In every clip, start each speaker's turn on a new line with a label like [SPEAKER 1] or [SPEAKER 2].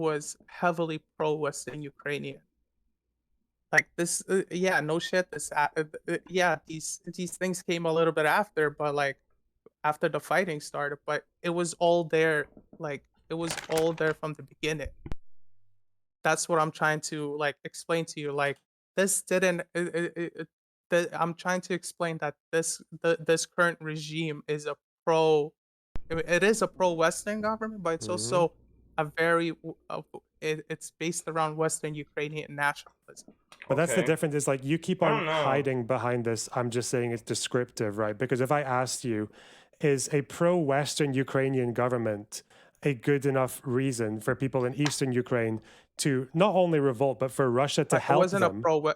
[SPEAKER 1] was heavily pro-Western Ukrainian. Like this, yeah, no shit. Yeah, these things came a little bit after, but like after the fighting started, but it was all there. Like it was all there from the beginning. That's what I'm trying to like explain to you. Like this didn't. I'm trying to explain that this current regime is a pro. It is a pro-Western government, but it's
[SPEAKER 2] Hmm.
[SPEAKER 1] also a very. It's based around Western Ukrainian nationalism.
[SPEAKER 2] But that's the
[SPEAKER 3] Okay.
[SPEAKER 2] difference is like you keep
[SPEAKER 3] I
[SPEAKER 2] on
[SPEAKER 3] don't know.
[SPEAKER 2] hiding behind this. I'm just saying it's descriptive, right? Because if I asked you, is a pro Western Ukrainian government a good enough reason for people in Eastern Ukraine to not only revolt, but for Russia to
[SPEAKER 1] But
[SPEAKER 2] help them?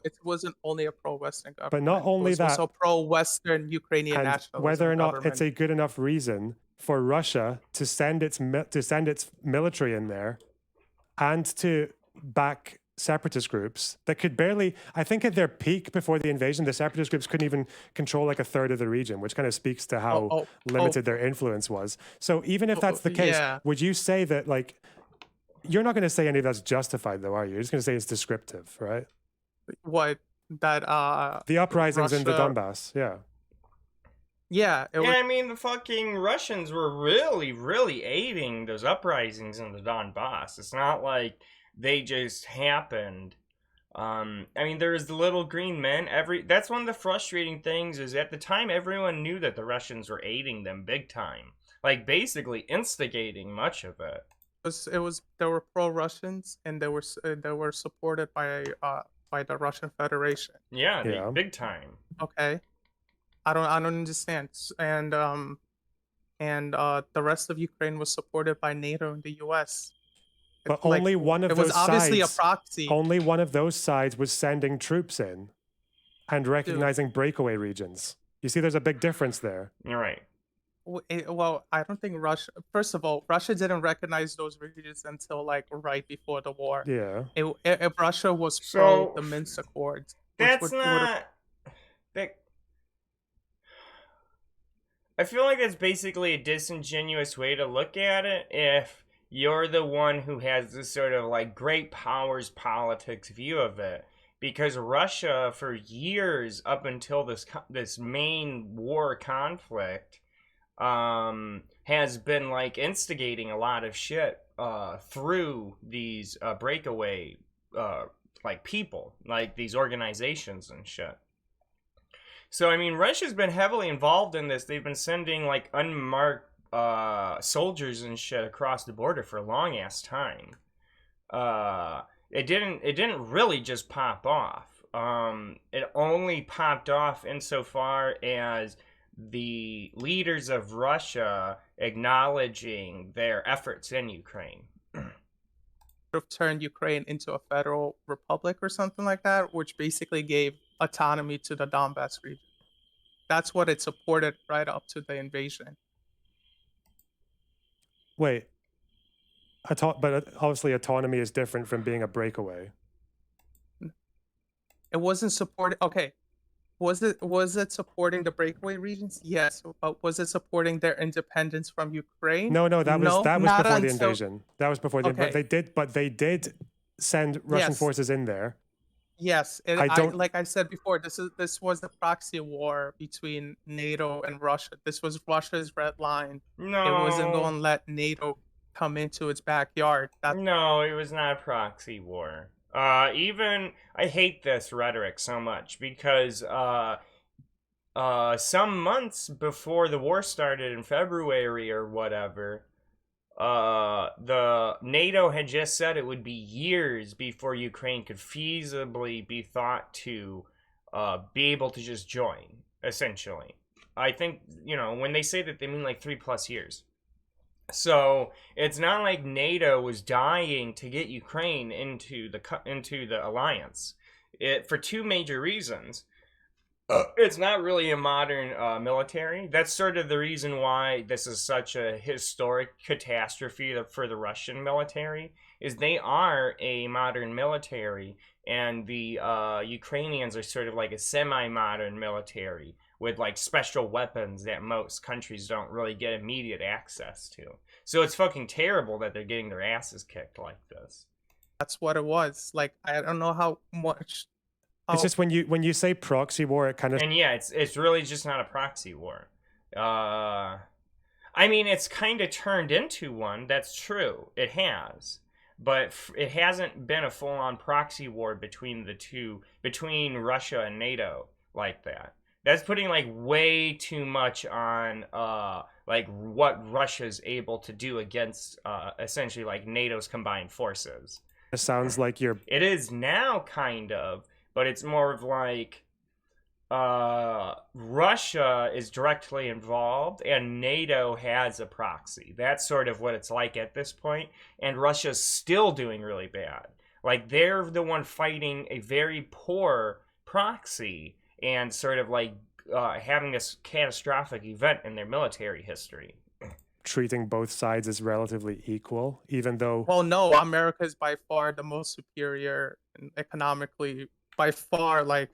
[SPEAKER 1] it wasn't only a pro-Western
[SPEAKER 2] But not
[SPEAKER 1] government. It
[SPEAKER 2] only
[SPEAKER 1] was also
[SPEAKER 2] that,
[SPEAKER 1] a pro-Western Ukrainian
[SPEAKER 2] and whether
[SPEAKER 1] nationalism
[SPEAKER 2] or not it's
[SPEAKER 1] government.
[SPEAKER 2] a good enough reason for Russia to send its military in there and to back separatist groups that could barely, I think at their peak before the invasion, the separatist groups couldn't even control like a third of the region, which kind of speaks to
[SPEAKER 1] Oh,
[SPEAKER 2] how
[SPEAKER 1] oh, oh,
[SPEAKER 2] limited their influence was. So even if that's the case,
[SPEAKER 1] yeah.
[SPEAKER 2] would you say that like, you're not going to say any of that's justified though, are you? You're just going to say it's descriptive, right?
[SPEAKER 1] What that
[SPEAKER 2] The uprisings in the
[SPEAKER 1] Russia?
[SPEAKER 2] Donbass, yeah.
[SPEAKER 1] Yeah, it
[SPEAKER 3] Yeah,
[SPEAKER 1] was.
[SPEAKER 3] I mean, the fucking Russians were really, really aiding those uprisings in the Donbass. It's not like they just happened. I mean, there was the little green men. That's one of the frustrating things is at the time everyone knew that the Russians were aiding them big time, like basically instigating much of it.
[SPEAKER 1] It was there were pro-Russians and they were supported by the Russian Federation.
[SPEAKER 3] Yeah, they
[SPEAKER 2] Yeah.
[SPEAKER 3] big time.
[SPEAKER 1] Okay, I don't understand. And the rest of Ukraine was supported by NATO and the US.
[SPEAKER 2] But
[SPEAKER 1] Like
[SPEAKER 2] only one
[SPEAKER 1] it
[SPEAKER 2] of
[SPEAKER 1] was
[SPEAKER 2] those
[SPEAKER 1] obviously a
[SPEAKER 2] sides,
[SPEAKER 1] proxy,
[SPEAKER 2] only one of those sides was sending troops in and
[SPEAKER 1] dude.
[SPEAKER 2] recognizing breakaway regions. You see, there's a big difference there.
[SPEAKER 3] You're right.
[SPEAKER 1] Well, I don't think Russia. First of all, Russia didn't recognize those regions until like right before the war.
[SPEAKER 2] Yeah.
[SPEAKER 1] If Russia was pro
[SPEAKER 3] So
[SPEAKER 1] the Minsk Accords, which
[SPEAKER 3] that's
[SPEAKER 1] would have.
[SPEAKER 3] not that. I feel like that's basically a disingenuous way to look at it if you're the one who has this sort of like great powers politics view of it. Because Russia, for years up until this main war conflict, has been like instigating a lot of shit through these breakaway like people, like these organizations and shit. So I mean, Russia's been heavily involved in this. They've been sending like unmarked soldiers and shit across the border for a long ass time. It didn't really just pop off. It only popped off insofar as the leaders of Russia acknowledging their efforts in Ukraine.
[SPEAKER 1] Have turned Ukraine into a federal republic or something like that, which basically gave autonomy to the Donbass region. That's what it supported right up to the invasion.
[SPEAKER 2] Wait, but obviously autonomy is different from being a breakaway.
[SPEAKER 1] It wasn't supported. Okay, was it supporting the breakaway regions? Yes. Was it supporting their independence from Ukraine?
[SPEAKER 2] No, no,
[SPEAKER 1] No,
[SPEAKER 2] that was
[SPEAKER 1] not
[SPEAKER 2] before the
[SPEAKER 1] until.
[SPEAKER 2] invasion. That was before the
[SPEAKER 1] Okay.
[SPEAKER 2] but they did send Russian
[SPEAKER 1] Yes.
[SPEAKER 2] forces in there.
[SPEAKER 1] Yes.
[SPEAKER 2] I
[SPEAKER 1] I
[SPEAKER 2] don't
[SPEAKER 1] like I said before. This was the proxy war between NATO and Russia. This was Russia's red line. It wasn't
[SPEAKER 3] No,
[SPEAKER 1] going to let NATO come into its backyard.
[SPEAKER 3] no, it was not a proxy war. Even I hate this rhetoric so much because some months before the war started in February or whatever, the NATO had just said it would be years before Ukraine could feasibly be thought to be able to just join. Essentially, I think when they say that they mean like 3+ years. So it's not like NATO was dying to get Ukraine into the alliance. It for two major reasons. It's not really a modern military. That's sort of the reason why this is such a historic catastrophe for the Russian military. Is they are a modern military, and the Ukrainians are sort of like a semi-modern military, with like special weapons that most countries don't really get immediate access to. So it's fucking terrible that they're getting their asses kicked like this.
[SPEAKER 1] That's what it was. Like, I don't know how much.
[SPEAKER 2] It's just when you say proxy war, it kind of
[SPEAKER 3] And yeah, it's really just not a proxy war. I mean, it's kind of turned into one. That's true. It has. But it hasn't been a full-on proxy war between the two, between Russia and NATO like that. That's putting like way too much on like what Russia's able to do against essentially like NATO's combined forces.
[SPEAKER 2] sounds like you're.
[SPEAKER 3] It is now kind of, but it's more of like Russia is directly involved and NATO has a proxy. That's sort of what it's like at this point, and Russia's still doing really bad. Like they're the one fighting a very poor proxy and sort of like having this catastrophic event in their military history.
[SPEAKER 2] Treating both sides as relatively equal, even though.
[SPEAKER 1] Well, no, America is by far the most superior and economically, by far, like,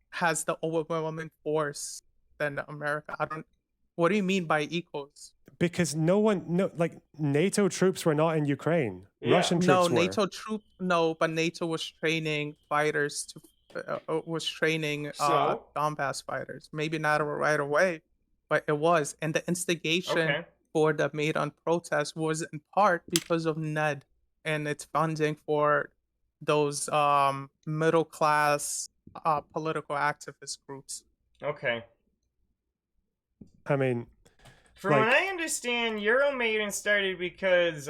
[SPEAKER 1] has the overwhelming force than America. I don't. What do you mean by equals?
[SPEAKER 2] Because like NATO troops were not in Ukraine.
[SPEAKER 3] Yeah.
[SPEAKER 2] Russian troops
[SPEAKER 1] No,
[SPEAKER 2] were.
[SPEAKER 1] NATO troop. No, but NATO was training fighters to was training
[SPEAKER 3] So?
[SPEAKER 1] Donbass fighters. Maybe not right away, but it was. And the instigation
[SPEAKER 3] Okay.
[SPEAKER 1] for the Maidan protest was in part because of Ned and its funding for those middle class political activist groups.
[SPEAKER 3] Okay.
[SPEAKER 2] I mean,
[SPEAKER 3] From
[SPEAKER 2] like-
[SPEAKER 3] what I understand, Euromaiden started because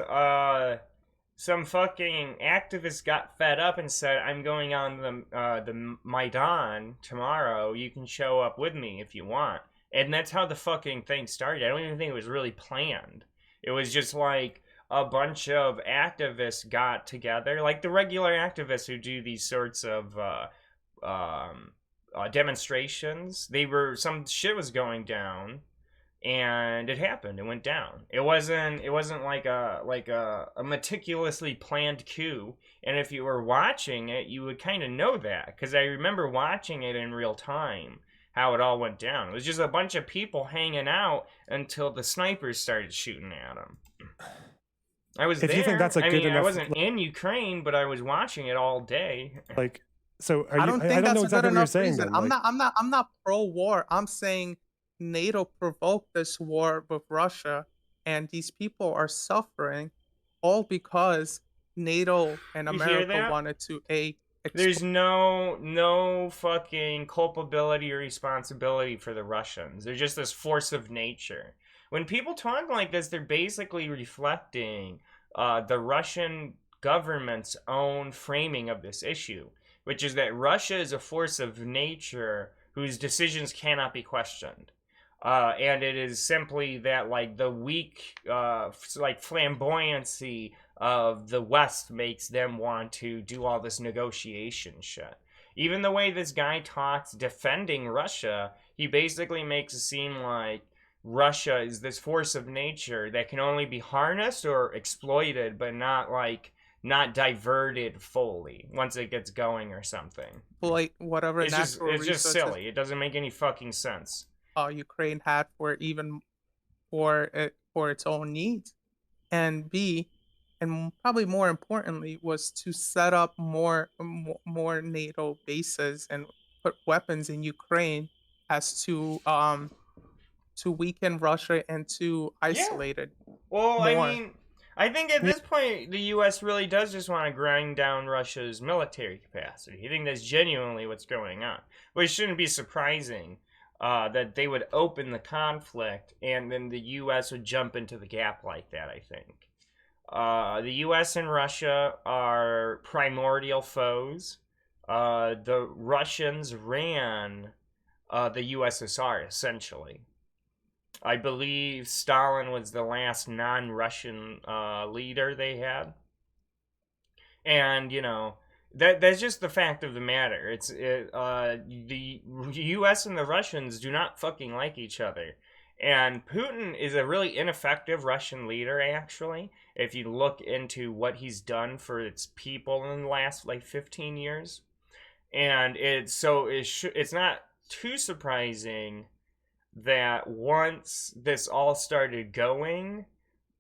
[SPEAKER 3] some fucking activist got fed up and said, "I'm going on the Maidan tomorrow. You can show up with me if you want." And that's how the fucking thing started. I don't even think it was really planned. It was just like a bunch of activists got together, like the regular activists who do these sorts of demonstrations. Some shit was going down, and it happened. It went down. It wasn't like a meticulously planned coup. And if you were watching it, you would kind of know that, because I remember watching it in real time, how it all went down. It was just a bunch of people hanging out until the snipers started shooting at them. I was
[SPEAKER 2] If
[SPEAKER 3] there.
[SPEAKER 2] you think that's a
[SPEAKER 3] I
[SPEAKER 2] good
[SPEAKER 3] mean, I
[SPEAKER 2] enough-
[SPEAKER 3] wasn't in Ukraine, but I was watching it all day.
[SPEAKER 2] like, so are
[SPEAKER 1] I
[SPEAKER 2] you?
[SPEAKER 1] don't think
[SPEAKER 2] I don't
[SPEAKER 1] that's
[SPEAKER 2] know
[SPEAKER 1] a
[SPEAKER 2] exactly
[SPEAKER 1] good
[SPEAKER 2] what you're
[SPEAKER 1] enough
[SPEAKER 2] saying.
[SPEAKER 1] reason.
[SPEAKER 2] Then, like,
[SPEAKER 1] I'm not pro war. I'm saying NATO provoked this war with Russia, and these people are suffering all because NATO and
[SPEAKER 3] You hear
[SPEAKER 1] America
[SPEAKER 3] that?
[SPEAKER 1] wanted to
[SPEAKER 3] There's no fucking culpability or responsibility for the Russians. They're just this force of nature. When people talk like this, they're basically reflecting the Russian government's own framing of this issue, which is that Russia is a force of nature whose decisions cannot be questioned. And it is simply that, like, the weak, like, flamboyancy of the West makes them want to do all this negotiation shit. Even the way this guy talks defending Russia, he basically makes it seem like Russia is this force of nature that can only be harnessed or exploited, but not diverted fully once it gets going or something.
[SPEAKER 1] exploit whatever
[SPEAKER 3] It's just
[SPEAKER 1] resources
[SPEAKER 3] silly. It doesn't make any fucking sense.
[SPEAKER 1] Ukraine had for its own needs, and B, and probably more importantly, was to set up more NATO bases and put weapons in Ukraine as to weaken Russia and to isolate it.
[SPEAKER 3] Well,
[SPEAKER 1] More.
[SPEAKER 3] I mean, I think at this point, the U.S. really does just want to grind down Russia's military capacity. I think that's genuinely what's going on. Which shouldn't be surprising that they would open the conflict and then the U.S. would jump into the gap like that, I think. The U.S. and Russia are primordial foes. The Russians ran the USSR, essentially. I believe Stalin was the last non-Russian leader they had. And, you know, that's just the fact of the matter. The U.S. and the Russians do not fucking like each other. And Putin is a really ineffective Russian leader, actually, if you look into what he's done for its people in the last, like, 15 years. And it's not too surprising that once this all started going,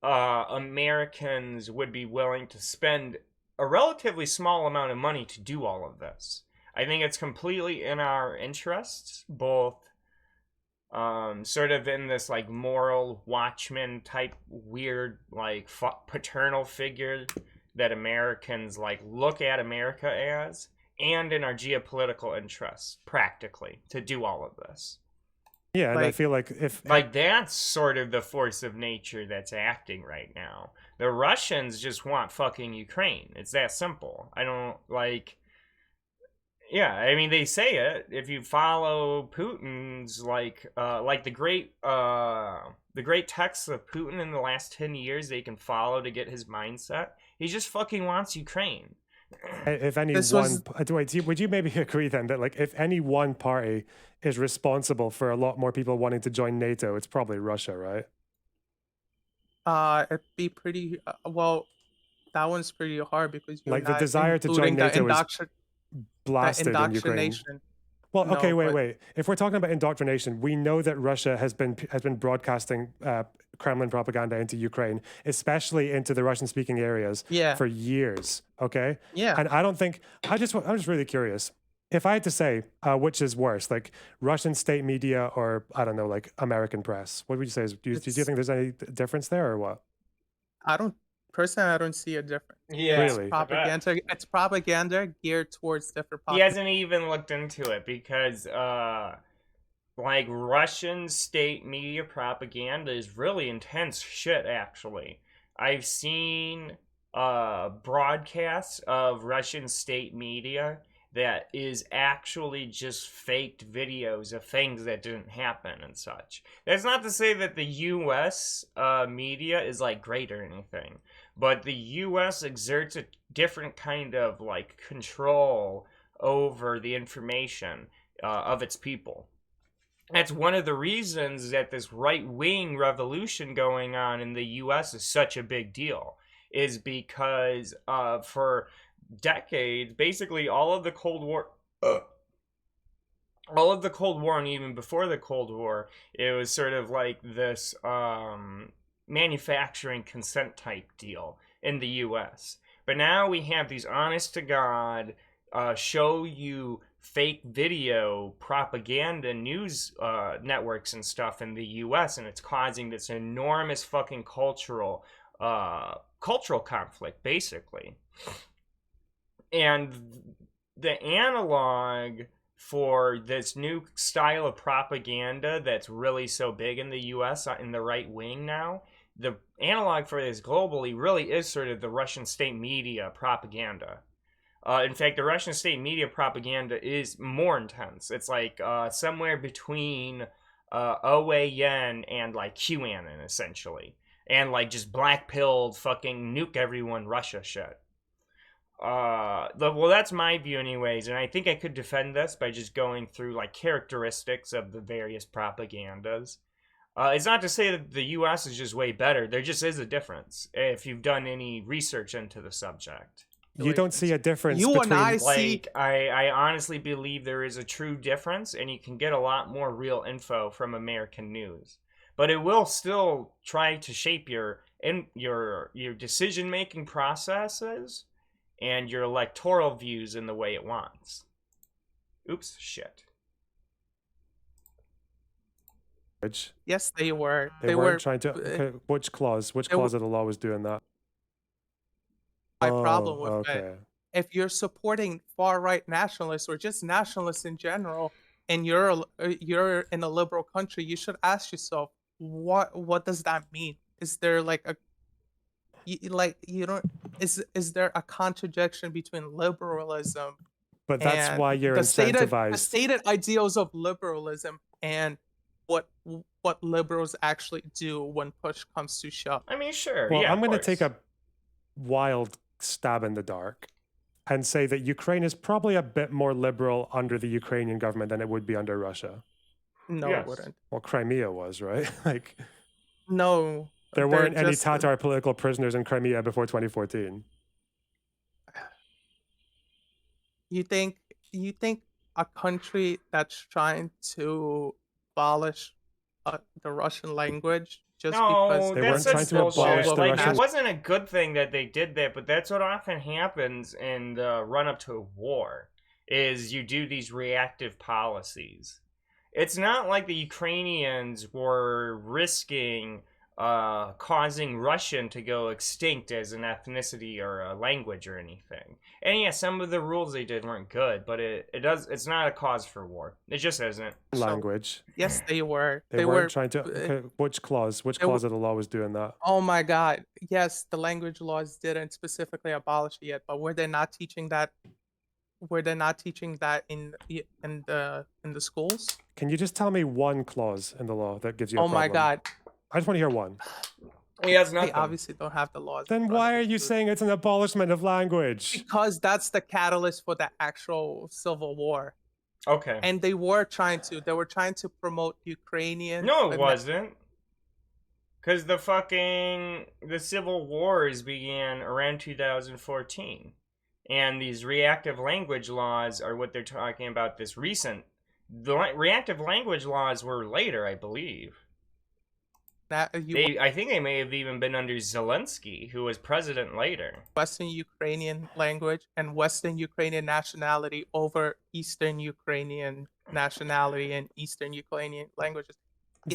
[SPEAKER 3] Americans would be willing to spend a relatively small amount of money to do all of this. I think it's completely in our interests, both sort of in this like moral watchman type weird like paternal figure that Americans like look at America as, and in our geopolitical interests practically to do all of this.
[SPEAKER 2] Yeah, and I
[SPEAKER 1] Like-
[SPEAKER 2] feel like if
[SPEAKER 3] Like that's sort of the force of nature that's acting right now. The Russians just want fucking Ukraine. It's that simple. I don't like. Yeah, I mean they say it. If you follow Putin's like the great texts of Putin in the last 10 years, they can follow to get his mindset. He just fucking wants Ukraine.
[SPEAKER 2] if any
[SPEAKER 1] This
[SPEAKER 2] one
[SPEAKER 1] was-
[SPEAKER 2] would you maybe agree then that like if any one party is responsible for a lot more people wanting to join NATO, it's probably Russia, right?
[SPEAKER 1] It'd be pretty well. That one's pretty hard because you're
[SPEAKER 2] Like, the
[SPEAKER 1] not
[SPEAKER 2] desire to join
[SPEAKER 1] including the
[SPEAKER 2] NATO is
[SPEAKER 1] the
[SPEAKER 2] Blasted in Ukraine.
[SPEAKER 1] indoctrination.
[SPEAKER 2] Well,
[SPEAKER 1] No,
[SPEAKER 2] okay,
[SPEAKER 1] but-
[SPEAKER 2] wait. If we're talking about indoctrination, we know that Russia has been broadcasting Kremlin propaganda into Ukraine, especially into the Russian-speaking areas,
[SPEAKER 1] Yeah.
[SPEAKER 2] for years. Okay,
[SPEAKER 1] Yeah.
[SPEAKER 2] and I don't think I'm just really curious. If I had to say which is worse, like Russian state media or I don't know, like American press, what would you say? Do you think there's any difference there or what?
[SPEAKER 1] I don't see a difference.
[SPEAKER 3] Yeah,
[SPEAKER 2] Really?
[SPEAKER 1] Propaganda. It's propaganda geared towards different
[SPEAKER 3] He
[SPEAKER 1] populations.
[SPEAKER 3] hasn't even looked into it because like Russian state media propaganda is really intense shit actually. I've seen broadcasts of Russian state media that is actually just faked videos of things that didn't happen and such. That's not to say that the US media is like great or anything, but the US exerts a different kind of like control over the information of its people. That's one of the reasons that this right-wing revolution going on in the US is such a big deal, is because for decades, basically all of the Cold War and even before the Cold War, it was sort of like this manufacturing consent type deal in the US. But now we have these honest to God show you fake video propaganda news networks and stuff in the US, and it's causing this enormous fucking cultural conflict basically. And the analog for this new style of propaganda that's really so big in the US in the right wing now, the analog for this globally really is sort of the Russian state media propaganda. In fact, the Russian state media propaganda is more intense. It's like somewhere between OAN and like QAnon essentially. And like just black-pilled fucking nuke everyone Russia shit. Well, that's my view anyways, and I think I could defend this by just going through like characteristics of the various propagandas. It's not to say that the US is just way better. There just is a difference if you've done any research into the subject.
[SPEAKER 2] You don't see a difference
[SPEAKER 1] You
[SPEAKER 2] between
[SPEAKER 1] and I see.
[SPEAKER 3] Like, I honestly believe there is a true difference, and you can get a lot more real info from American news. But it will still try to shape your decision-making processes and your electoral views in the way it wants. Oops, shit.
[SPEAKER 2] which
[SPEAKER 1] Yes, they were.
[SPEAKER 2] they weren't trying to. Okay, which clause of the law was doing that?
[SPEAKER 1] My problem with
[SPEAKER 2] okay.
[SPEAKER 1] it. If you're supporting far right nationalists or just nationalists in general, and you're in a liberal country, you should ask yourself, what does that mean? Is there like a is there a contradiction between liberalism
[SPEAKER 2] But that's
[SPEAKER 1] and
[SPEAKER 2] why you're
[SPEAKER 1] the stated
[SPEAKER 2] incentivized.
[SPEAKER 1] ideals of liberalism and what liberals actually do when push comes to shove?
[SPEAKER 3] I mean, sure.
[SPEAKER 2] Well,
[SPEAKER 3] yeah,
[SPEAKER 2] I'm
[SPEAKER 3] going to
[SPEAKER 2] take a wild stab in the dark and say that Ukraine is probably a bit more liberal under the Ukrainian government than it would be under Russia.
[SPEAKER 1] No,
[SPEAKER 3] Yes.
[SPEAKER 1] it wouldn't.
[SPEAKER 2] Well, Crimea was, right? Like,
[SPEAKER 1] No,
[SPEAKER 2] there
[SPEAKER 1] they're
[SPEAKER 2] weren't any
[SPEAKER 1] just-
[SPEAKER 2] Tatar political prisoners in Crimea before 2014.
[SPEAKER 1] You think a country that's trying to abolish the Russian language just because
[SPEAKER 3] No,
[SPEAKER 2] They
[SPEAKER 1] of
[SPEAKER 3] that's
[SPEAKER 2] weren't trying
[SPEAKER 3] such
[SPEAKER 2] to abolish
[SPEAKER 3] bullshit.
[SPEAKER 2] the
[SPEAKER 3] Like, it
[SPEAKER 2] Russian.
[SPEAKER 3] wasn't a good thing that they did that, but that's what often happens in the run up to a war. Is you do these reactive policies. It's not like the Ukrainians were risking causing Russian to go extinct as an ethnicity or a language or anything. And yeah, some of the rules they did weren't good, but it's not a cause for war. It just isn't.
[SPEAKER 2] Language.
[SPEAKER 1] yes, they were.
[SPEAKER 2] They
[SPEAKER 1] They were.
[SPEAKER 2] weren't trying to. Okay, which clause? Which
[SPEAKER 1] They were-
[SPEAKER 2] clause of the law was doing that?
[SPEAKER 1] Oh my God! Yes, the language laws didn't specifically abolish it yet, but were they not teaching that? Were they not teaching that in the schools?
[SPEAKER 2] Can you just tell me one clause in the law that gives you a
[SPEAKER 1] Oh
[SPEAKER 2] problem?
[SPEAKER 1] my God!
[SPEAKER 2] I just want to hear one.
[SPEAKER 3] He has
[SPEAKER 1] They
[SPEAKER 3] nothing.
[SPEAKER 1] obviously don't have the laws. in
[SPEAKER 2] Then
[SPEAKER 1] front
[SPEAKER 2] why
[SPEAKER 1] of
[SPEAKER 2] are
[SPEAKER 1] me,
[SPEAKER 2] you
[SPEAKER 1] dude.
[SPEAKER 2] saying it's an abolishment of language?
[SPEAKER 1] Because that's the catalyst for the actual civil war,
[SPEAKER 3] Okay.
[SPEAKER 1] and they were trying to promote Ukrainian.
[SPEAKER 3] No, it wasn't. Because the Civil Wars began around 2014. And these reactive language laws are what they're talking about this recent. The reactive language laws were later, I believe. I think they may have even been under Zelensky, who was president later.
[SPEAKER 1] Western Ukrainian language and Western Ukrainian nationality over Eastern Ukrainian nationality and Eastern Ukrainian languages.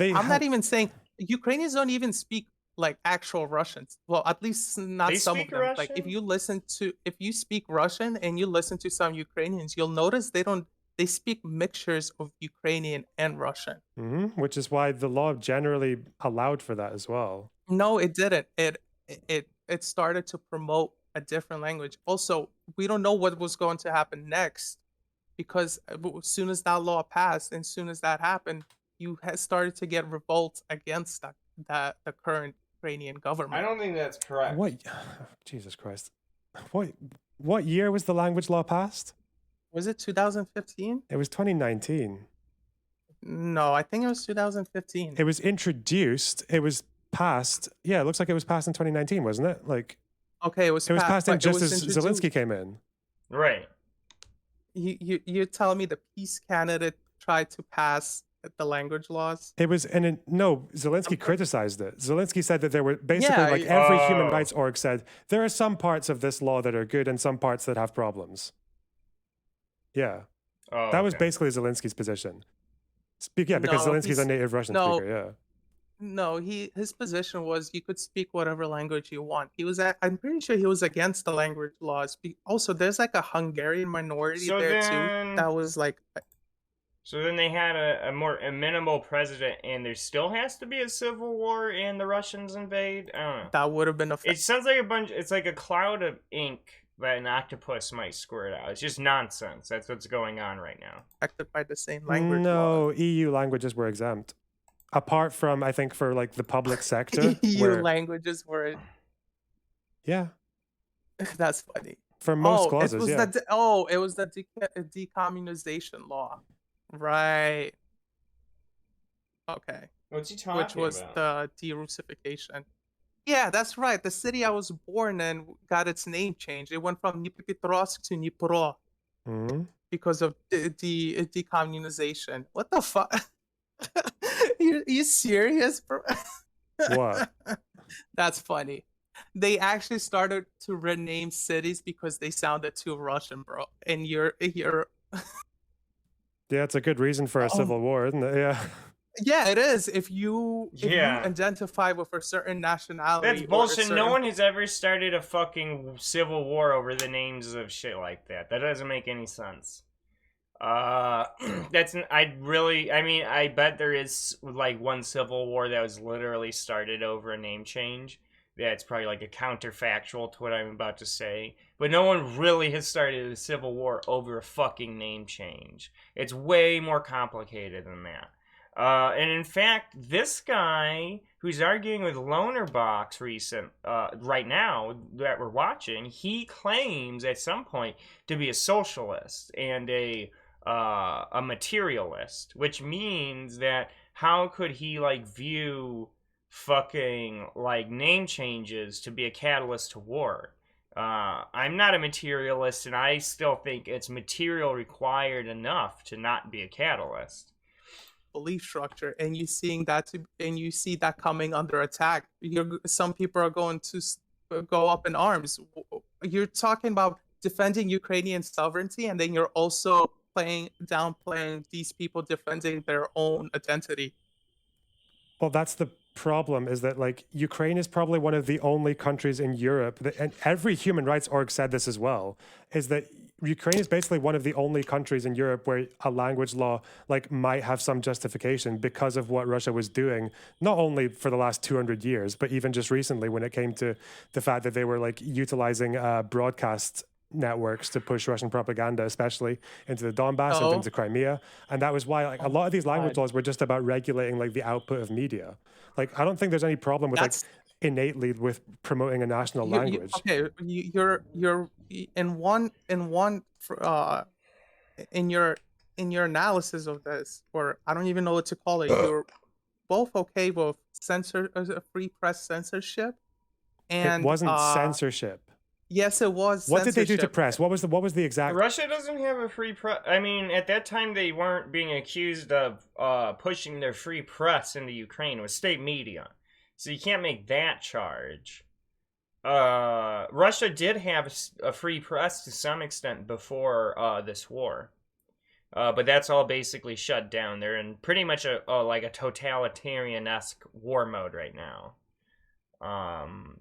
[SPEAKER 1] I'm not even saying Ukrainians don't even speak like actual Russians. Well, at least not
[SPEAKER 3] They
[SPEAKER 1] some of
[SPEAKER 3] speak
[SPEAKER 1] them. Like
[SPEAKER 3] Russian?
[SPEAKER 1] if you speak Russian and you listen to some Ukrainians, you'll notice they speak mixtures of Ukrainian and Russian.
[SPEAKER 2] Which is why the law generally allowed for that as well.
[SPEAKER 1] No, it didn't. It started to promote a different language. Also, we don't know what was going to happen next because as soon as that law passed and as soon as that happened, you had started to get revolts against the current Ukrainian government.
[SPEAKER 3] I don't think that's correct.
[SPEAKER 2] What? Jesus Christ! What year was the language law passed?
[SPEAKER 1] Was it 2015?
[SPEAKER 2] It was 2019.
[SPEAKER 1] No, I think it was 2015.
[SPEAKER 2] It was introduced. It was passed. Yeah, it looks like it was passed in 2019, wasn't it? Like,
[SPEAKER 1] okay, it was
[SPEAKER 2] passed in
[SPEAKER 1] but it
[SPEAKER 2] just
[SPEAKER 1] was
[SPEAKER 2] as
[SPEAKER 1] introduced-
[SPEAKER 2] Zelensky came in.
[SPEAKER 3] Right.
[SPEAKER 1] You're telling me the peace candidate tried to pass the language laws?
[SPEAKER 2] It was, no, Zelensky criticized it. Zelensky said that there were basically
[SPEAKER 1] Yeah,
[SPEAKER 2] like every human
[SPEAKER 3] Oh.
[SPEAKER 2] rights org said there are some parts of this law that are good and some parts that have problems.
[SPEAKER 3] Oh,
[SPEAKER 2] That was
[SPEAKER 3] okay.
[SPEAKER 2] basically Zelensky's position. Because
[SPEAKER 1] No,
[SPEAKER 2] Zelensky's a native Russian speaker. Yeah.
[SPEAKER 1] No, his position was you could speak whatever language you want. I'm pretty sure he was against the language laws. Also, there's like a Hungarian minority
[SPEAKER 3] So
[SPEAKER 1] there
[SPEAKER 3] then-
[SPEAKER 1] too. That was like
[SPEAKER 3] So then they had a more amenable president, and there still has to be a civil war, and the Russians invade. I don't know.
[SPEAKER 1] that would have been a
[SPEAKER 3] It sounds like it's like a cloud of ink that an octopus might squirt out. It's just nonsense. That's what's going on right now.
[SPEAKER 1] affected by the same language
[SPEAKER 2] No,
[SPEAKER 1] law.
[SPEAKER 2] EU languages were exempt. Apart from, I think, for like the public sector.
[SPEAKER 1] EU
[SPEAKER 2] where,
[SPEAKER 1] languages were.
[SPEAKER 2] yeah.
[SPEAKER 1] That's funny.
[SPEAKER 2] For most
[SPEAKER 1] it
[SPEAKER 2] clauses,
[SPEAKER 1] was
[SPEAKER 2] yeah.
[SPEAKER 1] it was the decommunization law, right? Okay.
[SPEAKER 3] What's he talking
[SPEAKER 1] Which was the de-Russification. Yeah, that's right. The city I was born in got its name changed. It went from Dnipropetrovsk to Dnipro
[SPEAKER 2] Mhm.
[SPEAKER 1] because of the decommunization. What the fuck? you serious, bro?
[SPEAKER 2] What?
[SPEAKER 1] That's funny. They actually started to rename cities because they sounded too Russian, bro. And you're
[SPEAKER 2] Yeah, it's a good reason for a civil war, isn't it? Yeah.
[SPEAKER 1] yeah, it is. If you
[SPEAKER 3] Yeah.
[SPEAKER 1] identify with a certain nationality,
[SPEAKER 3] That's
[SPEAKER 1] or a
[SPEAKER 3] bullshit. No
[SPEAKER 1] certain-
[SPEAKER 3] one has ever started a fucking civil war over the names of shit like that. That doesn't make any sense. I bet there is like one civil war that was literally started over a name change. That's probably like a counterfactual to what I'm about to say. But no one really has started a civil war over a fucking name change. It's way more complicated than that. And in fact, this guy who's arguing with Lonerbox right now that we're watching, he claims at some point to be a socialist and a materialist, which means that how could he like view fucking like name changes to be a catalyst to war? I'm not a materialist, and I still think it's material required enough to not be a catalyst.
[SPEAKER 1] Belief structure, and you seeing that and you see that coming under attack. Some people are going to go up in arms. You're talking about defending Ukrainian sovereignty, and then you're also downplaying these people defending their own identity.
[SPEAKER 2] Well, that's the problem, is that like Ukraine is probably one of the only countries in Europe that, and every human rights org said this as well, is that Ukraine is basically one of the only countries in Europe where a language law like might have some justification because of what Russia was doing, not only for the last 200 years, but even just recently when it came to the fact that they were like utilizing broadcast networks to push Russian propaganda, especially into the Donbass and into Crimea. And that was why like a lot of these language laws were just about regulating like the output of media. Like, I don't think there's any problem with like innately with promoting a national language.
[SPEAKER 1] You're in your analysis of this, or I don't even know what to call it. You're both okay with free press censorship, and
[SPEAKER 2] it wasn't censorship.
[SPEAKER 1] Yes, it was.
[SPEAKER 2] What did they do to press? What was the exact?
[SPEAKER 3] Russia doesn't have a free press. I mean, at that time, they weren't being accused of pushing their free press into Ukraine. It was state media, so you can't make that charge. Russia did have a free press to some extent before this war, but that's all basically shut down. They're in pretty much a totalitarian-esque war mode right now.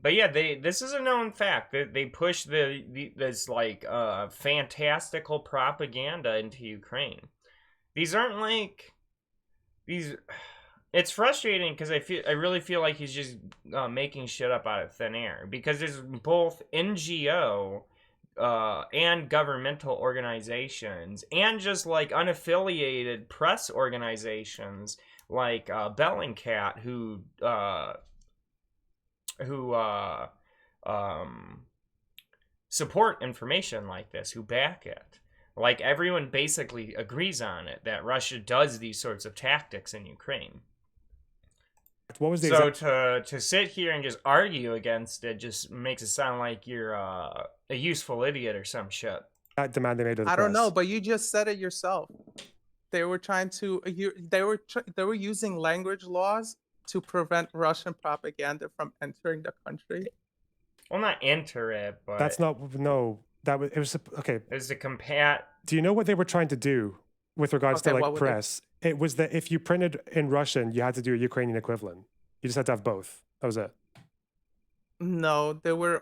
[SPEAKER 3] But yeah, this is a known fact that they push this like fantastical propaganda into Ukraine. These aren't like these. It's frustrating because I really feel like he's just making shit up out of thin air, because there's both NGO and governmental organizations and just like unaffiliated press organizations like Bellingcat who support information like this, who back it. Like, everyone basically agrees on it, that Russia does these sorts of tactics in Ukraine.
[SPEAKER 2] What was the
[SPEAKER 3] to sit here and just argue against it just makes it sound like you're a useful idiot or some shit.
[SPEAKER 2] That demand they made of the
[SPEAKER 1] I
[SPEAKER 2] press.
[SPEAKER 1] don't know, but you just said it yourself. They were trying to they were using language laws to prevent Russian propaganda from entering the country.
[SPEAKER 3] Well, not enter it, but
[SPEAKER 2] that's not it was okay.
[SPEAKER 3] It was to combat.
[SPEAKER 2] Do you know what they were trying to do with regards to like press? It was that if you printed in Russian, you had to do a Ukrainian equivalent. You just had to have both. That was it.
[SPEAKER 1] No, they were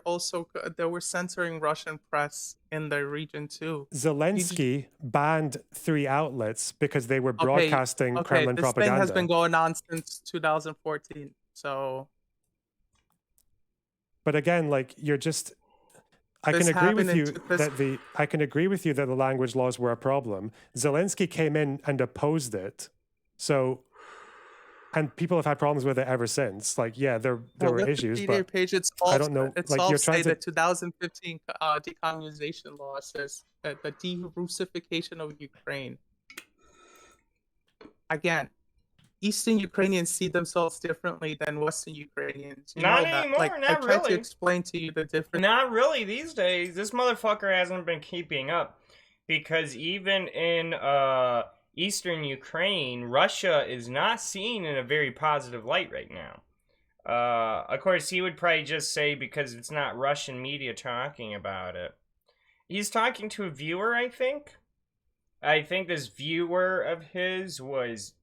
[SPEAKER 1] censoring Russian press in the region too.
[SPEAKER 2] Zelensky banned 3 outlets because they were broadcasting Kremlin
[SPEAKER 1] this
[SPEAKER 2] propaganda.
[SPEAKER 1] Thing has been going on since 2014. So,
[SPEAKER 2] but again, like you're just. I can agree with you that the language laws were a problem. Zelensky came in and opposed it, so. And people have had problems with it ever since. Like, yeah, there were issues, but I don't know.
[SPEAKER 1] It's
[SPEAKER 2] like,
[SPEAKER 1] all
[SPEAKER 2] you're trying
[SPEAKER 1] the
[SPEAKER 2] to
[SPEAKER 1] 2015 decommunization law says that the de-Russification of Ukraine. Again, Eastern Ukrainians see themselves differently than Western Ukrainians.
[SPEAKER 3] Not anymore. Not
[SPEAKER 1] I tried
[SPEAKER 3] really.
[SPEAKER 1] to explain to you the difference.
[SPEAKER 3] Not really these days. This motherfucker hasn't been keeping up, because even in Eastern Ukraine, Russia is not seen in a very positive light right now. Of course, he would probably just say because it's not Russian media talking about it. He's talking to a viewer, I think. I think this viewer of his was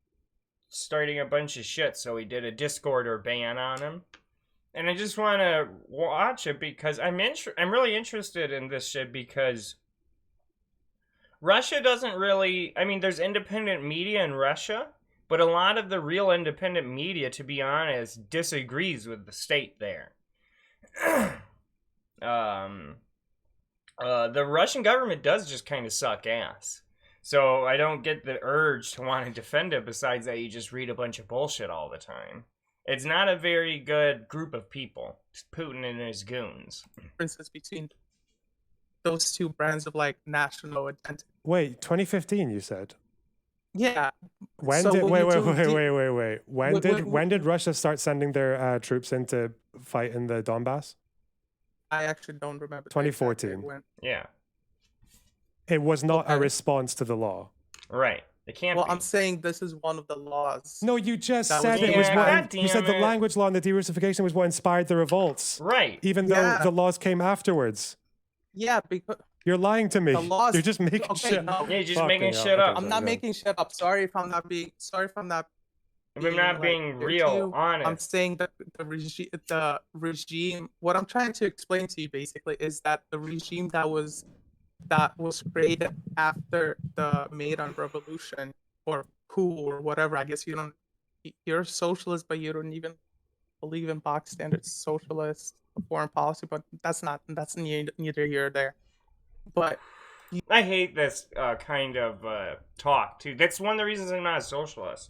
[SPEAKER 3] starting a bunch of shit, so he did a Discord or ban on him. And I just want to watch it because I'm really interested in this shit, because Russia doesn't really... I mean, there's independent media in Russia, but a lot of the real independent media, to be honest, disagrees with the state there. The Russian government does just kind of suck ass. So I don't get the urge to want to defend it, besides that you just read a bunch of bullshit all the time. It's not a very good group of people. It's Putin and his goons.
[SPEAKER 1] Differences between those two brands of like national identity.
[SPEAKER 2] Wait, 2015 you said?
[SPEAKER 1] Yeah.
[SPEAKER 2] When did Russia start sending their troops in to fight in the Donbass?
[SPEAKER 1] I actually don't remember. the exact date
[SPEAKER 2] 2014.
[SPEAKER 1] when.
[SPEAKER 3] Yeah.
[SPEAKER 2] It was not a
[SPEAKER 1] Okay.
[SPEAKER 2] response to the law.
[SPEAKER 3] Right. It can't
[SPEAKER 1] Well,
[SPEAKER 3] be.
[SPEAKER 1] I'm saying this is one of the laws.
[SPEAKER 2] No, you just
[SPEAKER 1] That was
[SPEAKER 2] said it
[SPEAKER 1] being
[SPEAKER 2] was
[SPEAKER 3] Yeah,
[SPEAKER 2] what.
[SPEAKER 3] God
[SPEAKER 2] You said
[SPEAKER 3] damn
[SPEAKER 2] the
[SPEAKER 3] it.
[SPEAKER 2] language law and the de-Russification was what inspired the revolts,
[SPEAKER 3] Right.
[SPEAKER 2] even though
[SPEAKER 1] Yeah.
[SPEAKER 2] the laws came afterwards.
[SPEAKER 1] Yeah, because
[SPEAKER 2] You're lying to me.
[SPEAKER 1] the laws.
[SPEAKER 2] You're just making
[SPEAKER 1] Okay,
[SPEAKER 2] shit.
[SPEAKER 1] no.
[SPEAKER 3] Yeah, you're just
[SPEAKER 2] Fucking
[SPEAKER 3] making
[SPEAKER 2] hell.
[SPEAKER 3] shit
[SPEAKER 2] Okay,
[SPEAKER 3] up.
[SPEAKER 1] I'm
[SPEAKER 2] sorry,
[SPEAKER 1] not
[SPEAKER 2] go on.
[SPEAKER 1] making shit up. Sorry if I'm not being.
[SPEAKER 3] If I'm not
[SPEAKER 1] like,
[SPEAKER 3] being
[SPEAKER 1] fair to
[SPEAKER 3] real,
[SPEAKER 1] you. I'm
[SPEAKER 3] honest.
[SPEAKER 1] saying that the regime. What I'm trying to explain to you basically is that the regime that was created after the Maidan Revolution or coup or whatever. I guess you don't. You're a socialist, but you don't even believe in box standards socialist foreign policy. But that's neither here or there. But
[SPEAKER 3] I hate this kind of talk, too. That's one of the reasons I'm not a socialist.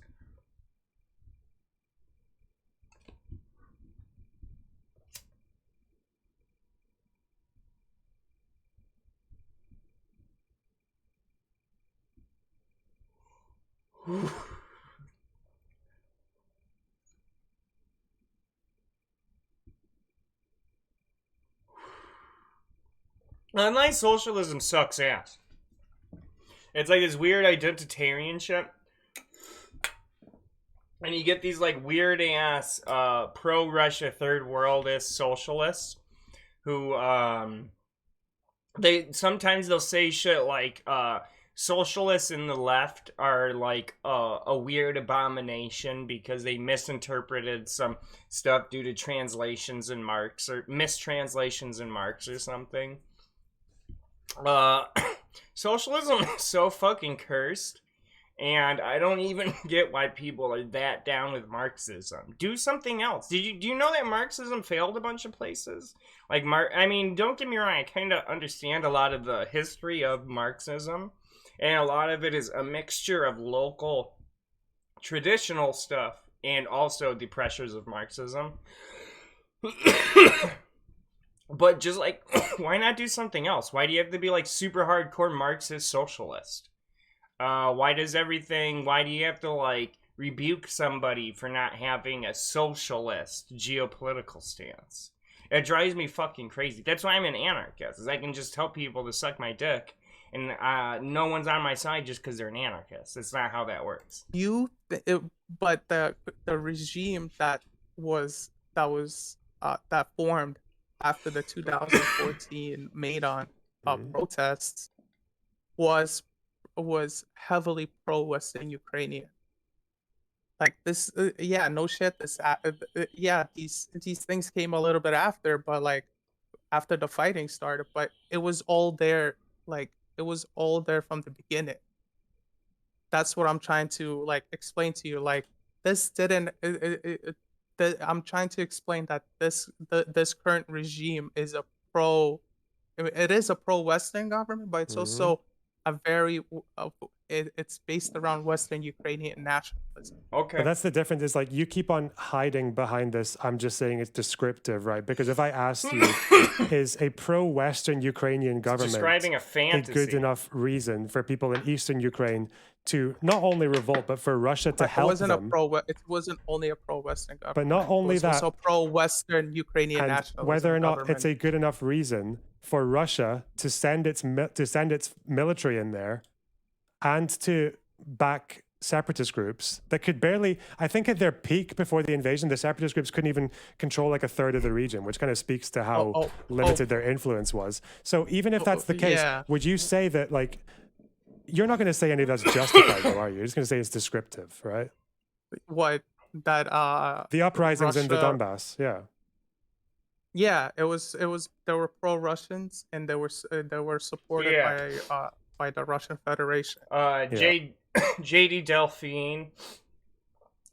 [SPEAKER 3] Online socialism sucks ass. It's like this weird identitarian shit. And you get these like weird ass pro-Russia third worldist socialists who they'll say shit like socialists in the left are like a weird abomination because they misinterpreted some stuff due to translations in Marx or mistranslations in Marx or something. Socialism is so fucking cursed, and I don't even get why people are that down with Marxism. Do something else. Do you know that Marxism failed a bunch of places? Like I mean, don't get me wrong, I kind of understand a lot of the history of Marxism, and a lot of it is a mixture of local traditional stuff and also the pressures of Marxism. But just like, why not do something else? Why do you have to be like super hardcore Marxist socialist? Why do you have to like rebuke somebody for not having a socialist geopolitical stance? It drives me fucking crazy. That's why I'm an anarchist, is I can just tell people to suck my dick and no one's on my side just because they're an anarchist. It's not how that works.
[SPEAKER 1] But the regime that formed after the 2014 Maidan protests was heavily pro-Western Ukrainian. Like this, yeah, no shit. These things came a little bit after, but like after the fighting started, but it was all there. Like it was all there from the beginning. That's what I'm trying to like explain to you. Like this didn't. I'm trying to explain that this current regime is it is a pro-Western government, but it's also a very it's based around Western Ukrainian nationalism.
[SPEAKER 3] Okay.
[SPEAKER 2] But that's the difference, is like you keep on hiding behind this. I'm just saying it's descriptive, right? Because if I asked you, is a pro-Western Ukrainian government
[SPEAKER 3] describing a fantasy.
[SPEAKER 2] good enough reason for people in Eastern Ukraine to not only revolt, but for Russia to help them?
[SPEAKER 1] It wasn't only a pro-Western government.
[SPEAKER 2] But not only
[SPEAKER 1] it was
[SPEAKER 2] that,
[SPEAKER 1] also pro-Western Ukrainian
[SPEAKER 2] and
[SPEAKER 1] nationalism.
[SPEAKER 2] whether or not
[SPEAKER 1] government.
[SPEAKER 2] it's a good enough reason for Russia to send its military in there and to back separatist groups that could barely, I think at their peak before the invasion, the separatist groups couldn't even control like a third of the region, which kind of speaks to how limited their influence was. So even if that's the case, would you say that like, you're not going to say any of that's justified though, are you? You're just going to say it's descriptive, right?
[SPEAKER 1] What? That
[SPEAKER 2] the uprisings in the
[SPEAKER 1] Russia-
[SPEAKER 2] Donbass, yeah.
[SPEAKER 1] Yeah, it was there were pro-Russians and they were supported by the Russian Federation.
[SPEAKER 3] JD Delphine,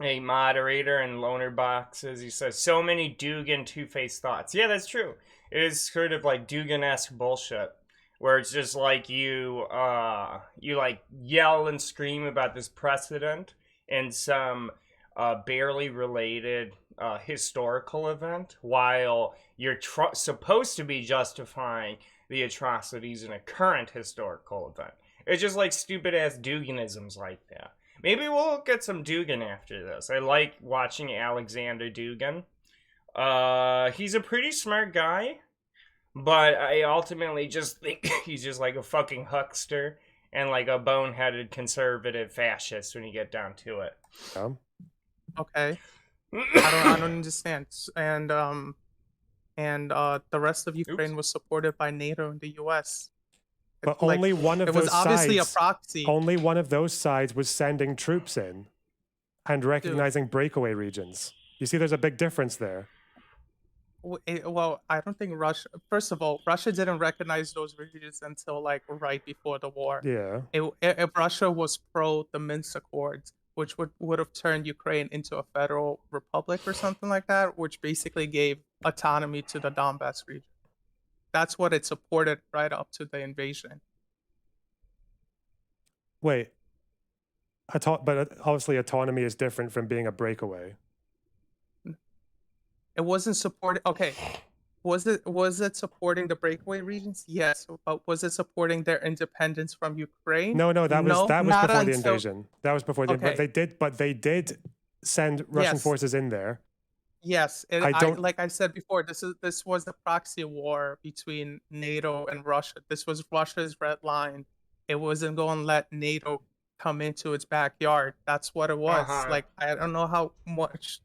[SPEAKER 3] a moderator in Lonerbox, as he says, so many Dugan two-faced thoughts. Yeah, that's true. It is sort of like Dugan-esque bullshit, where it's just like you like yell and scream about this precedent and some barely related historical event, while you're supposed to be justifying the atrocities in a current historical event. It's just like stupid ass Duganisms like that. Maybe we'll get some Dugan after this. I like watching Alexander Dugan. He's a pretty smart guy. But I ultimately just think he's just like a fucking huckster and like a boneheaded conservative fascist when you get down to it.
[SPEAKER 1] Okay. I don't understand. The rest of Ukraine was supported by NATO and the US.
[SPEAKER 2] But
[SPEAKER 1] Like,
[SPEAKER 2] only one of
[SPEAKER 1] it was
[SPEAKER 2] those
[SPEAKER 1] obviously a
[SPEAKER 2] sides.
[SPEAKER 1] proxy.
[SPEAKER 2] Only one of those sides was sending troops in and
[SPEAKER 1] Dude,
[SPEAKER 2] recognizing breakaway regions. You see, there's a big difference there.
[SPEAKER 1] well, I don't think Russia. First of all, Russia didn't recognize those regions until like right before the war.
[SPEAKER 2] Yeah.
[SPEAKER 1] If Russia was pro the Minsk Accords, which would have turned Ukraine into a federal republic or something like that, which basically gave autonomy to the Donbass region. That's what it supported right up to the invasion.
[SPEAKER 2] Wait. But obviously, autonomy is different from being a breakaway.
[SPEAKER 1] It wasn't supported. Okay, was it supporting the breakaway regions? Yes, but was it supporting their independence from Ukraine?
[SPEAKER 2] No, that was
[SPEAKER 1] not
[SPEAKER 2] before the
[SPEAKER 1] until,
[SPEAKER 2] invasion. That was before the.
[SPEAKER 1] Okay.
[SPEAKER 2] But they did send Russian
[SPEAKER 1] Yes.
[SPEAKER 2] forces in there.
[SPEAKER 1] Yes, like I said before, this was the proxy war between NATO and Russia. This was Russia's red line. It wasn't going to let NATO come into its backyard. That's what it was. Like, I don't know how much.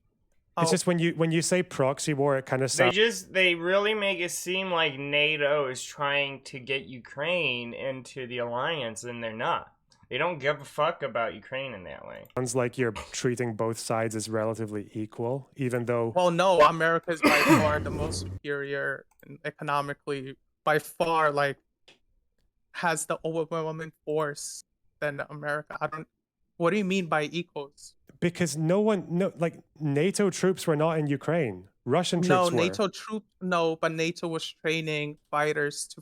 [SPEAKER 2] It's just when you say proxy war, it kind of sounds.
[SPEAKER 3] They really make it seem like NATO is trying to get Ukraine into the alliance, and they're not. They don't give a fuck about Ukraine in that way.
[SPEAKER 2] Sounds like you're treating both sides as relatively equal, even though.
[SPEAKER 1] Well, no, America is by far the most superior and economically, by far, like, has the overwhelming force than America. What do you mean by equals?
[SPEAKER 2] Because NATO troops were not in Ukraine. Russian troops were.
[SPEAKER 1] But NATO was training fighters to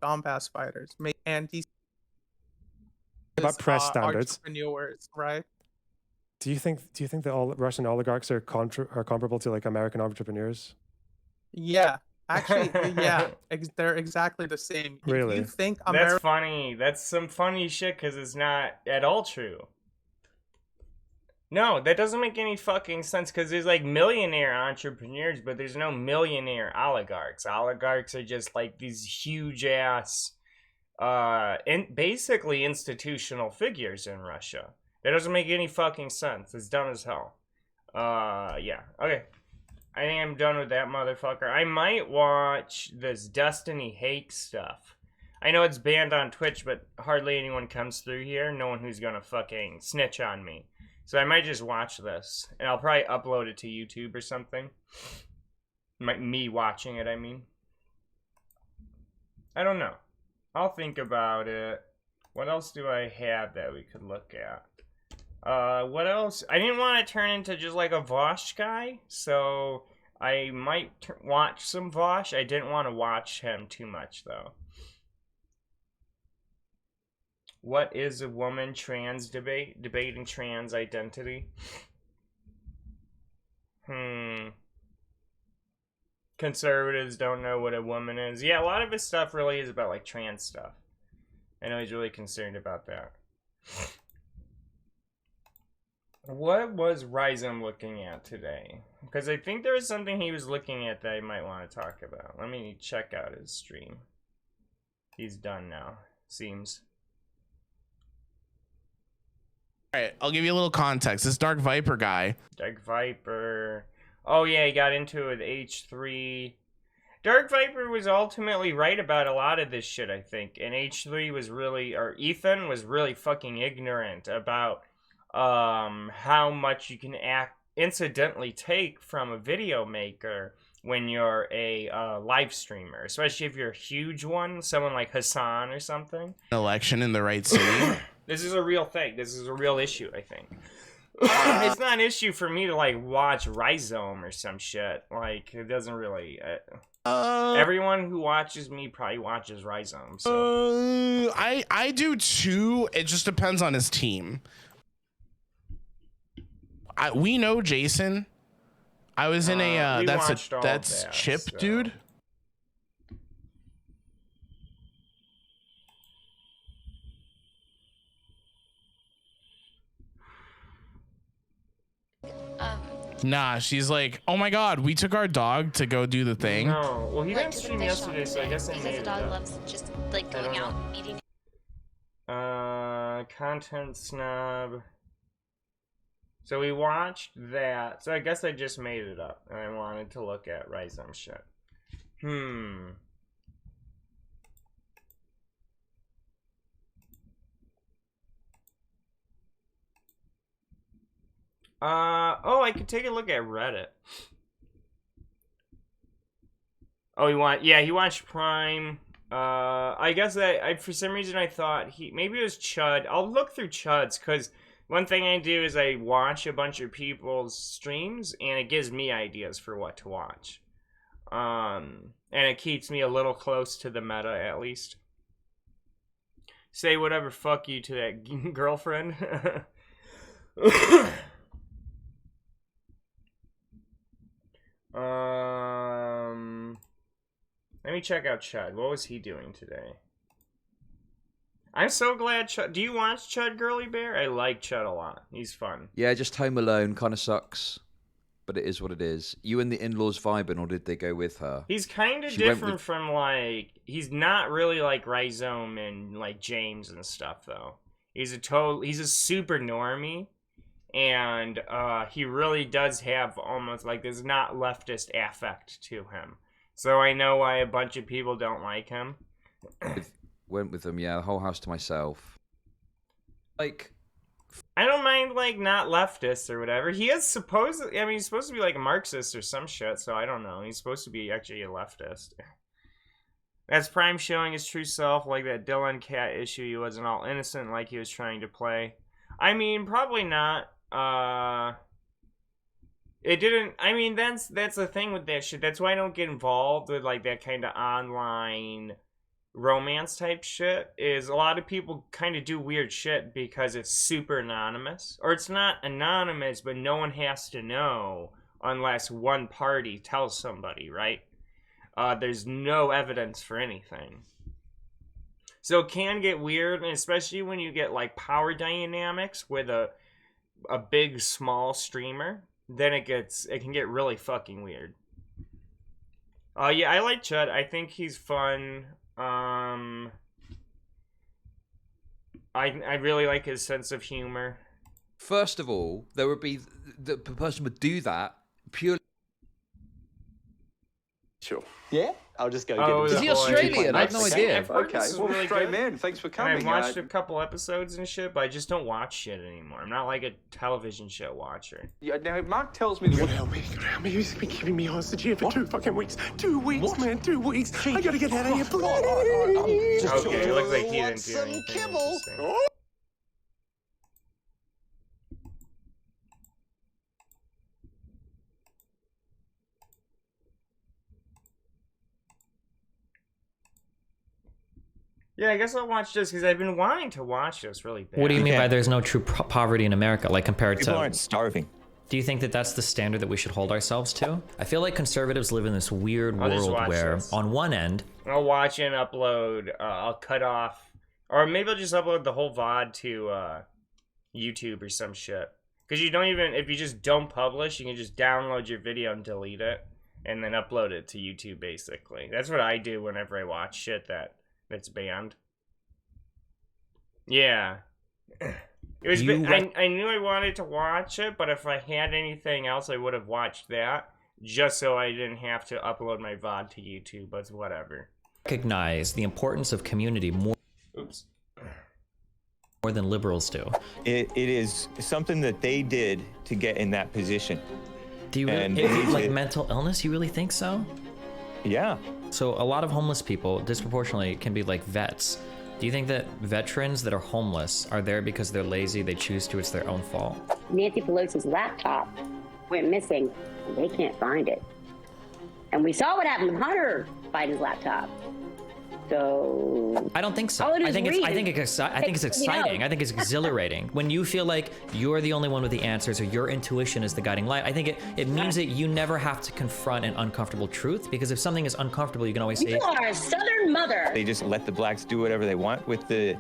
[SPEAKER 1] Donbass fighters, and these
[SPEAKER 2] about press standards,
[SPEAKER 1] entrepreneurs, right?
[SPEAKER 2] Do you think that all Russian oligarchs are comparable to like American entrepreneurs?
[SPEAKER 1] Yeah, actually, yeah, they're exactly the same.
[SPEAKER 2] Really?
[SPEAKER 1] You think
[SPEAKER 3] That's funny. That's some funny shit because it's not at all true. No, that doesn't make any fucking sense because there's like millionaire entrepreneurs, but there's no millionaire oligarchs. Oligarchs are just like these huge ass, basically institutional figures in Russia. That doesn't make any fucking sense. It's dumb as hell. Yeah. Okay. I think I'm done with that motherfucker. I might watch this Destiny Hake stuff. I know it's banned on Twitch, but hardly anyone comes through here. No one who's gonna fucking snitch on me. So I might just watch this. And I'll probably upload it to YouTube or something. Me watching it, I mean. I don't know. I'll think about it. What else do I have that we could look at? What else? I didn't want to turn into just like a Vosh guy, so I might watch some Vosh. I didn't want to watch him too much, though. What is a woman? Trans debate? Debating trans identity. Conservatives don't know what a woman is. Yeah, a lot of his stuff really is about like trans stuff. I know he's really concerned about that. What was Rhizome looking at today? Because I think there was something he was looking at that I might want to talk about. Let me check out his stream. He's done now, seems.
[SPEAKER 4] Alright, I'll give you a little context. This Dark Viper guy.
[SPEAKER 3] Dark Viper. Oh yeah, he got into it with H3. Dark Viper was ultimately right about a lot of this shit, I think. And H3 was really, or Ethan was really fucking ignorant about how much you can incidentally take from a video maker when you're a live streamer, especially if you're a huge one, someone like Hassan or something.
[SPEAKER 4] Election in the right city.
[SPEAKER 3] This is a real thing. This is a real issue, I think. It's not an issue for me to like watch Rhizome or some shit. Like, it doesn't really. Everyone who watches me probably watches Rhizome. So
[SPEAKER 4] I do too. It just depends on his team. We know Jason. I was in a that's Chip, so. Dude. Nah, she's like, oh my god, we took our dog to go do the thing.
[SPEAKER 3] No, well, he
[SPEAKER 5] Like,
[SPEAKER 3] didn't stream yesterday, so I guess I
[SPEAKER 5] because
[SPEAKER 3] made
[SPEAKER 5] the
[SPEAKER 3] it
[SPEAKER 5] dog
[SPEAKER 3] up.
[SPEAKER 5] loves just like going out eating.
[SPEAKER 3] Content snob. So we watched that. So I guess I just made it up, and I wanted to look at Rhizome shit. Oh, I could take a look at Reddit. Oh, he watched Prime. I guess I for some reason I thought maybe it was Chud. I'll look through Chud's, because one thing I do is I watch a bunch of people's streams, and it gives me ideas for what to watch. And it keeps me a little close to the meta, at least. Say whatever fuck you to that girlfriend. Let me check out Chud. What was he doing today? I'm so glad Chud... Do you watch Chud, Girly Bear? I like Chud a lot. He's fun.
[SPEAKER 6] Yeah, just Home Alone kind of sucks, but it is what it is. You and the in-laws vibing, or did they go with her?
[SPEAKER 3] He's kind of different from, like... He's not really like Rhizome and, like, James and stuff, though. He's a super normie, and he really does have almost, like, this not leftist affect to him. So I know why a bunch of people don't like him.
[SPEAKER 6] Went with them, yeah, the whole house to myself. Like,
[SPEAKER 3] I don't mind, like, not leftist or whatever. He is supposed to, I mean, he's supposed to be, like, a Marxist or some shit, so I don't know. He's supposed to be actually a leftist. That's Prime showing his true self, like that Dylan Cat issue. He wasn't all innocent like he was trying to play. I mean, probably not. It didn't, I mean, that's the thing with that shit. That's why I don't get involved with, like, that kind of online romance type shit, is a lot of people kind of do weird shit because it's super anonymous. Or it's not anonymous, but no one has to know unless one party tells somebody, right? There's no evidence for anything. So it can get weird, and especially when you get, like, power dynamics with a big, small streamer. Then it can get really fucking weird. Yeah, I like Chud. I think he's fun. I really like his sense of humor.
[SPEAKER 6] first of all, there would be the person would do that purely.
[SPEAKER 7] Sure. Yeah, I'll just go
[SPEAKER 3] Oh,
[SPEAKER 7] get
[SPEAKER 6] Is he Australian? I have no idea.
[SPEAKER 7] Okay, well,
[SPEAKER 3] really
[SPEAKER 7] straight
[SPEAKER 3] good.
[SPEAKER 7] man, thanks for coming.
[SPEAKER 3] I've watched a couple episodes and shit, but I just don't watch shit anymore. I'm not like a television show watcher.
[SPEAKER 7] Yeah, now Mark tells me that.
[SPEAKER 8] Help me. He's been keeping me hostage here for 2 fucking weeks. 2 weeks, man, 2 weeks. I gotta get out of here, please.
[SPEAKER 3] Okay, it looks like he didn't do anything interesting. Yeah, I guess I'll watch this because I've been wanting to watch this really bad.
[SPEAKER 9] What do you mean by there's no true poverty in America, like compared to...
[SPEAKER 10] People aren't starving.
[SPEAKER 9] Do you think that that's the standard that we should hold ourselves to? I feel like conservatives live in this weird world where, on one end...
[SPEAKER 3] I'll watch and upload, I'll cut off, or maybe I'll just upload the whole VOD to YouTube or some shit. Because you don't even, if you just don't publish, you can just download your video and delete it, and then upload it to YouTube, basically. That's what I do whenever I watch shit that's banned. Yeah. It was. I knew I wanted to watch it, but if I had anything else, I would have watched that, just so I didn't have to upload my VOD to YouTube. But it's whatever.
[SPEAKER 9] Recognize the importance of community more than liberals do.
[SPEAKER 10] It is something that they did to get in that position.
[SPEAKER 9] Do you really, like mental illness? You really think so?
[SPEAKER 10] Yeah.
[SPEAKER 9] So a lot of homeless people disproportionately can be like vets. Do you think that veterans that are homeless are there because they're lazy, they choose to, it's their own fault?
[SPEAKER 11] Nancy Pelosi's laptop went missing, and they can't find it. And we saw what happened to Hunter Biden's laptop. So
[SPEAKER 9] I don't think so.
[SPEAKER 11] all it is
[SPEAKER 9] I think it's
[SPEAKER 11] reading.
[SPEAKER 9] exciting. I think it's exhilarating. When you feel like you're the only one with the answers or your intuition is the guiding light, I think it means that you never have to confront an uncomfortable truth, because if something is uncomfortable, you can always say,
[SPEAKER 11] You are a Southern mother.
[SPEAKER 10] They just let the blacks do whatever they want with the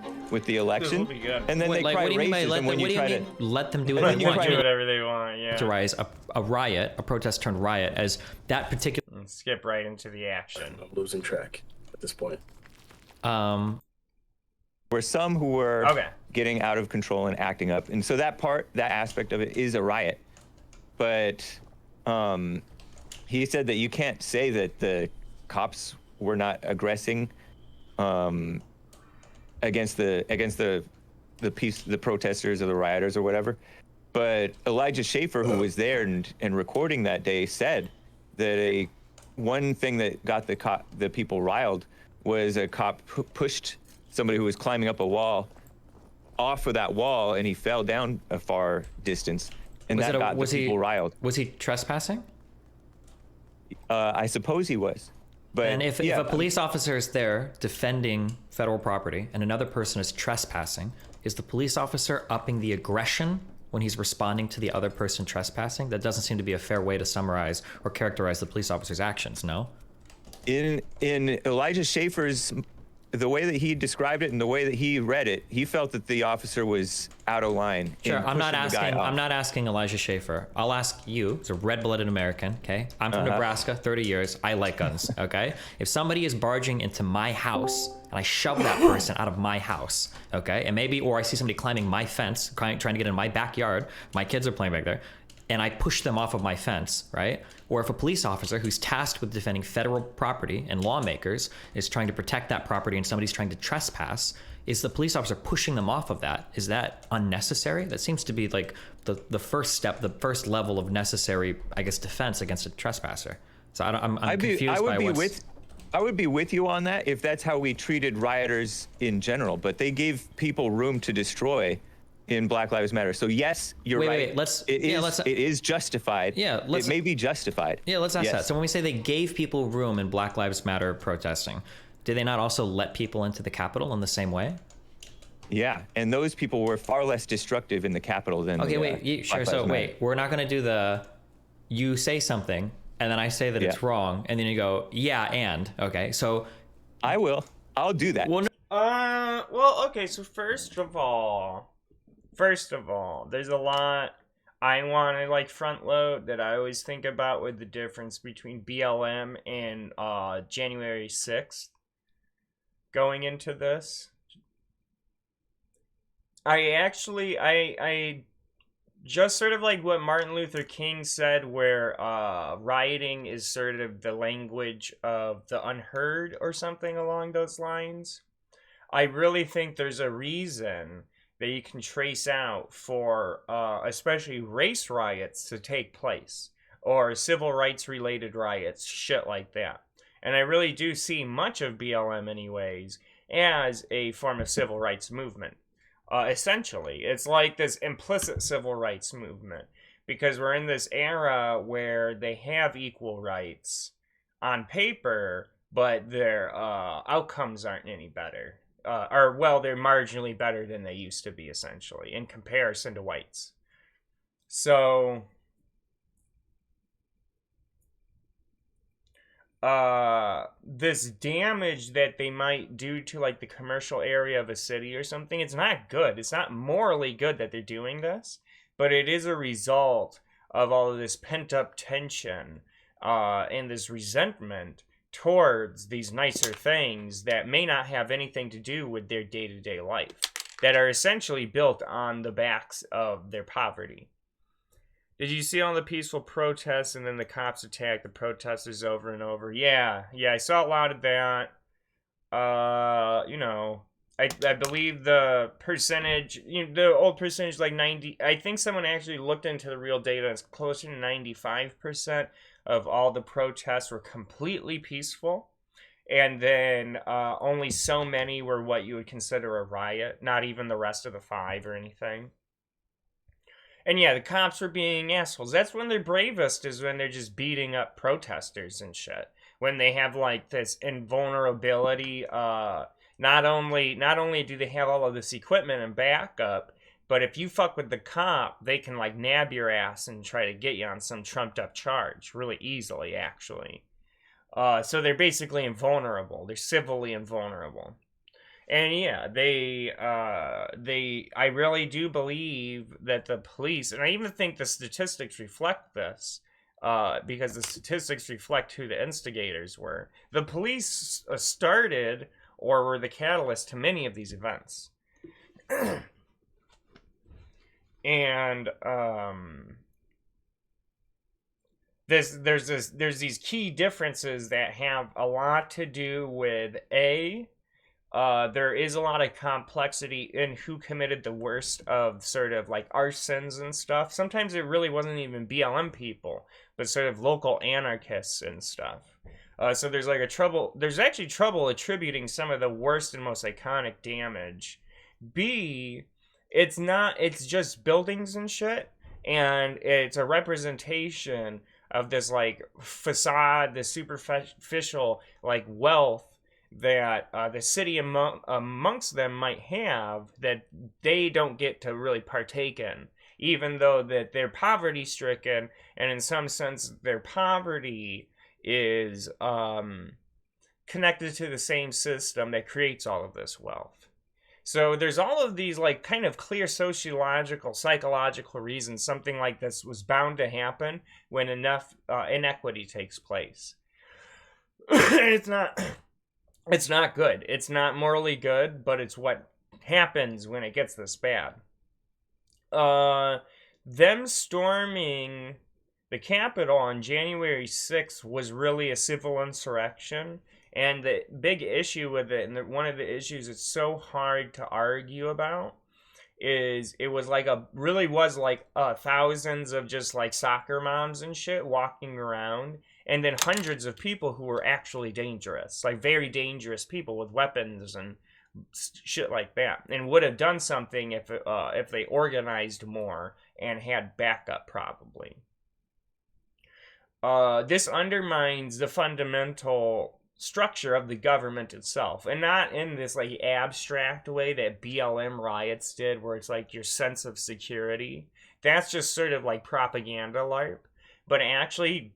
[SPEAKER 10] election, and then they cry racism when you try to
[SPEAKER 9] let them do
[SPEAKER 3] Let
[SPEAKER 9] what they
[SPEAKER 3] them
[SPEAKER 9] want.
[SPEAKER 3] do whatever they want, yeah.
[SPEAKER 9] Characterize a riot, a protest turned riot, as that particular.
[SPEAKER 3] Skip right into the action.
[SPEAKER 8] I'm losing track at this point.
[SPEAKER 10] were some who were
[SPEAKER 3] okay.
[SPEAKER 10] getting out of control and acting up, and so that aspect of it is a riot. But he said that you can't say that the cops were not aggressing against the protesters or the rioters or whatever. But Elijah Schaefer, who was there and recording that day, said that one thing that got the people riled was a cop pushed somebody who was climbing up a wall off of that wall, and he fell down a far distance, and that got the people riled.
[SPEAKER 9] Was he trespassing?
[SPEAKER 10] I suppose he was. But
[SPEAKER 9] and if a police officer is there defending federal property and another person is trespassing, is the police officer upping the aggression when he's responding to the other person trespassing? That doesn't seem to be a fair way to summarize or characterize the police officer's actions, no?
[SPEAKER 10] In Elijah Schaefer's, the way that he described it and the way that he read it, he felt that the officer was out of line.
[SPEAKER 9] Sure, I'm not asking Elijah Schaefer. I'll ask you, as a red-blooded American, okay? I'm from Nebraska, 30 years. I like guns, okay? If somebody is barging into my house and I shove that person out of my house, okay? And or I see somebody climbing my fence, trying to get in my backyard, my kids are playing back there, and I push them off of my fence, right? Or if a police officer who's tasked with defending federal property and lawmakers is trying to protect that property and somebody's trying to trespass, is the police officer pushing them off of that? Is that unnecessary? That seems to be like the first step, the first level of necessary, I guess, defense against a trespasser. So I'm confused by what's...
[SPEAKER 10] I would be with you on that if that's how we treated rioters in general, but they gave people room to destroy in Black Lives Matter. So yes, you're right. It is justified.
[SPEAKER 9] Yeah,
[SPEAKER 10] it may be justified.
[SPEAKER 9] Yeah, let's ask that. So when we say they gave people room in Black Lives Matter protesting, did they not also let people into the Capitol in the same way?
[SPEAKER 10] Yeah, and those people were far less destructive in the Capitol than
[SPEAKER 9] sure. So wait, we're not going to do you say something and then I say that it's wrong, and then you go, okay. So
[SPEAKER 10] I'll do that.
[SPEAKER 3] Well, okay. So first of all, there's a lot I want to front load that I always think about with the difference between BLM and January 6th going into this. I just sort of like what Martin Luther King said, where rioting is sort of the language of the unheard or something along those lines. I really think there's a reason that you can trace out for especially race riots to take place, or civil rights related riots, shit like that. And I really do see much of BLM anyways as a form of civil rights movement. Essentially, it's like this implicit civil rights movement, because we're in this era where they have equal rights on paper, but their outcomes aren't any better. They're marginally better than they used to be, essentially, in comparison to whites. So, this damage that they might do to, the commercial area of a city or something, it's not good. It's not morally good that they're doing this, but it is a result of all of this pent-up tension and this resentment towards these nicer things that may not have anything to do with their day-to-day life, that are essentially built on the backs of their poverty. Did you see all the peaceful protests and then the cops attack the protesters over and over? Yeah, I saw a lot of that. I believe the percentage, the old percentage, 90, I think someone actually looked into the real data, it's closer to 95% of all the protests were completely peaceful, and then only so many were what you would consider a riot, not even the rest of the 5 or anything. And yeah, the cops were being assholes. That's when they're bravest, is when they're just beating up protesters and shit. when they have like this invulnerability. Not only do they have all of this equipment and backup, but if you fuck with the cop, they can like nab your ass and try to get you on some trumped up charge really easily, actually. So they're basically invulnerable. They're civilly invulnerable. And yeah, I really do believe that the police, and I even think the statistics reflect this, because the statistics reflect who the instigators were. The police started or were the catalyst to many of these events. And there's these key differences that have a lot to do with there is a lot of complexity in who committed the worst of sort of like arsons and stuff. Sometimes it really wasn't even BLM people, but sort of local anarchists and stuff. So there's actually trouble attributing some of the worst and most iconic damage. It's just buildings and shit, and it's a representation of this like facade, this superficial like wealth that the city amongst them might have that they don't get to really partake in, even though that they're poverty stricken, and in some sense their poverty is connected to the same system that creates all of this wealth. So there's all of these like kind of clear sociological, psychological reasons something like this was bound to happen when enough inequity takes place. It's not good. It's not morally good, but it's what happens when it gets this bad. Them storming the Capitol on January 6th was really a civil insurrection. And the big issue with it, and one of the issues it's so hard to argue about, is it was like thousands of just like soccer moms and shit walking around, and then hundreds of people who were actually dangerous, like very dangerous people with weapons and shit like that, and would have done something if they organized more and had backup, probably. This undermines the fundamental structure of the government itself, and not in this like abstract way that BLM riots did, where it's like your sense of security. That's just sort of like propaganda LARP. But actually,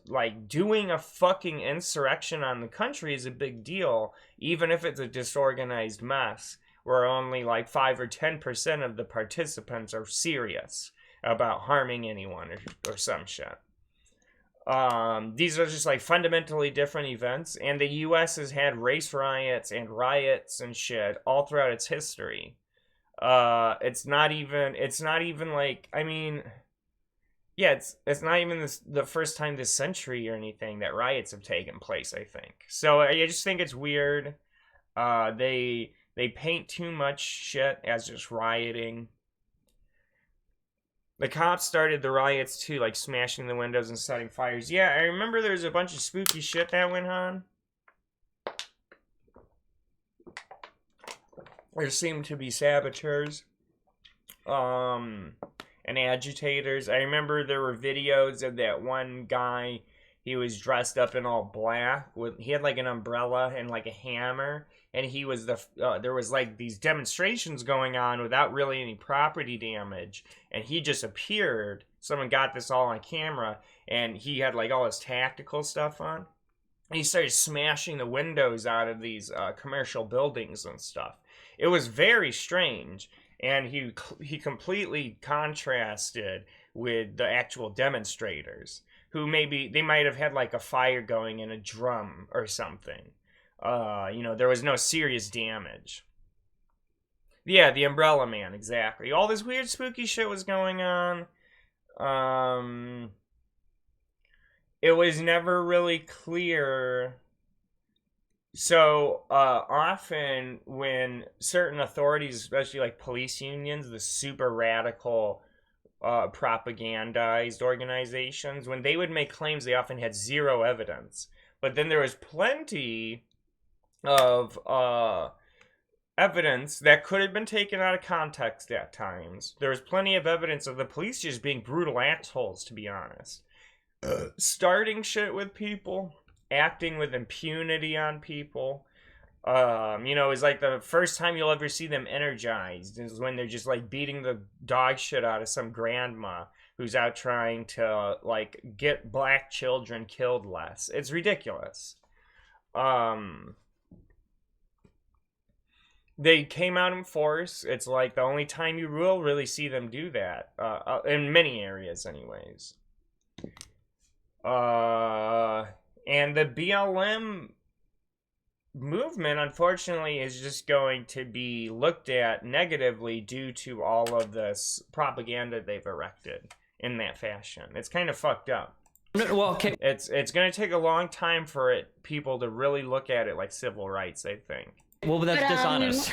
[SPEAKER 3] like doing a fucking insurrection on the country is a big deal, even if it's a disorganized mess where only like 5 or 10% of the participants are serious about harming anyone or some shit. These are just like fundamentally different events, and the US has had race riots and shit all throughout its history. It's not even like, I mean, yeah, it's not even the first time this century or anything that riots have taken place, I think. So I just think it's weird. They paint too much shit as just rioting. The cops started the riots too, like smashing the windows and setting fires. Yeah, I remember there was a bunch of spooky shit that went on. There seemed to be saboteurs, and agitators. I remember there were videos of that one guy. He was dressed up in all black. He had like an umbrella and like a hammer. And he was there was like these demonstrations going on without really any property damage, and he just appeared. Someone got this all on camera, and he had like all his tactical stuff on. And he started smashing the windows out of these commercial buildings and stuff. It was very strange, and he completely contrasted with the actual demonstrators, who they might have had like a fire going in a drum or something. There was no serious damage. Yeah, the Umbrella Man, exactly. All this weird spooky shit was going on. It was never really clear. So, often when certain authorities, especially like police unions, the super radical propagandized organizations, when they would make claims, they often had zero evidence. But then there was plenty of evidence that could have been taken out of context at times. There was plenty of evidence of the police just being brutal assholes, to be honest. Starting shit with people acting with impunity on people. You know, it's like the first time you'll ever see them energized is when they're just like beating the dog shit out of some grandma who's out trying to like get black children killed less. It's ridiculous. They came out in force. It's like the only time you will really see them do that, in many areas anyways. And the BLM movement, unfortunately, is just going to be looked at negatively due to all of this propaganda they've erected in that fashion. It's kind of fucked up.
[SPEAKER 9] Well, okay.
[SPEAKER 3] It's going to take a long time for people to really look at it like civil rights, I think.
[SPEAKER 9] Well, but that's dishonest.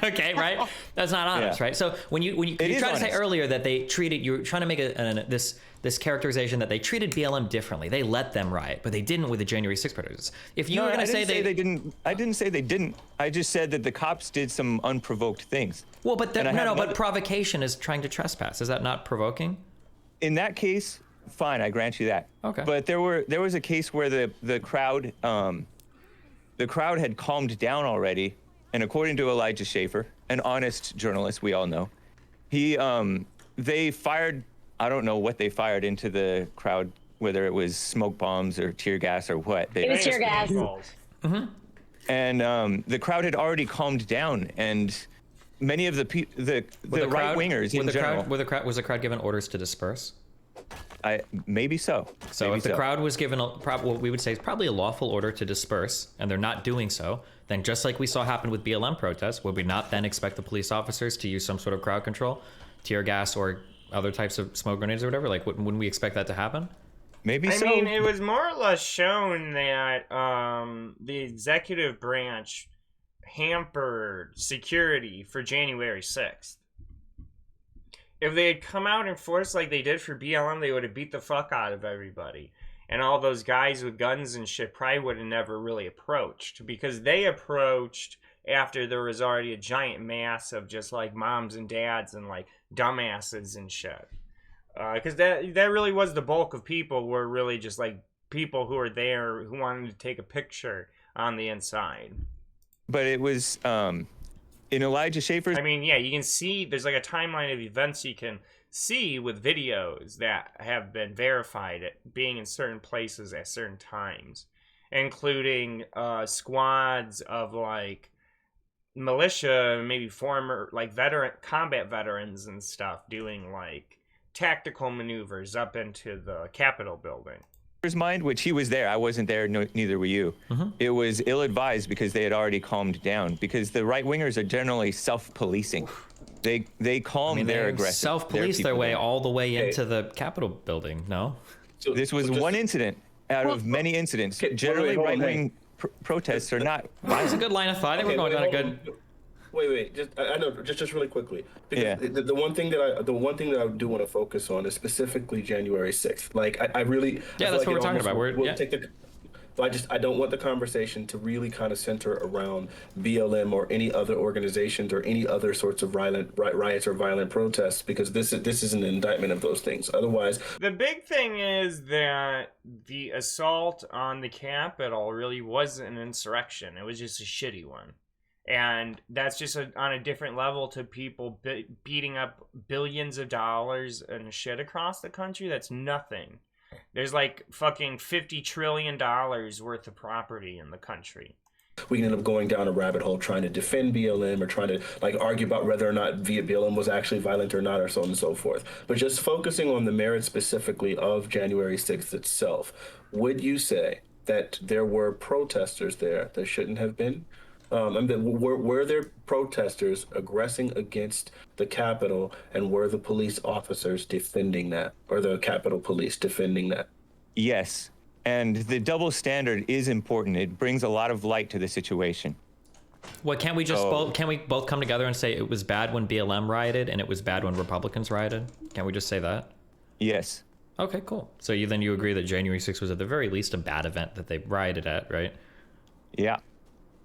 [SPEAKER 9] Okay, right? That's not honest, right? So when you tried to say earlier that they treated, you were trying to make this characterization that they treated BLM differently. They let them riot, but they didn't with the January 6th protesters. If you were going to say they
[SPEAKER 10] didn't, I didn't say they didn't. I just said that the cops did some unprovoked things.
[SPEAKER 9] Well, but but provocation is trying to trespass. Is that not provoking?
[SPEAKER 10] In that case, fine, I grant you that.
[SPEAKER 9] Okay.
[SPEAKER 10] But there was a case where the crowd had calmed down already, and according to Elijah Schaffer, an honest journalist we all know, they fired, I don't know what they fired into the crowd, whether it was smoke bombs or tear gas or what.
[SPEAKER 11] It was tear gas.
[SPEAKER 9] Mm-hmm.
[SPEAKER 10] And the crowd had already calmed down, and many of the right wingers in general.
[SPEAKER 9] Was the crowd given orders to disperse?
[SPEAKER 10] Maybe so.
[SPEAKER 9] So
[SPEAKER 10] maybe
[SPEAKER 9] if the crowd was given what we would say is probably a lawful order to disperse, and they're not doing so, then just like we saw happen with BLM protests, would we not then expect the police officers to use some sort of crowd control, tear gas, or other types of smoke grenades or whatever? Like, wouldn't we expect that to happen?
[SPEAKER 10] Maybe
[SPEAKER 3] I
[SPEAKER 10] so.
[SPEAKER 3] mean, it was more or less shown that the executive branch hampered security for January 6th. If they had come out in force like they did for BLM, they would have beat the fuck out of everybody. And all those guys with guns and shit probably would have never really approached, because they approached after there was already a giant mass of just like moms and dads and like dumbasses and shit. Because that really was the bulk of people, were really just like people who were there who wanted to take a picture on the inside.
[SPEAKER 10] But it was in Elijah Schaffer's.
[SPEAKER 3] I mean, yeah, you can see there's like a timeline of events you can see with videos that have been verified at being in certain places at certain times, including squads of like militia, maybe former like combat veterans and stuff doing like tactical maneuvers up into the Capitol building.
[SPEAKER 10] Mind, which he was there. I wasn't there, neither were you.
[SPEAKER 9] Mm-hmm.
[SPEAKER 10] It was ill-advised because they had already calmed down, because the right-wingers are generally self-policing. They calm their aggressive.
[SPEAKER 9] Self-police their way all the way into the Capitol building, no?
[SPEAKER 10] So this was one incident out of many incidents. Generally, right-wing protests are not violent.
[SPEAKER 9] That's a good line of thought. I think we're going down a good...
[SPEAKER 8] Wait. I know. Just really quickly. Because the one thing that I do want to focus on is specifically January 6th. Like I really.
[SPEAKER 9] Yeah, that's what we're talking about.
[SPEAKER 8] I don't want the conversation to really kind of center around BLM or any other organizations or any other sorts of riots or violent protests, because this is an indictment of those things. Otherwise,
[SPEAKER 3] the big thing is that the assault on the Capitol really wasn't an insurrection. It was just a shitty one. And that's just on a different level to people beating up billions of dollars and shit across the country. That's nothing. There's like fucking $50 trillion worth of property in the country.
[SPEAKER 8] We ended up going down a rabbit hole trying to defend BLM or trying to like argue about whether or not BLM was actually violent or not, or so on and so forth. But just focusing on the merits specifically of January 6th itself, would you say that there were protesters there that shouldn't have been? Were there protesters aggressing against the Capitol, and were the police officers defending that, or the Capitol Police defending that?
[SPEAKER 10] Yes, and the double standard is important. It brings a lot of light to the situation.
[SPEAKER 9] Well, can't we both come together and say it was bad when BLM rioted and it was bad when Republicans rioted? Can't we just say that?
[SPEAKER 10] Yes.
[SPEAKER 9] Okay, cool. So you agree that January 6th was at the very least a bad event that they rioted at, right?
[SPEAKER 10] Yeah.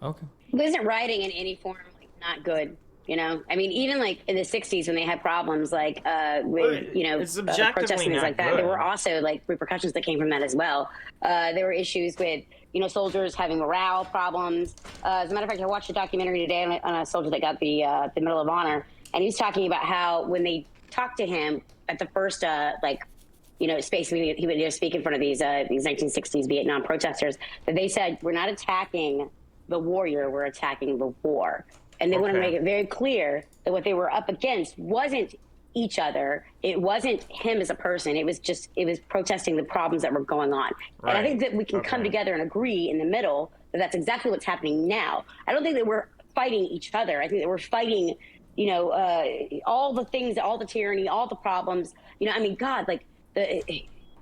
[SPEAKER 9] Okay.
[SPEAKER 11] Isn't rioting in any form like not good? You know, I mean, even like in the '60s when they had problems, like with protesting things like that, there were also like repercussions that came from that as well. There were issues with soldiers having morale problems. As a matter of fact, I watched a documentary today on a soldier that got the Medal of Honor, and he was talking about how when they talked to him at the first space meeting, he would speak in front of these 1960s Vietnam protesters, that they said, "We're not attacking the warrior, we're attacking the war." And they want to make it very clear that what they were up against wasn't each other. It wasn't him as a person. It was protesting the problems that were going on. Right. And I think that we can come together and agree in the middle that that's exactly what's happening now. I don't think that we're fighting each other. I think that we're fighting, all the things, all the tyranny, all the problems. I mean, God, like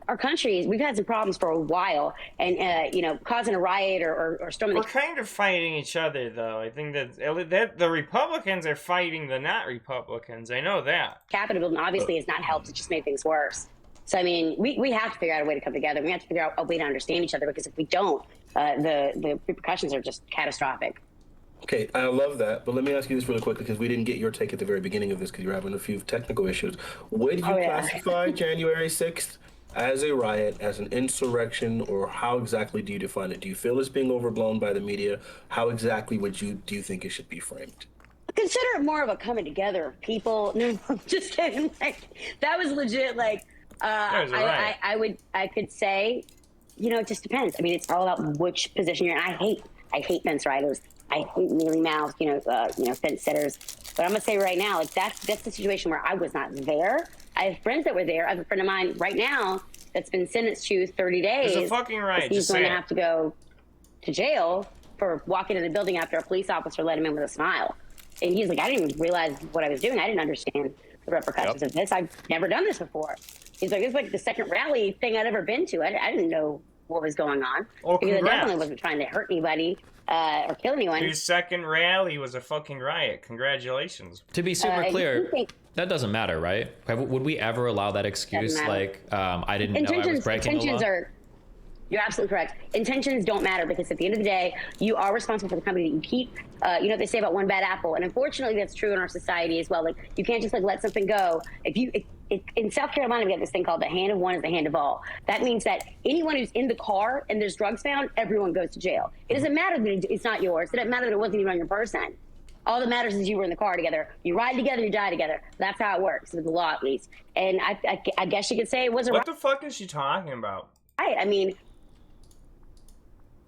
[SPEAKER 11] our country, we've had some problems for a while, and causing a riot or storming.
[SPEAKER 3] We're kind of fighting each other, though. I think that the Republicans are fighting the not Republicans. I know that. Capitol
[SPEAKER 11] building obviously has not helped. It just made things worse. So I mean, we have to figure out a way to come together. We have to figure out a way to understand each other, because if we don't, the repercussions are just catastrophic.
[SPEAKER 8] Okay, I love that, but let me ask you this really quickly, because we didn't get your take at the very beginning of this because you're having a few technical issues. Would you classify January 6th as a riot, as an insurrection, or how exactly do you define it? Do you feel it's being overblown by the media? How exactly do you think it should be framed?
[SPEAKER 11] Consider it more of a coming together of people. No, I'm just kidding. Like, that was legit. Like, I could say, it just depends. I mean, it's all about which position you're in. I hate fence riders. I hate mealy-mouthed, fence sitters. But I'm gonna say right now, like that's the situation where I was not there. I have friends that were there. I have a friend of mine right now that's been sentenced to 30 days.
[SPEAKER 3] It's a fucking riot.
[SPEAKER 11] He's going to have to go to jail for walking in the building after a police officer let him in with a smile. And he's like, I didn't even realize what I was doing. I didn't understand the repercussions of this. I've never done this before. He's like, it's like the second rally thing I'd ever been to. I didn't know what was going on.
[SPEAKER 3] Oh,
[SPEAKER 11] because I definitely wasn't trying to hurt anybody or kill anyone.
[SPEAKER 3] His second rally was a fucking riot. Congratulations.
[SPEAKER 9] To be super clear, that doesn't matter, right? Would we ever allow that excuse? Like, I didn't know I was breaking the law?
[SPEAKER 11] You're absolutely correct. Intentions don't matter, because at the end of the day, you are responsible for the company that you keep. What they say about one bad apple, and unfortunately, that's true in our society as well. Like, you can't just let something go. In South Carolina, we have this thing called the hand of one is the hand of all. That means that anyone who's in the car and there's drugs found, everyone goes to jail. It doesn't matter that it's not yours. It doesn't matter that it wasn't even on your person. All that matters is you were in the car together. You ride together, you die together. That's how it works, with the law at least. And I guess you could say it was a
[SPEAKER 3] What the fuck is she talking about?
[SPEAKER 11] I mean,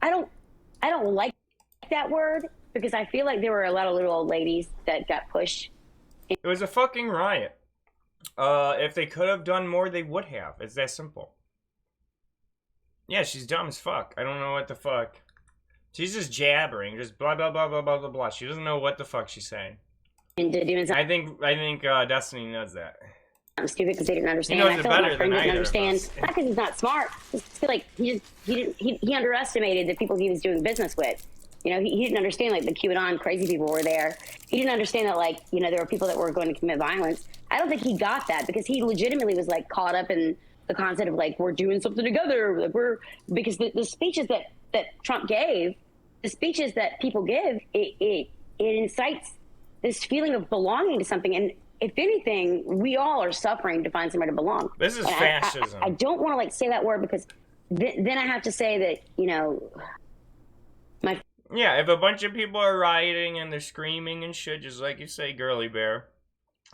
[SPEAKER 11] I don't like that word, because I feel like there were a lot of little old ladies that got pushed.
[SPEAKER 3] It was a fucking riot. If they could have done more, they would have. It's that simple. Yeah, she's dumb as fuck. I don't know what the fuck. She's just jabbering, just blah blah blah blah blah blah blah. She doesn't know what the fuck she's saying. I think Destiny knows that.
[SPEAKER 11] I'm stupid because they didn't understand.
[SPEAKER 3] He knows
[SPEAKER 11] I feel
[SPEAKER 3] it
[SPEAKER 11] like
[SPEAKER 3] better
[SPEAKER 11] my friend
[SPEAKER 3] than
[SPEAKER 11] didn't
[SPEAKER 3] either of
[SPEAKER 11] understand.
[SPEAKER 3] us.
[SPEAKER 11] Not because he's not smart. I feel like he underestimated the people he was doing business with. He didn't understand, like, the QAnon crazy people were there. He didn't understand that, like, there were people that were going to commit violence. I don't think he got that, because he legitimately was, like, caught up in the concept of, like, we're doing something together. Like, because the speeches that Trump gave, the speeches that people give, it incites this feeling of belonging to something. And if anything, we all are suffering to find somewhere to belong.
[SPEAKER 3] This is fascism.
[SPEAKER 11] I don't want to, like, say that word, because then I have to say that,
[SPEAKER 3] Yeah, if a bunch of people are rioting and they're screaming and shit, just like you say, girly bear,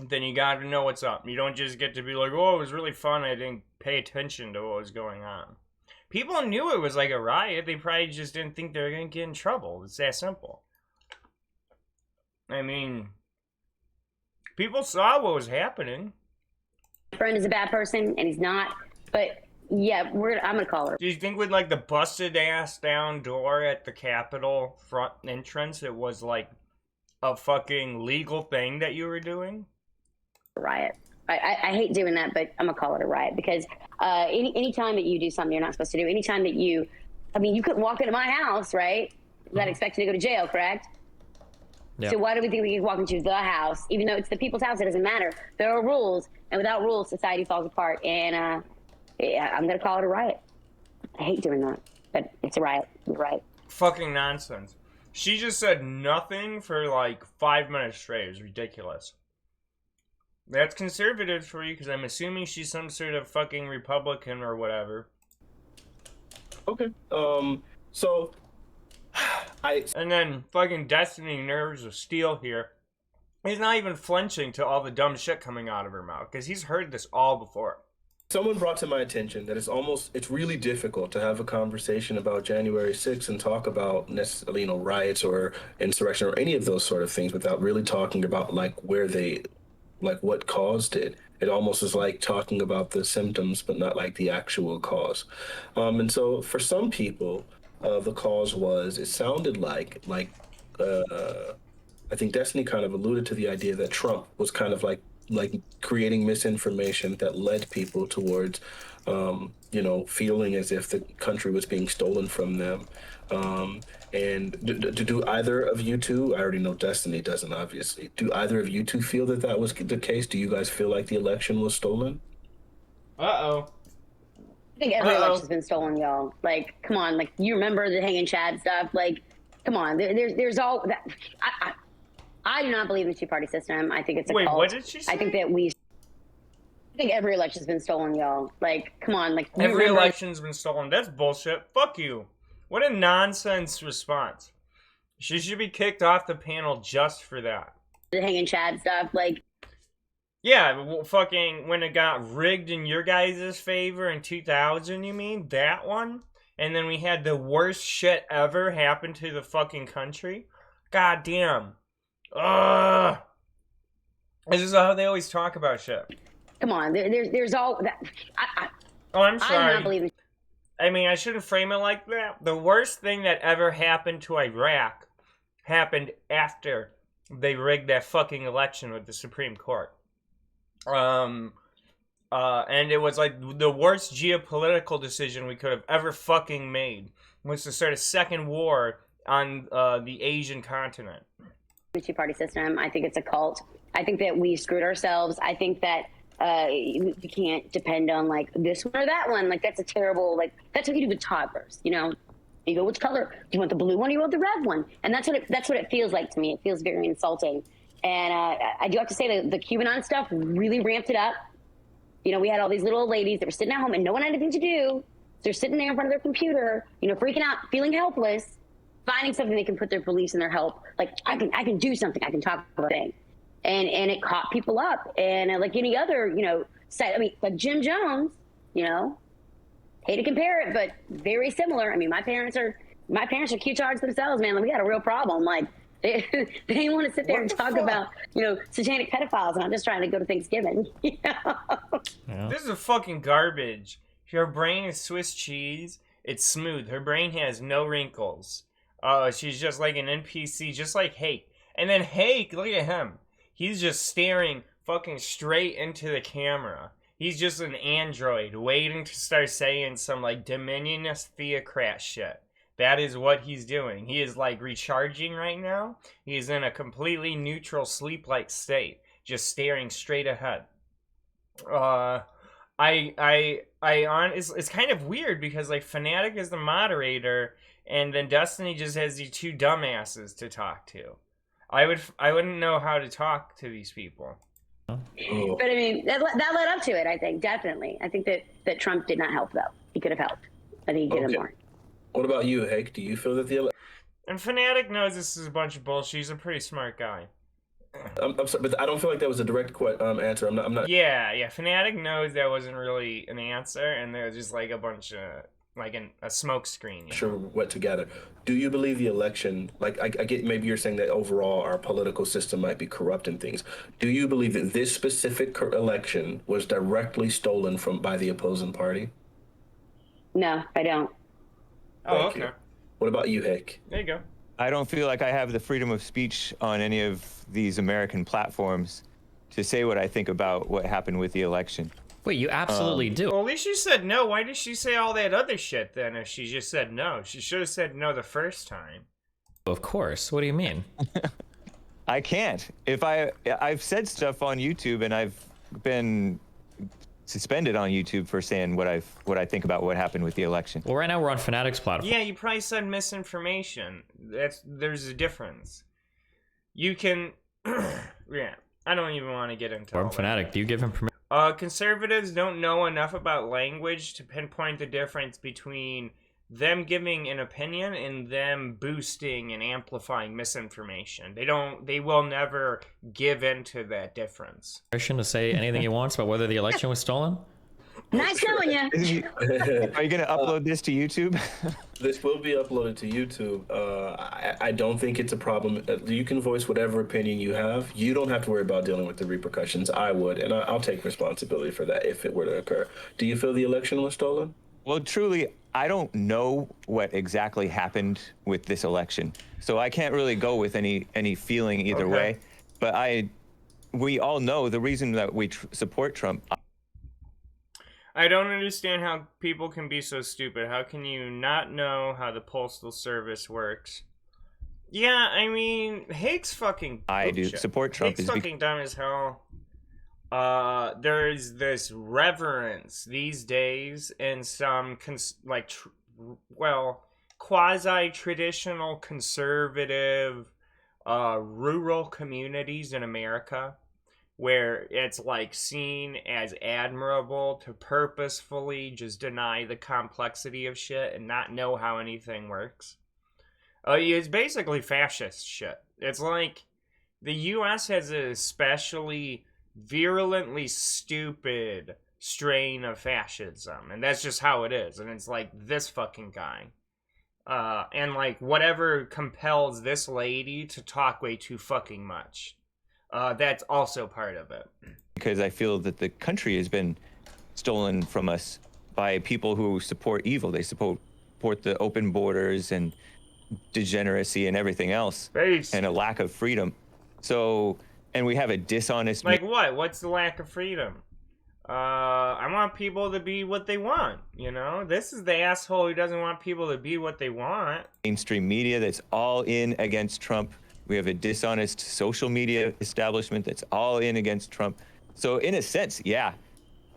[SPEAKER 3] then you gotta know what's up. You don't just get to be like, oh, it was really fun, I didn't pay attention to what was going on. People knew it was like a riot, they probably just didn't think they were gonna get in trouble. It's that simple. I mean, people saw what was happening.
[SPEAKER 11] My friend is a bad person, and he's not, but yeah, I'm gonna call her.
[SPEAKER 3] Do you think with, like, the busted ass down door at the Capitol front entrance, it was like a fucking legal thing that you were doing?
[SPEAKER 11] Riot. I hate doing that, but I'm gonna call it a riot, because any time that you do something you're not supposed to do, anytime that you couldn't walk into my house, right? That expected to go to jail, correct? Yeah. So why do we think we can walk into the house, even though it's the people's house? It doesn't matter. There are rules, and without rules, society falls apart. And I'm gonna call it a riot. I hate doing that, but it's a riot. You're right.
[SPEAKER 3] Fucking nonsense. She just said nothing for like 5 minutes straight. It was ridiculous. That's conservative for you, because I'm assuming she's some sort of fucking Republican or whatever.
[SPEAKER 8] Okay. So
[SPEAKER 3] and then fucking Destiny Nerves of Steel here. He's not even flinching to all the dumb shit coming out of her mouth, because he's heard this all before.
[SPEAKER 8] Someone brought to my attention that it's really difficult to have a conversation about January 6th and talk about necessarily, riots or insurrection or any of those sort of things without really talking about like what caused it. It almost is like talking about the symptoms, but not like the actual cause. And so for some people, the cause it sounded like I think Destiny kind of alluded to the idea that Trump was kind of like creating misinformation that led people towards, feeling as if the country was being stolen from them. And do either of you two, I already know Destiny doesn't, obviously, do either of you two feel that was the case? Do you guys feel like the election was stolen?
[SPEAKER 3] Uh-oh.
[SPEAKER 11] I think every election's been stolen, y'all. Like, come on, like, you remember the Hanging Chad stuff? Like, come on, there's all that. I do not believe in the two-party system. I think it's a cult.
[SPEAKER 3] Wait, what did she say?
[SPEAKER 11] I think every election's been stolen, y'all. Like, come on, like,
[SPEAKER 3] every election's been stolen. That's bullshit. Fuck you. What a nonsense response. She should be kicked off the panel just for that.
[SPEAKER 11] The Hanging Chad stuff, like.
[SPEAKER 3] Yeah, fucking when it got rigged in your guys' favor in 2000, you mean? That one? And then we had the worst shit ever happen to the fucking country? God damn. Ugh. This is how they always talk about shit.
[SPEAKER 11] Come on, there's all that.
[SPEAKER 3] Oh, I'm sorry.
[SPEAKER 11] I do not believe in.
[SPEAKER 3] I mean, I shouldn't frame it like that. The worst thing that ever happened to Iraq happened after they rigged that fucking election with the Supreme Court. And it was like the worst geopolitical decision we could have ever fucking made was to start a second war on the Asian continent.
[SPEAKER 11] The two-party system, I think it's a cult. I think that we screwed ourselves. I think that you can't depend on like this one or that one. Like that's a terrible, like that's what you do with toddlers, you know? You go, which color? Do you want the blue one or you want the red one? And that's what it feels like to me. It feels very insulting. And I do have to say that the QAnon stuff really ramped it up. You know, we had all these little ladies that were sitting at home and no one had anything to do. They're sitting there in front of their computer, you know, freaking out, feeling helpless, finding something they can put their beliefs and their help. Like, I can do something. I can talk about things. And it caught people up. And like any other, you know, site, I mean, like Jim Jones, you know, hate to compare it, but very similar. I mean, my parents are Q-tards themselves, man. Like, we got a real problem. Like, they want to sit there and talk about, you know, satanic pedophiles, and I'm just trying to go to Thanksgiving. You know?
[SPEAKER 3] Yeah. This is fucking garbage. Her brain is Swiss cheese. It's smooth. Her brain has no wrinkles. She's just like an NPC, just like Hake. And then Hake, look at him. He's just staring fucking straight into the camera. He's just an android waiting to start saying some like dominionist theocrat shit. That is what he's doing. He is like recharging right now. He is in a completely neutral sleep-like state, just staring straight ahead. It's kind of weird because like Fnatic is the moderator, and then Destiny just has these two dumbasses to talk to. I wouldn't know how to talk to these people.
[SPEAKER 11] But I mean, that led up to it. I think definitely. I think that Trump did not help though. He could have helped. I think he did more.
[SPEAKER 8] What about you, Hake? Do you feel that
[SPEAKER 3] And Fnatic knows this is a bunch of bullshit. He's a pretty smart guy.
[SPEAKER 8] I'm sorry, but I don't feel like that was a direct answer. I'm not.
[SPEAKER 3] Yeah. Fnatic knows that wasn't really an answer, and they're just like a bunch of like a smoke screen.
[SPEAKER 8] Sure, what together. Do you believe the election? Like, I get maybe you're saying that overall our political system might be corrupt and things. Do you believe that this specific election was directly stolen by the opposing party?
[SPEAKER 11] No, I don't.
[SPEAKER 3] Oh, okay.
[SPEAKER 8] What about you, Hake?
[SPEAKER 3] There you go.
[SPEAKER 10] I don't feel like I have the freedom of speech on any of these American platforms to say what I think about what happened with the election.
[SPEAKER 9] Wait, you absolutely do.
[SPEAKER 3] Well, at least you said no. Why did she say all that other shit then if she just said no? She should have said no the first time.
[SPEAKER 9] Of course. What do you mean?
[SPEAKER 10] I can't. If I've said stuff on YouTube and I've been suspended on YouTube for saying what I think about what happened with the election.
[SPEAKER 9] Well, right now we're on Fanatic's platform.
[SPEAKER 3] Yeah, you probably said misinformation. There's a difference. You can, yeah. I don't even want to get into all
[SPEAKER 9] Fanatic, do you give him permission?
[SPEAKER 3] Conservatives don't know enough about language to pinpoint the difference between them giving an opinion and them boosting and amplifying misinformation. They will never give into that difference.
[SPEAKER 9] Permission to say anything he wants about whether the election was stolen?
[SPEAKER 11] Nice knowing you.
[SPEAKER 10] Are you going to upload this to YouTube?
[SPEAKER 8] This will be uploaded to YouTube. I don't think it's a problem. You can voice whatever opinion you have. You don't have to worry about dealing with the repercussions. I would, and I'll take responsibility for that if it were to occur. Do you feel the election was stolen?
[SPEAKER 10] Well, truly, I don't know what exactly happened with this election, so I can't really go with any feeling either way. But we all know the reason that we support Trump.
[SPEAKER 3] I don't understand how people can be so stupid. How can you not know how the Postal Service works? Yeah, I mean, Hake's fucking...
[SPEAKER 10] I do support Trump.
[SPEAKER 3] Hake's fucking dumb as hell. There's this reverence these days in some, quasi-traditional conservative rural communities in America, where it's like seen as admirable to purposefully just deny the complexity of shit and not know how anything works. It's basically fascist shit. It's like the US has an especially virulently stupid strain of fascism, and that's just how it is. And it's like this fucking guy. And like whatever compels this lady to talk way too fucking much. That's also part of it.
[SPEAKER 10] Because I feel that the country has been stolen from us by people who support evil. They support the open borders and degeneracy and everything else. And a lack of freedom. So, and we have a dishonest...
[SPEAKER 3] Like what? What's the lack of freedom? I want people to be what they want, you know? This is the asshole who doesn't want people to be what they want.
[SPEAKER 10] Mainstream media that's all in against Trump. We have a dishonest social media establishment that's all in against Trump. So in a sense, yeah,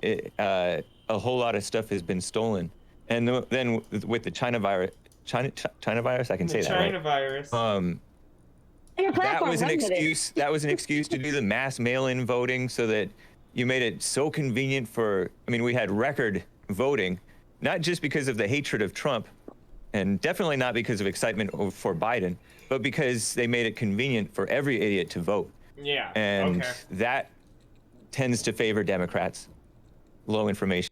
[SPEAKER 10] a whole lot of stuff has been stolen. And then with the China virus, I can say that, right?
[SPEAKER 3] China virus.
[SPEAKER 10] That was an excuse. That was an excuse to do the mass mail-in voting, so that you made it so convenient for. I mean, we had record voting, not just because of the hatred of Trump, and definitely not because of excitement for Biden, but because they made it convenient for every idiot to vote.
[SPEAKER 3] Yeah.
[SPEAKER 10] And that tends to favor Democrats, low information.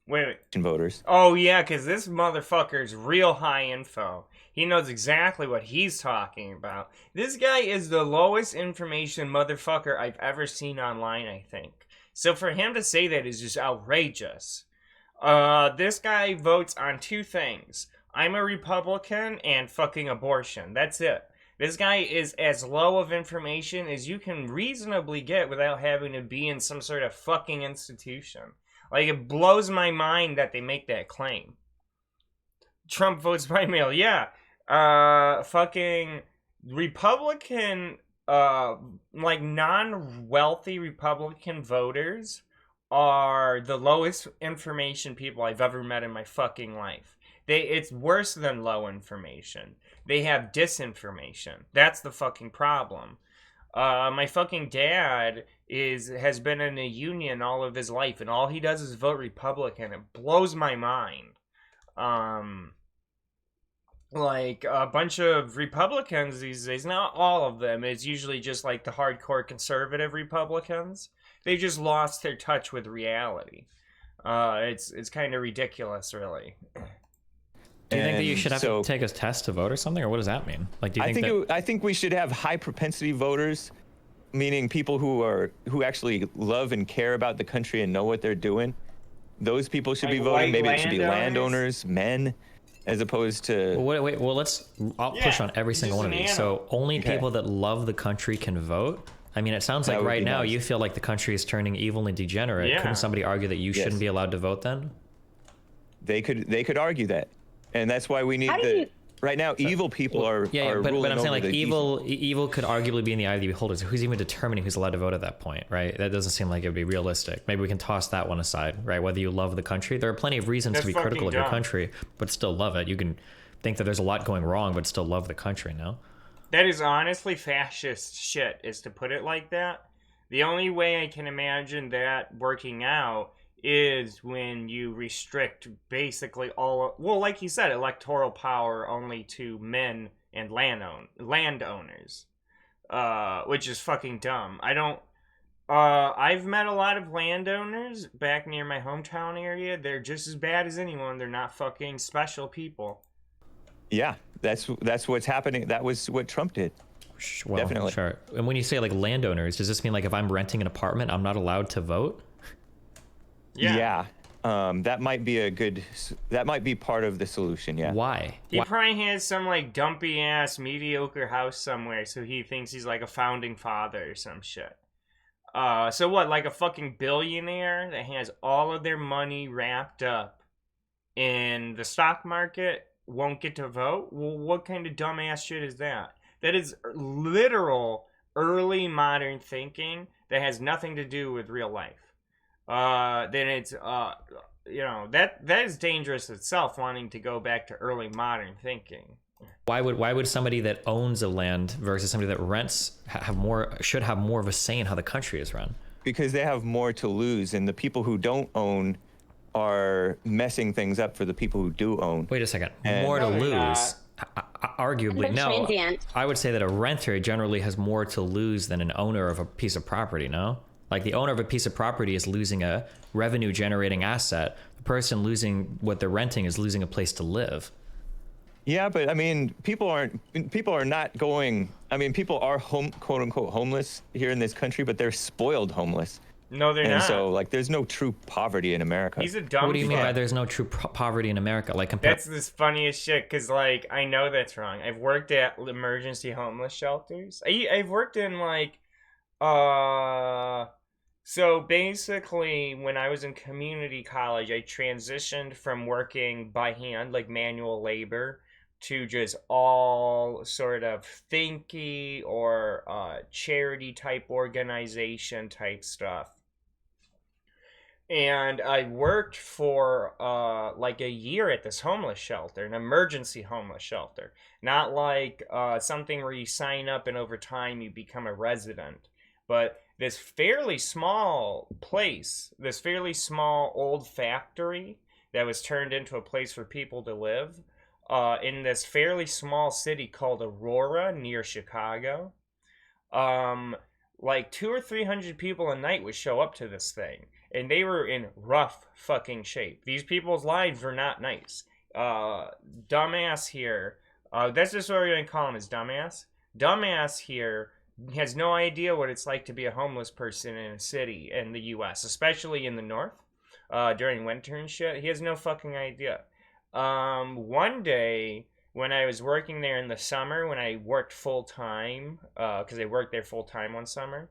[SPEAKER 3] Wait.
[SPEAKER 10] Voters.
[SPEAKER 3] Oh yeah, because this motherfucker's real high info. He knows exactly what he's talking about. This guy is the lowest information motherfucker I've ever seen online, I think. So for him to say that is just outrageous. This guy votes on two things. I'm a Republican and fucking abortion. That's it. This guy is as low of information as you can reasonably get without having to be in some sort of fucking institution. Like, it blows my mind that they make that claim. Trump votes by mail. Yeah. Fucking Republican, like, non-wealthy Republican voters are the lowest information people I've ever met in my fucking life. It's worse than low information. They have disinformation. That's the fucking problem. My fucking dad has been in a union all of his life, and all he does is vote Republican. It blows my mind. Like a bunch of Republicans these days, not all of them. It's usually just like the hardcore conservative Republicans. They just lost their touch with reality. It's kind of ridiculous, really.
[SPEAKER 9] Do you think that you should have to take a test to vote or something, or what does that mean? Like, do you think
[SPEAKER 10] I think we should have high propensity voters, meaning people who actually love and care about the country and know what they're doing. Those people should be voting. Maybe it should be landowners, men, as opposed to.
[SPEAKER 9] Well, wait. Well, I'll push on every single one of these. So only people that love the country can vote. I mean, it sounds like right now you feel like the country is turning evil and degenerate. Yeah. Couldn't somebody argue that you shouldn't be allowed to vote then?
[SPEAKER 10] They could argue that. And that's why we need Right now, evil people are
[SPEAKER 9] but
[SPEAKER 10] ruling
[SPEAKER 9] I'm saying
[SPEAKER 10] over
[SPEAKER 9] like
[SPEAKER 10] the
[SPEAKER 9] evil could arguably be in the eye of the beholder. So who's even determining who's allowed to vote at that point, right? That doesn't seem like it would be realistic. Maybe we can toss that one aside, right? Whether you love the country, there are plenty of reasons to be critical of your country, but still love it. You can think that there's a lot going wrong, but still love the country, no?
[SPEAKER 3] That is honestly fascist shit, is to put it like that. The only way I can imagine that working out is when you restrict basically all, well, like you said, electoral power only to men and landowners, which is fucking dumb. I've met a lot of landowners back near my hometown area. They're just as bad as anyone. They're not fucking special people.
[SPEAKER 10] Yeah, that's what's happening. That was what Trump did.
[SPEAKER 9] Well,
[SPEAKER 10] definitely.
[SPEAKER 9] Sure. And when you say like landowners, does this mean like if I'm renting an apartment, I'm not allowed to vote?
[SPEAKER 3] Yeah.
[SPEAKER 10] That might be part of the solution. Yeah.
[SPEAKER 9] Why?
[SPEAKER 3] He probably has some like dumpy ass mediocre house somewhere, so he thinks he's like a founding father or some shit. So what, like a fucking billionaire that has all of their money wrapped up in the stock market won't get to vote? Well, what kind of dumbass shit is that? That is literal early modern thinking that has nothing to do with real life. Then it's that is dangerous itself, wanting to go back to early modern thinking.
[SPEAKER 9] Why would somebody that owns a land versus somebody that rents should have more of a say in how the country is run?
[SPEAKER 10] Because they have more to lose, and the people who don't own are messing things up for the people who do own.
[SPEAKER 9] Wait a second. More to lose? Arguably, no.
[SPEAKER 11] Transient.
[SPEAKER 9] I would say that a renter generally has more to lose than an owner of a piece of property, no? Like the owner of a piece of property is losing a revenue generating asset. The person losing what they're renting is losing a place to live.
[SPEAKER 10] Yeah, but I mean, people are not going. I mean, people are quote unquote homeless here in this country, but they're spoiled homeless.
[SPEAKER 3] No, they're not.
[SPEAKER 10] And so, like, there's no true poverty in America.
[SPEAKER 3] He's a dumb.
[SPEAKER 9] What do you mean by there's no true poverty in America? Like,
[SPEAKER 3] that's this funniest shit. Cause like I know that's wrong. I've worked at emergency homeless shelters. I've worked in like, So basically, when I was in community college, I transitioned from working by hand, like manual labor, to just all sort of thinky or charity type organization type stuff. And I worked for like a year at this homeless shelter, an emergency homeless shelter. Not like something where you sign up and over time you become a resident. But this fairly small place, this fairly small old factory that was turned into a place for people to live in this fairly small city called Aurora near Chicago. Like 200 or 300 people a night would show up to this thing, and they were in rough fucking shape. These people's lives were not nice. Dumbass here, that's just what we're going to call him, is dumbass. Dumbass here has no idea what it's like to be a homeless person in a city in the U.S., especially in the north, during winter and shit. He has no fucking idea. One day, when I was working there in the summer, when I worked full-time, because I worked there full-time one summer,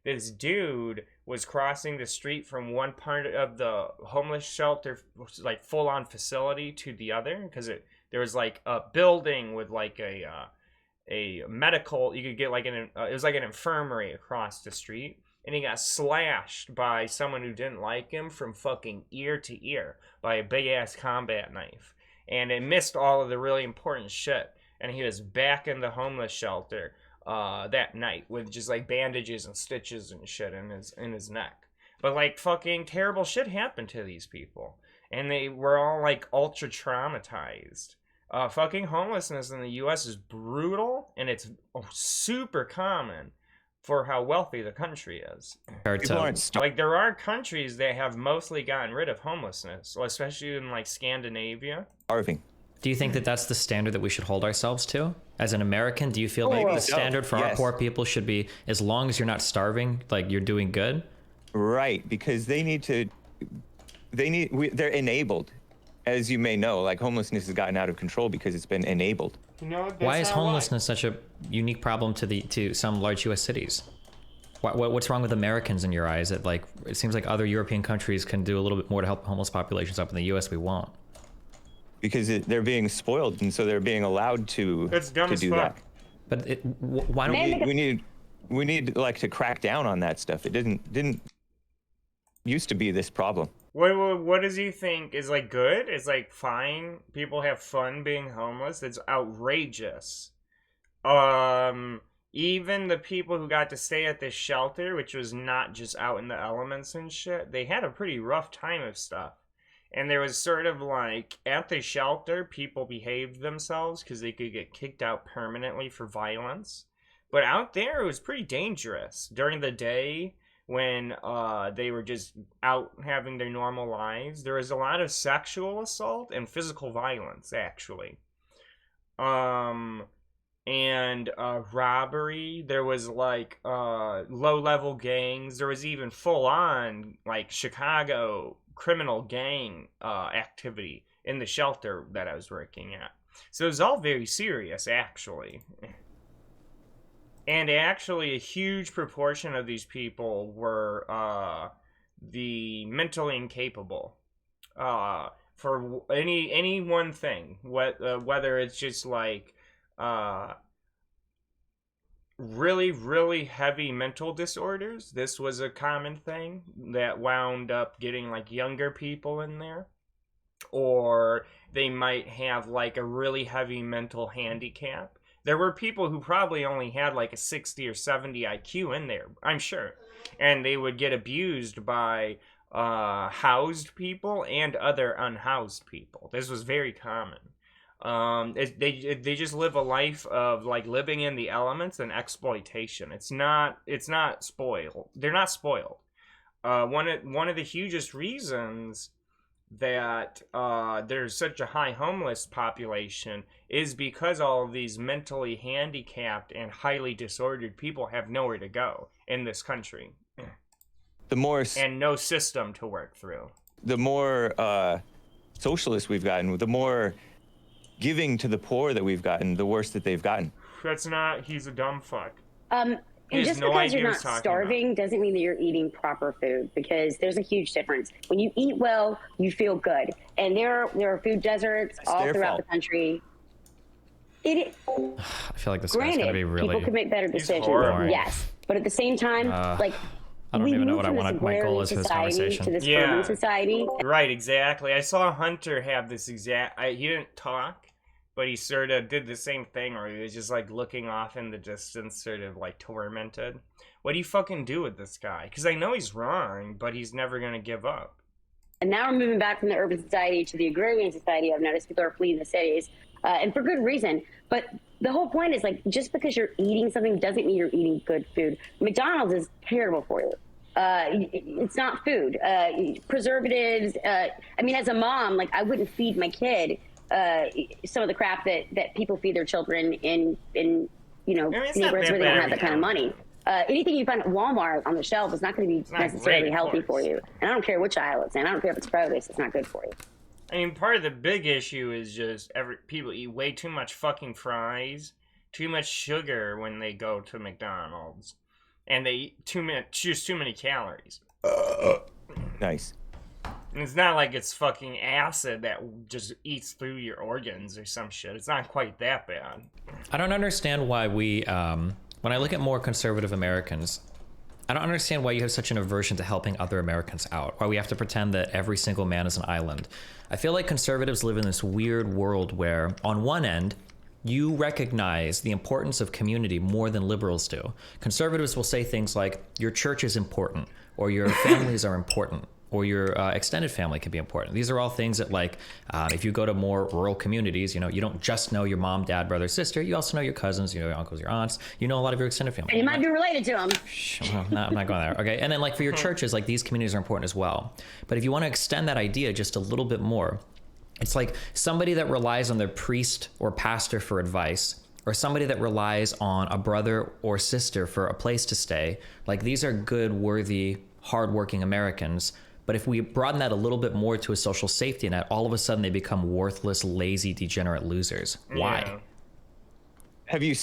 [SPEAKER 3] this dude was crossing the street from one part of the homeless shelter, like full-on facility, to the other, because there was like a building with like a medical, you could get like it was like an infirmary across the street, and he got slashed by someone who didn't like him from fucking ear to ear by a big ass combat knife, and it missed all of the really important shit, and he was back in the homeless shelter that night with just like bandages and stitches and shit in his neck. But like fucking terrible shit happened to these people, and they were all like ultra traumatized. Fucking homelessness in the U.S. is brutal, and it's super common for how wealthy the country is. Like, there are countries that have mostly gotten rid of homelessness, especially in like Scandinavia.
[SPEAKER 10] Starving.
[SPEAKER 9] Do you think that that's the standard that we should hold ourselves to? As an American, do you feel like the standard for our poor people should be, as long as you're not starving, like you're doing good?
[SPEAKER 10] Right, because they're enabled. As you may know, like homelessness has gotten out of control because it's been enabled.
[SPEAKER 9] Why is homelessness such a unique problem to some large U.S. cities? What's wrong with Americans in your eyes? It seems like other European countries can do a little bit more to help homeless populations up. In the U.S., we won't.
[SPEAKER 10] because they're being spoiled, and so they're being allowed to do that.
[SPEAKER 9] But why don't
[SPEAKER 10] we need like to crack down on that stuff? It didn't used to be this problem.
[SPEAKER 3] What does he think is like good? It's like fine. People have fun being homeless. It's outrageous. Even the people who got to stay at this shelter, which was not just out in the elements and shit, they had a pretty rough time of stuff. And there was sort of like, at the shelter, people behaved themselves because they could get kicked out permanently for violence. But out there, it was pretty dangerous. During the day, when they were just out having their normal lives, there was a lot of sexual assault and physical violence, actually. And robbery. There was like low-level gangs. There was even full-on like Chicago criminal gang activity in the shelter that I was working at. So it was all very serious, actually. And actually, a huge proportion of these people were the mentally incapable. For any one thing, whether it's just like really, really heavy mental disorders. This was a common thing that wound up getting like younger people in there. Or they might have like a really heavy mental handicap. There were people who probably only had like a 60 or 70 IQ in there, I'm sure. And they would get abused by housed people and other unhoused people. This was very common. They just live a life of like living in the elements and exploitation. It's not spoiled. They're not spoiled. One of the hugest reasons that there's such a high homeless population is because all of these mentally handicapped and highly disordered people have nowhere to go in this country. And no system to work through.
[SPEAKER 10] The more socialist we've gotten, the more giving to the poor that we've gotten, the worse that they've gotten.
[SPEAKER 3] He's a dumb fuck.
[SPEAKER 11] And just because you're not starving doesn't mean that you're eating proper food, because there's a huge difference. When you eat well, you feel good. And there are food deserts all throughout the country.
[SPEAKER 9] I feel like this guy's gonna be really.
[SPEAKER 11] People can make better decisions. Yes, but at the same time, like.
[SPEAKER 9] I don't even know what my goal is for this conversation.
[SPEAKER 11] To this urban society.
[SPEAKER 3] Right, exactly. I saw Hunter have this exact. He didn't talk, but he sort of did the same thing where he was just like looking off in the distance, sort of like tormented. What do you fucking do with this guy? Because I know he's wrong, but he's never gonna give up.
[SPEAKER 11] And now we're moving back from the urban society to the agrarian society. I've noticed people are fleeing the cities, and for good reason. But the whole point is, like, just because you're eating something doesn't mean you're eating good food. McDonald's is terrible for you. It's not food. Preservatives. I mean, as a mom, like, I wouldn't feed my kid some of the crap that people feed their children in neighborhoods where they don't have that kind of money. Anything you find at Walmart on the shelf is not going to be necessarily healthy for you. And I don't care which aisle it's in. I don't care if it's produce. It's not good for you.
[SPEAKER 3] I mean, part of the big issue is just people eat way too much fucking fries, too much sugar when they go to McDonald's, and they eat too many calories.
[SPEAKER 10] Nice.
[SPEAKER 3] And it's not like it's fucking acid that just eats through your organs or some shit. It's not quite that bad.
[SPEAKER 9] I don't understand why we, when I look at more conservative Americans, I don't understand why you have such an aversion to helping other Americans out, why we have to pretend that every single man is an island. I feel like conservatives live in this weird world where, on one end, you recognize the importance of community more than liberals do. Conservatives will say things like, your church is important, or your families are important, or your extended family can be important. These are all things that, like, if you go to more rural communities, you don't just know your mom, dad, brother, sister. You also know your cousins, your uncles, your aunts. You know a lot of your extended family.
[SPEAKER 11] And you might be related to them.
[SPEAKER 9] I'm not going there. Okay, and then like for your churches, like these communities are important as well. But if you want to extend that idea just a little bit more, it's like somebody that relies on their priest or pastor for advice, or somebody that relies on a brother or sister for a place to stay. Like, these are good, worthy, hardworking Americans. But if we broaden that a little bit more to a social safety net, all of a sudden they become worthless, lazy, degenerate losers. Why?
[SPEAKER 10] Yeah. Have you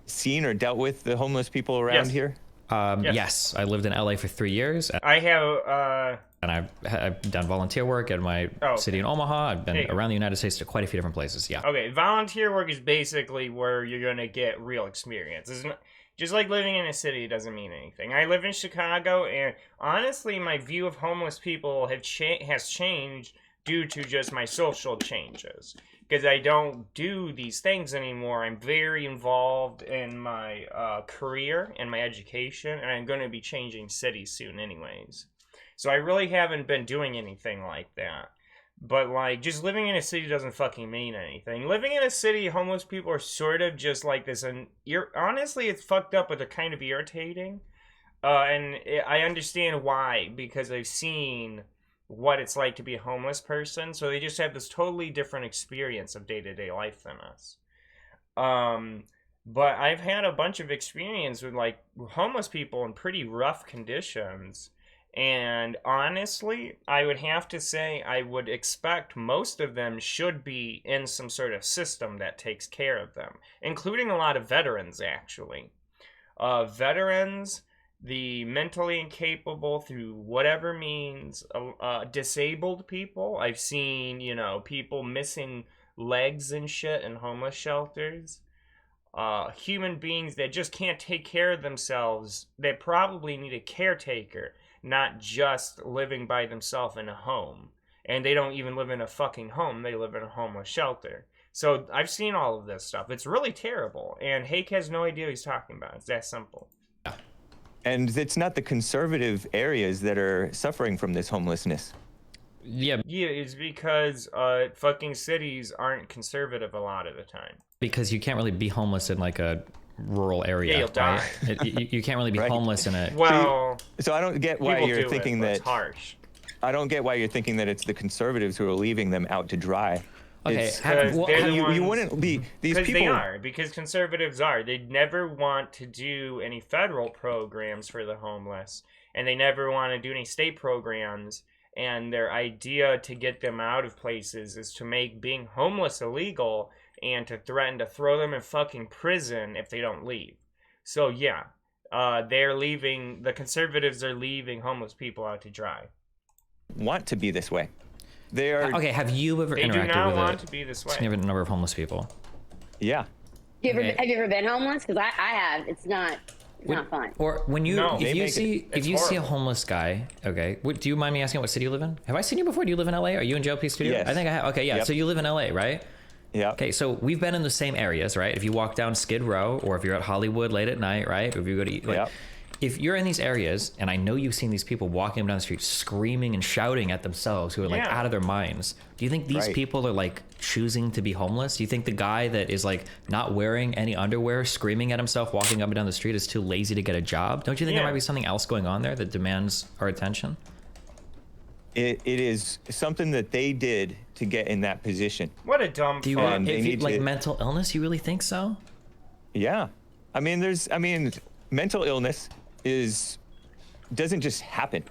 [SPEAKER 10] seen or dealt with the homeless people around here?
[SPEAKER 9] Yes, I lived in LA for 3 years.
[SPEAKER 3] I have,
[SPEAKER 9] and I've done volunteer work at my city in Omaha. I've been around the United States to quite a few different places. Yeah.
[SPEAKER 3] Okay, volunteer work is basically where you're gonna get real experience. It's not, just like living in a city doesn't mean anything. I live in Chicago, and honestly, my view of homeless people has changed due to just my social changes. Because I don't do these things anymore. I'm very involved in my career and my education, and I'm going to be changing cities soon anyways. So I really haven't been doing anything like that. But, like, just living in a city doesn't fucking mean anything. Living in a city, homeless people are sort of just like this, and honestly, it's fucked up, but they're kind of irritating. I understand why, because I've seen what it's like to be a homeless person, so they just have this totally different experience of day-to-day life than us. But I've had a bunch of experience with like homeless people in pretty rough conditions, and honestly, I would have to say I would expect most of them should be in some sort of system that takes care of them, including a lot of veterans actually. Veterans, the mentally incapable through whatever means, disabled people. I've seen, people missing legs and shit in homeless shelters. Human beings that just can't take care of themselves, they probably need a caretaker, not just living by themselves in a home. And they don't even live in a fucking home, they live in a homeless shelter. So I've seen all of this stuff. It's really terrible. And Hake has no idea what he's talking about. It's that simple.
[SPEAKER 10] And it's not the conservative areas that are suffering from this homelessness.
[SPEAKER 9] Yeah,
[SPEAKER 3] it's because fucking cities aren't conservative a lot of the time.
[SPEAKER 9] Because you can't really be homeless in like a rural area.
[SPEAKER 3] Yeah, you'll die.
[SPEAKER 9] You can't really be homeless in a...
[SPEAKER 3] Well,
[SPEAKER 10] so I don't get why you're thinking that...
[SPEAKER 3] It's harsh.
[SPEAKER 10] I don't get why you're thinking that it's the conservatives who are leaving them out to dry.
[SPEAKER 9] Okay,
[SPEAKER 10] you wouldn't be these people.
[SPEAKER 3] They are, because conservatives are. They never want to do any federal programs for the homeless, and they never want to do any state programs. And their idea to get them out of places is to make being homeless illegal and to threaten to throw them in fucking prison if they don't leave. So yeah, they're leaving. The conservatives are leaving homeless people out to dry.
[SPEAKER 10] Want to be this way. They are
[SPEAKER 9] okay. Have you ever interacted
[SPEAKER 3] do not
[SPEAKER 9] with
[SPEAKER 3] want to be this way.
[SPEAKER 9] significant number of homeless people?
[SPEAKER 10] Yeah.
[SPEAKER 11] Have you ever been homeless? Because I have. It's not fun.
[SPEAKER 9] Or when you if you see
[SPEAKER 3] horrible.
[SPEAKER 9] a homeless guy, okay. Do you mind me asking what city you live in? Have I seen you before? Do you live in LA? Are you in JLP Studio?
[SPEAKER 10] Yes.
[SPEAKER 9] I think I have. Okay, yeah.
[SPEAKER 10] Yep.
[SPEAKER 9] So you live in LA, right?
[SPEAKER 10] Yeah.
[SPEAKER 9] Okay, so we've been in the same areas, right? If you walk down Skid Row, or if you're at Hollywood late at night, right? Or if you go to eat, like, if you're in these areas, and I know you've seen these people walking down the street screaming and shouting at themselves who are like out of their minds. Do you think these people are like choosing to be homeless? Do you think the guy that is like not wearing any underwear, screaming at himself, walking up and down the street is too lazy to get a job? Don't you think there might be something else going on there that demands our attention?
[SPEAKER 10] It is something that they did to get in that position.
[SPEAKER 3] What a dumb
[SPEAKER 9] Do you
[SPEAKER 3] fuck.
[SPEAKER 9] like mental illness? You really think so?
[SPEAKER 10] Yeah. I mean, mental illness doesn't just happen.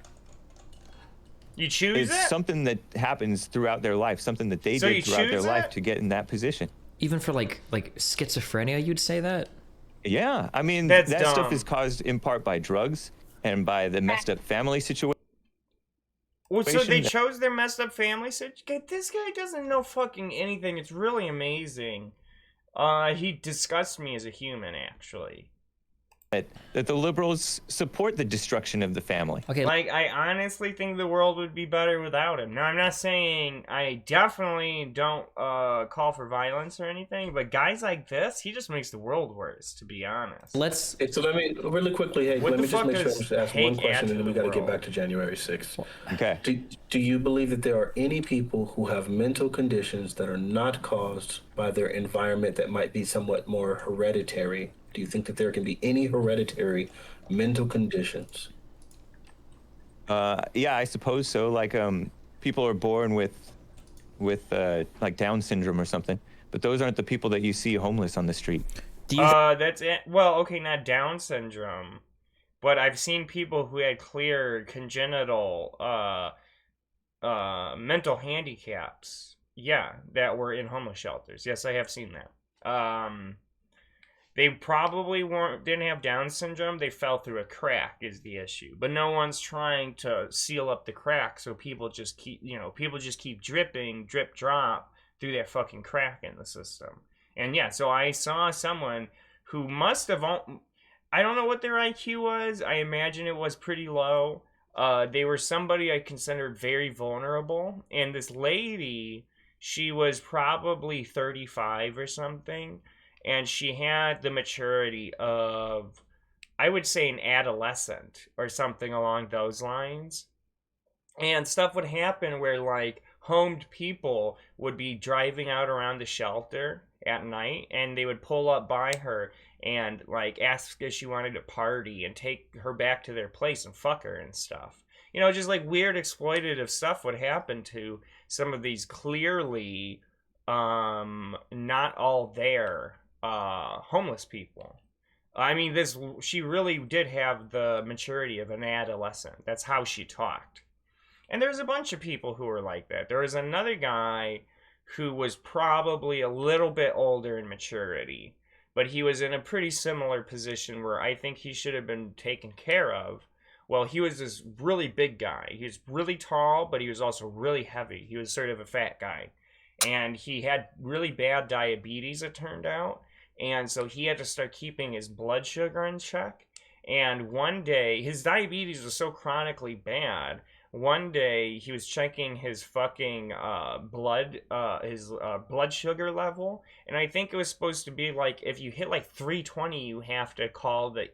[SPEAKER 3] You choose
[SPEAKER 10] it's something that happens throughout their life, something that they did throughout their life to get in that position.
[SPEAKER 9] Even for like schizophrenia, you'd say that?
[SPEAKER 10] Yeah, I mean,
[SPEAKER 3] That's
[SPEAKER 10] that
[SPEAKER 3] dumb.
[SPEAKER 10] stuff is caused in part by drugs and by the messed up family situation.
[SPEAKER 3] Well, so they chose their messed up family situation? This guy doesn't know fucking anything. It's really amazing. He disgusts me as a human, actually.
[SPEAKER 10] That the liberals support the destruction of the family.
[SPEAKER 9] Okay.
[SPEAKER 3] Like, I honestly think the world would be better without him. Now, I'm not saying I definitely don't call for violence or anything, but guys like this, he just makes the world worse, to be honest.
[SPEAKER 8] So let me, really quickly, Hake, let me just make sure I just ask one question and then we got to get back to January 6th.
[SPEAKER 10] Okay.
[SPEAKER 8] Do you believe that there are any people who have mental conditions that are not caused by their environment that might be somewhat more hereditary? Do you think that there can be any hereditary mental conditions?
[SPEAKER 10] Yeah, I suppose so. Like, people are born with like Down syndrome or something, but those aren't the people that you see homeless on the street.
[SPEAKER 3] That's it. Well, okay, not Down syndrome, but I've seen people who had clear congenital mental handicaps. Yeah, that were in homeless shelters. Yes, I have seen that. They probably didn't have Down syndrome. They fell through a crack is the issue. But no one's trying to seal up the crack, so people just keep dripping, drip drop through that fucking crack in the system. And yeah, so I saw someone who must have, I don't know what their IQ was. I imagine it was pretty low. They were somebody I considered very vulnerable. And this lady, she was probably 35 or something. And she had the maturity of, I would say, an adolescent or something along those lines. And stuff would happen where, like, homed people would be driving out around the shelter at night, and they would pull up by her and, like, ask if she wanted to party and take her back to their place and fuck her and stuff. You know, just, like, weird exploitative stuff would happen to some of these clearly not all there homeless people. I mean, she really did have the maturity of an adolescent. That's how she talked. And there's a bunch of people who were like that. There was another guy who was probably a little bit older in maturity, but he was in a pretty similar position where I think he should have been taken care of. Well, he was this really big guy. He was really tall, but he was also really heavy. He was sort of a fat guy. And he had really bad diabetes, it turned out. And so he had to start keeping his blood sugar in check. And one day, his diabetes was so chronically bad. One day, he was checking his fucking blood sugar level. And I think it was supposed to be like, if you hit like 320, you have to call the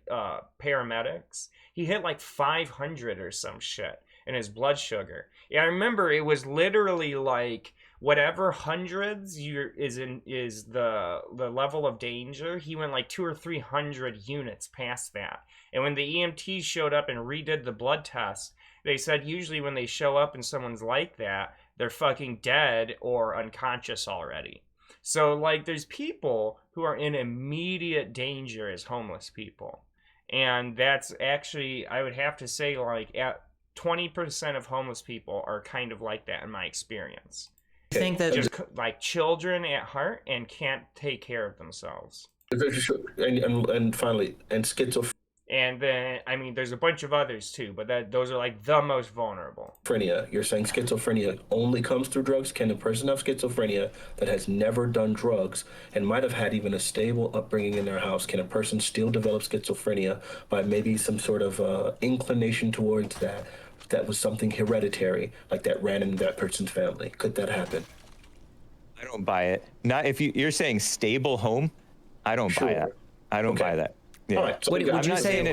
[SPEAKER 3] paramedics. He hit like 500 or some shit in his blood sugar. Yeah, I remember it was literally like, whatever hundreds is the level of danger, he went like 200 or 300 units past that. And when the EMTs showed up and redid the blood test, they said usually when they show up and someone's like that, they're fucking dead or unconscious already. So, like, there's people who are in immediate danger as homeless people. And that's actually, I would have to say, like, at 20% of homeless people are kind of like that in my experience.
[SPEAKER 9] I think that
[SPEAKER 3] just like children at heart and can't take care of themselves.
[SPEAKER 8] And finally, and schizophrenia.
[SPEAKER 3] And then, I mean, there's a bunch of others too, but those are like the most vulnerable.
[SPEAKER 8] You're saying schizophrenia only comes through drugs? Can a person have schizophrenia that has never done drugs and might have had even a stable upbringing in their house? Can a person still develop schizophrenia by maybe some sort of inclination towards that? That was something hereditary, like that ran in that person's family. Could that happen?
[SPEAKER 10] I don't buy it. Not if you're saying stable home. I don't buy that. I don't buy that. Yeah.
[SPEAKER 8] All right. So
[SPEAKER 9] would you say,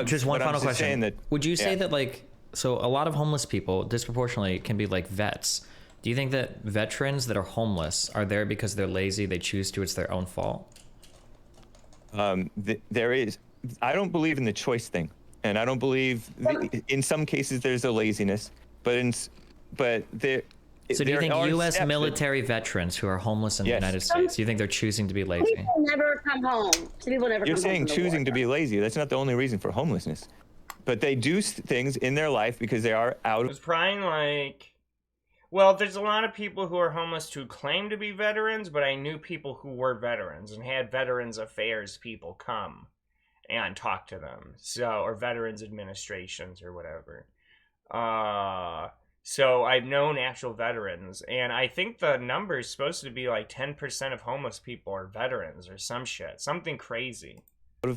[SPEAKER 9] just one final question.
[SPEAKER 10] That,
[SPEAKER 9] would you say that, like, so a lot of homeless people disproportionately can be like vets. Do you think that veterans that are homeless are there because they're lazy, they choose to, it's their own fault?
[SPEAKER 10] There is. I don't believe in the choice thing. And I don't believe, in some cases, there's a laziness, but there.
[SPEAKER 9] So do you think U.S. military veterans who are homeless in the United States, do you think they're choosing to be lazy?
[SPEAKER 11] People never come home.
[SPEAKER 10] You're saying choosing to be lazy. That's not the only reason for homelessness. But they do things in their life because they are out.
[SPEAKER 3] It's probably like, well, there's a lot of people who are homeless who claim to be veterans, but I knew people who were veterans and had Veterans Affairs people come and talk to them, or veterans administrations or whatever. So I've known actual veterans, and I think the number is supposed to be like 10% of homeless people are veterans or some shit, something crazy.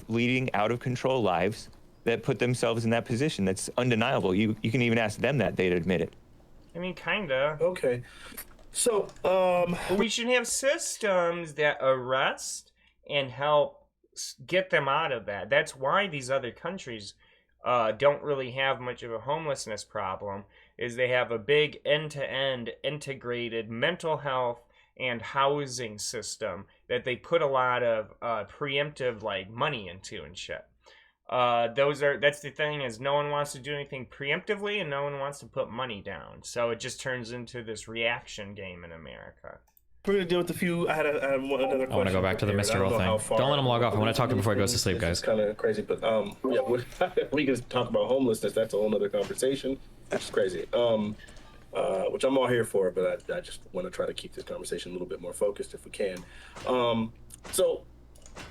[SPEAKER 10] Leading out of control lives that put themselves in that position. That's undeniable. You can even ask them that, they'd admit it.
[SPEAKER 3] I mean, kinda.
[SPEAKER 8] Okay. So,
[SPEAKER 3] we should have systems that arrest and help get them out of that. That's why these other countries don't really have much of a homelessness problem, is they have a big end-to-end integrated mental health and housing system that they put a lot of preemptive like money into and shit. That's the thing, is no one wants to do anything preemptively and no one wants to put money down. So it just turns into this reaction game in America.
[SPEAKER 8] We're going to deal with a few. I had another question.
[SPEAKER 9] I want to go back to the Mr. Roll thing. Don't let him log off. I want to talk to him before he goes to sleep, guys.
[SPEAKER 8] It's kind of crazy, but yeah, we can talk about homelessness. That's a whole other conversation. That's crazy. Which I'm all here for, but I just want to try to keep this conversation a little bit more focused if we can. So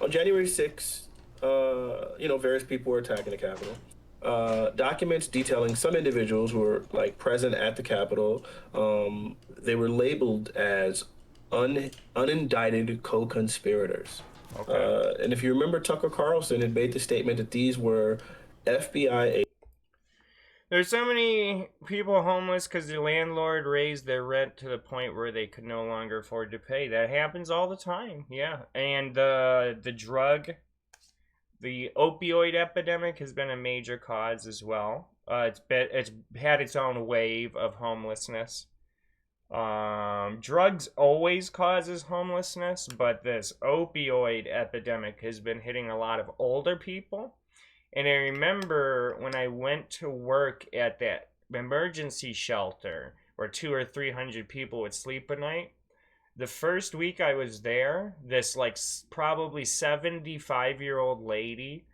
[SPEAKER 8] On January 6th, various people were attacking the Capitol. Documents detailing some individuals who were like present at the Capitol. They were labeled as unindicted co-conspirators.
[SPEAKER 3] Okay.
[SPEAKER 8] And if you remember, Tucker Carlson had made the statement that these were FBI.
[SPEAKER 3] There's so many people homeless because the landlord raised their rent to the point where they could no longer afford to pay. That happens all the time, yeah. And the opioid epidemic has been a major cause as well. It's had its own wave of homelessness. Drugs always causes homelessness, but this opioid epidemic has been hitting a lot of older people. And I remember when I went to work at that emergency shelter where 200 or 300 people would sleep a night. The first week I was there, this like probably 75-year-old lady,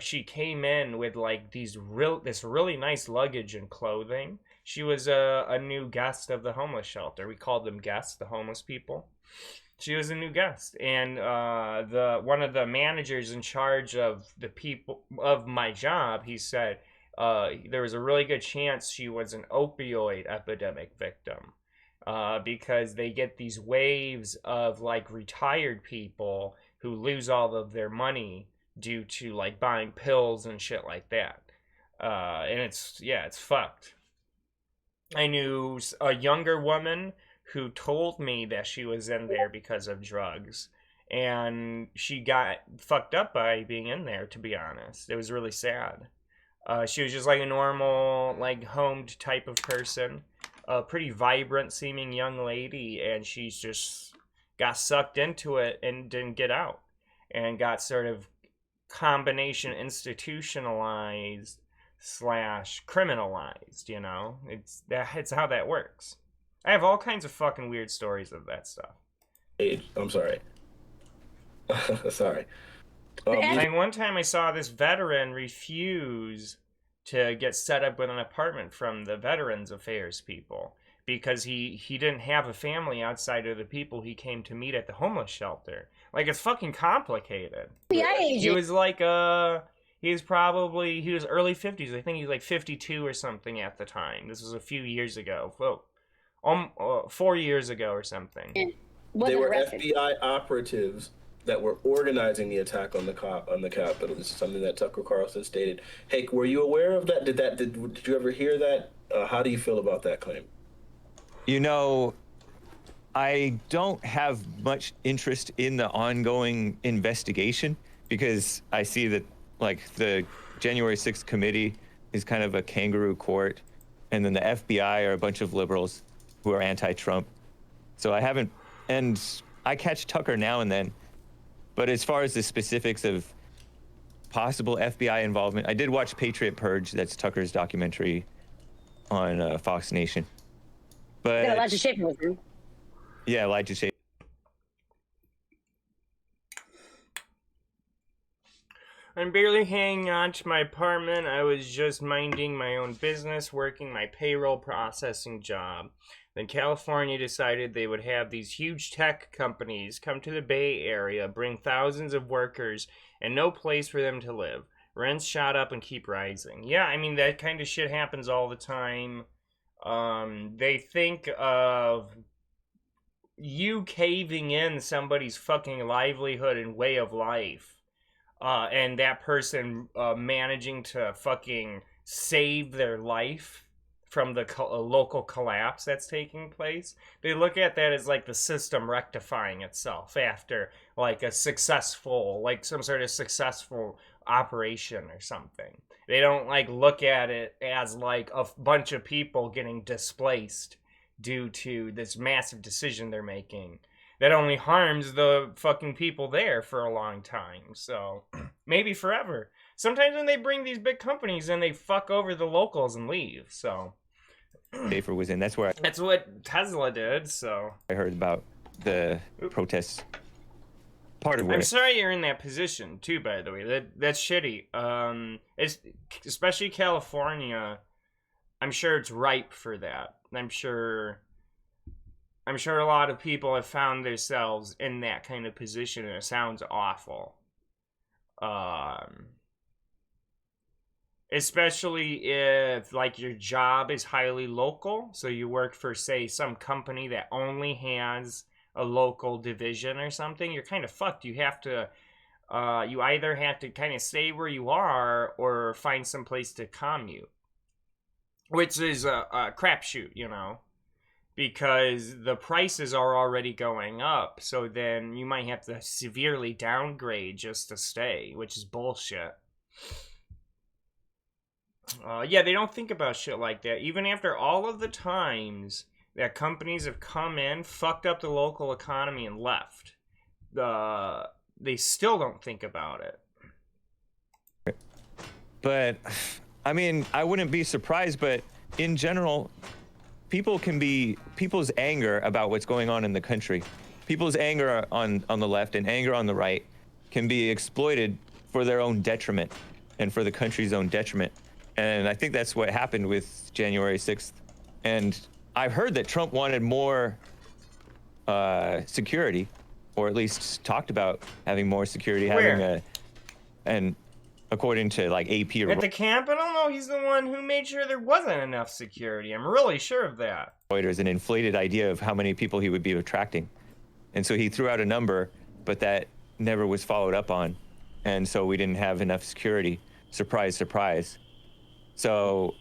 [SPEAKER 3] she came in with like this really nice luggage and clothing. She was a new guest of the homeless shelter. We called them guests, the homeless people. She was a new guest, and one of the managers in charge of the people of my job, he said there was a really good chance she was an opioid epidemic victim, because they get these waves of like retired people who lose all of their money due to like buying pills and shit like that, and it's fucked. I knew a younger woman who told me that she was in there because of drugs, and she got fucked up by being in there, to be honest. It was really sad. She was just like a normal, like, homed type of person, a pretty vibrant seeming young lady, and she's just got sucked into it and didn't get out, and got sort of combination institutionalized / criminalized, you know? It's how that works. I have all kinds of fucking weird stories of that stuff.
[SPEAKER 8] I'm sorry. Sorry.
[SPEAKER 3] Like one time I saw this veteran refuse to get set up with an apartment from the Veterans Affairs people because he didn't have a family outside of the people he came to meet at the homeless shelter. Like, it's fucking complicated.
[SPEAKER 11] Yeah,
[SPEAKER 3] he was like he was early 50s. I think he was like 52 or something at the time. This was a few years ago. 4 years ago or something.
[SPEAKER 8] They were FBI operatives that were organizing the attack on the Capitol. This is something that Tucker Carlson stated. Hake, were you aware of that? Did you ever hear that? How do you feel about that claim?
[SPEAKER 10] You know, I don't have much interest in the ongoing investigation because I see that, like, the January 6th committee is kind of a kangaroo court, and then the FBI are a bunch of liberals who are anti-Trump. So I haven't, and I catch Tucker now and then, but as far as the specifics of possible FBI involvement, I did watch Patriot Purge, that's Tucker's documentary on Fox Nation. But
[SPEAKER 11] Elijah Schaefer was there.
[SPEAKER 10] Yeah, Elijah Schaefer.
[SPEAKER 3] I'm barely hanging on to my apartment. I was just minding my own business, working my payroll processing job. Then California decided they would have these huge tech companies come to the Bay Area, bring thousands of workers, and no place for them to live. Rents shot up and keep rising. Yeah, I mean, that kind of shit happens all the time. They think of you caving in somebody's fucking livelihood and way of life, and that person managing to fucking save their life from the local collapse that's taking place. They look at that as like the system rectifying itself after like a successful, like some sort of successful operation or something. They don't like look at it as like a bunch of people getting displaced due to this massive decision they're making that only harms the fucking people there for a long time. So maybe forever. Sometimes when they bring these big companies in, they fuck over the locals and leave. So
[SPEAKER 10] Schaefer was in. That's
[SPEAKER 3] what Tesla did. So
[SPEAKER 10] I heard about the protests. Part of it.
[SPEAKER 3] I'm sorry you're in that position too. By the way, that's shitty. It's especially California. I'm sure it's ripe for that. I'm sure I'm sure a lot of people have found themselves in that kind of position, and it sounds awful. Especially if, like, your job is highly local, so you work for, say, some company that only has a local division or something, you're kind of fucked. You have to, you either have to kind of stay where you are or find some place to commute, which is a crapshoot, you know, because the prices are already going up, so then you might have to severely downgrade just to stay, which is bullshit. Yeah, they don't think about shit like that. Even after all of the times that companies have come in, fucked up the local economy, and left, they still don't think about it.
[SPEAKER 10] But, I mean, I wouldn't be surprised, but in general, people's anger about what's going on in the country, people's anger on the left and anger on the right can be exploited for their own detriment and for the country's own detriment. And I think that's what happened with January 6th. And I've heard that Trump wanted more security, or at least talked about having more security, and according to like AP.
[SPEAKER 3] At the Capitol? No, he's the one who made sure there wasn't enough security. I'm really sure of that.
[SPEAKER 10] There's an inflated idea of how many people he would be attracting. And so he threw out a number, but that never was followed up on. And so we didn't have enough security. Surprise, surprise. So,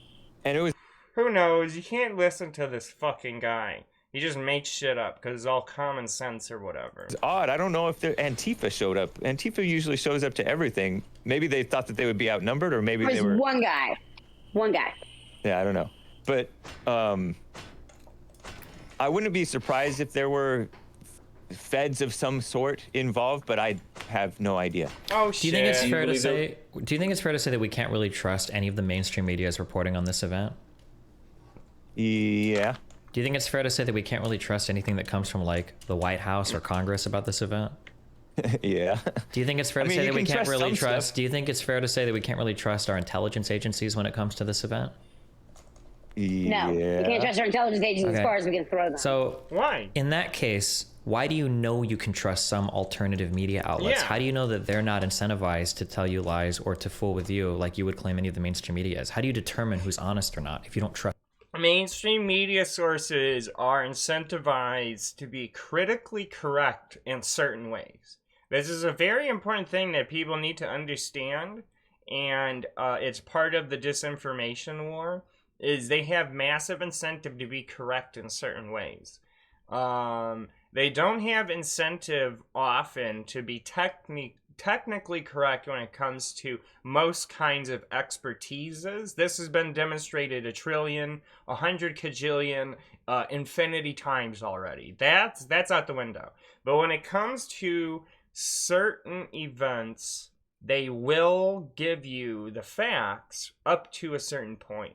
[SPEAKER 10] and it was...
[SPEAKER 3] Who knows? You can't listen to this fucking guy. He just makes shit up because it's all common sense or whatever.
[SPEAKER 10] It's odd. I don't know if Antifa showed up. Antifa usually shows up to everything. Maybe they thought that they would be outnumbered, or maybe they were...
[SPEAKER 11] one guy.
[SPEAKER 10] Yeah, I don't know. But I wouldn't be surprised if there were feds of some sort involved, but I have no idea.
[SPEAKER 3] Oh shit.
[SPEAKER 9] Do you think it's fair to say? Do you think it's fair to say that we can't really trust any of the mainstream media's reporting on this event?
[SPEAKER 10] Yeah.
[SPEAKER 9] Do you think it's fair to say that we can't really trust anything that comes from like the White House or Congress about this event?
[SPEAKER 10] Yeah.
[SPEAKER 9] Do you think it's fair to say that we can't really trust? Do you think it's fair to say that we can't really trust our intelligence agencies when it comes to this event?
[SPEAKER 10] Yeah.
[SPEAKER 11] No, you can't trust our intelligence agencies as far as we can throw them.
[SPEAKER 9] So
[SPEAKER 3] why?
[SPEAKER 9] In that case, why do you know you can trust some alternative media outlets?
[SPEAKER 3] Yeah.
[SPEAKER 9] How do you know that they're not incentivized to tell you lies or to fool with you like you would claim any of the mainstream media is? How do you determine who's honest or not if you don't trust?
[SPEAKER 3] Mainstream media sources are incentivized to be critically correct in certain ways. This is a very important thing that people need to understand, and it's part of the disinformation war, is they have massive incentive to be correct in certain ways. They don't have incentive often to be technically correct when it comes to most kinds of expertises. This has been demonstrated 1 trillion, 100 kajillion, infinity times already. That's out the window. But when it comes to certain events, they will give you the facts up to a certain point.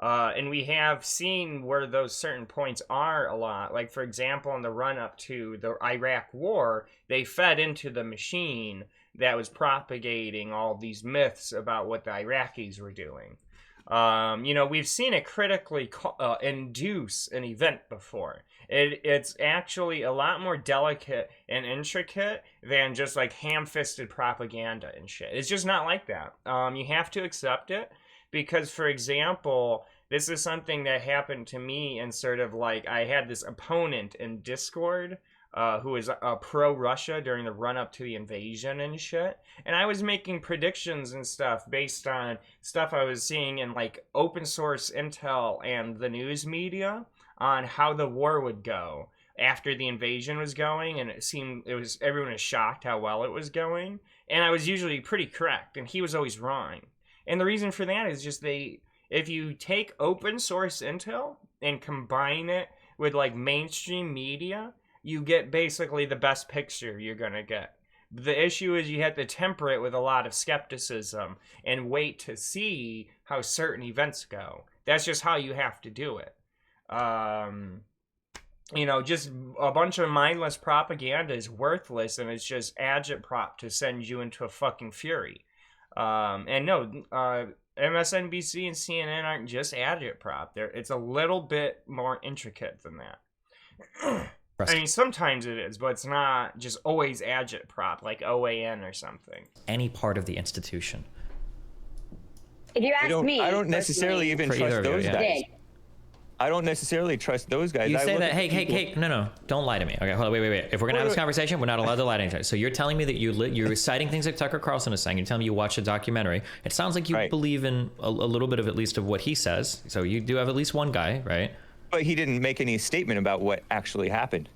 [SPEAKER 3] And we have seen where those certain points are a lot. Like, for example, in the run-up to the Iraq War, they fed into the machine that was propagating all these myths about what the Iraqis were doing. You know, we've seen it critically induce an event before. It's actually a lot more delicate and intricate than just, like, ham-fisted propaganda and shit. It's just not like that. You have to accept it. Because, for example, this is something that happened to me, and sort of like I had this opponent in Discord who was pro-Russia during the run-up to the invasion and shit. And I was making predictions and stuff based on stuff I was seeing in like open source intel and the news media on how the war would go after the invasion was going, and everyone was shocked how well it was going. And I was usually pretty correct, and he was always wrong. And the reason for that is just if you take open source intel and combine it with like mainstream media, you get basically the best picture you're going to get. The issue is you have to temper it with a lot of skepticism and wait to see how certain events go. That's just how you have to do it. You know, just a bunch of mindless propaganda is worthless, and it's just agitprop to send you into a fucking fury. And no, MSNBC and CNN aren't just agitprop. It's a little bit more intricate than that. I mean, sometimes it is, but it's not just always agitprop, like OAN or something.
[SPEAKER 9] Any part of the institution.
[SPEAKER 11] If you ask me,
[SPEAKER 10] I don't necessarily even trust those guys. I don't necessarily trust those guys.
[SPEAKER 9] You say that, hey, no, don't lie to me. Okay, hold on, wait. If we're gonna have this conversation, we're not allowed to lie to each other. So you're telling me that you're citing things like Tucker Carlson is saying. You're telling me you watched a documentary. It sounds like you believe in a little bit of at least of what he says. So you do have at least one guy, right?
[SPEAKER 10] But he didn't make any statement about what actually happened.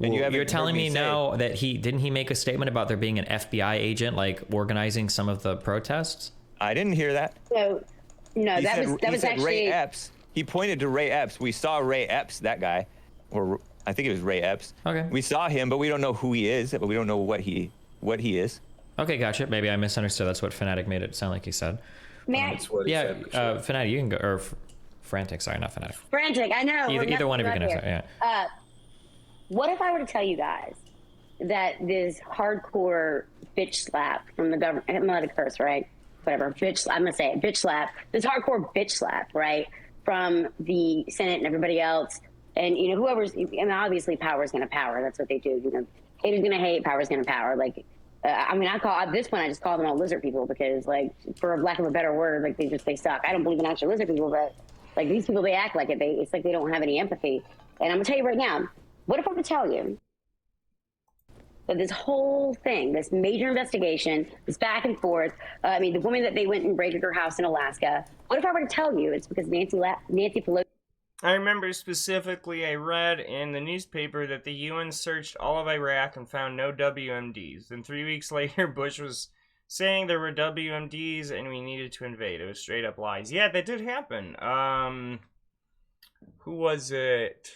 [SPEAKER 10] And you're telling me now that didn't he make a statement about there being an FBI agent like organizing some of the protests? I didn't hear that.
[SPEAKER 11] So no, that was actually
[SPEAKER 10] Ray Epps. He pointed to Ray Epps. We saw Ray Epps, that guy, or I think it was Ray Epps.
[SPEAKER 9] Okay.
[SPEAKER 10] We saw him, but we don't know who he is. But we don't know what he is.
[SPEAKER 9] Okay, gotcha. Maybe I misunderstood. That's what Fanatic made it sound like he said. Fanatic, you can go, or Frantic. Sorry, not Fanatic.
[SPEAKER 11] Frantic. I know.
[SPEAKER 9] Either one of you can answer. Yeah.
[SPEAKER 11] What if I were to tell you guys that this hardcore bitch slap from the government? I'm not a curse, right? Whatever. Bitch. I'm gonna say it. Bitch slap. This hardcore bitch slap, right? From the Senate and everybody else, and whoever's. I mean, obviously, power's gonna power. That's what they do. Haters gonna hate. Power's gonna power. Like, I mean, at this point, I just call them all lizard people because, like, for lack of a better word, like they suck. I don't believe in actual lizard people, but like these people, they act like it. It's like they don't have any empathy. And I'm gonna tell you right now. What if I were to tell you that this whole thing, this major investigation, this back and forth, I mean, the woman that they went and raided her house in Alaska, what if I were to tell you it's because Nancy Pelosi...
[SPEAKER 3] I remember specifically I read in the newspaper that the UN searched all of Iraq and found no WMDs. Then 3 weeks later, Bush was saying there were WMDs and we needed to invade. It was straight up lies. Yeah, that did happen. Who was it?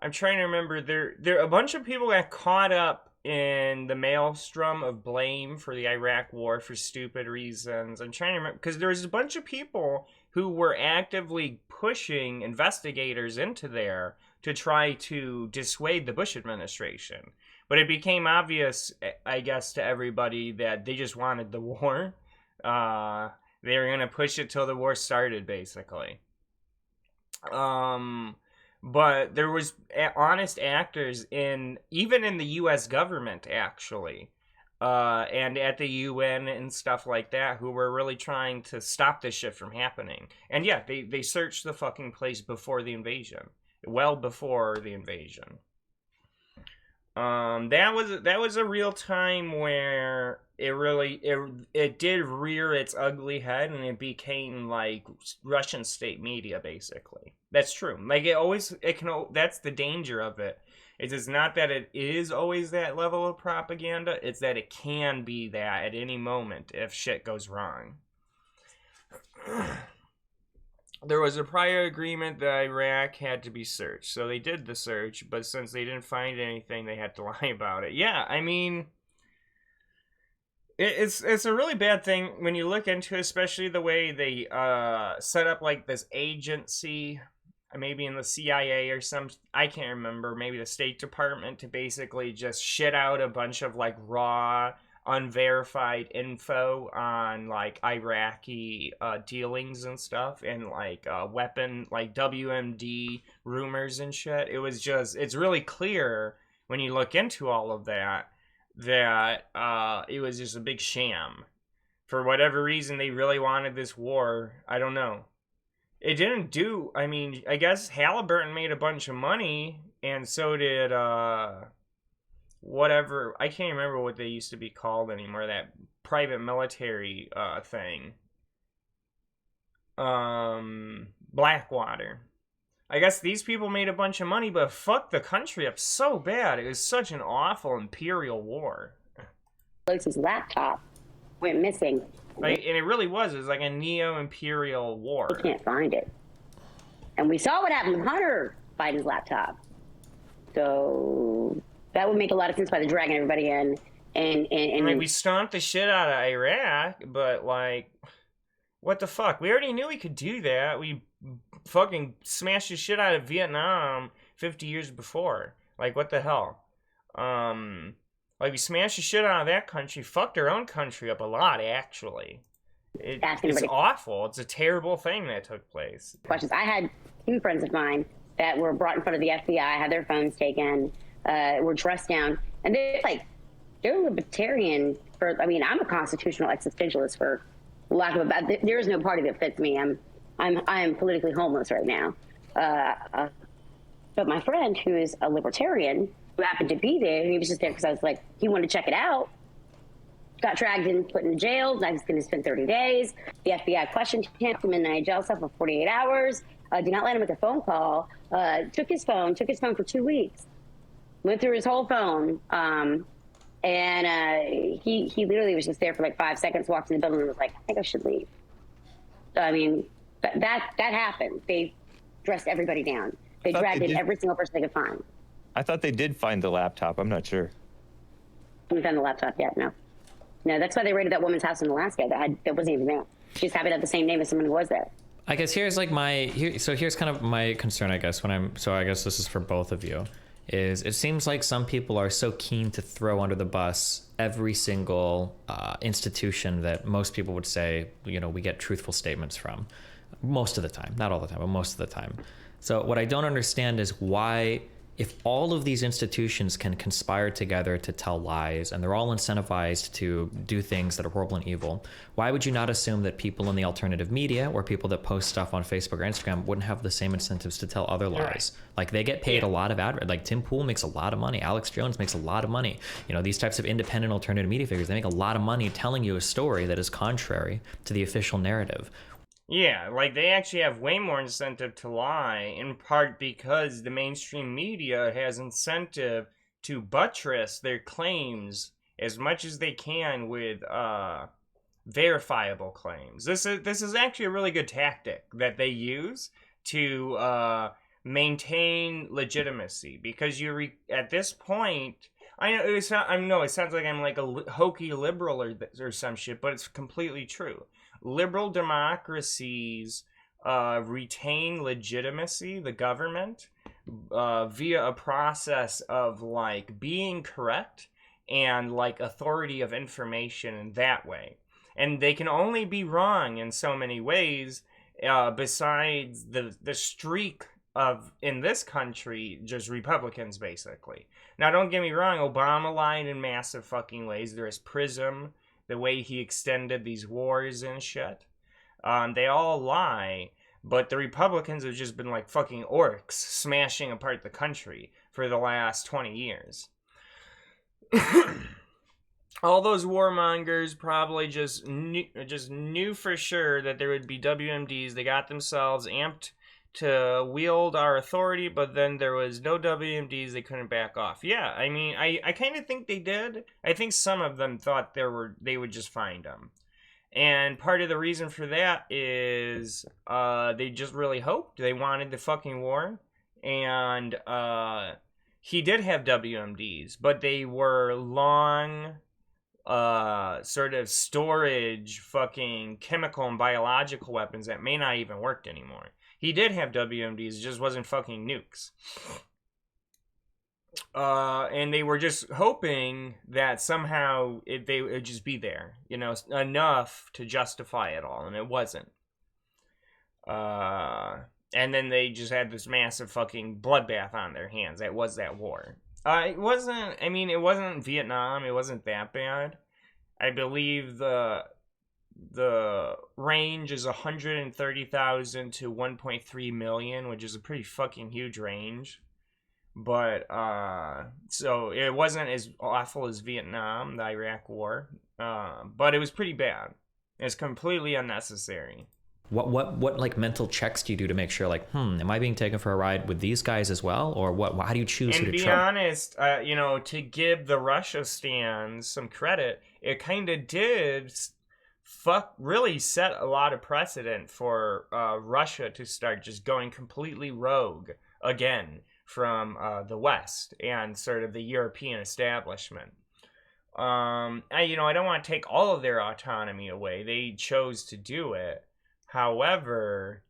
[SPEAKER 3] I'm trying to remember. There a bunch of people got caught up in the maelstrom of blame for the Iraq war for stupid reasons. I'm trying to remember because there was a bunch of people who were actively pushing investigators into there to try to dissuade the Bush administration. But it became obvious, I guess, to everybody that they just wanted the war. They were going to push it till the war started, basically. But there was honest actors even in the U.S. government, actually, and at the UN and stuff like that, who were really trying to stop this shit from happening. And yeah, they searched the fucking place before the invasion, well before the invasion. That was a real time where it did rear its ugly head and it became like Russian state media, basically. That's true. Like that's the danger of it. It is not that it is always that level of propaganda, it's that it can be that at any moment if shit goes wrong. There was a prior agreement that Iraq had to be searched, so they did the search, but since they didn't find anything, they had to lie about it. Yeah, I mean, it's a really bad thing when you look into, especially the way they set up like this agency, maybe in the CIA or I can't remember, maybe the State Department, to basically just shit out a bunch of like raw, unverified info on like Iraqi dealings and stuff, and like weapon, like WMD rumors and shit. It's really clear when you look into all of that it was just a big sham. For whatever reason, they really wanted this war. I don't know. It didn't do, I mean, I guess Halliburton made a bunch of money, and so did whatever, I can't remember what they used to be called anymore, that private military thing. Blackwater. I guess these people made a bunch of money, but fucked the country up so bad. It was such an awful imperial war.
[SPEAKER 11] Pelosi's laptop went missing.
[SPEAKER 3] Like, and it really was. It was like a neo-imperial war.
[SPEAKER 11] We can't find it. And we saw what happened with Hunter Biden's laptop. So that would make a lot of sense why they're dragging everybody in. And
[SPEAKER 3] I mean, we stomped the shit out of Iraq, but like, what the fuck? We already knew we could do that. We fucking smashed the shit out of Vietnam 50 years before. Like, what the hell? Like, we smashed the shit out of that country, fucked our own country up a lot, actually. It's awful. It's a terrible thing that took place.
[SPEAKER 11] Questions. I had two friends of mine that were brought in front of the FBI, had their phones taken, were dressed down, and they're libertarian. I'm a constitutional existentialist for lack of a. There is no party that fits me. I'm politically homeless right now. But my friend, who is a libertarian, who happened to be there, he was just there because I was like, he wanted to check it out. Got dragged in, put in jail. I was going to spend 30 days. The FBI questioned him, put him in a jail cell for 48 hours. Did not let him make a phone call. Took his phone for 2 weeks. Went through his whole phone. And he literally was just there for like 5 seconds, walked in the building and was like, I think I should leave. So, I mean, that happened. They dressed everybody down. They dragged in every single person they could find.
[SPEAKER 10] I thought they did find the laptop. I'm not sure.
[SPEAKER 11] Haven't found the laptop yet, no. No, that's why they raided that woman's house in Alaska that wasn't even there. She just happened to have the same name as someone who was there.
[SPEAKER 9] I guess here's like here's kind of my concern, I guess, I guess this is for both of you, is it seems like some people are so keen to throw under the bus every single institution that most people would say, we get truthful statements from. Most of the time, not all the time, but most of the time. So what I don't understand is why, if all of these institutions can conspire together to tell lies and they're all incentivized to do things that are horrible and evil, why would you not assume that people in the alternative media or people that post stuff on Facebook or Instagram wouldn't have the same incentives to tell other lies? Right. Like they get paid a lot of like Tim Pool makes a lot of money. Alex Jones makes a lot of money. These types of independent alternative media figures, they make a lot of money telling you a story that is contrary to the official narrative.
[SPEAKER 3] Yeah, like they actually have way more incentive to lie, in part because the mainstream media has incentive to buttress their claims as much as they can with verifiable claims. This is actually a really good tactic that they use to maintain legitimacy, because at this point, I know it sounds like I'm like a hokey liberal or some shit, but it's completely true. Liberal democracies retain legitimacy, the government, via a process of like being correct and like authority of information in that way. And they can only be wrong in so many ways, besides the streak of, in this country, just Republicans basically. Now don't get me wrong, Obama lied in massive fucking ways. There is PRISM, the way he extended these wars and shit. They all lie, but the Republicans have just been like fucking orcs smashing apart the country for the last 20 years. All those warmongers probably just knew for sure that there would be WMDs. They got themselves amped to wield our authority, but then there was no WMDs, they couldn't back off. Yeah, I mean, I kind of think they did. I think some of them thought they would just find them. And part of the reason for that is they just really hoped. They wanted the fucking war. And he did have WMDs, but they were long sort of storage fucking chemical and biological weapons that may not even work anymore. He did have WMDs, it just wasn't fucking nukes. And they were just hoping that somehow they would just be there, enough to justify it all, and it wasn't. And then they just had this massive fucking bloodbath on their hands. That was that war. It wasn't Vietnam, it wasn't that bad. I believe the range is 130,000 to 1.3 million, which is a pretty fucking huge range. But so it wasn't as awful as Vietnam, the Iraq War, but it was pretty bad. It's completely unnecessary.
[SPEAKER 9] What like mental checks do you do to make sure, like, am I being taken for a ride with these guys as well, or what? How do you choose who to trust?
[SPEAKER 3] And be honest, to give the Russia stands some credit, it kind of did really set a lot of precedent for Russia to start just going completely rogue again from the West and sort of the European establishment. I don't want to take all of their autonomy away. They chose to do it. However,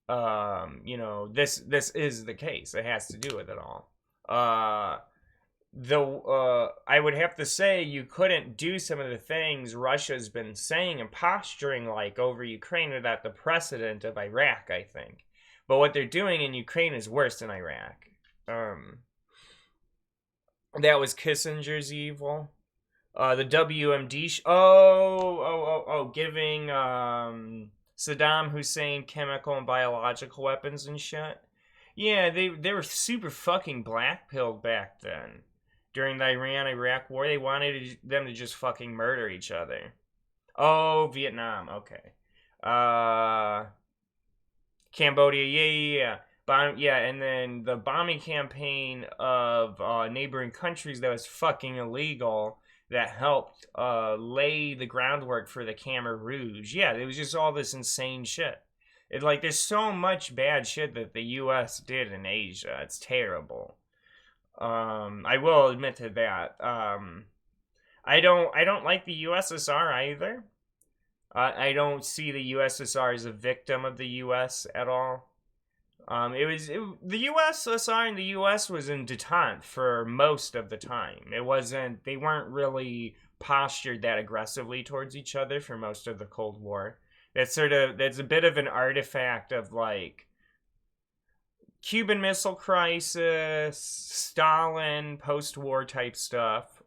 [SPEAKER 3] this is the case. It has to do with it all. I would have to say you couldn't do some of the things Russia's been saying and posturing like over Ukraine without the precedent of Iraq, I think. But what they're doing in Ukraine is worse than Iraq. That was Kissinger's evil. The WMD giving Saddam Hussein chemical and biological weapons and shit. Yeah, they were super fucking black-pilled back then. During the Iran-Iraq war, they wanted them to just fucking murder each other. Oh, Vietnam, okay. Cambodia, yeah. And then the bombing campaign of neighboring countries that was fucking illegal that helped lay the groundwork for the Khmer Rouge. Yeah, it was just all this insane shit. There's so much bad shit that the U.S. did in Asia. It's terrible. I will admit to that. I don't like the USSR either. I don't see the USSR as a victim of the U.S. at all. The USSR and the U.S. was in detente for most of the time. They weren't really postured that aggressively towards each other for most of the Cold War. That's a bit of an artifact of Cuban Missile Crisis, Stalin, post-war type stuff.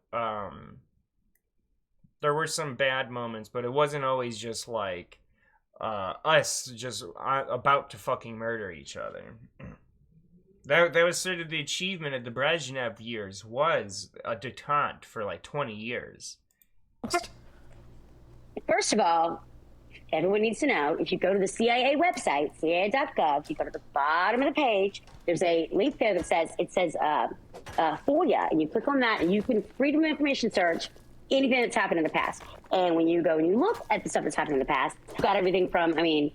[SPEAKER 3] There were some bad moments, but it wasn't always just us just about to fucking murder each other. That was sort of the achievement of the Brezhnev years, was a detente for 20 years.
[SPEAKER 11] First of all, everyone needs to know, if you go to the CIA website, cia.gov, you go to the bottom of the page, there's a link there that says FOIA, and you click on that, and you can freedom of information search anything that's happened in the past. And when you go and you look at the stuff that's happened in the past, you've got everything from, the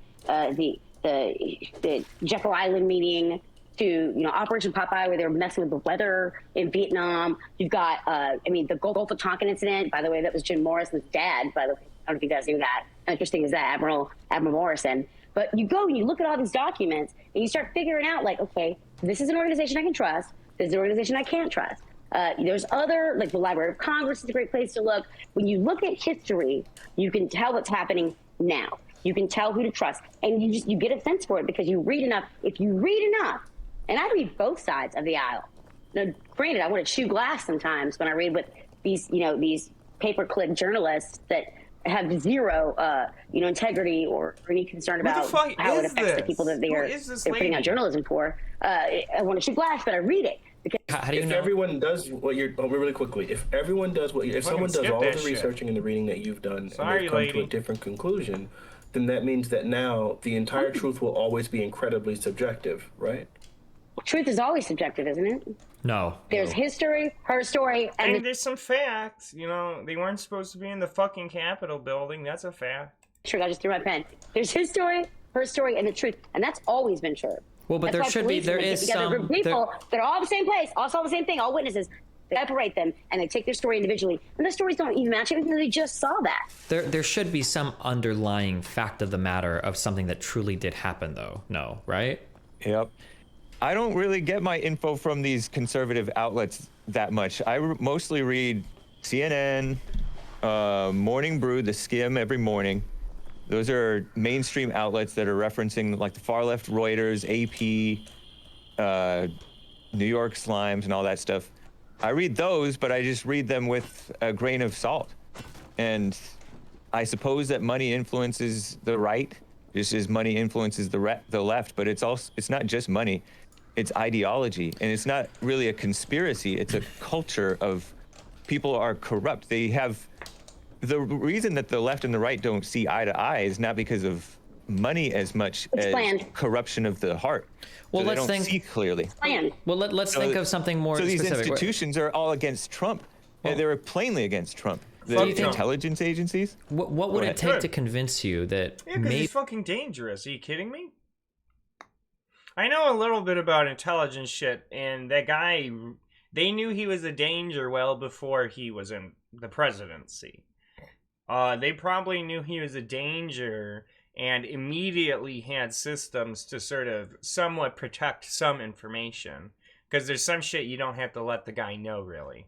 [SPEAKER 11] Jekyll Island meeting to, Operation Popeye, where they were messing with the weather in Vietnam. You've got, the Gulf of Tonkin incident. By the way, that was Jim Morrison's dad, by the way. I don't know if you guys knew that. How interesting is that, Admiral Morrison? But you go and you look at all these documents, and you start figuring out, okay, this is an organization I can trust. This is an organization I can't trust. There's other, the Library of Congress is a great place to look. When you look at history, you can tell what's happening now. You can tell who to trust, and you get a sense for it because you read enough. If you read enough, and I read both sides of the aisle. Now, granted, I want to chew glass sometimes when I read with these paperclip journalists that have zero, integrity or any concern about how it affects the people that they're putting out journalism for. I want to chew glass, but I read it.
[SPEAKER 9] How do you know?
[SPEAKER 8] If everyone does what you're really quickly, if everyone does if someone does all the researching and the reading that you've done and they've come to a different conclusion, then that means that now the entire truth will always be incredibly subjective, right?
[SPEAKER 11] Truth is always subjective, isn't it?
[SPEAKER 9] No.
[SPEAKER 11] There's history, her story, and
[SPEAKER 3] there's some facts. They weren't supposed to be in the fucking Capitol building. That's a fact.
[SPEAKER 11] Sure, I just threw my pen. There's his story, her story, and the truth, and that's always been true.
[SPEAKER 9] Well, but there is some
[SPEAKER 11] group of people that are all in the same place, all saw the same thing, all witnesses. They separate them and they take their story individually, and the stories don't even match anything. They just saw that.
[SPEAKER 9] There should be some underlying fact of the matter of something that truly did happen, though. No, right?
[SPEAKER 10] Yep. I don't really get my info from these conservative outlets that much. I mostly read CNN, Morning Brew, The Skim every morning. Those are mainstream outlets that are referencing the far left Reuters, AP, New York Slimes, and all that stuff. I read those, but I just read them with a grain of salt. And I suppose that money influences the right, just as money influences the left. But it's not just money; it's ideology, and it's not really a conspiracy. It's a culture of people are corrupt. They have. The reason that the left and the right don't see eye to eye is not because of money as much as corruption of the heart.
[SPEAKER 9] Well,
[SPEAKER 10] so
[SPEAKER 9] let's think
[SPEAKER 10] see clearly.
[SPEAKER 9] Well, let's think of something more specific.
[SPEAKER 10] So these institutions are all against Trump. They're plainly against Trump. The intelligence agencies.
[SPEAKER 9] What would it take to convince you that?
[SPEAKER 3] Yeah, because he's fucking dangerous. Are you kidding me? I know a little bit about intelligence shit, and that guy, they knew he was a danger well before he was in the presidency. They probably knew he was a danger and immediately had systems to sort of somewhat protect some information. Because there's some shit you don't have to let the guy know, really.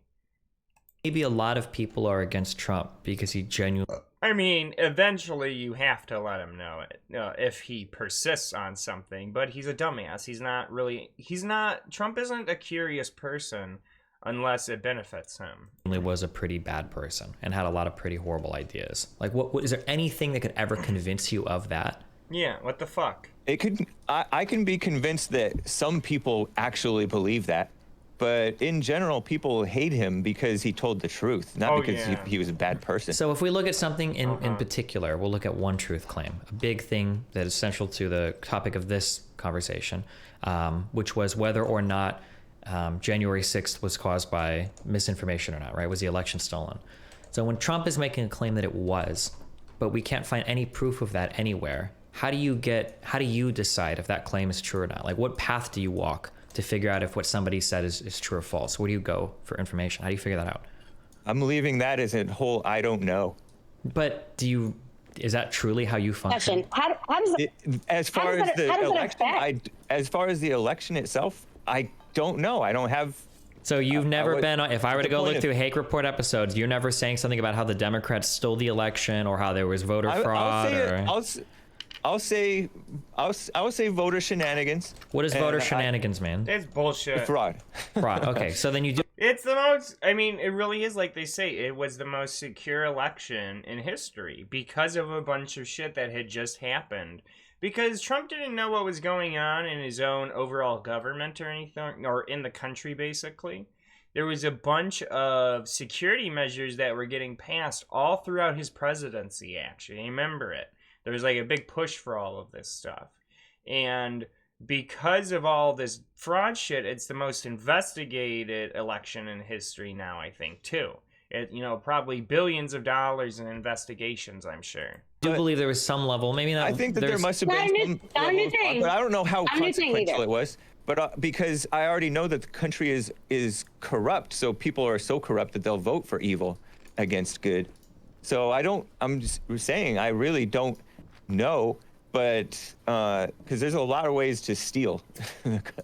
[SPEAKER 9] Maybe a lot of people are against Trump because he genuinely...
[SPEAKER 3] I mean, eventually you have to let him know it if he persists on something, but he's a dumbass. Trump isn't a curious person unless it benefits him.
[SPEAKER 9] Was a pretty bad person and had a lot of pretty horrible ideas. Like, what is there anything that could ever convince you of that?
[SPEAKER 3] Yeah, what the fuck?
[SPEAKER 10] I can be convinced that some people actually believe that. But in general, people hate him because he told the truth, not because he was a bad person.
[SPEAKER 9] So if we look at something in particular, we'll look at one truth claim, a big thing that is central to the topic of this conversation, which was whether or not January 6th was caused by misinformation or not, right? Was the election stolen? So when Trump is making a claim that it was, but we can't find any proof of that anywhere, how do you decide if that claim is true or not? Like, what path do you walk to figure out if what somebody said is true or false? Where do you go for information? How do you figure that out?
[SPEAKER 10] I'm leaving that as a whole I don't know.
[SPEAKER 9] But is that truly how you function?
[SPEAKER 11] How does it,
[SPEAKER 10] as far as the election itself, I don't know. I don't have.
[SPEAKER 9] So you've never been on, if I were to go look through Hake Report episodes, you're never saying something about how the Democrats stole the election or how there was voter fraud?
[SPEAKER 10] I'll say voter shenanigans.
[SPEAKER 9] What does voter shenanigans mean?
[SPEAKER 3] It's bullshit.
[SPEAKER 10] Fraud.
[SPEAKER 9] Fraud. Okay, so then you do.
[SPEAKER 3] It's the most, I mean, it really is like they say, it was the most secure election in history because of a bunch of shit that had just happened. Because Trump didn't know what was going on in his own overall government or anything, or in the country, basically. There was a bunch of security measures that were getting passed all throughout his presidency, actually. I remember it. There was like a big push for all of this stuff. And because of all this fraud shit, it's the most investigated election in history now, I think, too. Probably billions of dollars in investigations, I'm sure.
[SPEAKER 9] I do believe there was some level, maybe not.
[SPEAKER 10] I think that there must have been some level, but I don't know how consequential it was. But because I already know that the country is corrupt, so people are so corrupt that they'll vote for evil against good. So I'm just saying, I really don't know, but because there's a lot of ways to steal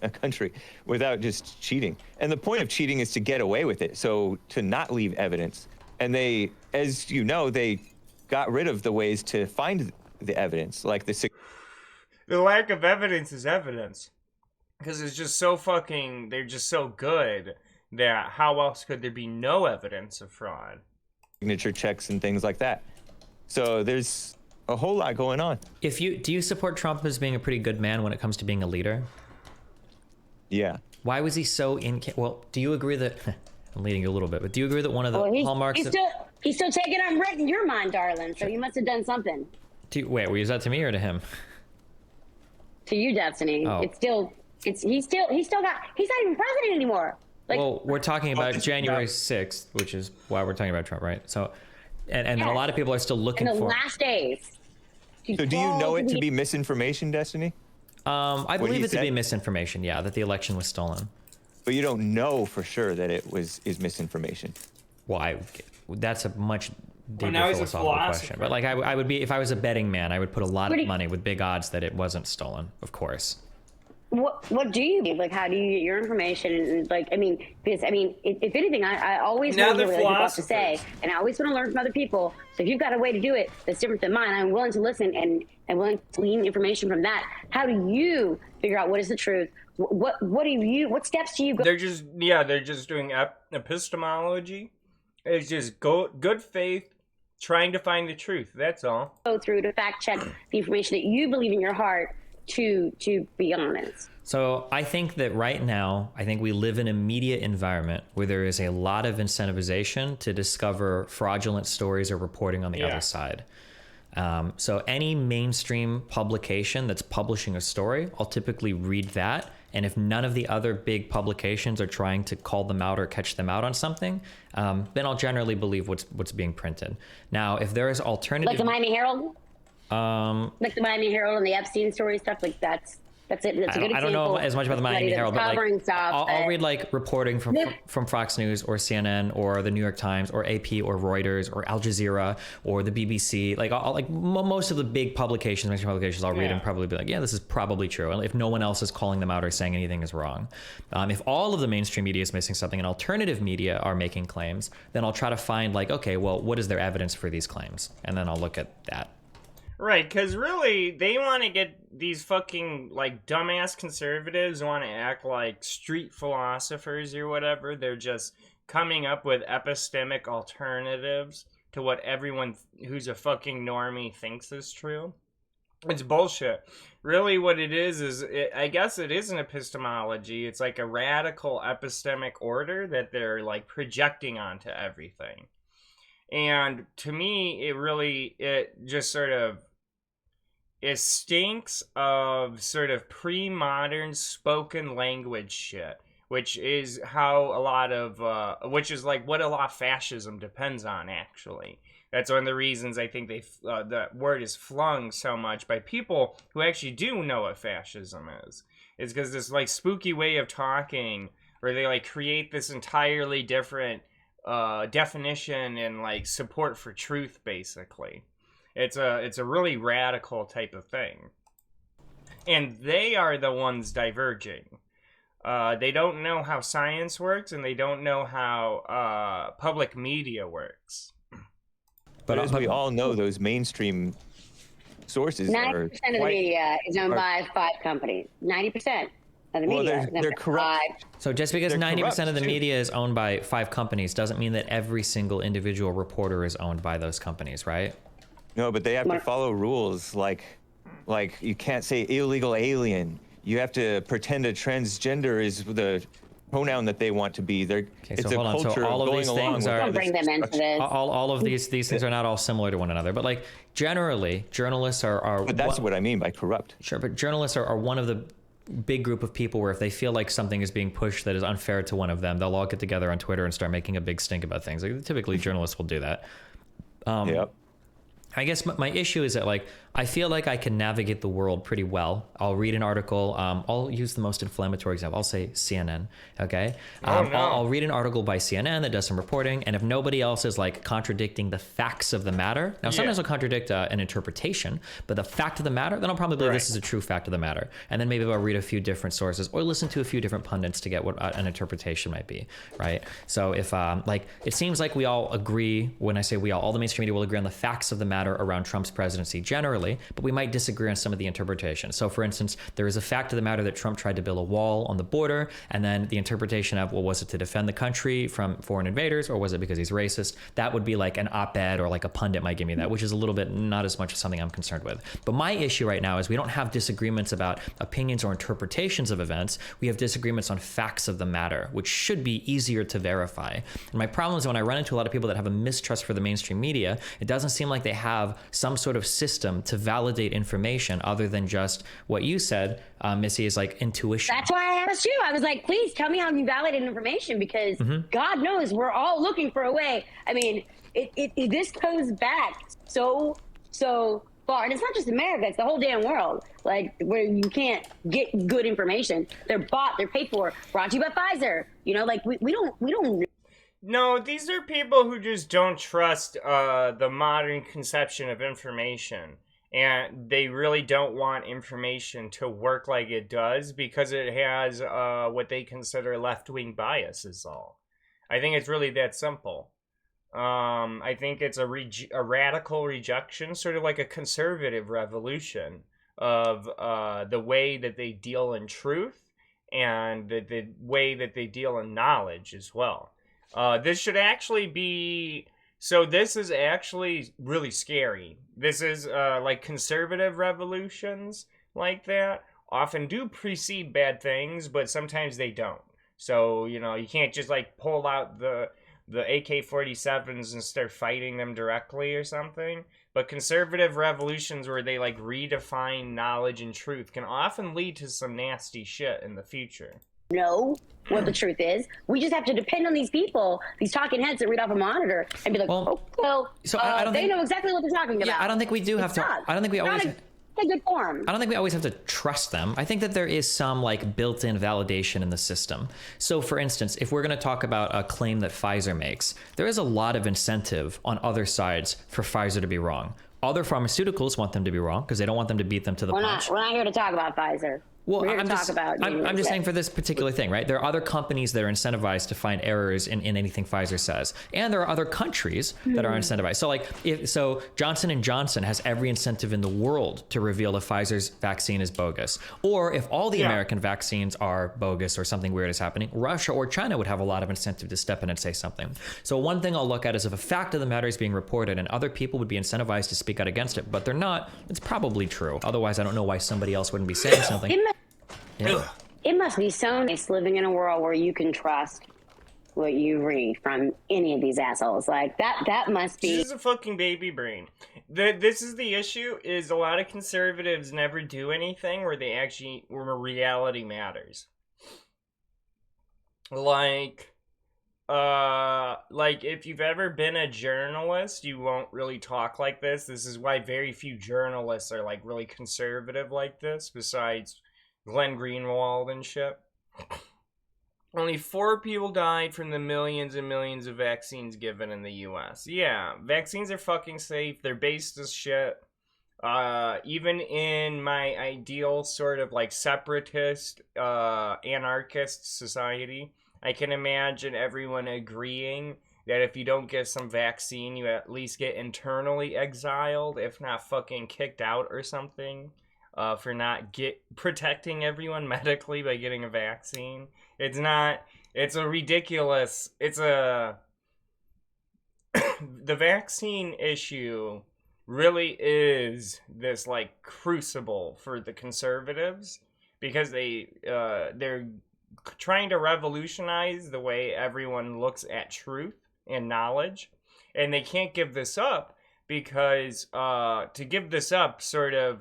[SPEAKER 10] a country without just cheating. And the point of cheating is to get away with it, so to not leave evidence. And they, as you know, they got rid of the ways to find the evidence, like the
[SPEAKER 3] lack of evidence is evidence. Because it's just so they're just so good that how else could there be no evidence of fraud?
[SPEAKER 10] Signature checks and things like that. So there's a whole lot going on.
[SPEAKER 9] Do you support Trump as being a pretty good man when it comes to being a leader?
[SPEAKER 10] Yeah.
[SPEAKER 9] Why was he so well, do you agree that I'm leading you a little bit, but do you agree that one of the hallmarks
[SPEAKER 11] he's still taking on Rick in your mind, darling, so you must have done something.
[SPEAKER 9] Wait, was that to me or to him?
[SPEAKER 11] To you, Destiny.
[SPEAKER 9] Oh.
[SPEAKER 11] He's not even president anymore.
[SPEAKER 9] Well, we're talking about January 6th, which is why we're talking about Trump, right? So, and a lot of people are still looking for...
[SPEAKER 11] In the last days.
[SPEAKER 10] So do you know it to be misinformation, Destiny?
[SPEAKER 9] I believe it to be misinformation, yeah, that the election was stolen.
[SPEAKER 10] But you don't know for sure that it is misinformation.
[SPEAKER 9] Well, that's a much deeper philosophical question. But like, I would be, if I was a betting man, I would put a lot of money with big odds that it wasn't stolen, of course.
[SPEAKER 11] What do you mean? Like, how do you get your information? And like, if anything, I always want to hear what other people have to say, and I always want to learn from other people. So if you've got a way to do it that's different than mine, I'm willing to listen and willing to glean information from that. How do you figure out what is the truth? What steps do you go?
[SPEAKER 3] They're just doing epistemology. It's just good faith, trying to find the truth. That's all.
[SPEAKER 11] Go through to fact check the information that you believe in your heart. To be honest.
[SPEAKER 9] So I think that right now, we live in a media environment where there is a lot of incentivization to discover fraudulent stories or reporting on the other side. So any mainstream publication that's publishing a story, I'll typically read that. And if none of the other big publications are trying to call them out or catch them out on something, then I'll generally believe what's being printed. Now, if there is alternative...
[SPEAKER 11] Like the Miami Herald?
[SPEAKER 9] Like
[SPEAKER 11] the Miami Herald and the Epstein story stuff, like that's That's it. That's a good example.
[SPEAKER 9] I don't know as much about the Miami Herald, but like, I'll read like reporting from Fox News or CNN or the New York Times or AP or Reuters or Al Jazeera or the BBC. Like most of the big publications, mainstream publications, I'll read and probably be like, yeah, this is probably true. And if no one else is calling them out or saying anything is wrong, if all of the mainstream media is missing something and alternative media are making claims, then I'll try to find like, okay, well, what is their evidence for these claims, and then I'll look at that.
[SPEAKER 3] Right, because really, they want to get these fucking, like, dumbass conservatives want to act like street philosophers or whatever. They're just coming up with epistemic alternatives to what everyone who's a fucking normie thinks is true. It's bullshit. Really, what it is I guess it is an epistemology. It's like a radical epistemic order that they're, like, projecting onto everything. And to me, it just sort of, it stinks of sort of pre-modern spoken language shit, which is how a lot of, which is like what a lot of fascism depends on, actually. That's one of the reasons I think the word is flung so much by people who actually do know what fascism is because this like spooky way of talking where they like create this entirely different definition and like support for truth, basically. It's a really radical type of thing, and they are the ones diverging. They don't know how science works, and they don't know how public media works.
[SPEAKER 10] But as we all know, those mainstream sources
[SPEAKER 11] 90% of the media is owned by 5 companies. 90%. Of the media.
[SPEAKER 10] They're corrupt.
[SPEAKER 9] So just because 90% of the media is owned by 5 companies doesn't mean that every single individual reporter is owned by those companies, right?
[SPEAKER 10] No, but they have to follow rules like you can't say illegal alien. You have to pretend a transgender is the pronoun that they want to be. It's a culture
[SPEAKER 9] so all of
[SPEAKER 10] going
[SPEAKER 9] these
[SPEAKER 10] along
[SPEAKER 9] things
[SPEAKER 10] with
[SPEAKER 9] are
[SPEAKER 11] bring them into this.
[SPEAKER 9] all of these things are not all similar to one another, but like generally journalists are
[SPEAKER 10] But that's what I mean by corrupt.
[SPEAKER 9] Sure, but journalists are one of the big group of people where if they feel like something is being pushed that is unfair to one of them, they'll all get together on Twitter and start making a big stink about things. Like, typically journalists will do that.
[SPEAKER 10] Yep.
[SPEAKER 9] I guess my issue is that like I feel like I can navigate the world pretty well. I'll read an article. I'll use the most inflammatory example. I'll say CNN. Okay. I'll read an article by CNN that does some reporting, and if nobody else is like contradicting the facts of the matter, now sometimes I'll contradict an interpretation, but the fact of the matter, then I'll probably believe this is a true fact of the matter, and then maybe I'll read a few different sources or listen to a few different pundits to get what an interpretation might be. Right. So if like it seems like we all agree, when I say we all the mainstream media will agree on the facts of the matter around Trump's presidency generally, but we might disagree on some of the interpretation. So for instance, there is a fact of the matter that Trump tried to build a wall on the border, and then the interpretation of, well, was it to defend the country from foreign invaders, or was it because he's racist? That would be like an op-ed or like a pundit might give me that, which is a little bit not as much something I'm concerned with. But my issue right now is we don't have disagreements about opinions or interpretations of events. We have disagreements on facts of the matter, which should be easier to verify. And my problem is when I run into a lot of people that have a mistrust for the mainstream media, it doesn't seem like they have some sort of system to validate information other than just what you said, Missy, is like intuition.
[SPEAKER 11] That's why I asked you. I was like, please tell me how you validate information, because God knows we're all looking for a way. I mean, this goes back so far, and it's not just America; it's the whole damn world. Like where you can't get good information. They're bought, they're paid for, brought to you by Pfizer. You know, like we don't.
[SPEAKER 3] No, these are people who just don't trust the modern conception of information. And they really don't want information to work like it does because it has what they consider left-wing bias is all. I think it's really that simple. I think it's a radical rejection, sort of like a conservative revolution of the way that they deal in truth and the way that they deal in knowledge as well. This should actually be... So this is actually really scary. This is like conservative revolutions like that often do precede bad things, but sometimes they don't. So, you know, you can't just like pull out the AK-47s and start fighting them directly or something. But conservative revolutions where they like redefine knowledge and truth can often lead to some nasty shit in the future.
[SPEAKER 11] Know what the truth is. We just have to depend on these people, these talking heads that read off a monitor, and be like, I don't think,
[SPEAKER 9] know exactly what they're talking about.
[SPEAKER 11] I don't think we do have to.
[SPEAKER 9] I don't think we always.
[SPEAKER 11] a good form.
[SPEAKER 9] I don't think we always have to trust them. I think that there is some like built-in validation in the system. So for instance, if we're going to talk about a claim that Pfizer makes, there is a lot of incentive on other sides for Pfizer to be wrong. Other pharmaceuticals want them to be wrong because they don't want them to beat them to the punch.
[SPEAKER 11] We're not here to talk about Pfizer.
[SPEAKER 9] Well,
[SPEAKER 11] I'm just
[SPEAKER 9] saying for this particular thing, right? There are other companies that are incentivized to find errors in anything Pfizer says, and there are other countries that are incentivized. So, like, so Johnson & Johnson has every incentive in the world to reveal if Pfizer's vaccine is bogus, or if all the American vaccines are bogus or something weird is happening. Russia or China would have a lot of incentive to step in and say something. So, one thing I'll look at is if a fact of the matter is being reported, and other people would be incentivized to speak out against it, but they're not. It's probably true. Otherwise, I don't know why somebody else wouldn't be saying something.
[SPEAKER 11] It must be so nice living in a world where you can trust what you read from any of these assholes. Like that must be.
[SPEAKER 3] This is a fucking baby brain. This is the issue. Is a lot of conservatives never do anything where reality matters. Like if you've ever been a journalist, you won't really talk like this. This is why very few journalists are like really conservative like this, besides Glenn Greenwald and shit. Only 4 people died from the millions and millions of vaccines given in the US. Yeah, vaccines are fucking safe. They're based as shit. Even in my ideal sort of like separatist, anarchist society, I can imagine everyone agreeing that if you don't get some vaccine, you at least get internally exiled, if not fucking kicked out or something. For not protecting everyone medically by getting a vaccine. It's a ridiculous, the vaccine issue really is this like crucible for the conservatives because they're trying to revolutionize the way everyone looks at truth and knowledge, and they can't give this up because to give this up sort of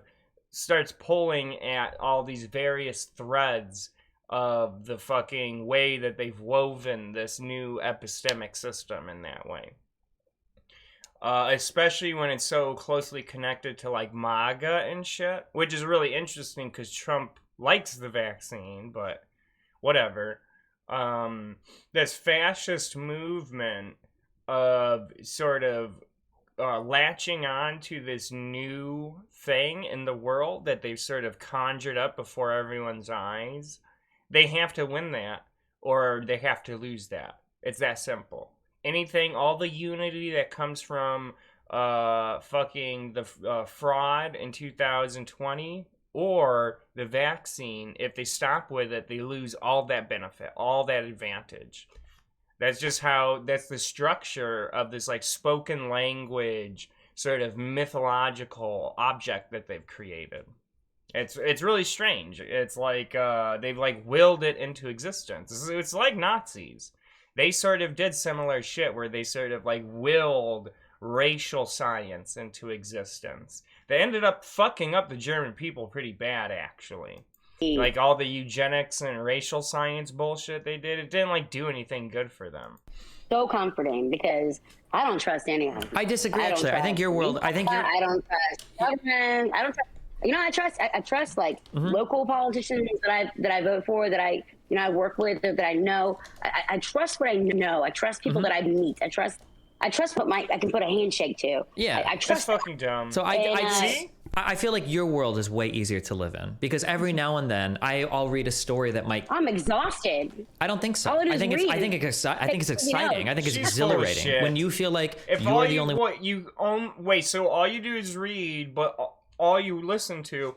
[SPEAKER 3] starts pulling at all these various threads of the fucking way that they've woven this new epistemic system in that way. Especially when it's so closely connected to like MAGA and shit, which is really interesting because Trump likes the vaccine, but whatever. This fascist movement of sort of latching on to this new thing in the world that they've sort of conjured up before everyone's eyes. They have to win that, or they have to lose that. It's that simple. Anything, all the unity that comes from fucking the fraud in 2020 or the vaccine, if they stop with it, they lose all that benefit, all that advantage. That's just that's the structure of this like spoken language sort of mythological object that they've created. It's really strange. It's like they've like willed it into existence. It's like Nazis. They sort of did similar shit where they sort of like willed racial science into existence. They ended up fucking up the German people pretty bad, actually. Like all the eugenics and racial science bullshit they did, it didn't like do anything good for them.
[SPEAKER 11] So comforting because I don't trust anyone.
[SPEAKER 9] I disagree. Actually, I think your world. I don't
[SPEAKER 11] trust government. I don't trust. You know, I trust like local politicians that I vote for, that I work with, that I know. I trust what I know. I trust people that I meet. I trust what I can put a handshake to.
[SPEAKER 9] Yeah,
[SPEAKER 11] I trust.
[SPEAKER 3] That's fucking dumb.
[SPEAKER 9] So I feel like your world is way easier to live in because every now and then I'll read a story that might.
[SPEAKER 11] I'm exhausted.
[SPEAKER 9] I don't think so. I think it's exciting. I think it's exhilarating when you feel like you're the only one.
[SPEAKER 3] So all you do is read, but all you listen to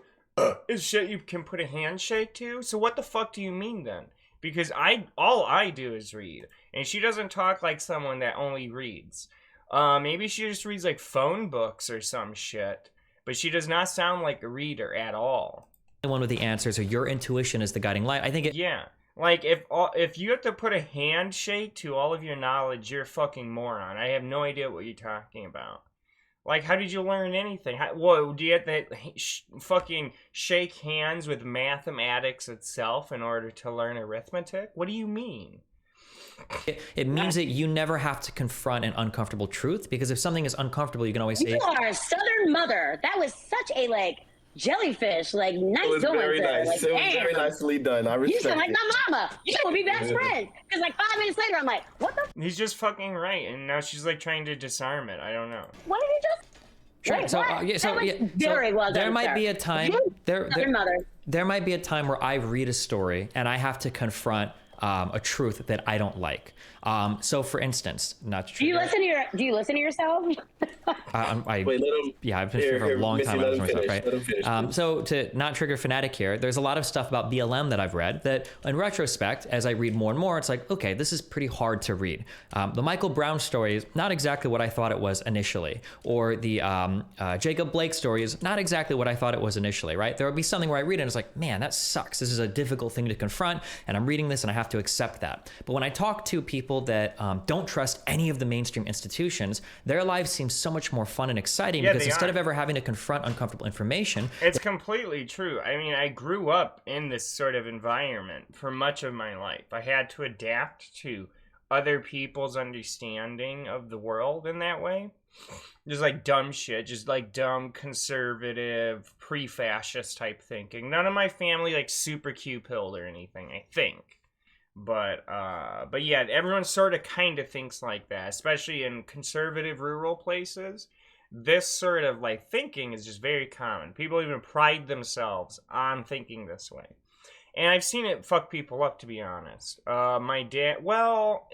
[SPEAKER 3] is shit you can put a handshake to. So what the fuck do you mean then? Because all I do is read, and she doesn't talk like someone that only reads. Maybe she just reads like phone books or some shit. But she does not sound like a reader at all.
[SPEAKER 9] The one with the answers, or your intuition is the guiding light. I think it.
[SPEAKER 3] Yeah, like if you have to put a handshake to all of your knowledge, you're a fucking moron. I have no idea what you're talking about. Like, how did you learn anything? Do you have to fucking shake hands with mathematics itself in order to learn arithmetic? What do you mean?
[SPEAKER 9] It means that you never have to confront an uncomfortable truth, because if something is uncomfortable, you can always say,
[SPEAKER 11] "You are a Southern mother." That was such a jellyfish. Like, nice
[SPEAKER 8] It was
[SPEAKER 11] going,
[SPEAKER 8] very
[SPEAKER 11] sir.
[SPEAKER 8] nice.
[SPEAKER 11] Like,
[SPEAKER 8] It was
[SPEAKER 11] damn.
[SPEAKER 8] very nicely done. I respect
[SPEAKER 11] You sound like
[SPEAKER 8] it.
[SPEAKER 11] my mama. You will be best friends. Because like 5 minutes later, I'm like, what the?
[SPEAKER 3] He's just fucking right, and now she's like trying to disarm it. I don't know.
[SPEAKER 11] What did he just?
[SPEAKER 9] Sure.
[SPEAKER 11] Wait,
[SPEAKER 9] so,
[SPEAKER 11] what?
[SPEAKER 9] Very
[SPEAKER 11] well done,
[SPEAKER 9] there might
[SPEAKER 11] sir.
[SPEAKER 9] be a time there might be a time where I read a story and I have to confront a truth that I don't like. So, for instance, not true.
[SPEAKER 11] Do you listen to yourself?
[SPEAKER 8] Wait, let him.
[SPEAKER 9] Yeah, I've been here for a long
[SPEAKER 8] Missy,
[SPEAKER 9] time.
[SPEAKER 8] let him finish. Let him finish.
[SPEAKER 9] So to not trigger fanatic here, there's a lot of stuff about BLM that I've read that, in retrospect, as I read more and more, it's like, okay, this is pretty hard to read. The Michael Brown story is not exactly what I thought it was initially, or the Jacob Blake story is not exactly what I thought it was initially. Right? There would be something where I read it and it's like, man, that sucks. This is a difficult thing to confront, and I'm reading this and I have to accept that. But when I talk to people that don't trust any of the mainstream institutions, their lives seem so much more fun and exciting because instead of ever having to confront uncomfortable information,
[SPEAKER 3] it's completely true. I mean, I grew up in this sort of environment for much of my life. I had to adapt to other people's understanding of the world in that way. Just like dumb shit, just like dumb conservative pre-fascist type thinking. None of my family like super Q-pilled or anything, I think. But yeah, everyone sort of kind of thinks like that, especially in conservative rural places. This sort of like thinking is just very common. People even pride themselves on thinking this way. And I've seen it fuck people up, to be honest. My dad, well,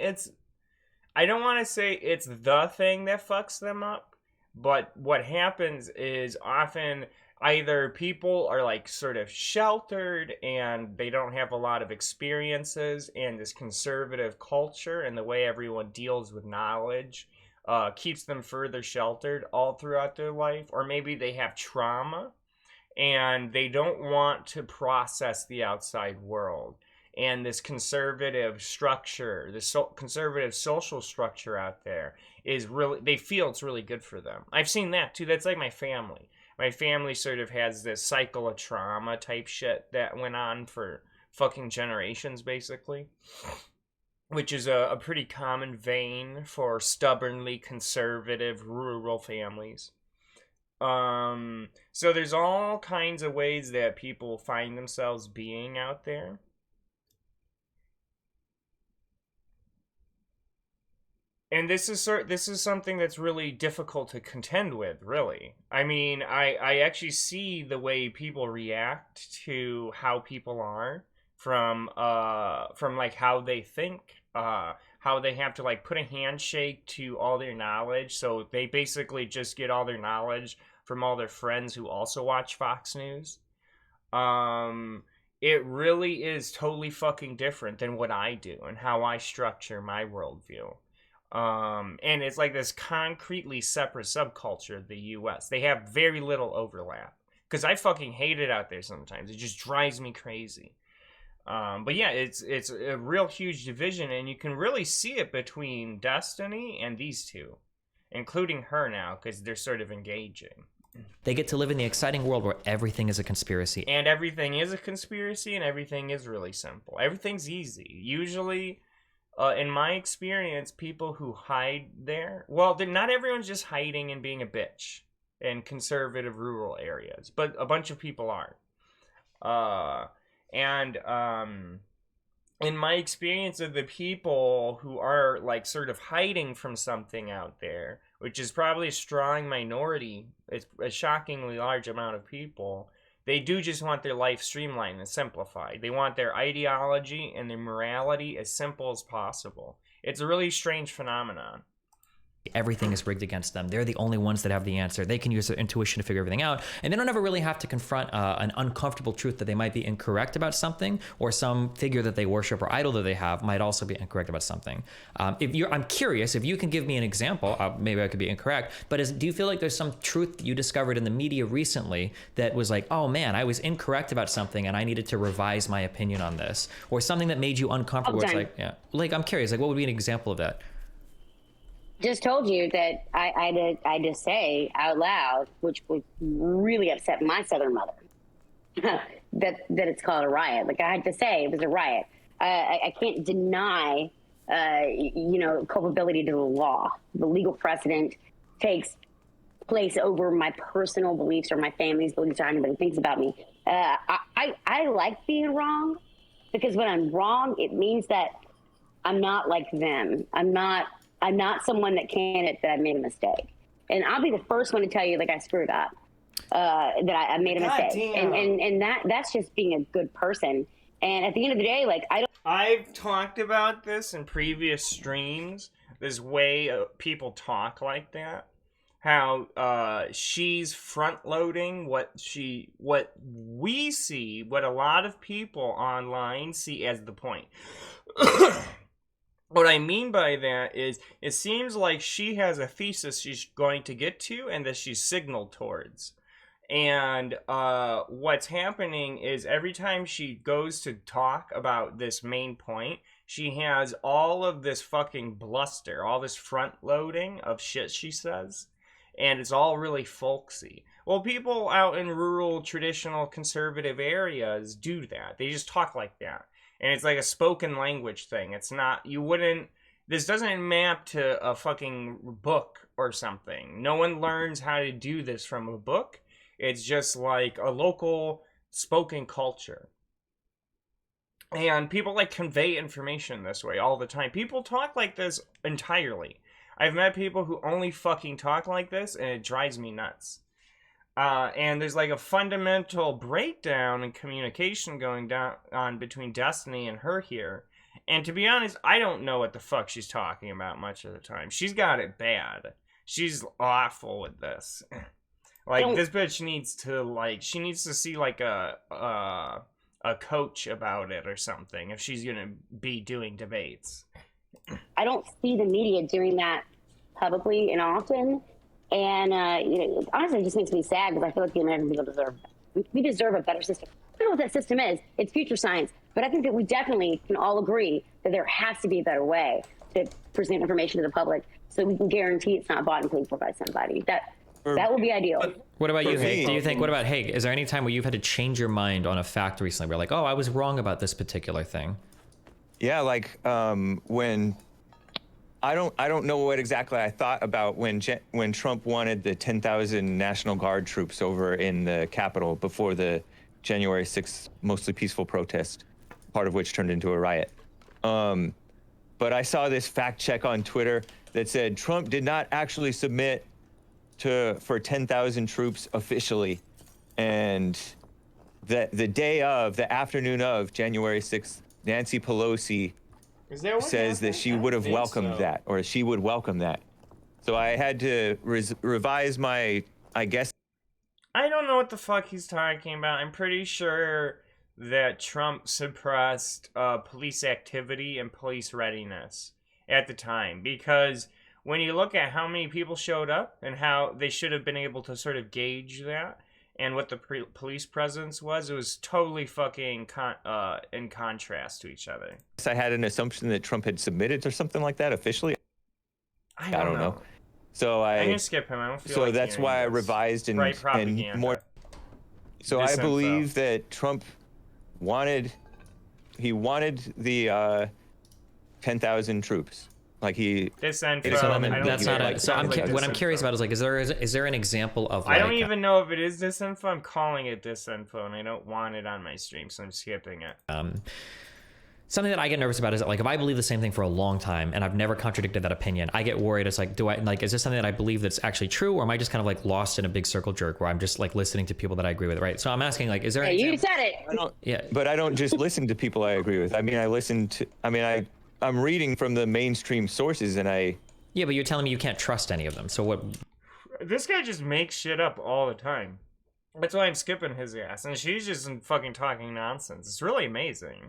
[SPEAKER 3] I don't want to say it's the thing that fucks them up, but what happens is often either people are like sort of sheltered and they don't have a lot of experiences, and this conservative culture and the way everyone deals with knowledge keeps them further sheltered all throughout their life. Or maybe they have trauma and they don't want to process the outside world. And this conservative structure, this conservative social structure out there is really, they feel it's really good for them. I've seen that too. That's like my family. My family sort of has this cycle of trauma type shit that went on for fucking generations, basically. Which is a pretty common vein for stubbornly conservative rural families. So there's all kinds of ways that people find themselves being out there. And this is something that's really difficult to contend with, really. I mean, I actually see the way people react to how people are from like how they think, how they have to like put a handshake to all their knowledge. So they basically just get all their knowledge from all their friends who also watch Fox News. It really is totally fucking different than what I do and how I structure my worldview. And it's like this concretely separate subculture of the US. They have very little overlap. Because I fucking hate it out there sometimes. It just drives me crazy. But yeah, it's a real huge division, and you can really see it between Destiny and these two. Including her now, because they're sort of engaging.
[SPEAKER 9] They get to live in the exciting world where everything is a conspiracy.
[SPEAKER 3] And everything is a conspiracy, and everything is really simple. Everything's easy. Usually... in my experience, people who hide there, well, not everyone's just hiding and being a bitch in conservative rural areas, but a bunch of people are. In my experience of the people who are like sort of hiding from something out there, which is probably a strong minority, it's a shockingly large amount of people, they do just want their life streamlined and simplified. They want their ideology and their morality as simple as possible. It's a really strange phenomenon.
[SPEAKER 9] Everything is rigged against them. They're the only ones that have the answer. They can use their intuition to figure everything out. And they don't ever really have to confront an uncomfortable truth that they might be incorrect about something, or some figure that they worship or idol that they have might also be incorrect about something. I'm curious if you can give me an example. Maybe I could be incorrect, but do you feel like there's some truth that you discovered in the media recently that was like, oh man, I was incorrect about something and I needed to revise my opinion on this, or something that made you uncomfortable? It's like, yeah, like I'm curious, like what would be an example of that?
[SPEAKER 11] Just told you that I had to say out loud, which would really upset my Southern mother, that it's called a riot. Like I had to say it was a riot. I can't deny, culpability to the law. The legal precedent takes place over my personal beliefs or my family's beliefs or how anybody thinks about me. I like being wrong, because when I'm wrong, it means that I'm not like them. I'm not someone that can admit that I made a mistake. And I'll be the first one to tell you, like, I screwed up, that I made a mistake. And that's just being a good person. And at the end of the day, like,
[SPEAKER 3] I've talked about this in previous streams, this way people talk like that. How she's front loading what we see, what a lot of people online see as the point. What I mean by that is, it seems like she has a thesis she's going to get to and that she's signaled towards. And what's happening is every time she goes to talk about this main point, she has all of this fucking bluster, all this front loading of shit she says. And it's all really folksy. Well, people out in rural, traditional, conservative areas do that. They just talk like that. And it's like a spoken language thing. It's not, this doesn't map to a fucking book or something. No one learns how to do this from a book. It's just like a local spoken culture. And people like convey information this way all the time. People talk like this entirely. I've met people who only fucking talk like this, and it drives me nuts. And there's like a fundamental breakdown in communication going on between Destiny and her here. And to be honest, I don't know what the fuck she's talking about much of the time. She's got it bad. She's awful with this. Like, this bitch needs to, like, she needs to see, like, a coach about it or something if she's gonna be doing debates.
[SPEAKER 11] I don't see the media doing that publicly and often. And, honestly, it just makes me sad, because I feel like the American people we deserve a better system. I don't know what that system is. It's future science. But I think that we definitely can all agree that there has to be a better way to present information to the public so we can guarantee it's not bought and paid for by somebody. That would be ideal.
[SPEAKER 9] What about you, Hake? Do you think, what about Hake? Is there any time where you've had to change your mind on a fact recently where you're like, oh, I was wrong about this particular thing?
[SPEAKER 10] Yeah, like when I don't know what exactly I thought about when Trump wanted the 10,000 National Guard troops over in the Capitol before the January 6th mostly peaceful protest, part of which turned into a riot. But I saw this fact check on Twitter that said Trump did not actually submit for 10,000 troops officially, and that the afternoon of January 6th, Nancy Pelosi says that she would have welcomed that, or she would welcome that. So I had to revise my, I guess.
[SPEAKER 3] I don't know what the fuck he's talking about. I'm pretty sure that Trump suppressed police activity and police readiness at the time, because when you look at how many people showed up and how they should have been able to sort of gauge that and what the police presence was, it was totally fucking in contrast to each other.
[SPEAKER 10] I had an assumption that Trump had submitted or something like that officially. I don't know. So
[SPEAKER 3] I'm gonna skip him. I don't feel
[SPEAKER 10] so
[SPEAKER 3] like
[SPEAKER 10] that's why I revised and more. So I believe that Trump wanted the 10,000 troops. Like he.
[SPEAKER 3] That's not.
[SPEAKER 9] What I'm curious about is like, is there an example of? Like,
[SPEAKER 3] I don't even know if it is disinfo. I'm calling it disinfo, and I don't want it on my stream, so I'm skipping it.
[SPEAKER 9] Something that I get nervous about is that, like, if I believe the same thing for a long time and I've never contradicted that opinion, I get worried. It's like, is this something that I believe that's actually true, or am I just kind of like lost in a big circle jerk where I'm just like listening to people that I agree with, right? So I'm asking, like, is there?
[SPEAKER 11] You said it.
[SPEAKER 10] But I don't just listen to people I agree with. I mean, I'm reading from the mainstream sources, and
[SPEAKER 9] Yeah, but you're telling me you can't trust any of them. So what?
[SPEAKER 3] This guy just makes shit up all the time. That's why I'm skipping his ass, and she's just fucking talking nonsense. It's really amazing.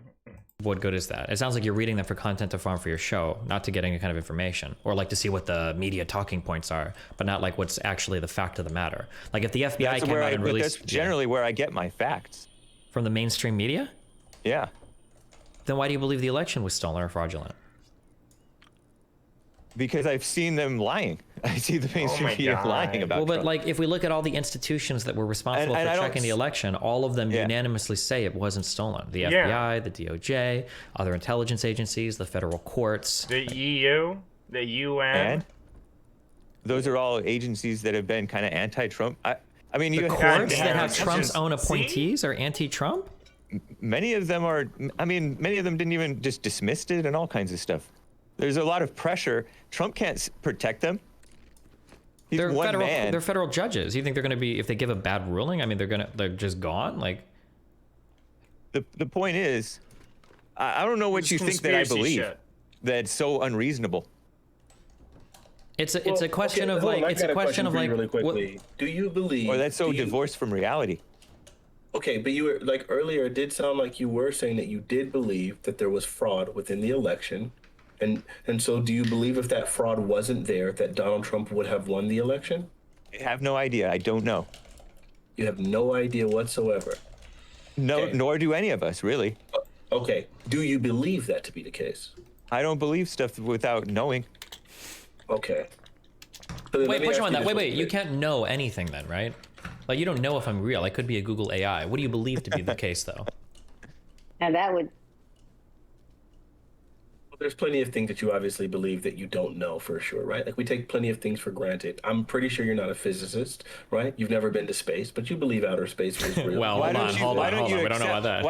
[SPEAKER 9] What good is that? It sounds like you're reading them for content to farm for your show, not to get any kind of information, or like to see what the media talking points are, but not like what's actually the fact of the matter. Like if the FBI came out and released...
[SPEAKER 10] That's generally where I get my facts.
[SPEAKER 9] From the mainstream media?
[SPEAKER 10] Yeah.
[SPEAKER 9] Then why do you believe the election was stolen or fraudulent?
[SPEAKER 10] Because I've seen them lying. I see the mainstream media lying about
[SPEAKER 9] Well, but
[SPEAKER 10] Trump.
[SPEAKER 9] like, if we look at all the institutions that were responsible for checking the election, all of them unanimously say it wasn't stolen. The FBI, the DOJ, other intelligence agencies, the federal courts.
[SPEAKER 3] The EU, the UN.
[SPEAKER 10] those are all agencies that have been kind of anti-Trump. I mean,
[SPEAKER 9] the courts that have Trump's own appointees are anti-Trump.
[SPEAKER 10] Many of them are. I mean, many of them didn't even just dismissed it and all kinds of stuff. There's a lot of pressure. Trump can't protect them. He's
[SPEAKER 9] they're
[SPEAKER 10] one
[SPEAKER 9] federal.
[SPEAKER 10] man.
[SPEAKER 9] They're federal judges. You think they're going to be, if they give a bad ruling? I mean, they're just gone. Like,
[SPEAKER 10] the point is, I don't know what you think that I believe.
[SPEAKER 3] Shit.
[SPEAKER 10] That's so unreasonable.
[SPEAKER 9] It's a question of like, it's a question of like,
[SPEAKER 8] really quickly. Do you believe?
[SPEAKER 10] Or that's so divorced from reality.
[SPEAKER 8] Okay, but you were like earlier. It did sound like you were saying that you did believe that there was fraud within the election, and so do you believe if that fraud wasn't there, that Donald Trump would have won the election?
[SPEAKER 10] I have no idea. I don't know.
[SPEAKER 8] You have no idea whatsoever.
[SPEAKER 10] No,
[SPEAKER 8] okay.
[SPEAKER 10] Nor do any of us really.
[SPEAKER 8] Okay. Do you believe that to be the case?
[SPEAKER 10] I don't believe stuff without knowing.
[SPEAKER 8] Okay.
[SPEAKER 9] So wait, push on that. Wait. You can't know anything then, right? Like, you don't know if I'm real. I could be a Google AI. What do you believe to be the case, though?
[SPEAKER 11] And that would...
[SPEAKER 8] Well, there's plenty of things that you obviously believe that you don't know for sure, right? Like, we take plenty of things for granted. I'm pretty sure you're not a physicist, right? You've never been to space, but you believe outer space is real.
[SPEAKER 9] Well, hold on. We don't know about that.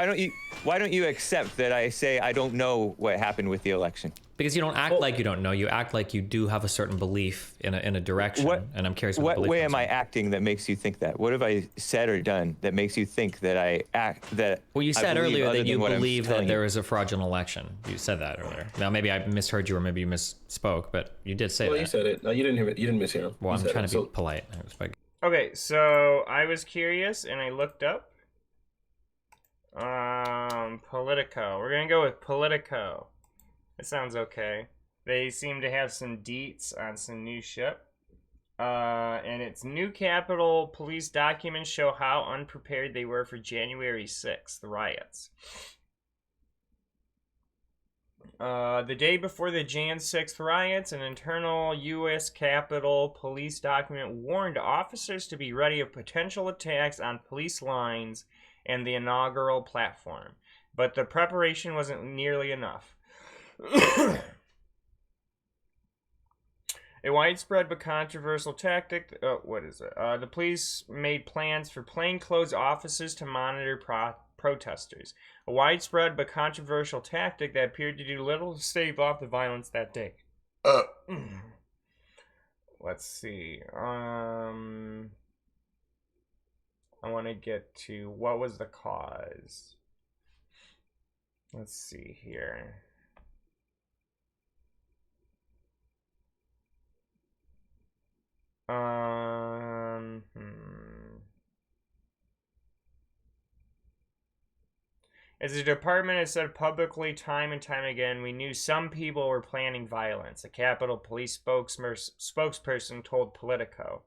[SPEAKER 10] Why don't you accept that I say I don't know what happened with the election?
[SPEAKER 9] Because you don't act like you don't know. You act like you do have a certain belief in a direction. And I'm curious
[SPEAKER 10] what way am I acting that makes you think that? What have I said or done that makes you think that I act that?
[SPEAKER 9] Well, you said earlier that you believe that there is a fraudulent election. You said that earlier. Now maybe I misheard you or maybe you misspoke, but you did say that.
[SPEAKER 8] Well, you said it. No, you didn't hear it. You didn't mishear him.
[SPEAKER 9] Well, I'm trying to be polite.
[SPEAKER 3] Okay, so I was curious and I looked up Politico. We're gonna go with Politico. It sounds okay. They seem to have some deets on some new shit. And its new Capitol Police documents show how unprepared they were for January 6th, the riots. The day before the Jan 6th riots, an internal U.S. Capitol Police document warned officers to be ready of potential attacks on police lines and the inaugural platform. But the preparation wasn't nearly enough. A widespread but controversial tactic. What is it? The police made plans for plainclothes officers to monitor protesters. A widespread but controversial tactic that appeared to do little to stave off the violence that day. Let's see. I want to get to what was the cause. Let's see here. As the department has said publicly time and time again, we knew some people were planning violence, a Capitol Police spokesperson told Politico.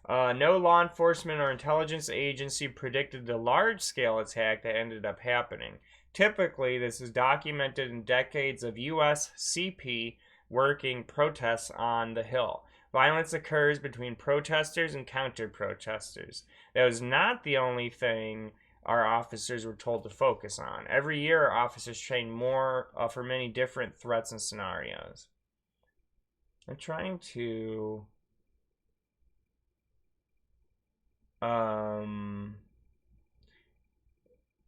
[SPEAKER 3] No law enforcement or intelligence agency predicted the large-scale attack that ended up happening. Typically, this is documented in decades of U.S. CP working protests on the Hill. Violence occurs between protesters and counter-protesters. That was not the only thing our officers were told to focus on. Every year, our officers train more for many different threats and scenarios. I'm trying to...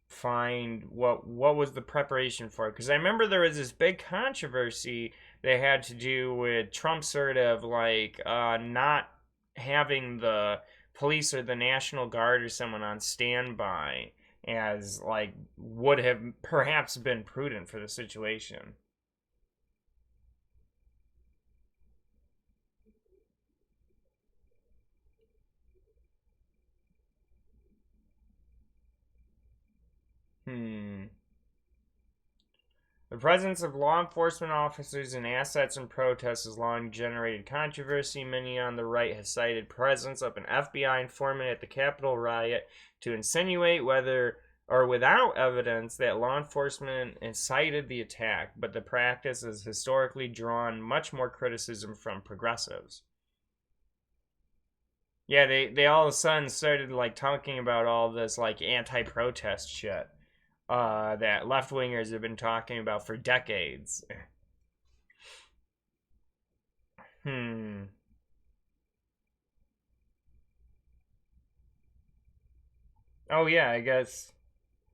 [SPEAKER 3] find what was the preparation for it, because I remember there was this big controversy that had to do with Trump sort of like not having the police or the National Guard or someone on standby as like would have perhaps been prudent for the situation. The presence of law enforcement officers and assets in protests has long generated controversy. Many on the right have cited presence of an FBI informant at the Capitol riot to insinuate, whether or without evidence, that law enforcement incited the attack, but the practice has historically drawn much more criticism from progressives. Yeah, they all of a sudden started like talking about all this like anti-protest shit. That left-wingers have been talking about for decades. Oh yeah, I guess.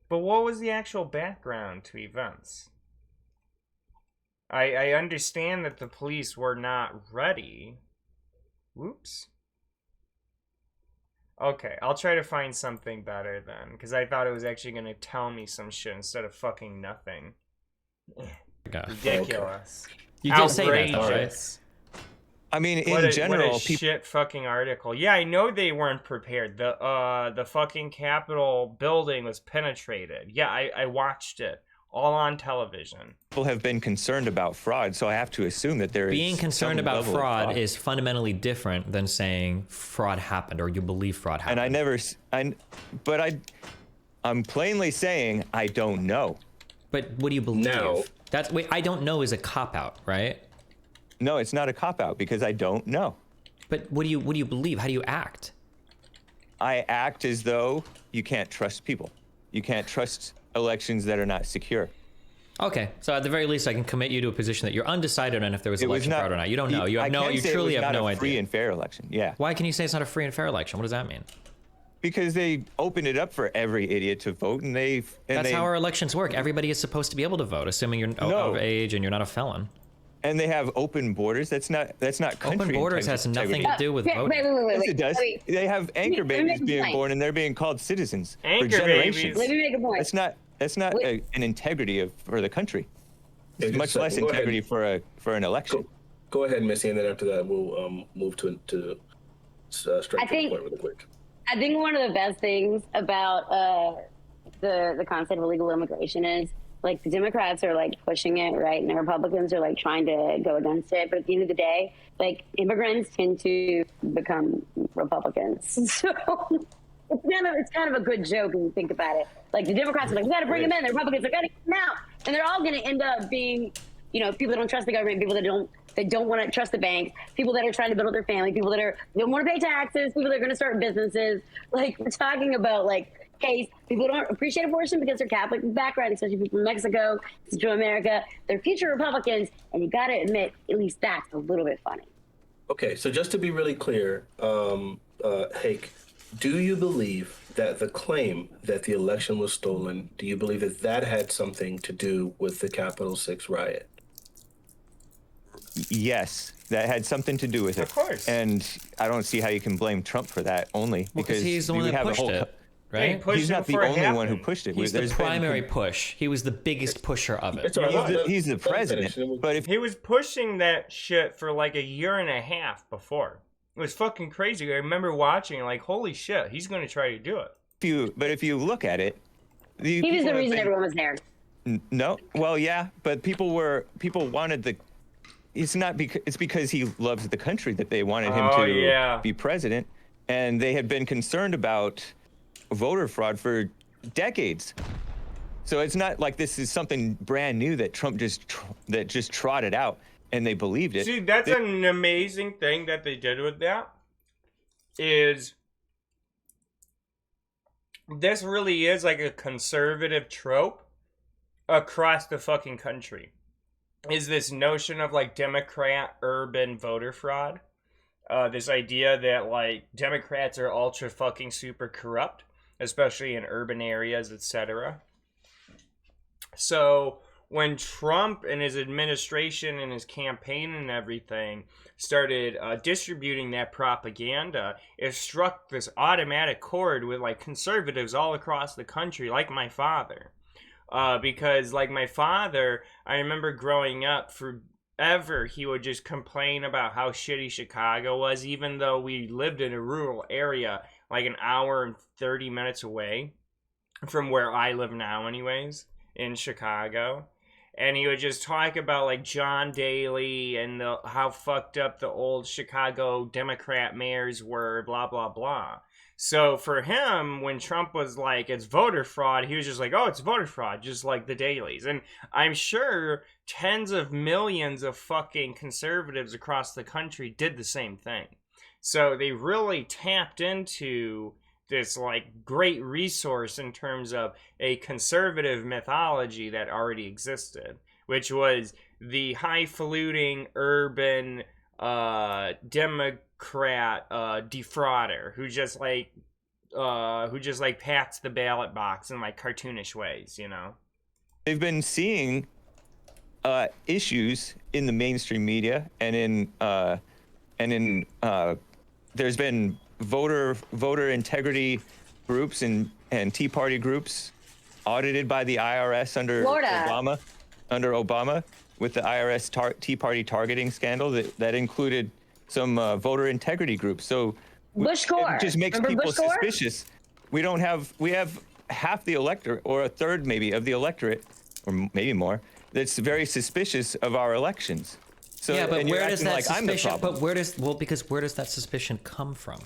[SPEAKER 3] But what was the actual background to events? I understand that the police were not ready. Whoops. Okay, I'll try to find something better then, because I thought it was actually going to tell me some shit instead of fucking nothing. Ridiculous.
[SPEAKER 9] Okay. You did say that, though,
[SPEAKER 3] right?
[SPEAKER 10] I mean, in general,
[SPEAKER 3] what a shit fucking article. Yeah, I know they weren't prepared. The fucking Capitol building was penetrated. Yeah, I watched it all on television.
[SPEAKER 10] People have been concerned about fraud, so I have to assume that there is
[SPEAKER 9] being concerned about fraud is fundamentally different than saying fraud happened or you believe fraud happened.
[SPEAKER 10] And I'm plainly saying I don't know.
[SPEAKER 9] But what do you believe?
[SPEAKER 10] No.
[SPEAKER 9] Wait, I don't know is a cop-out, right?
[SPEAKER 10] No, it's not a cop-out because I don't know.
[SPEAKER 9] But what do you believe? How do you act?
[SPEAKER 10] I act as though you can't trust people. You can't trust elections that are not secure.
[SPEAKER 9] Okay, so at the very least, I can commit you to a position that you're undecided on if there was election fraud or not. You don't know. You have no. You truly have no idea.
[SPEAKER 10] It's not a free and fair election. Yeah.
[SPEAKER 9] Why can you say it's not a free and fair election? What does that mean?
[SPEAKER 10] Because they opened it up for every idiot to vote, and that's
[SPEAKER 9] how our elections work. Everybody is supposed to be able to vote, assuming you're of age and you're not a felon.
[SPEAKER 10] And they have open borders. That's not country.
[SPEAKER 9] Open borders has nothing to do with voting.
[SPEAKER 10] Yes, it does. They have anchor babies being born, and they're being called citizens for generations.
[SPEAKER 11] Let me make a point.
[SPEAKER 10] That's not an integrity for the country. It's much less integrity for an election.
[SPEAKER 8] Go ahead, Missy, and then after that we'll move to straight to the point really quick.
[SPEAKER 11] I think one of the best things about the concept of illegal immigration is, like, the Democrats are like pushing it, right, and the Republicans are like trying to go against it. But at the end of the day, like, immigrants tend to become Republicans. So it's kind of a good joke when you think about it. Like, the Democrats are like, we got to bring them in. The Republicans are going to get them out, and they're all going to end up being, people that don't trust the government, people that don't want to trust the banks, people that are trying to build up their family, people that don't want to pay taxes, people that are going to start businesses. Like, we're talking about, like, case people don't appreciate abortion because they're Catholic background, especially people from Mexico, Central America. They're future Republicans, and you got to admit, at least that's a little bit funny.
[SPEAKER 8] Okay, so just to be really clear, Hake, do you believe that the claim that the election was stolen, do you believe that had something to do with the Capitol 6 riot?
[SPEAKER 10] Yes, that had something to do with it.
[SPEAKER 3] Of course.
[SPEAKER 10] And I don't see how you can blame Trump for that only because
[SPEAKER 9] he's the one that pushed it. Right?
[SPEAKER 10] He's not the only one who pushed it.
[SPEAKER 9] He's the primary push. He was the biggest pusher of it.
[SPEAKER 10] He's the president. But if
[SPEAKER 3] he was pushing that shit for like a year and a half before, it was fucking crazy. I remember watching, like, holy shit, he's going to try to do it.
[SPEAKER 10] But if you look at it,
[SPEAKER 11] he was the reason everyone was there.
[SPEAKER 10] No, well, yeah, but people wanted it's because he loves the country that they wanted him to be president, and they had been concerned about voter fraud for decades. So it's not like this is something brand new that Trump just trotted out and they believed it.
[SPEAKER 3] See, that's an amazing thing that they did with that. Is this really is like a conservative trope across the fucking country. Is this notion of like Democrat urban voter fraud. This idea that like Democrats are ultra fucking super corrupt, especially in urban areas, etc. So when Trump and his administration and his campaign and everything started distributing that propaganda, it struck this automatic chord with like conservatives all across the country, like my father. Because like my father, I remember growing up forever, he would just complain about how shitty Chicago was, even though we lived in a rural area, like an hour and 30 minutes away from where I live now anyways, in Chicago. And he would just talk about like John Daly and how fucked up the old Chicago Democrat mayors were, blah, blah, blah. So for him, when Trump was like, it's voter fraud, he was just like, oh, it's voter fraud, just like the dailies. And I'm sure tens of millions of fucking conservatives across the country did the same thing. So they really tapped into this like great resource in terms of a conservative mythology that already existed, which was the highfalutin urban Democrat defrauder who just like who just like pats the ballot box in like cartoonish ways, you know.
[SPEAKER 10] They've been seeing issues in the mainstream media and in there's been voter integrity groups and Tea Party groups audited by the IRS under Obama with the IRS Tea Party targeting scandal that included some voter integrity groups. So it just makes people suspicious. We have half the electorate, or a third maybe of the electorate, or maybe more, that's very suspicious of our elections. So
[SPEAKER 9] yeah, but where does that suspicion?
[SPEAKER 10] But
[SPEAKER 9] where does that suspicion come from?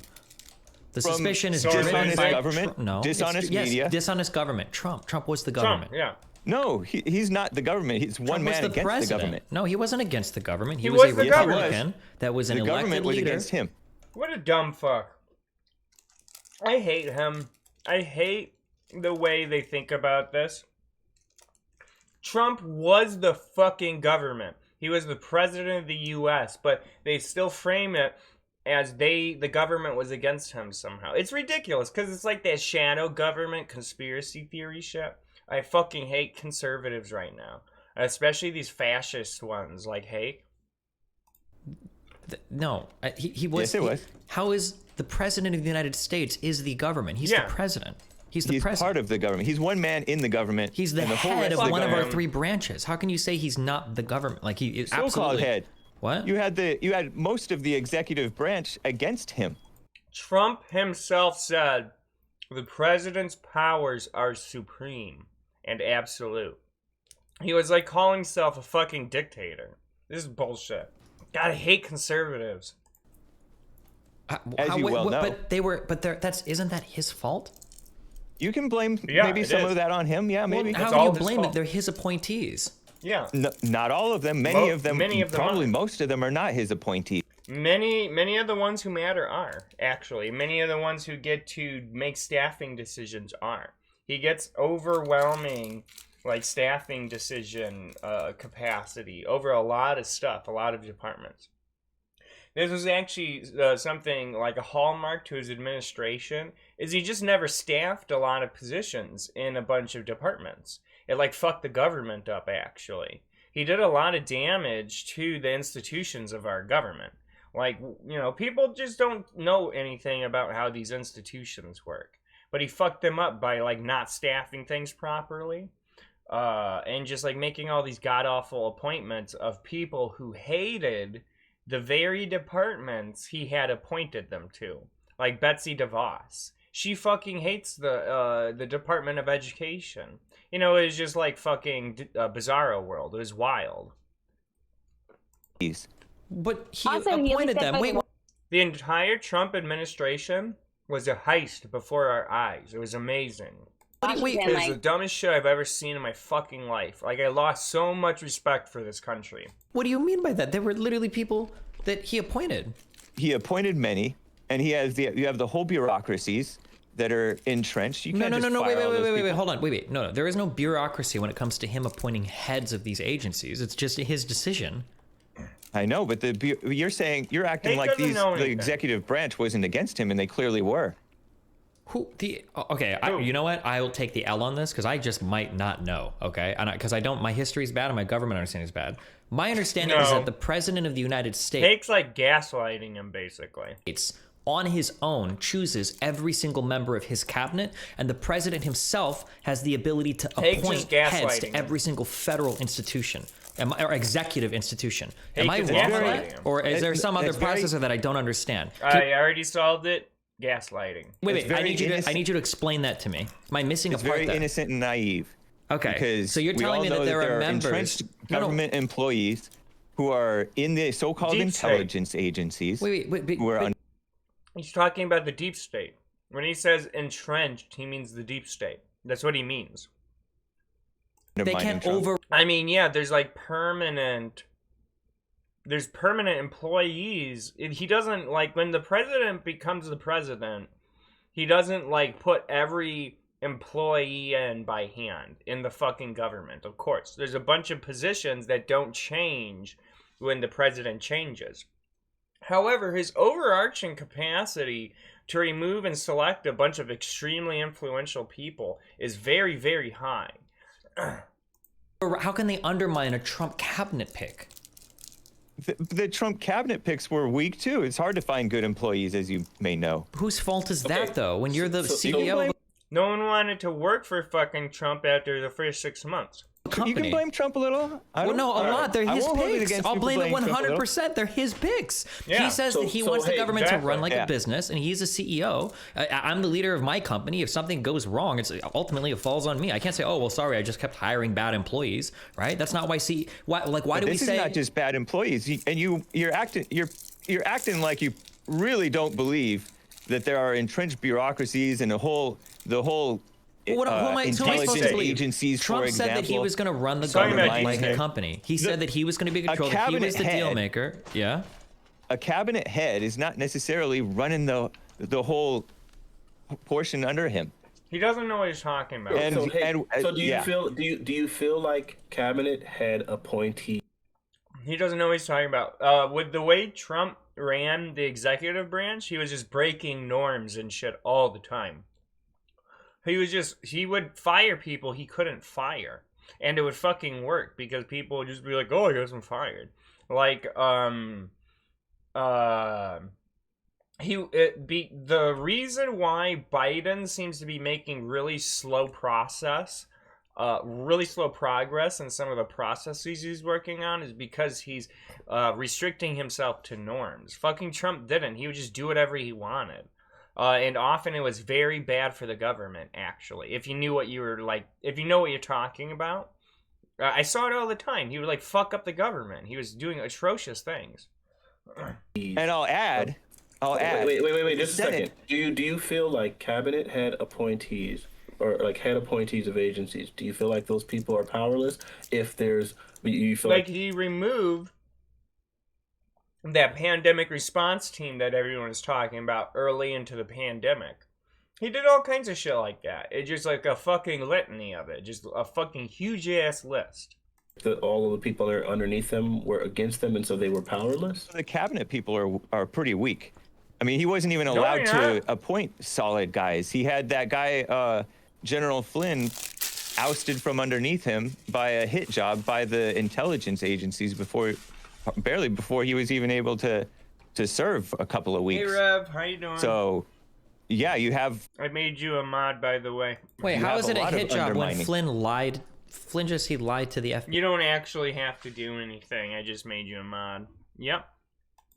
[SPEAKER 9] The
[SPEAKER 10] From
[SPEAKER 9] suspicion is
[SPEAKER 10] dishonest
[SPEAKER 9] driven by
[SPEAKER 10] government, dishonest media.
[SPEAKER 9] Yes, dishonest government. Trump was the government.
[SPEAKER 3] Yeah.
[SPEAKER 10] No, he's not the government. He's one man against the government.
[SPEAKER 9] No, he wasn't against the government. He
[SPEAKER 3] was
[SPEAKER 9] a
[SPEAKER 3] the
[SPEAKER 9] Republican that was an
[SPEAKER 10] the
[SPEAKER 9] elected
[SPEAKER 10] government was
[SPEAKER 9] leader.
[SPEAKER 10] against him.
[SPEAKER 3] What a dumb fuck. I hate him. I hate the way they think about this. Trump was the fucking government. He was the president of the U.S., but they still frame it as the government was against him somehow. It's ridiculous, because it's like that shadow government conspiracy theory shit. I fucking hate conservatives right now. Especially these fascist ones, like Hake.
[SPEAKER 9] No, he was.
[SPEAKER 10] Yes, it was.
[SPEAKER 9] How is the president of the United States is the government? He's the president. He's president.
[SPEAKER 10] Part of the government. He's one man in the government.
[SPEAKER 9] He's the head of one of our three branches. How can you say he's not the government? Like he is
[SPEAKER 10] so-called
[SPEAKER 9] absolutely
[SPEAKER 10] head.
[SPEAKER 9] What?
[SPEAKER 10] You had most of the executive branch against him.
[SPEAKER 3] Trump himself said the president's powers are supreme and absolute. He was like calling himself a fucking dictator. This is bullshit. God, I hate conservatives.
[SPEAKER 10] As you well know.
[SPEAKER 9] But isn't that his fault?
[SPEAKER 10] You can blame maybe some of that on him. Yeah, maybe.
[SPEAKER 9] How do you blame it? They're his appointees.
[SPEAKER 3] Yeah.
[SPEAKER 10] No, not all of them. Many of them, probably most of them are not his appointees.
[SPEAKER 3] Many of the ones who matter are, actually. Many of the ones who get to make staffing decisions are. He gets overwhelming, like, staffing decision capacity over a lot of stuff, a lot of departments. This was actually something like a hallmark to his administration, is he just never staffed a lot of positions in a bunch of departments. It like fucked the government up, actually. He did a lot of damage to the institutions of our government. Like, you know, people just don't know anything about how these institutions work. But he fucked them up by like not staffing things properly. And just like making all these god-awful appointments of people who hated the very departments he had appointed them to. Like Betsy DeVos. She fucking hates the Department of Education. You know, it was just like fucking Bizarro World. It was wild.
[SPEAKER 9] But he appointed them. Wait,
[SPEAKER 3] the entire Trump administration was a heist before our eyes. It was amazing. It was the dumbest shit I've ever seen in my fucking life. Like, I lost so much respect for this country.
[SPEAKER 9] What do you mean by that? There were literally people that he appointed.
[SPEAKER 10] He appointed many, and you have the whole bureaucracies that are entrenched. You can't
[SPEAKER 9] No, wait, hold on. Wait. No, there is no bureaucracy when it comes to him appointing heads of these agencies. It's just his decision.
[SPEAKER 10] I know, but you're acting like the executive branch wasn't against him, and they clearly were.
[SPEAKER 9] You know what? I will take the L on this because I just might not know. Okay, because my history is bad and my government understanding is bad. My understanding is that the president of the United States
[SPEAKER 3] Hake's like gaslighting him, basically.
[SPEAKER 9] It's on his own chooses every single member of his cabinet, and the president himself has the ability to appoint heads to every single federal institution. Or executive institution. Am I wrong on that? Or is there some other processor that I don't understand?
[SPEAKER 3] I already solved it. Gaslighting.
[SPEAKER 9] Wait. I need you to explain that to me. Am I missing a part there?
[SPEAKER 10] It's very innocent and naive.
[SPEAKER 9] Okay.
[SPEAKER 10] Because
[SPEAKER 9] so you're telling me that there are members,
[SPEAKER 10] entrenched government employees who are in the so-called intelligence agencies.
[SPEAKER 9] Wait.
[SPEAKER 3] He's talking about the deep state. When he says entrenched, he means the deep state. That's what he means.
[SPEAKER 9] They can't
[SPEAKER 3] I mean, yeah, there's like permanent employees. He doesn't, like, when the president becomes the president, he doesn't, like, put every employee in by hand in the fucking government. Of course, there's a bunch of positions that don't change when the president changes. However, his overarching capacity to remove and select a bunch of extremely influential people is very, very high.
[SPEAKER 9] How can they undermine a Trump cabinet pick?
[SPEAKER 10] The Trump cabinet picks were weak too. It's hard to find good employees, as you may know.
[SPEAKER 9] Whose fault is that, though? When you're the CEO,
[SPEAKER 3] no one wanted to work for fucking Trump after the first 6 months.
[SPEAKER 9] Company.
[SPEAKER 10] You can blame Trump a little.
[SPEAKER 9] Well, no, a lot. They're his picks. I'll blame it 100%. They're his picks.
[SPEAKER 3] Yeah.
[SPEAKER 9] He says that he wants the government to run like
[SPEAKER 10] Yeah.
[SPEAKER 9] a business, and he's a CEO. I'm the leader of my company. If something goes wrong, it's ultimately it falls on me. I can't say, oh well, sorry, I just kept hiring bad employees, right? That's not why. Why do we say?
[SPEAKER 10] This is not just bad employees, and you're acting like you really don't believe that there are entrenched bureaucracies and the whole.
[SPEAKER 9] Who am I supposed to believe?
[SPEAKER 10] Agencies,
[SPEAKER 9] Trump
[SPEAKER 10] for example,
[SPEAKER 9] said that he was going to run the government like a company. He said that he was going to be controlled. He was the deal maker. Yeah.
[SPEAKER 10] A cabinet head is not necessarily running the whole portion under him.
[SPEAKER 3] He doesn't know what he's talking about.
[SPEAKER 8] So do you feel like cabinet head appointee?
[SPEAKER 3] He doesn't know what he's talking about. With the way Trump ran the executive branch, he was just breaking norms and shit all the time. He would fire people he couldn't fire. And it would fucking work because people would just be like, oh, he wasn't fired. Like, the reason why Biden seems to be making really slow progress in some of the processes he's working on is because he's restricting himself to norms. Fucking Trump didn't. He would just do whatever he wanted. And often it was very bad for the government, actually. If you knew what you were like, if you know what you're talking about. I saw it all the time. He would like fuck up the government. He was doing atrocious things.
[SPEAKER 10] And I'll add.
[SPEAKER 8] Wait, just a second. Do you feel like cabinet head appointees or like head appointees of agencies, do you feel like those people are powerless if you feel like
[SPEAKER 3] he removed that pandemic response team that everyone was talking about early into the pandemic? He did all kinds of shit like that. It's just like a fucking litany of it. Just a fucking huge ass list.
[SPEAKER 8] All of the people that are underneath them were against them, and so they were powerless?
[SPEAKER 10] The cabinet people are pretty weak. I mean, he wasn't even allowed to appoint solid guys. He had that guy, General Flynn, ousted from underneath him by a hit job by the intelligence agencies barely before he was even able to serve a couple of weeks.
[SPEAKER 3] Hey, Rev, how you doing?
[SPEAKER 10] So, yeah, you have...
[SPEAKER 3] I made you a mod, by the way.
[SPEAKER 9] Wait, how is it a hit job when Flynn lied? Flynn he lied to the FBI.
[SPEAKER 3] You don't actually have to do anything. I just made you a mod. Yep.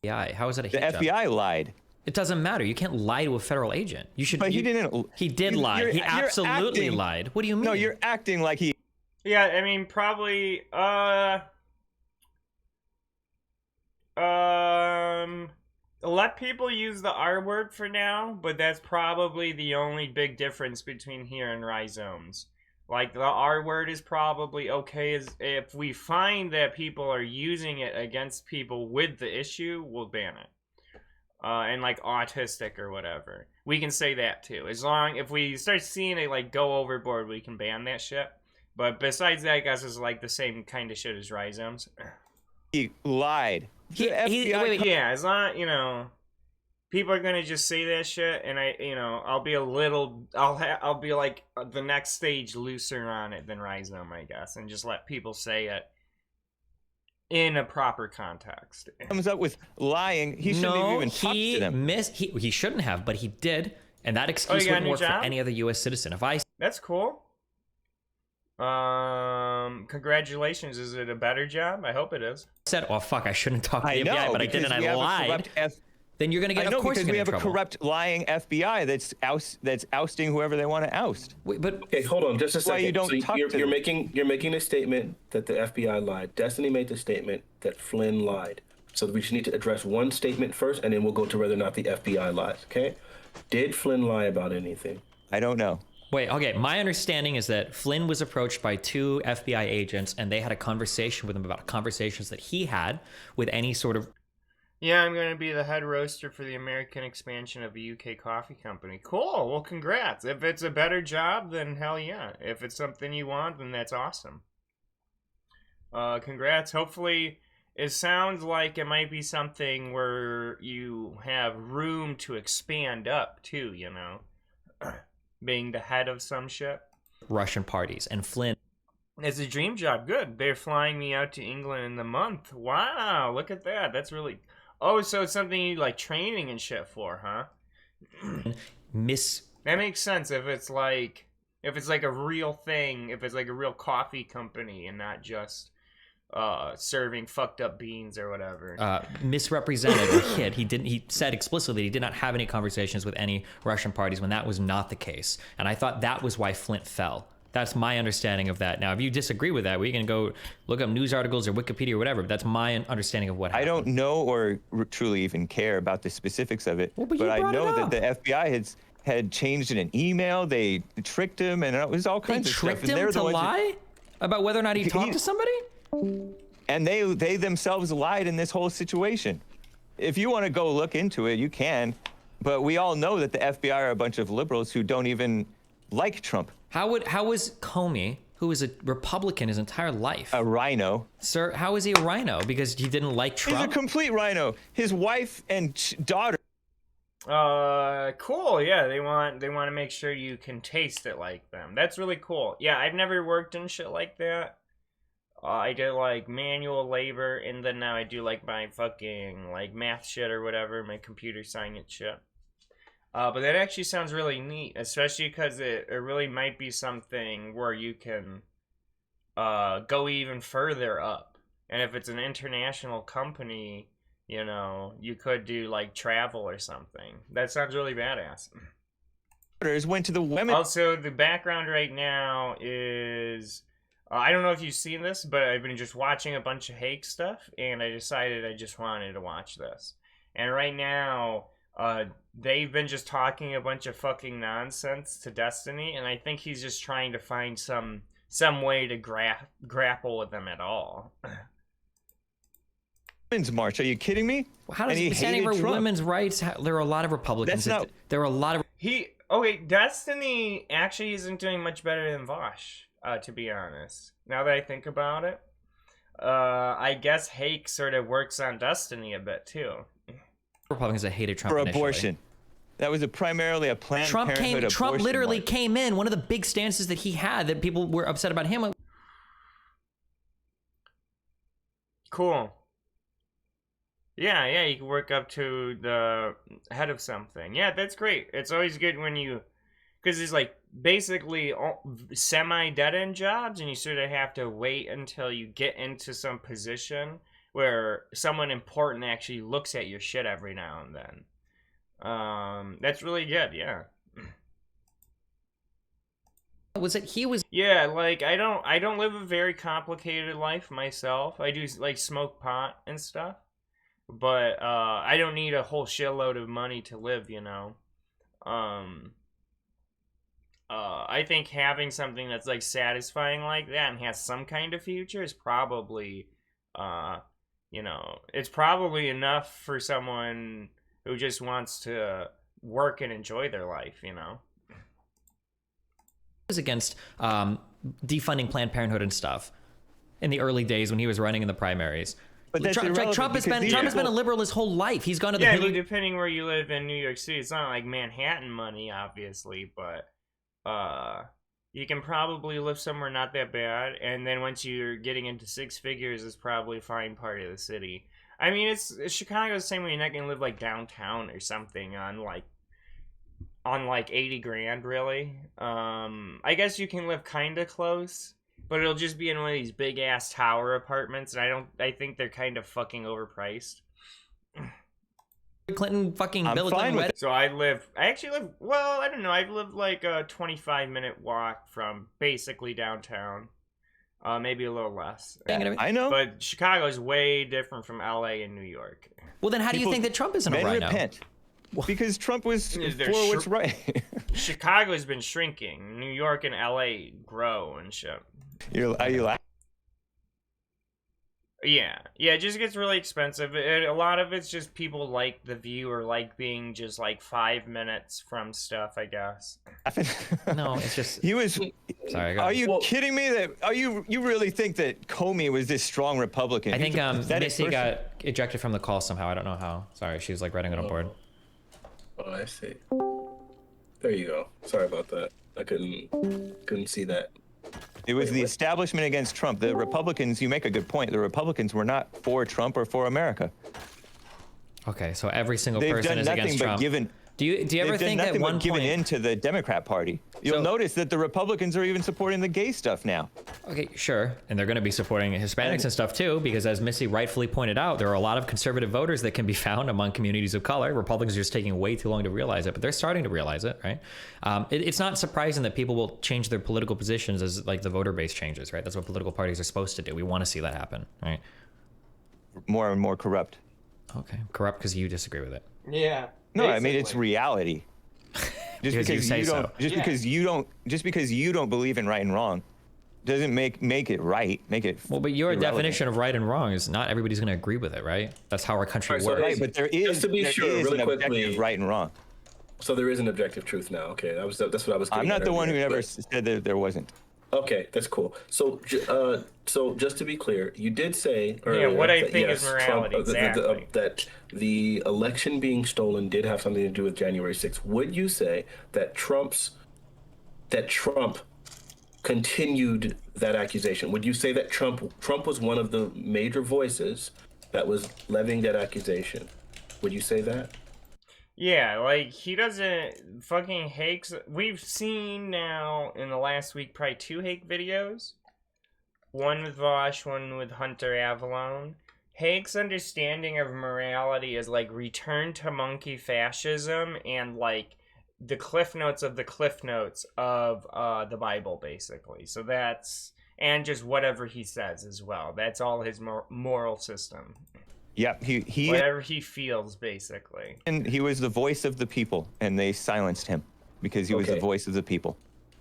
[SPEAKER 9] Yeah, how is it a hit job?
[SPEAKER 10] The FBI lied.
[SPEAKER 9] It doesn't matter. You can't lie to a federal agent. You should.
[SPEAKER 10] But he didn't.
[SPEAKER 9] He did lie. He absolutely lied. What do you mean?
[SPEAKER 10] No, you're acting like he...
[SPEAKER 3] Yeah, I mean, probably, let people use the R word for now, but that's probably the only big difference between here and Rhizomes. Like, the R word is probably okay if we find that people are using it against people with the issue, we'll ban it. And like autistic or whatever. We can say that too. If we start seeing it like go overboard, we can ban that shit. But besides that, I guess it's like the same kind of shit as Rhizomes.
[SPEAKER 10] He lied.
[SPEAKER 3] Wait, yeah, as long, people are gonna just say that shit, and I'll be I'll be like the next stage looser on it than Rhizome, I guess, and just let people say it in a proper context.
[SPEAKER 10] Comes up with lying. He shouldn't have even talked to them.
[SPEAKER 9] He shouldn't have, but he did, and that excuse wouldn't work for any other U.S. citizen.
[SPEAKER 3] That's cool. Congratulations. Is it a better job? I hope it is.
[SPEAKER 9] Said, oh fuck, I shouldn't talk to the FBI, but I did, and I lied. Then you're gonna get. Of course,
[SPEAKER 10] because we have a
[SPEAKER 9] trouble.
[SPEAKER 10] corrupt, lying FBI that's ousting whoever they want to oust.
[SPEAKER 9] Wait, but
[SPEAKER 8] okay, hold on, just a second.
[SPEAKER 10] Why you don't talk to
[SPEAKER 8] you're making a statement that the FBI lied. Destiny made the statement that Flynn lied. So we just need to address one statement first, and then we'll go to whether or not the FBI lies. Okay? Did Flynn lie about anything?
[SPEAKER 10] I don't know.
[SPEAKER 9] Wait, okay, my understanding is that Flynn was approached by 2 FBI agents, and they had a conversation with him about conversations that he had with any sort of...
[SPEAKER 3] Yeah, I'm going to be the head roaster for the American expansion of a UK coffee company. Cool, well, congrats. If it's a better job, then hell yeah. If it's something you want, then that's awesome. Congrats. Hopefully, it sounds like it might be something where you have room to expand up too, you know, being the head of some shit.
[SPEAKER 9] Russian parties, and Flynn.
[SPEAKER 3] It's a dream job. Good. They're flying me out to England in the month. Wow, look at that. That's really... Oh, so it's something you like training and shit for, huh? That makes sense if it's like a real thing, if it's like a real coffee company and not just serving fucked up beans or whatever.
[SPEAKER 9] Misrepresented or hid. He said explicitly that he did not have any conversations with any Russian parties when that was not the case. And I thought that was why Flint fell. That's my understanding of that. Now, if you disagree with that, we can go look up news articles or Wikipedia or whatever, but that's my understanding of what happened.
[SPEAKER 10] I don't know or truly even care about the specifics of it,
[SPEAKER 9] well,
[SPEAKER 10] but I know that the FBI had changed in an email. They tricked him, and it was all kinds of stuff.
[SPEAKER 9] They tricked him to lie about whether or not he talked to somebody?
[SPEAKER 10] And they themselves lied in this whole situation. If you want to go look into it, you can, but we all know that the FBI are a bunch of liberals who don't even like Trump.
[SPEAKER 9] How was Comey, who was a Republican his entire life,
[SPEAKER 10] a rhino?
[SPEAKER 9] Sir, how is he a rhino? Because he didn't like Trump?
[SPEAKER 10] He's a complete rhino. His wife and daughter.
[SPEAKER 3] Cool. Yeah, they want to make sure you can taste it like them. That's really cool. Yeah, I've never worked in shit like that. I did like manual labor, and then now I do like my fucking like math shit or whatever, my computer science shit. But that actually sounds really neat, especially because it really might be something where you can go even further up. And if it's an international company, you know, you could do like travel or something. That sounds really badass.
[SPEAKER 10] Went to the women.
[SPEAKER 3] Also, the background right now is... I don't know if you've seen this, but I've been just watching a bunch of Hake stuff, and I decided I just wanted to watch this. And right now... they've been just talking a bunch of fucking nonsense to Destiny, and I think he's just trying to find some way to grapple with them at all.
[SPEAKER 10] Women's march? Are you kidding me?
[SPEAKER 9] Well, how does he standing for women's rights? There are a lot of Republicans. There are a lot of
[SPEAKER 3] Destiny actually isn't doing much better than Vosh, to be honest. Now that I think about it, I guess Hake sort of works on Destiny a bit too.
[SPEAKER 9] Republicans that hated Trump
[SPEAKER 10] for
[SPEAKER 9] initially.
[SPEAKER 10] Abortion. That was primarily a Planned Parenthood
[SPEAKER 9] Trump literally
[SPEAKER 10] march.
[SPEAKER 9] came in. One of the big stances that he had that people were upset about him.
[SPEAKER 3] Cool. Yeah, you can work up to the head of something. Yeah, that's great. It's always good when you... Because it's like basically semi-dead-end jobs, and you sort of have to wait until you get into some position where someone important actually looks at your shit every now and then. That's really good, yeah.
[SPEAKER 9] Was it he was...
[SPEAKER 3] Yeah, like, I don't live a very complicated life myself. I do, like, smoke pot and stuff. But, I don't need a whole shitload of money to live, you know? I think having something that's, like, satisfying like that and has some kind of future is probably, you know, it's probably enough for someone who just wants to work and enjoy their life, you know?
[SPEAKER 9] Was against defunding Planned Parenthood and stuff in the early days when he was running in the primaries.
[SPEAKER 10] But that's
[SPEAKER 9] Trump has been a liberal his whole life. He's gone to the...
[SPEAKER 3] Yeah, I mean, depending where you live in New York City, it's not like Manhattan money, obviously, but you can probably live somewhere not that bad, and then once you're getting into six figures, it's probably a fine part of the city. I mean, it's Chicago the same way. You're not gonna live like downtown or something on like 80 grand, really. I guess you can live kind of close, but it'll just be in one of these big ass tower apartments, and I think they're kind of fucking overpriced.
[SPEAKER 9] Clinton fucking
[SPEAKER 10] I'm fine with it.
[SPEAKER 3] So I actually live, well, I don't know, I've lived like a 25-minute walk from basically downtown. Maybe a little less.
[SPEAKER 10] I know.
[SPEAKER 3] But Chicago is way different from LA and New York.
[SPEAKER 9] Well, then how do you think that Trump isn't a rhino?
[SPEAKER 10] Repent. Because Trump was for what's right.
[SPEAKER 3] Chicago's been shrinking. New York and LA grow and shit.
[SPEAKER 10] Are you laughing?
[SPEAKER 3] Yeah, it just gets really expensive. A lot of it's just people like The View or like being just like 5 minutes from stuff, I guess.
[SPEAKER 9] No, it's just
[SPEAKER 10] he was.
[SPEAKER 9] Sorry.
[SPEAKER 10] Are you kidding me? You really think that Comey was this strong Republican?
[SPEAKER 9] I think Missy got ejected from the call somehow. I don't know how. Sorry, she was like writing on a board.
[SPEAKER 8] Oh, I see. There you go. Sorry about that. I couldn't see that.
[SPEAKER 10] It was the establishment against Trump. The Republicans, you make a good point. The Republicans were not for Trump or for America.
[SPEAKER 9] Okay, so every single person is against Trump. Do you ever think at one point
[SPEAKER 10] given into the Democrat Party? You'll notice that the Republicans are even supporting the gay stuff now.
[SPEAKER 9] Okay, sure, and they're going to be supporting Hispanics and stuff too, because as Missy rightfully pointed out, there are a lot of conservative voters that can be found among communities of color. Republicans are just taking way too long to realize it, but they're starting to realize it, right? It's not surprising that people will change their political positions as like the voter base changes, right? That's what political parties are supposed to do. We want to see that happen, right?
[SPEAKER 10] More and more corrupt.
[SPEAKER 9] Okay, corrupt because you disagree with it.
[SPEAKER 3] Yeah.
[SPEAKER 10] No, I mean it's reality. Just because you don't believe in right and wrong doesn't make it right. Make it
[SPEAKER 9] well, but your definition of right and wrong is not everybody's going to agree with it, right? That's how our country works.
[SPEAKER 10] Right, but there is,
[SPEAKER 8] just to be sure, really quickly,
[SPEAKER 10] right and wrong.
[SPEAKER 8] So there is an objective truth now. Okay, that's what I was.
[SPEAKER 10] I'm not the one who ever said that there wasn't.
[SPEAKER 8] Okay, that's cool. So, just to be clear, you did say earlier
[SPEAKER 3] what I think is morality, exactly.
[SPEAKER 8] That the election being stolen did have something to do with January 6th. Would you say that Trump continued that accusation? Would you say that Trump was one of the major voices that was levying that accusation? Would you say that?
[SPEAKER 3] Yeah, like, he doesn't fucking Hake's. We've seen now in the last week probably 2 Hake videos. One with Vosh, one with Hunter Avalon. Hake's understanding of morality is like return to monkey fascism and like the cliff notes of the cliff notes of the Bible, basically. So that's, and just whatever he says as well. That's all his moral system.
[SPEAKER 10] Yeah, he
[SPEAKER 3] whatever he feels, basically.
[SPEAKER 10] And he was the voice of the people, and they silenced him because he was the voice of the people.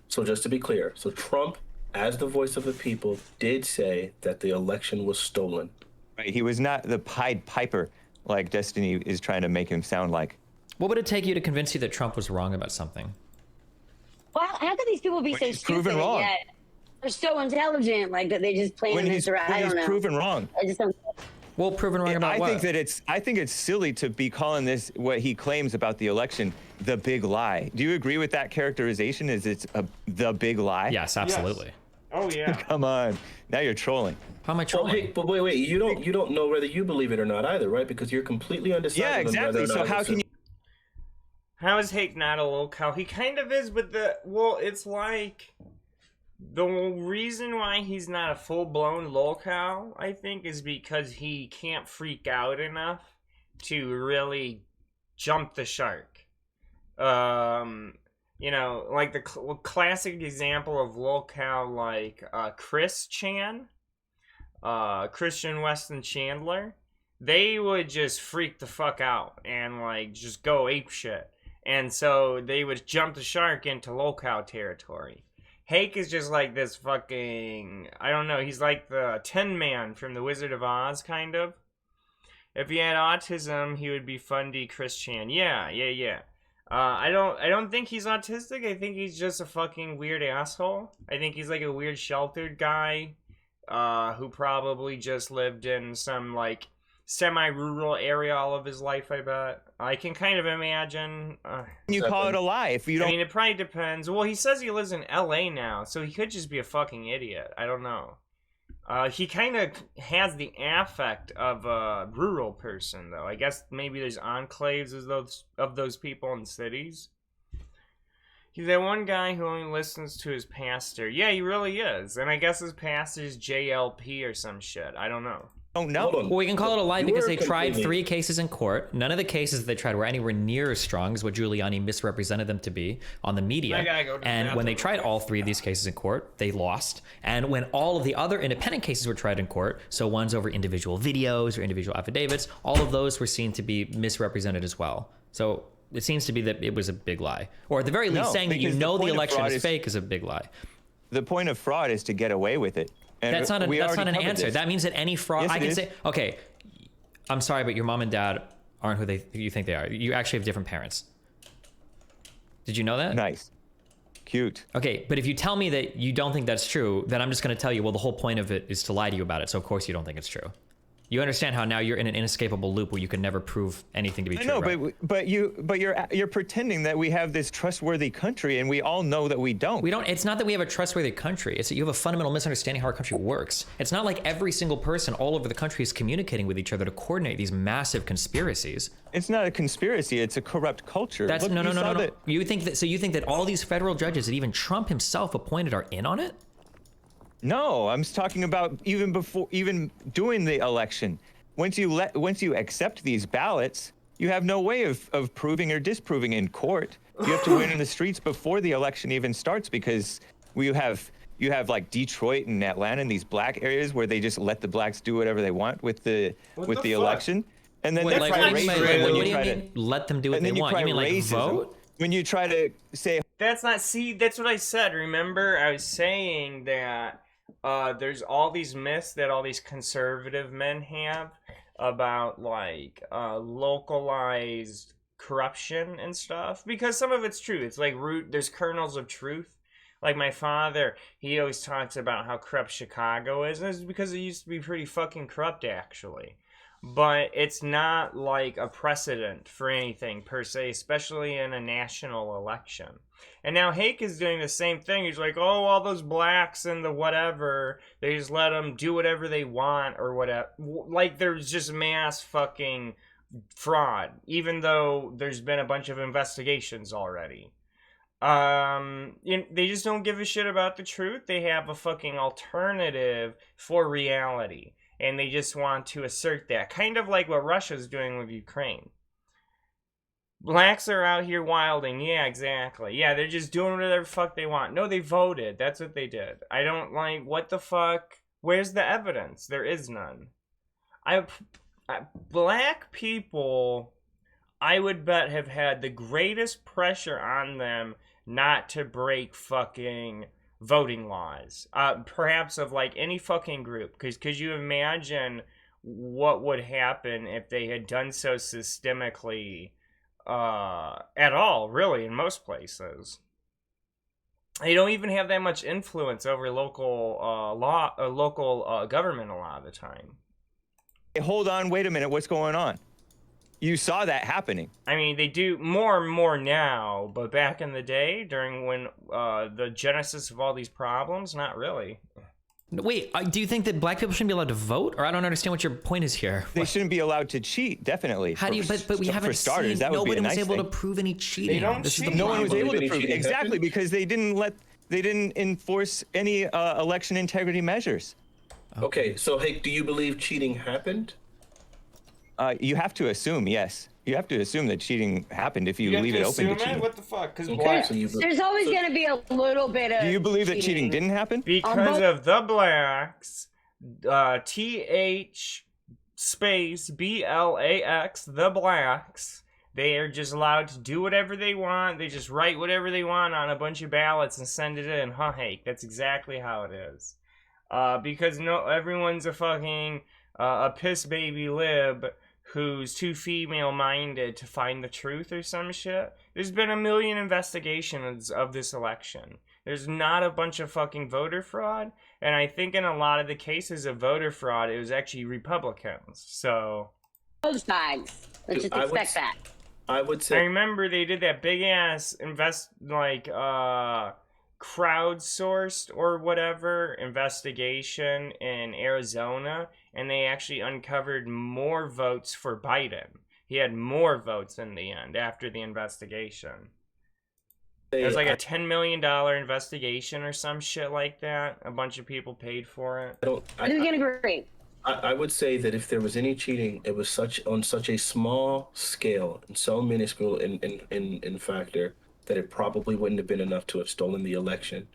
[SPEAKER 8] So just to be clear, so Trump, as the voice of the people, did say that the election was stolen.
[SPEAKER 10] Right, he was not the Pied Piper like Destiny is trying to make him sound like.
[SPEAKER 9] What would it take you to convince you that Trump was wrong about something?
[SPEAKER 11] Well, how could these people be so stupid
[SPEAKER 10] wrong?
[SPEAKER 11] yet they're so intelligent, like that they just plan this around? I don't know.
[SPEAKER 10] Proven wrong.
[SPEAKER 11] I just don't.
[SPEAKER 9] Well, proven wrong about what?
[SPEAKER 10] I think it's silly to be calling this what he claims about the election the big lie. Do you agree with that characterization? Is it's the big lie?
[SPEAKER 9] Yes, absolutely.
[SPEAKER 3] Yes. Oh yeah.
[SPEAKER 10] Come on, now you're trolling.
[SPEAKER 9] How am I trolling?
[SPEAKER 8] But wait, you don't know whether you believe it or not either, right? Because you're completely undecided.
[SPEAKER 10] Yeah, exactly. So how can you?
[SPEAKER 3] How is Hake not a locale? He kind of is, but it's like the reason why he's not a full-blown locale, I think, is because he can't freak out enough to really jump the shark. You know, like the classic example of locale, like Chris Chan, Christian Weston Chandler, they would just freak the fuck out and like just go apeshit. And so they would jump the shark into locale territory. Hake is just like this fucking, I don't know, he's like the Tin Man from The Wizard of Oz, kind of. If he had autism, he would be Fundy Chris Chan. Yeah. I don't think he's autistic. I think he's just a fucking weird asshole. I think he's like a weird sheltered guy who probably just lived in some like semi-rural area all of his life, I bet. I can kind of imagine.
[SPEAKER 10] You call it a lie if you don't.
[SPEAKER 3] I mean, it probably depends. Well, he says he lives in LA now, so he could just be a fucking idiot. I don't know. He kind of has the affect of a rural person, though. I guess maybe there's enclaves of those people in cities. He's that one guy who only listens to his pastor. Yeah, he really is. And I guess his pastor's JLP or some shit. I don't know.
[SPEAKER 10] Oh, no.
[SPEAKER 9] Well, we can call it a lie because they tried 3 cases in court. None of the cases they tried were anywhere near as strong as what Giuliani misrepresented them to be on the media. And when they tried all 3 of these cases in court, they lost. And when all of the other independent cases were tried in court, so ones over individual videos or individual affidavits, all of those were seen to be misrepresented as well. So it seems to be that it was a big lie. Or at the very least, saying that you know the election is fake is a big lie.
[SPEAKER 10] The point of fraud is to get away with it. And
[SPEAKER 9] that's not an answer.
[SPEAKER 10] This.
[SPEAKER 9] That means that any fraud,
[SPEAKER 10] Yes,
[SPEAKER 9] I can
[SPEAKER 10] is.
[SPEAKER 9] say, okay, I'm sorry, but your mom and dad aren't who you think they are. You actually have different parents. Did you know that?
[SPEAKER 10] Nice. Cute.
[SPEAKER 9] Okay, but if you tell me that you don't think that's true, then I'm just going to tell you, well, the whole point of it is to lie to you about it. So of course you don't think it's true. You understand how now you're in an inescapable loop where you can never prove anything to be true.
[SPEAKER 10] No,
[SPEAKER 9] right?
[SPEAKER 10] but you're pretending that we have this trustworthy country, and we all know that we don't.
[SPEAKER 9] We don't. It's not that we have a trustworthy country. It's that you have a fundamental misunderstanding how our country works. It's not like every single person all over the country is communicating with each other to coordinate these massive conspiracies.
[SPEAKER 10] It's not a conspiracy. It's a corrupt culture.
[SPEAKER 9] That's
[SPEAKER 10] Look,
[SPEAKER 9] no. You think that all these federal judges that even Trump himself appointed are in on it?
[SPEAKER 10] No, I'm talking about even doing the election. Once you accept these ballots, you have no way of proving or disproving in court. You have to win in the streets before the election even starts, because you have like Detroit and Atlanta and these black areas where they just let the blacks do whatever they want with the election. And then
[SPEAKER 9] What do you mean let them do what they want? You mean like vote?
[SPEAKER 10] When you try to say
[SPEAKER 3] that's what I said. Remember, I was saying that there's all these myths that all these conservative men have about like localized corruption and stuff, because some of it's true. It's like there's kernels of truth. Like my father, he always talks about how corrupt Chicago is, and it's because it used to be pretty fucking corrupt actually. But it's not like a precedent for anything per se, especially in a national election. And now Hake is doing the same thing. He's like, oh, all those blacks and the whatever, they just let them do whatever they want or whatever. Like there's just mass fucking fraud, even though there's been a bunch of investigations already. They just don't give a shit about the truth. They have a fucking alternative for reality. And they just want to assert that. Kind of like what Russia's doing with Ukraine. Blacks are out here wilding. Yeah, exactly. Yeah, they're just doing whatever the fuck they want. No, they voted. That's what they did. I don't like, what the fuck? Where's the evidence? There is none. Black people, I would bet, have had the greatest pressure on them not to break fucking voting laws, perhaps of like any fucking group, because could you imagine what would happen if they had done so systemically at all, really, in most places? They don't even have that much influence over local government a lot of the time.
[SPEAKER 10] Hey, hold on, wait a minute, what's going on? You saw that happening.
[SPEAKER 3] I mean, they do more and more now, but back in the day, during when the genesis of all these problems, not really.
[SPEAKER 9] Wait, do you think that black people shouldn't be allowed to vote? Or I don't understand what your point is here.
[SPEAKER 10] They shouldn't be allowed to cheat, definitely.
[SPEAKER 9] How do you, but we haven't seen, nobody was able to prove any cheating.
[SPEAKER 3] They don't cheat.
[SPEAKER 10] No one was able to prove, exactly, because they didn't enforce any election integrity measures.
[SPEAKER 8] Okay, so Hake, do you believe cheating happened?
[SPEAKER 10] You have to assume, yes. You have to assume that cheating happened if you leave it open to cheating.
[SPEAKER 3] What the fuck? Because
[SPEAKER 11] there's always going to be a little bit of.
[SPEAKER 10] Do you believe that cheating didn't happen?
[SPEAKER 3] Because of the blacks, TH space BLAX, the blacks. They are just allowed to do whatever they want. They just write whatever they want on a bunch of ballots and send it in. Huh, Hake? That's exactly how it is. Because everyone's a fucking a piss baby lib who's too female-minded to find the truth or some shit. There's been a million investigations of this election. There's not a bunch of fucking voter fraud, and I think in a lot of the cases of voter fraud, it was actually Republicans, so...
[SPEAKER 11] Both sides. Let's just expect that.
[SPEAKER 8] I would say...
[SPEAKER 3] I remember they did that big-ass crowdsourced or whatever investigation in Arizona, and they actually uncovered more votes for Biden. He had more votes in the end after the investigation. It was like a $10 million investigation or some shit like that. A bunch of people paid for it.
[SPEAKER 11] I can agree.
[SPEAKER 8] I would say that if there was any cheating, it was on such a small scale and so minuscule in factor that it probably wouldn't have been enough to have stolen the election.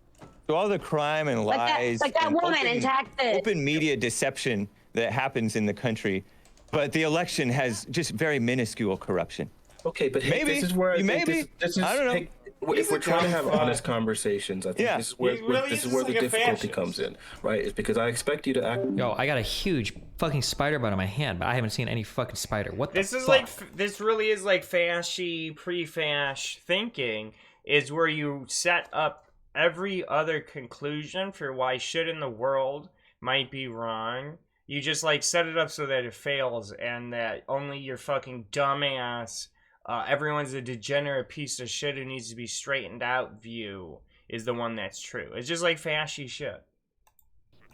[SPEAKER 10] So all the crime and lies,
[SPEAKER 11] like that woman in Texas,
[SPEAKER 10] open media deception that happens in the country, but the election has just very minuscule corruption.
[SPEAKER 8] Okay, but
[SPEAKER 10] maybe
[SPEAKER 8] this is where
[SPEAKER 10] I don't know.
[SPEAKER 8] If we're trying to have honest conversations, I think this is where the difficulty comes in, right? It's because I expect you to act.
[SPEAKER 9] Yo, I got a huge fucking spider bite on my hand, but I haven't seen any fucking spider. What the fuck?
[SPEAKER 3] This really is like fashy, pre-fash thinking, is where you set up every other conclusion for why shit in the world might be wrong. You just like set it up so that it fails and that only your fucking dumbass, everyone's a degenerate piece of shit who needs to be straightened out view is the one that's true. It's just like fashy shit.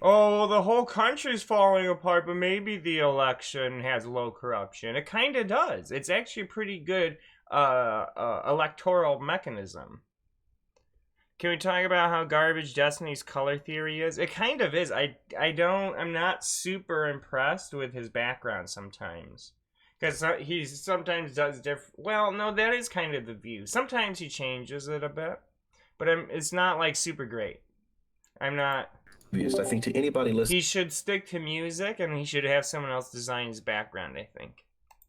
[SPEAKER 3] Oh, the whole country's falling apart, but maybe the election has low corruption. It kind of does. It's actually a pretty good electoral mechanism. Can we talk about how garbage Destiny's color theory is? It kind of is. I'm not super impressed with his background sometimes. Because he sometimes does different... Well, no, that is kind of the view. Sometimes he changes it a bit. But it's not, like, super great. I'm not...
[SPEAKER 8] I think to anybody listening...
[SPEAKER 3] He should stick to music, and he should have someone else design his background, I think.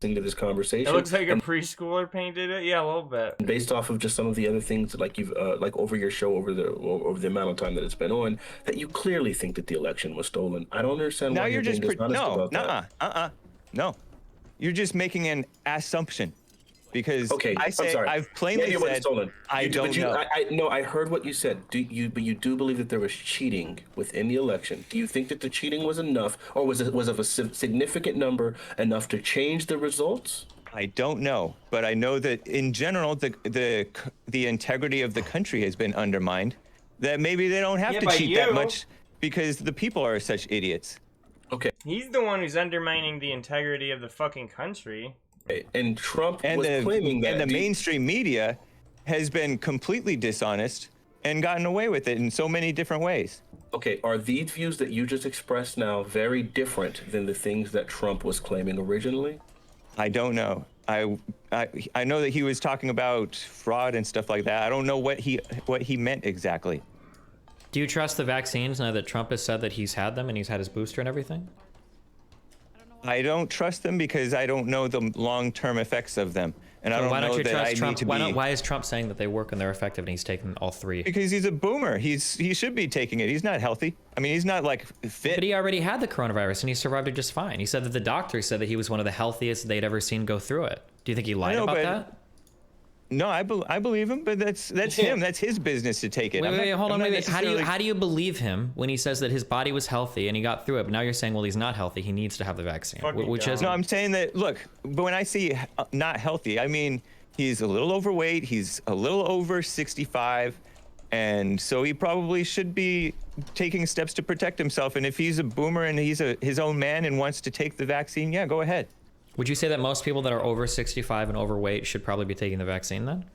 [SPEAKER 8] To this conversation.
[SPEAKER 3] It looks like a preschooler painted it. Yeah, a little bit.
[SPEAKER 8] Based off of just some of the other things, like you've like over your show, over the amount of time that it's been on, that you clearly think that the election was stolen. I don't understand why you're just being dishonest about that.
[SPEAKER 10] No, you're just making an assumption. Because
[SPEAKER 8] I'm sorry.
[SPEAKER 10] I've plainly said
[SPEAKER 8] stolen.
[SPEAKER 10] I don't know.
[SPEAKER 8] I heard what you said. But you do believe that there was cheating within the election. Do you think that the cheating was enough, or was of a significant number enough to change the results?
[SPEAKER 10] I don't know, but I know that in general the integrity of the country has been undermined. That maybe they don't have to cheat that much because the people are such idiots.
[SPEAKER 8] Okay.
[SPEAKER 3] He's the one who's undermining the integrity of the fucking country.
[SPEAKER 8] And Trump was claiming that.
[SPEAKER 10] And the mainstream media has been completely dishonest and gotten away with it in so many different ways.
[SPEAKER 8] Okay, are these views that you just expressed now very different than the things that Trump was claiming originally?
[SPEAKER 10] I don't know. I know that he was talking about fraud and stuff like that. I don't know what he meant exactly.
[SPEAKER 9] Do you trust the vaccines now that Trump has said that he's had them and he's had his booster and everything?
[SPEAKER 10] I don't trust them because I don't know the long-term effects of them, and I don't know that I need to be.
[SPEAKER 9] Why is Trump saying that they work and they're effective and he's taking all three?
[SPEAKER 10] Because he's a boomer. He should be taking it. He's not healthy. I mean, he's not like fit.
[SPEAKER 9] But he already had the coronavirus and he survived it just fine. He said that the doctor said that he was one of the healthiest they'd ever seen go through it. Do you think he lied about that?
[SPEAKER 10] No, I believe him, but that's him. That's his business to take it.
[SPEAKER 9] Wait, hold on. How do you believe him when he says that his body was healthy and he got through it? But now you're saying, well, he's not healthy. He needs to have the vaccine.
[SPEAKER 10] No, I'm saying that. Look, but when I see not healthy, I mean he's a little overweight. He's a little over 65, and so he probably should be taking steps to protect himself. And if he's a boomer and he's his own man and wants to take the vaccine, yeah, go ahead.
[SPEAKER 9] Would you say that most people that are over 65 and overweight should probably be taking the vaccine then?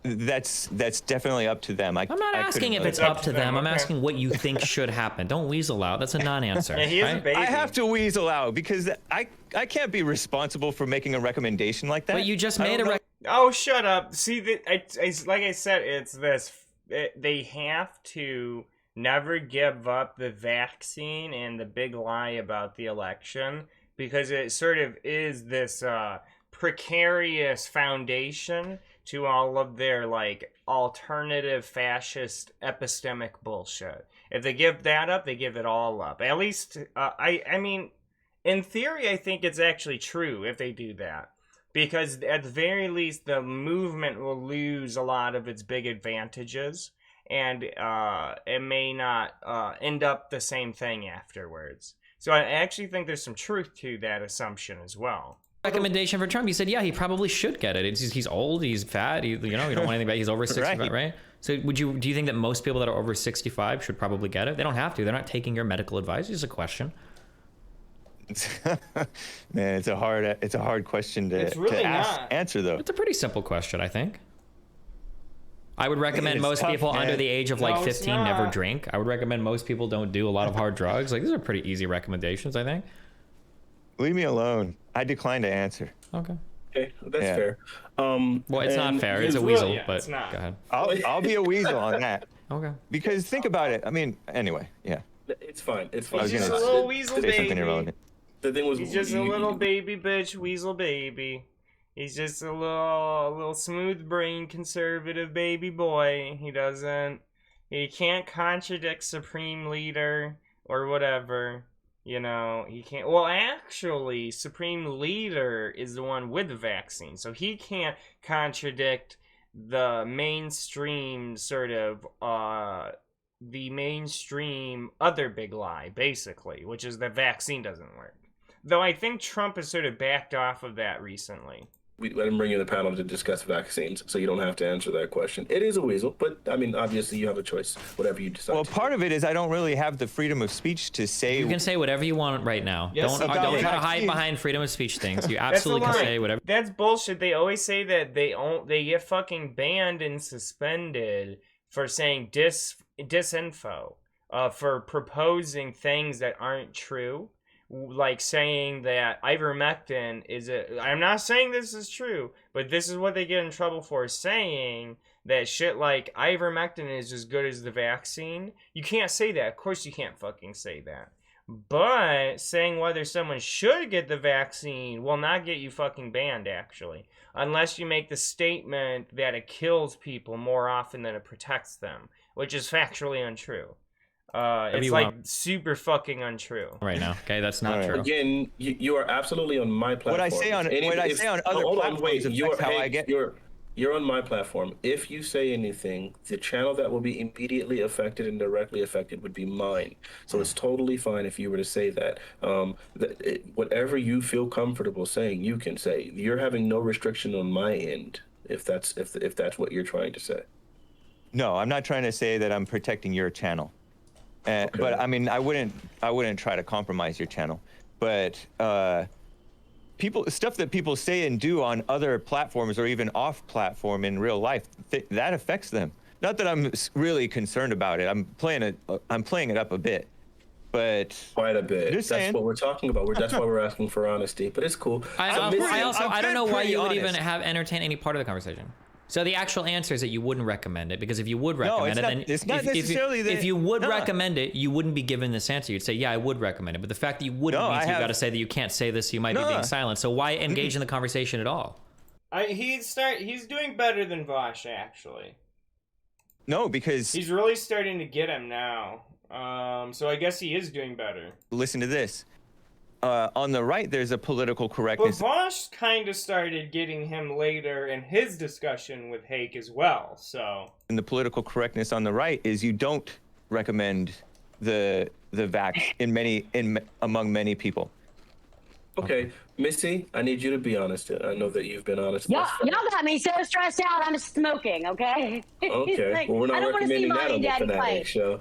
[SPEAKER 10] That's definitely up to them.
[SPEAKER 9] I'm not asking if it's up to them. I'm asking what you think should happen. Don't weasel out. That's a non-answer.
[SPEAKER 3] Yeah, he is a baby.
[SPEAKER 10] I have to weasel out because I can't be responsible for making a recommendation like that.
[SPEAKER 9] But you just made a
[SPEAKER 3] Oh, shut up. See, like I said, it's this. They have to never give up the vaccine and the big lie about the election, because it sort of is this precarious foundation to all of their like alternative fascist epistemic bullshit. If they give that up, they give it all up. At least, I mean, in theory, I think it's actually true if they do that. Because at the very least, the movement will lose a lot of its big advantages, and it may not end up the same thing afterwards. So I actually think there's some truth to that assumption as well.
[SPEAKER 9] Recommendation for Trump. He said, yeah, he probably should get it. He's old, he's fat, you don't want anything about it. He's over 65, right? So do you think that most people that are over 65 should probably get it? They don't have to. They're not taking your medical advice. It's just a question.
[SPEAKER 10] Man, it's a hard question to answer though.
[SPEAKER 9] It's a pretty simple question, I think. I would recommend most people under the age of like 15 never drink. I would recommend most people don't do a lot of hard drugs. Like, these are pretty easy recommendations, I think.
[SPEAKER 10] Leave me alone. I decline to answer.
[SPEAKER 9] Okay.
[SPEAKER 8] Okay, that's fair.
[SPEAKER 9] Well, it's not fair. It's a weasel, but go ahead.
[SPEAKER 10] I'll be a weasel on that.
[SPEAKER 9] Okay.
[SPEAKER 10] Because think about it. I mean, anyway, yeah.
[SPEAKER 8] It's fine. It's fine.
[SPEAKER 3] He's just a little weasel baby.
[SPEAKER 10] Something irrelevant.
[SPEAKER 8] The thing was,
[SPEAKER 3] he's just a little baby bitch weasel baby. He's just a little smooth-brained conservative baby boy. He can't contradict Supreme Leader or whatever. You know, he can't. Well, actually, Supreme Leader is the one with the vaccine, so he can't contradict the mainstream sort of, the mainstream other big lie, basically, which is that vaccine doesn't work. Though I think Trump has sort of backed off of that recently.
[SPEAKER 8] We let him bring you the panel to discuss vaccines, so you don't have to answer that question. It is a weasel, but I mean, obviously you have a choice, whatever you decide.
[SPEAKER 10] Well, part of it is I don't really have the freedom of speech to say.
[SPEAKER 9] You can say whatever you want right now.
[SPEAKER 3] Yes,
[SPEAKER 9] don't try to hide behind freedom of speech things. You absolutely can say whatever.
[SPEAKER 3] That's bullshit. They always say that they get fucking banned and suspended for saying disinfo, for proposing things that aren't true. Like saying that ivermectin I'm not saying this is true, but this is what they get in trouble for, saying that shit like ivermectin is as good as the vaccine. You can't say that. Of course you can't fucking say that. But saying whether someone should get the vaccine will not get you fucking banned, actually. Unless you make the statement that it kills people more often than it protects them, which is factually untrue. It's like super fucking untrue
[SPEAKER 9] right now. Okay, that's not true.
[SPEAKER 8] Again, you are absolutely on my platform.
[SPEAKER 10] What I say on other platforms affects how I get.
[SPEAKER 8] You're on my platform. If you say anything, the channel that will be immediately affected and directly affected would be mine. So it's totally fine if you were to say that. Whatever you feel comfortable saying, you can say. You're having no restriction on my end, if that's what you're trying to say.
[SPEAKER 10] No, I'm not trying to say that I'm protecting your channel. Okay. But I mean, I wouldn't try to compromise your channel. But stuff that people say and do on other platforms or even off platform in real life, that affects them. Not that I'm really concerned about it. I'm playing it up a bit, but
[SPEAKER 8] quite a bit. That's what we're talking about. That's why we're asking for honesty. But it's cool.
[SPEAKER 9] I don't know why you would even have entertained any part of the conversation. So the actual answer is that you wouldn't recommend it, because if you would recommend if you would recommend it, you wouldn't be given this answer. You'd say, yeah, I would recommend it. But the fact that you wouldn't means you've got to say that you can't say this, so you might be being silent. So why engage in the conversation at all?
[SPEAKER 3] He's doing better than Vosh, actually.
[SPEAKER 10] No, because
[SPEAKER 3] he's really starting to get him now. So I guess he is doing better.
[SPEAKER 10] Listen to this. On the right, there's a political correctness.
[SPEAKER 3] But Vosh kind of started getting him later in his discussion with Hake as well, so.
[SPEAKER 10] And the political correctness on the right is you don't recommend the vax among many people.
[SPEAKER 8] Okay, Missy, I need you to be honest. I know that you've been honest.
[SPEAKER 11] Y'all got me so stressed out. I'm smoking. Okay.
[SPEAKER 8] Okay.
[SPEAKER 11] Like,
[SPEAKER 8] well, we're not
[SPEAKER 11] I don't want to see
[SPEAKER 8] recommending that
[SPEAKER 11] mommy
[SPEAKER 8] on the
[SPEAKER 11] and daddy
[SPEAKER 8] Fanatic
[SPEAKER 11] fight.
[SPEAKER 8] show.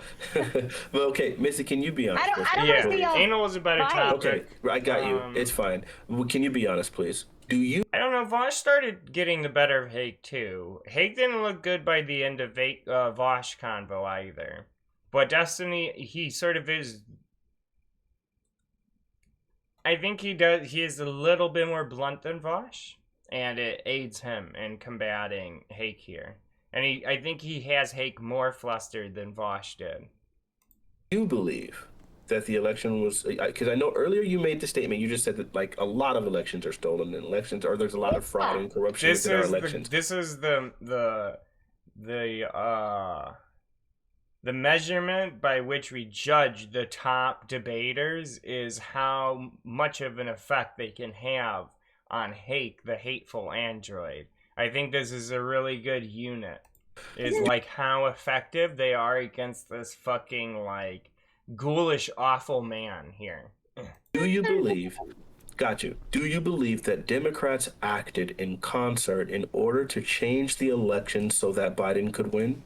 [SPEAKER 8] Well, okay, Missy, can you be honest?
[SPEAKER 11] I don't want to see y'all.
[SPEAKER 3] Anal was a better topic.
[SPEAKER 8] Okay, I got you. It's fine. Well, can you be honest, please? Do you?
[SPEAKER 3] I don't know. Vosh started getting the better of Hake too. Hake didn't look good by the end of Vosh convo either. But Destiny, he sort of is. I think he is a little bit more blunt than Vosh, and it aids him in combating Hake here. And I think he has Hake more flustered than Vosh did.
[SPEAKER 8] You believe that the election was, because I know earlier you made the statement, you just said that like a lot of elections are stolen in elections, or there's a lot of fraud and corruption within our elections.
[SPEAKER 3] This is the measurement by which we judge the top debaters is how much of an effect they can have on Hake, the hateful android. I think this is a really good unit. Is like how effective they are against this fucking like ghoulish awful man here.
[SPEAKER 8] Do you believe? Got you. Do you believe that Democrats acted in concert in order to change the election so that Biden could win?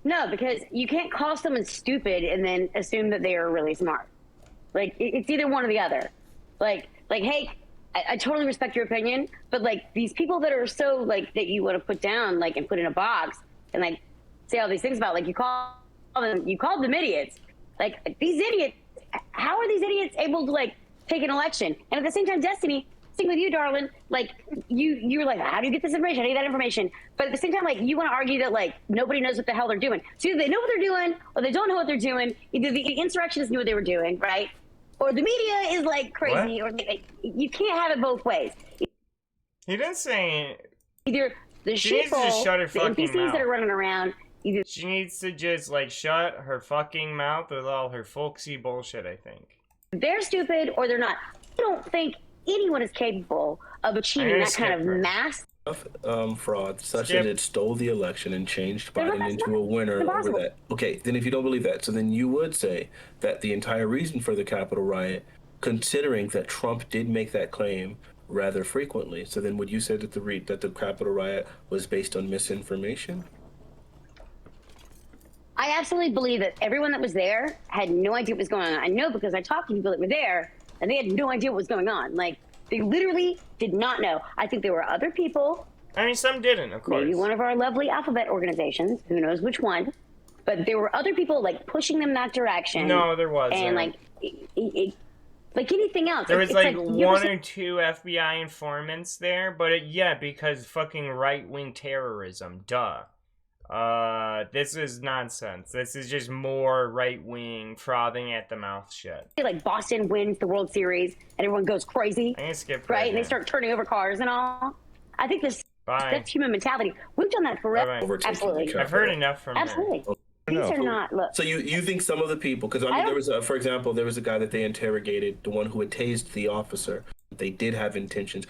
[SPEAKER 11] No, because you can't call someone stupid and then assume that they are really smart. Like, it's either one or the other. Like, hey, I totally respect your opinion, but like these people that are so like that you want to put down, like, and put in a box and like say all these things about, like, you called them idiots. Like, these idiots, how are these idiots able to like take an election? And at the same time, Destiny, same with you, darling, like you're like, how do you get this information? How do you get that information? But at the same time, like, you want to argue that like nobody knows what the hell they're doing. So either they know what they're doing or they don't know what they're doing. Either the insurrectionists knew what they were doing, right? Or the media is like crazy, or you can't have it both ways.
[SPEAKER 3] He didn't say.
[SPEAKER 11] Either the
[SPEAKER 3] she needs to just shut her fucking
[SPEAKER 11] NPCs
[SPEAKER 3] mouth.
[SPEAKER 11] that are running around. Either
[SPEAKER 3] she needs to just like shut her fucking mouth with all her folksy bullshit. I think
[SPEAKER 11] they're stupid or they're not. I don't think anyone is capable of achieving that kind of mass
[SPEAKER 8] fraud such that it stole the election and changed Biden into a winner over that. Okay, then if you don't believe that, so then you would say that the entire reason for the Capitol riot, considering that Trump did make that claim rather frequently, so then would you say that the Capitol riot was based on misinformation?
[SPEAKER 11] I absolutely believe that everyone that was there had no idea what was going on. I know because I talked to people that were there and they had no idea what was going on. Like, they literally did not know. I think there were other people.
[SPEAKER 3] I mean, some didn't, of course.
[SPEAKER 11] Maybe one of our lovely alphabet organizations, who knows which one. But there were other people, like, pushing them that direction.
[SPEAKER 3] No, there wasn't.
[SPEAKER 11] And, like, like anything else.
[SPEAKER 3] There was, like one or two FBI informants there, but because fucking right-wing terrorism, duh. This is nonsense. This is just more right-wing frothing at the mouth shit.
[SPEAKER 11] Like Boston wins the World Series and everyone goes crazy.
[SPEAKER 3] I can skip
[SPEAKER 11] right? And they start turning over cars and all. I think that's human mentality. We've done that forever.
[SPEAKER 3] Bye-bye.
[SPEAKER 11] Absolutely.
[SPEAKER 3] I've heard enough from
[SPEAKER 11] Absolutely. These are not, look.
[SPEAKER 8] So you think some of the people, because I mean, there was for example, there was a guy that they interrogated, the one who had tased the officer. They did have intentions.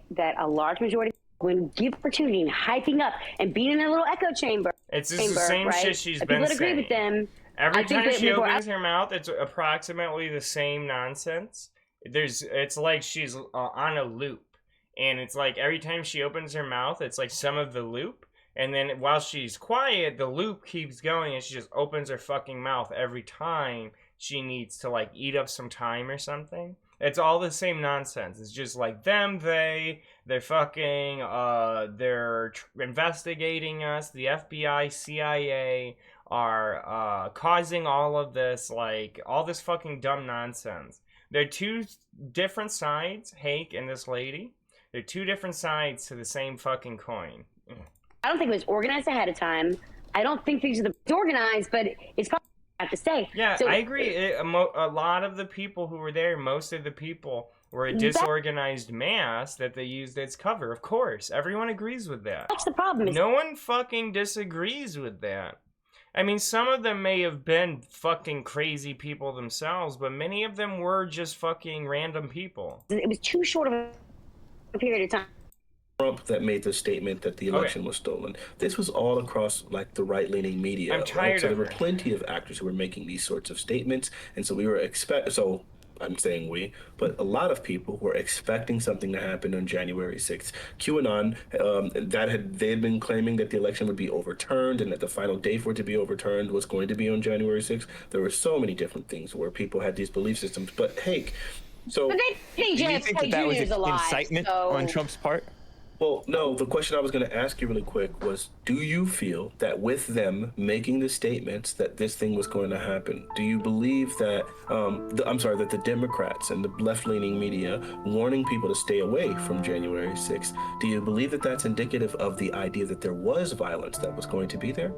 [SPEAKER 11] That a large majority when give opportunity and hyping up and being in a little echo chamber.
[SPEAKER 3] It's just the same shit she's been
[SPEAKER 11] saying. People
[SPEAKER 3] saying.
[SPEAKER 11] agree with them.
[SPEAKER 3] Every time she opens her mouth, it's approximately the same nonsense. It's like she's on a loop, and it's like every time she opens her mouth, it's like some of the loop, and then while she's quiet, the loop keeps going, and she just opens her fucking mouth every time she needs to like eat up some time or something. It's all the same nonsense. It's just like they're fucking, they're investigating us. The FBI, CIA are causing all of this, like, all this fucking dumb nonsense. They're two different sides, Hake and this lady. They're two different sides to the same fucking coin.
[SPEAKER 11] I don't think it was organized ahead of time. I don't think things are organized, but it's probably have to say.
[SPEAKER 3] Yeah, so, I agree. A lot of the people who were there, most of the people were a disorganized mass that they used as cover. Of course, everyone agrees with that.
[SPEAKER 11] That's the problem.
[SPEAKER 3] No one fucking disagrees with that. I mean, some of them may have been fucking crazy people themselves, but many of them were just fucking random people.
[SPEAKER 11] It was too short of a period of time.
[SPEAKER 8] Trump that made the statement that the election was stolen. This was all across like the right-leaning media.
[SPEAKER 3] I'm tired
[SPEAKER 8] So
[SPEAKER 3] of
[SPEAKER 8] there were plenty of actors who were making these sorts of statements, and so we were so I'm saying we, but a lot of people were expecting something to happen on January 6th. QAnon, they had been claiming that the election would be overturned and that the final day for it to be overturned was going to be on January 6th. There were so many different things where people had these belief systems. But Hake, so
[SPEAKER 11] but
[SPEAKER 10] do you think that was incitement on Trump's part?
[SPEAKER 8] Well, no, the question I was going to ask you really quick was, do you feel that with them making the statements that this thing was going to happen, do you believe that, that the Democrats and the left-leaning media warning people to stay away from January 6th, do you believe that that's indicative of the idea that there was violence that was going to be there?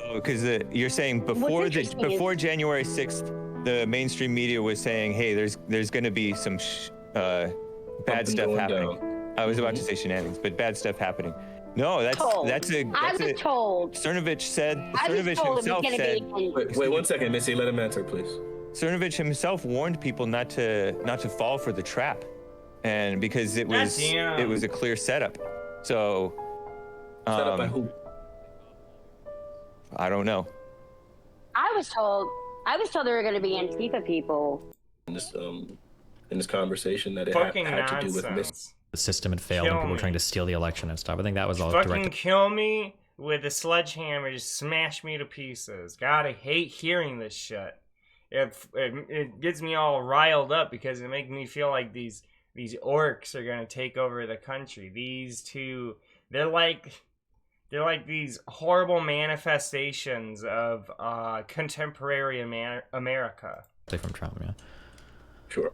[SPEAKER 10] Oh, because you're saying before January 6th, the mainstream media was saying, hey, there's going to be some bad stuff happening. Down. I was about to say shenanigans, but bad stuff happening. No, that's
[SPEAKER 11] told.
[SPEAKER 10] I was
[SPEAKER 11] told.
[SPEAKER 10] Cernovich himself said.
[SPEAKER 8] Wait 1 second, Missy. Let him answer, please.
[SPEAKER 10] Cernovich himself warned people not to fall for the trap, and because it was a clear setup. So.
[SPEAKER 8] Set up by who?
[SPEAKER 10] I don't know.
[SPEAKER 11] I was told there were going to be Antifa people.
[SPEAKER 8] In this conversation that it had to do with
[SPEAKER 9] the system had failed and people were trying to steal the election and stuff. I think that was all
[SPEAKER 3] fucking
[SPEAKER 9] directed.
[SPEAKER 3] Kill me with a sledgehammer, just smash me to pieces. God, I hate hearing this shit. It gets me all riled up because it makes me feel like these orcs are gonna take over the country. These two, they're like these horrible manifestations of contemporary America.
[SPEAKER 9] From Trump, yeah.
[SPEAKER 8] Sure.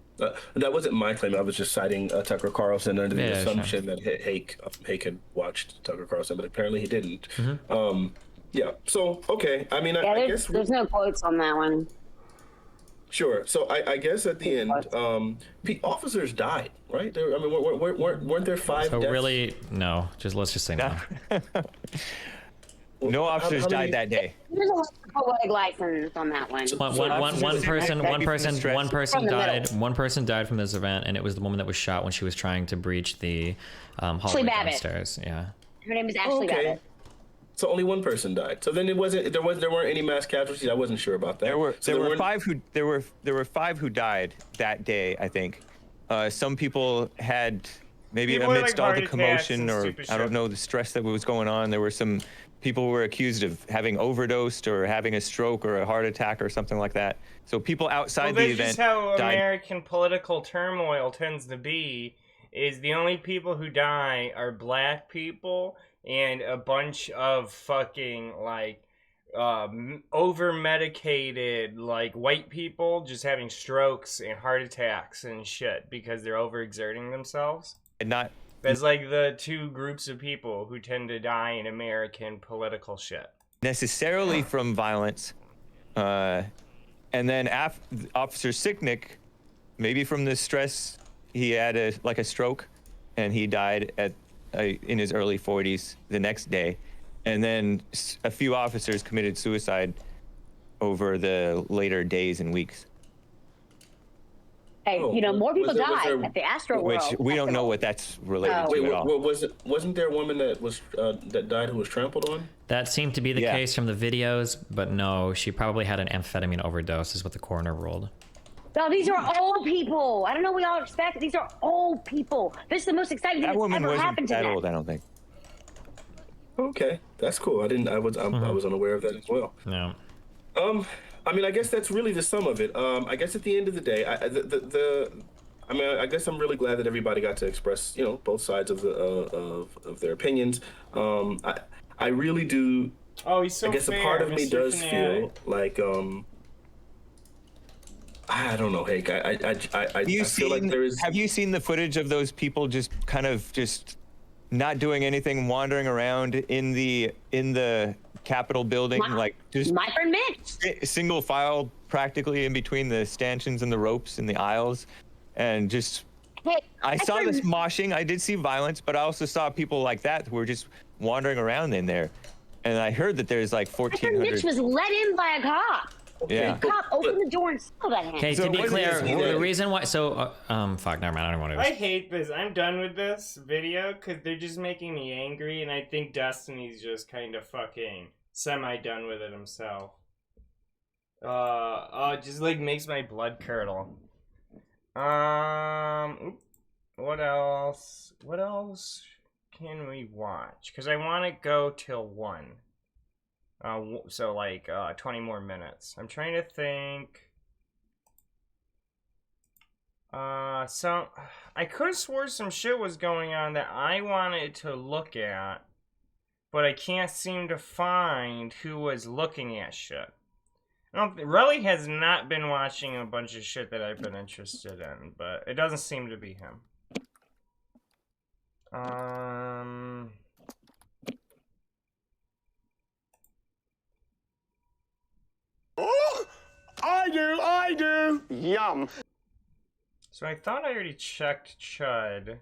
[SPEAKER 8] That wasn't my claim. I was just citing Tucker Carlson under the assumption that Hake had watched Tucker Carlson, but apparently he didn't.
[SPEAKER 11] Mm-hmm.
[SPEAKER 8] Yeah. So, okay. I mean, I guess...
[SPEAKER 11] There's no quotes on that one.
[SPEAKER 8] Sure. So I guess at the end, officers died, right? I mean, weren't there 5
[SPEAKER 9] So
[SPEAKER 8] deaths?
[SPEAKER 9] really, no. Let's just say no.
[SPEAKER 10] No officers died that day.
[SPEAKER 11] There's a poetic license on that one.
[SPEAKER 9] One person died from this event, and it was the woman that was shot when she was trying to breach the hallway downstairs. Yeah.
[SPEAKER 11] Her name is Ashley Babbitt.
[SPEAKER 8] So only one person died. So then there weren't any mass casualties. I wasn't sure about that.
[SPEAKER 10] There were 5 who died that day, I think. Some people had maybe amidst all the commotion, or I don't know, the stress that was going on, there were some people who were accused of having overdosed or having a stroke or a heart attack or something like that. So people outside the event
[SPEAKER 3] That's just how
[SPEAKER 10] died.
[SPEAKER 3] American political turmoil tends to be, is the only people who die are black people and a bunch of fucking, like, over-medicated, like, white people just having strokes and heart attacks and shit because they're overexerting themselves. That's like the 2 groups of people who tend to die in American political shit.
[SPEAKER 10] Necessarily from violence. And then Officer Sicknick, maybe from the stress, he had a stroke, and he died in his early 40s the next day. And then a few officers committed suicide over the later days and weeks.
[SPEAKER 11] Hey, more people died at the Astro World.
[SPEAKER 10] Which we don't know what that's related to at all.
[SPEAKER 8] Wasn't there a woman that died who was trampled on?
[SPEAKER 9] That seemed to be the case from the videos, but no, she probably had an amphetamine overdose, is what the coroner ruled.
[SPEAKER 11] No, these are old people. I don't know what y'all expect. These are old people. This is the most exciting thing that's ever happened to them.
[SPEAKER 10] That woman wasn't that old, I don't think.
[SPEAKER 8] Okay, that's cool. I was unaware of that as well.
[SPEAKER 9] No.
[SPEAKER 8] I mean, I guess that's really the sum of it. I guess at the end of the day, I guess I'm really glad that everybody got to express, both sides of their opinions. I really do.
[SPEAKER 3] Oh, he's so
[SPEAKER 8] I guess
[SPEAKER 3] fair,
[SPEAKER 8] a part of
[SPEAKER 3] Mr.
[SPEAKER 8] me does
[SPEAKER 3] Fanatic.
[SPEAKER 8] feel like I don't know, Hake. I feel like there is.
[SPEAKER 10] Have you seen the footage of those people just not doing anything, wandering around in the Capitol building,
[SPEAKER 11] my friend Mitch,
[SPEAKER 10] single file, practically in between the stanchions and the ropes in the aisles, and just.
[SPEAKER 11] Hey,
[SPEAKER 10] I saw this moshing. I did see violence, but I also saw people like that who were just wandering around in there, and I heard that there's like 1,400.
[SPEAKER 11] Mitch was let in by a cop.
[SPEAKER 10] Yeah.
[SPEAKER 11] The cop opened the door and smelled at him.
[SPEAKER 9] Okay, to be clear, the reason why. So, fuck, never mind. I don't want to.
[SPEAKER 3] I hate this. I'm done with this video because they're just making me angry, and I think Destiny's just kind of fucking semi-done with it himself. Just like makes my blood curdle. What else? What else can we watch? Because I want to go till 1. So like 20 more minutes. I'm trying to think. So I could have swore some shit was going on that I wanted to look at, but I can't seem to find who was looking at shit. Relly has not been watching a bunch of shit that I've been interested in, but it doesn't seem to be him.
[SPEAKER 7] Oh, I do. Yum.
[SPEAKER 3] So I thought I already checked Chud.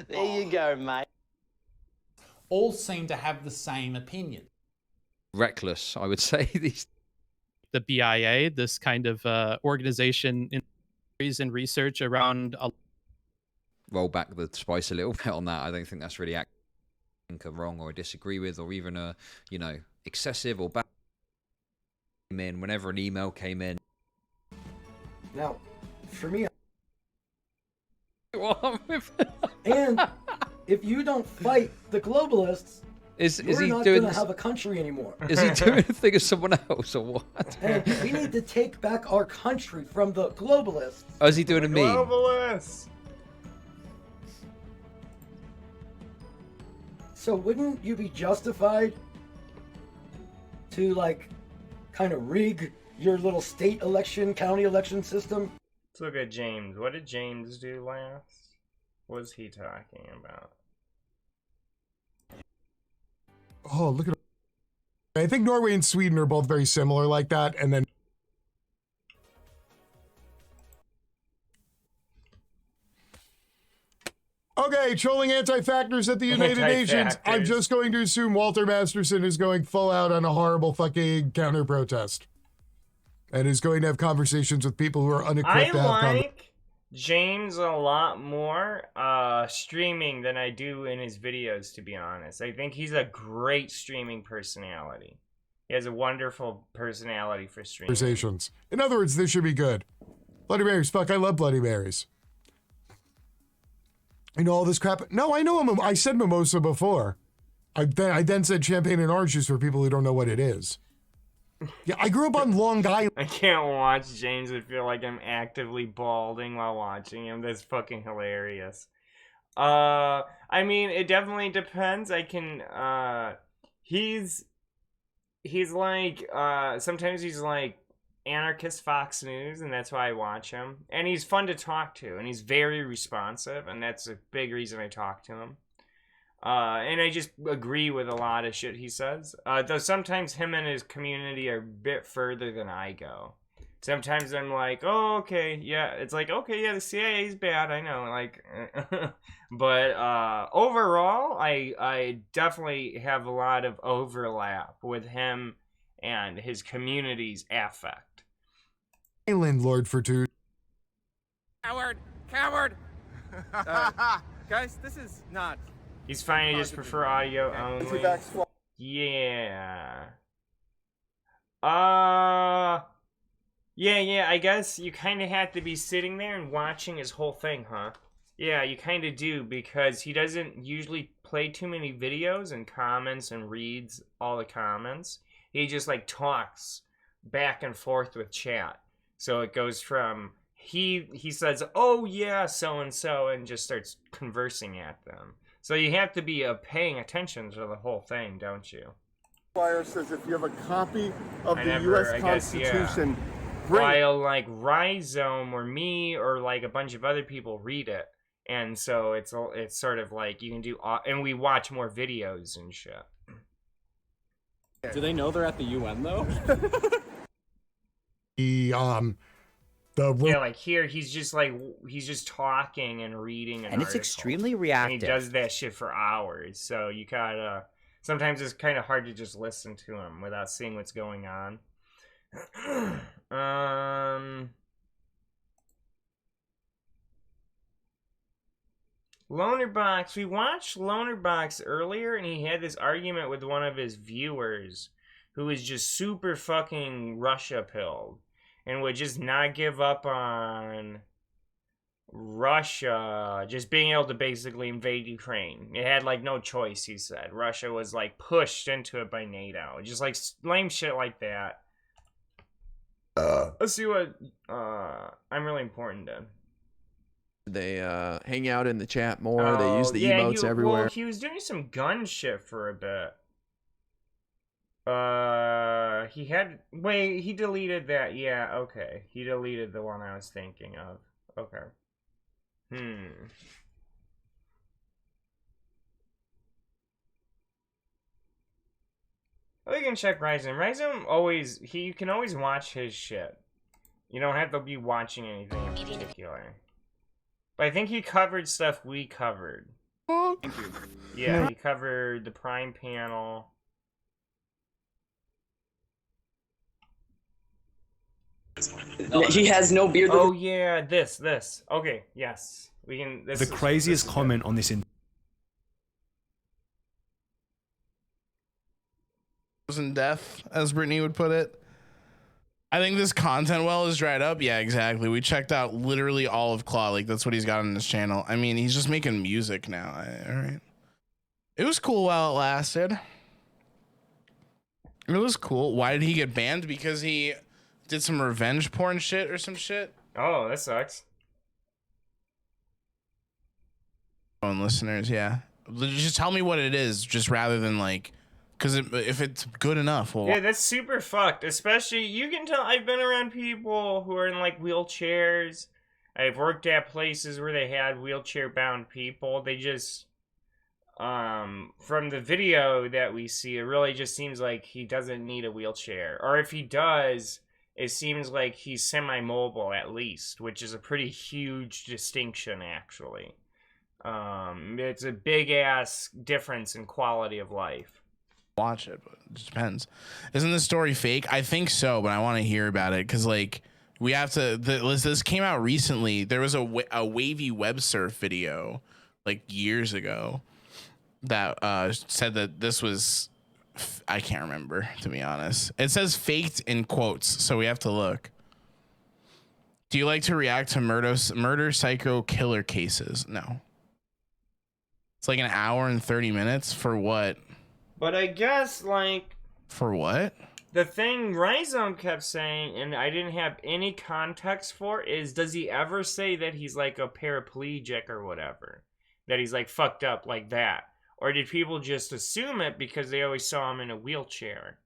[SPEAKER 7] There you go, mate.
[SPEAKER 12] All seem to have the same opinion.
[SPEAKER 6] Reckless, I would say.
[SPEAKER 13] The BIA, this kind of organization in research around.
[SPEAKER 6] Roll back the spice a little bit on that. I don't think that's really wrong or disagree with, or even excessive or bad. Whenever an email came in.
[SPEAKER 14] Now, for me, and if you don't fight the globalists, you're not going to have a country anymore.
[SPEAKER 6] Is he doing a thing of someone else or what?
[SPEAKER 14] And we need to take back our country from the globalists.
[SPEAKER 6] Oh, is he doing a meme?
[SPEAKER 3] Globalists.
[SPEAKER 14] So wouldn't you be justified to kind of rig your little state election, county election system?
[SPEAKER 3] Let's look at James. What did James do last? What was he talking about?
[SPEAKER 15] Oh, look at. I think Norway and Sweden are both very similar like that, and then Okay, trolling anti-factors at the United Nations. I'm just going to assume Walter Masterson is going full out on a horrible fucking counter-protest. And is going to have conversations with people who are unequipped to have conversations.
[SPEAKER 3] James a lot more streaming than I do in his videos, to be honest. I think he's a great streaming personality. He has a wonderful personality for streaming.
[SPEAKER 15] Conversations. In other words, this should be good. Bloody Marys. Fuck, I love Bloody Marys. You know all this crap? No, I know I said mimosa before. I then said champagne and orange juice for people who don't know what it is. Yeah, I grew up on Long Island.
[SPEAKER 3] I can't watch James. I feel like I'm actively balding while watching him. That's fucking hilarious. I mean, it definitely depends. I can, he's like, sometimes he's like anarchist Fox News, and that's why I watch him. And he's fun to talk to, and he's very responsive, and that's a big reason I talk to him. And I just agree with a lot of shit he says. Though sometimes him and his community are a bit further than I go. Sometimes I'm like, oh, okay, yeah. It's like, okay, yeah, the CIA is bad, I know. Like, but overall, I definitely have a lot of overlap with him and his community's affect.
[SPEAKER 15] Island Lord for two.
[SPEAKER 16] Coward! Guys, this is not...
[SPEAKER 3] He's fine, I just prefer audio only. Yeah. Yeah, I guess you kind of have to be sitting there and watching his whole thing, huh? Yeah, you kind of do, because he doesn't usually play too many videos and comments and reads all the comments. He just, like, talks back and forth with chat. So it goes from, he says, oh yeah, so-and-so, and just starts conversing at them. So you have to be paying attention to the whole thing, don't you?
[SPEAKER 17] Flyer says if you have a copy of the U.S. Constitution,
[SPEAKER 3] while like Rhizome or me or like a bunch of other people read it, and so it's sort of like you can do, and we watch more videos and shit.
[SPEAKER 16] Do they know they're at the UN though?
[SPEAKER 3] Yeah, like here, he's just talking and reading an article.
[SPEAKER 18] It's extremely reactive.
[SPEAKER 3] And he does that shit for hours, so you gotta... Sometimes it's kind of hard to just listen to him without seeing what's going on. Lonerbox, we watched Lonerbox earlier, and he had this argument with one of his viewers who is just super fucking Russia-pilled. And would just not give up on Russia just being able to basically invade Ukraine. It had like no choice, he said. Russia was like pushed into it by NATO. Just like lame shit like that. Let's see what I'm really important to.
[SPEAKER 19] They hang out in the chat more. They use the emotes everywhere.
[SPEAKER 3] Well, he was doing some gun shit for a bit. He deleted that. Yeah, okay. He deleted the one I was thinking of. Okay. Oh, you can check Rhizome. Rhizome you can always watch his shit. You don't have to be watching anything in particular. But I think he covered stuff we covered.
[SPEAKER 16] Thank you.
[SPEAKER 3] Yeah, he covered the Prime panel.
[SPEAKER 7] He has no beard.
[SPEAKER 3] Oh yeah, this. Okay, yes, we can.
[SPEAKER 20] The craziest comment on this
[SPEAKER 4] in death, as Brittany would put it. I think this content well is dried up. Yeah, exactly. We checked out literally all of Claw. Like that's what he's got on his channel. I mean, he's just making music now. All right. It was cool while it lasted. It was cool. Why did he get banned? Because he did some revenge porn shit or some shit?
[SPEAKER 3] Oh, that sucks.
[SPEAKER 4] Oh, and listeners, yeah. Just tell me what it is, just rather than like, because if it's good enough, well,
[SPEAKER 3] yeah, that's super fucked. Especially, you can tell. I've been around people who are in like wheelchairs. I've worked at places where they had wheelchair-bound people. They just, from the video that we see, it really just seems like he doesn't need a wheelchair, or if he does, it seems like he's semi-mobile at least, which is a pretty huge distinction, actually. It's a big ass difference in quality of life.
[SPEAKER 4] Watch it, but it just depends. Isn't the story fake? I think so, but I want to hear about it because like we have to. This came out recently. There was a wavy web surf video like years ago that said that this was. I can't remember, to be honest. It says faked in quotes, so we have to look. Do you like to react to murder psycho killer cases? No. It's like an hour and 30 minutes for what?
[SPEAKER 3] But I guess, like...
[SPEAKER 4] For what?
[SPEAKER 3] The thing Rhizome kept saying, and I didn't have any context for, is does he ever say that he's like a paraplegic or whatever? That he's like fucked up like that? Or did people just assume it because they always saw him in a wheelchair?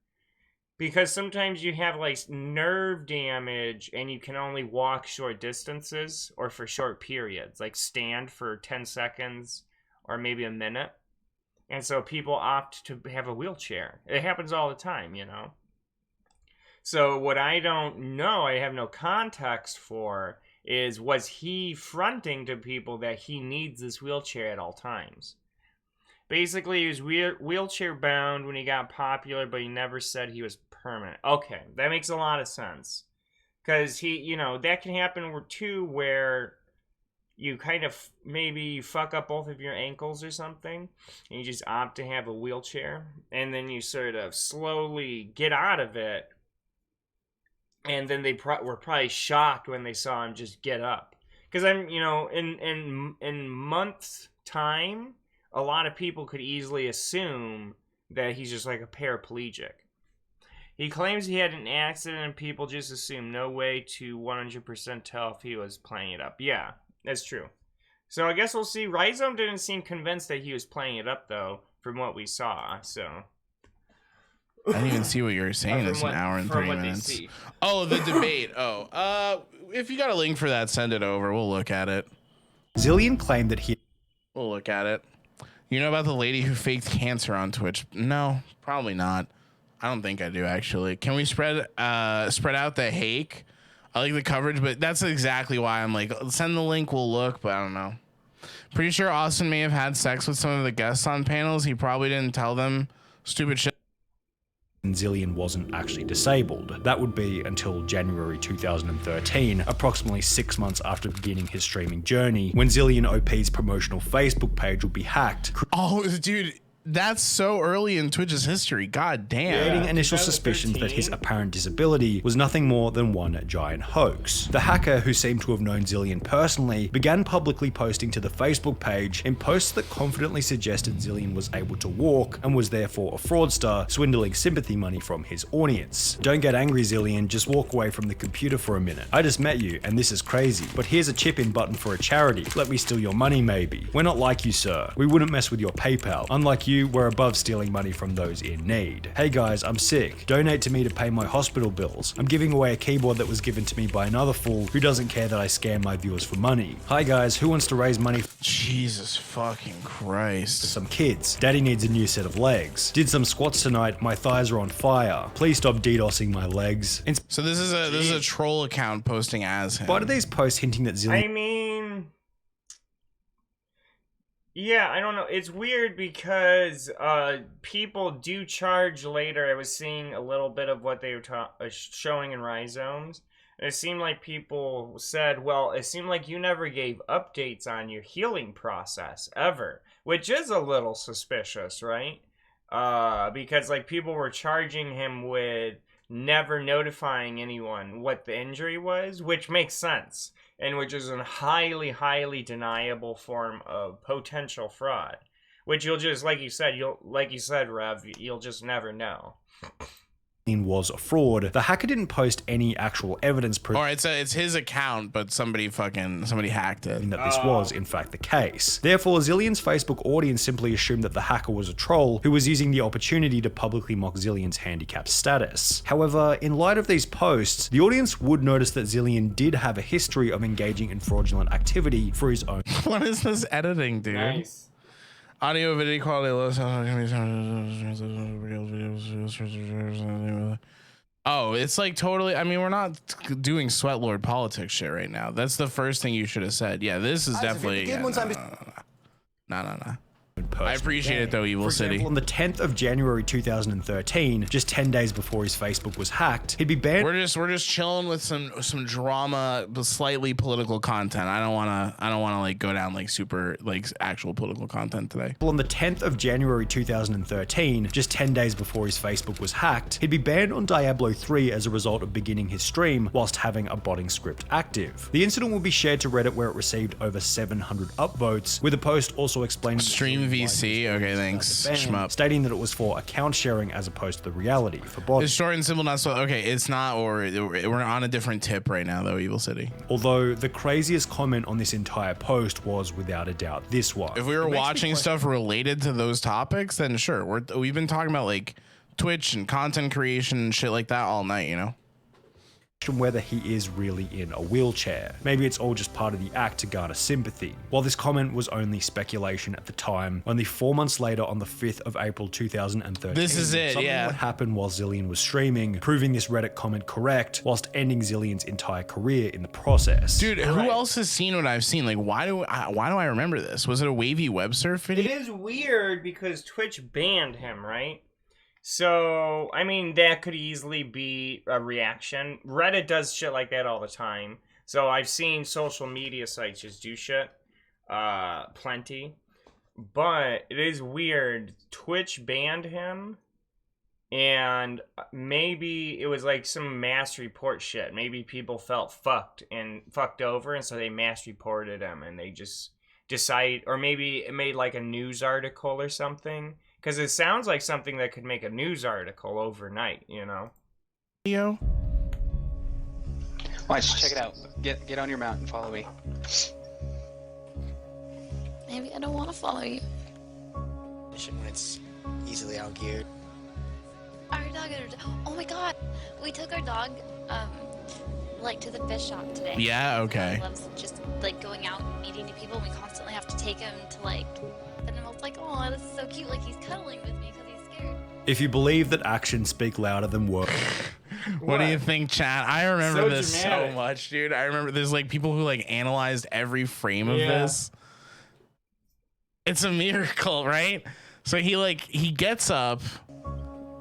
[SPEAKER 3] Because sometimes you have like nerve damage and you can only walk short distances or for short periods, like stand for 10 seconds or maybe a minute. And so people opt to have a wheelchair. It happens all the time, you know? So what I don't know, I have no context for, is was he fronting to people that he needs this wheelchair at all times? Basically, he was wheelchair bound when he got popular, but he never said he was permanent. Okay, that makes a lot of sense. Because he, you know, that can happen too where you kind of maybe fuck up both of your ankles or something, and you just opt to have a wheelchair, and then you sort of slowly get out of it, and then they were probably shocked when they saw him just get up. Because I'm, you know, in months' time, a lot of people could easily assume that he's just like a paraplegic. He claims he had an accident and people just assume, no way to 100% tell if he was playing it up. Yeah, that's true. So I guess we'll see. Rhizome didn't seem convinced that he was playing it up, though, from what we saw, so...
[SPEAKER 4] I didn't even see what you were saying. It's an hour and 30 minutes. Oh, the debate. If you got a link for that, send it over. We'll look at it.
[SPEAKER 20] Zillion claimed that he...
[SPEAKER 4] We'll look at it. You know about the lady who faked cancer on Twitch? No, probably not. I don't think I do, actually. Can we spread out the Hake? I like the coverage, but that's exactly why I'm like, send the link, we'll look, but I don't know. Pretty sure Austin may have had sex with some of the guests on panels. He probably didn't tell them stupid shit.
[SPEAKER 20] Zillion wasn't actually disabled. That would be until January 2013, approximately 6 months after beginning his streaming journey, when Zillion OP's promotional Facebook page would be hacked.
[SPEAKER 4] Oh, dude, that's so early in Twitch's history. God damn.
[SPEAKER 20] Creating initial suspicions that his apparent disability was nothing more than one giant hoax. The hacker, who seemed to have known Zillion personally, began publicly posting to the Facebook page in posts that confidently suggested Zillion was able to walk and was therefore a fraudster, swindling sympathy money from his audience. Don't get angry, Zillion, just walk away from the computer for a minute. I just met you, and this is crazy, but here's a chip-in button for a charity. Let me steal your money, maybe. We're not like you, sir. We wouldn't mess with your PayPal. Unlike you, we're above stealing money from those in need. Hey guys, I'm sick. Donate to me to pay my hospital bills. I'm giving away a keyboard that was given to me by another fool who doesn't care that I scam my viewers for money. Hi guys, who wants to raise money?
[SPEAKER 4] Jesus fucking Christ.
[SPEAKER 20] For some kids. Daddy needs a new set of legs. Did some squats tonight, my thighs are on fire. Please stop DDoSing my legs.
[SPEAKER 4] So this is a troll account posting as him.
[SPEAKER 20] Why do these posts hinting that Zillion...
[SPEAKER 3] I mean... Yeah, I don't know. It's weird because people do charge later. I was seeing a little bit of what they were showing in Rhizomes. It seemed like people said, well, it seemed like you never gave updates on your healing process ever, which is a little suspicious, right? Because like people were charging him with never notifying anyone what the injury was, which makes sense. And which is a highly, highly deniable form of potential fraud, which you'll just, like you said, Rev, you'll just never know.
[SPEAKER 20] Was a fraud. The hacker didn't post any actual evidence
[SPEAKER 4] or it's his account, but somebody hacked it.
[SPEAKER 20] That this was in fact the case. Therefore, Zillion's Facebook audience simply assumed that the hacker was a troll who was using the opportunity to publicly mock Zillion's handicap status. However, in light of these posts, the audience would notice that Zillion did have a history of engaging in fraudulent activity for his own.
[SPEAKER 4] What is this editing, dude? Nice. Audio, video quality, low sound. Oh, it's like totally. I mean, we're not doing Sweatlord politics shit right now. That's the first thing you should have said. Yeah, this is definitely. No. I appreciate it though, Evil
[SPEAKER 20] For
[SPEAKER 4] City.
[SPEAKER 20] example, on the 10th of January 2013, just 10 days before his Facebook was hacked, he'd be banned.
[SPEAKER 4] We're just chilling with some drama, but slightly political content. I don't wanna like go down like super like actual political content today.
[SPEAKER 20] On the 10th of January 2013, just 10 days before his Facebook was hacked, he'd be banned on Diablo 3 as a result of beginning his stream whilst having a botting script active. The incident will be shared to Reddit, where it received over 700 upvotes, with a post also explaining
[SPEAKER 4] Stream VC. Okay, thanks. Shmup.
[SPEAKER 20] Stating that it was for account sharing as opposed to the reality for botting.
[SPEAKER 4] It's short and simple, not so. Okay, it's not, or we're on a different tip right now, though, Evil City.
[SPEAKER 20] Although the craziest comment on this entire post was without a doubt this one.
[SPEAKER 4] If we were watching stuff related to those topics, then sure. We've been talking about like Twitch and content creation and shit like that all night, you know?
[SPEAKER 20] Whether he is really in a wheelchair. Maybe it's all just part of the act to garner sympathy. While this comment was only speculation at the time, only 4 months later, on the 5th of April 2013,
[SPEAKER 4] this is it,
[SPEAKER 20] something
[SPEAKER 4] yeah.
[SPEAKER 20] would happen while Zillion was streaming, proving this Reddit comment correct, whilst ending Zillion's entire career in the process.
[SPEAKER 4] Dude, who else has seen what I've seen? Like, why do I remember this? Was it a wavy web surf video?
[SPEAKER 3] It is weird because Twitch banned him, right? So, I mean, that could easily be a reaction. Reddit does shit like that all the time. So I've seen social media sites just do shit. Plenty. But it is weird. Twitch banned him. And maybe it was like some mass report shit. Maybe people felt fucked over, and so they mass reported him, and they just decide, or maybe it made like a news article or something. Because it sounds like something that could make a news article overnight, you know?
[SPEAKER 4] Yo.
[SPEAKER 18] Watch, check it out. Get on your mount and follow me.
[SPEAKER 5] Maybe I don't want to follow you.
[SPEAKER 18] When it's easily outgeared.
[SPEAKER 5] Our dog, oh my god, we took our dog, like to the fish shop today.
[SPEAKER 4] Yeah, okay.
[SPEAKER 5] He loves just like going out and meeting new people. We constantly have to take him to like, and I was like, oh, this is so cute. Like he's cuddling with me because he's scared.
[SPEAKER 20] If you believe that actions speak louder than words.
[SPEAKER 4] What do you think, chat? I remember this so much, dude. I remember there's like people who like analyzed every frame of this. It's a miracle, right? So he gets up.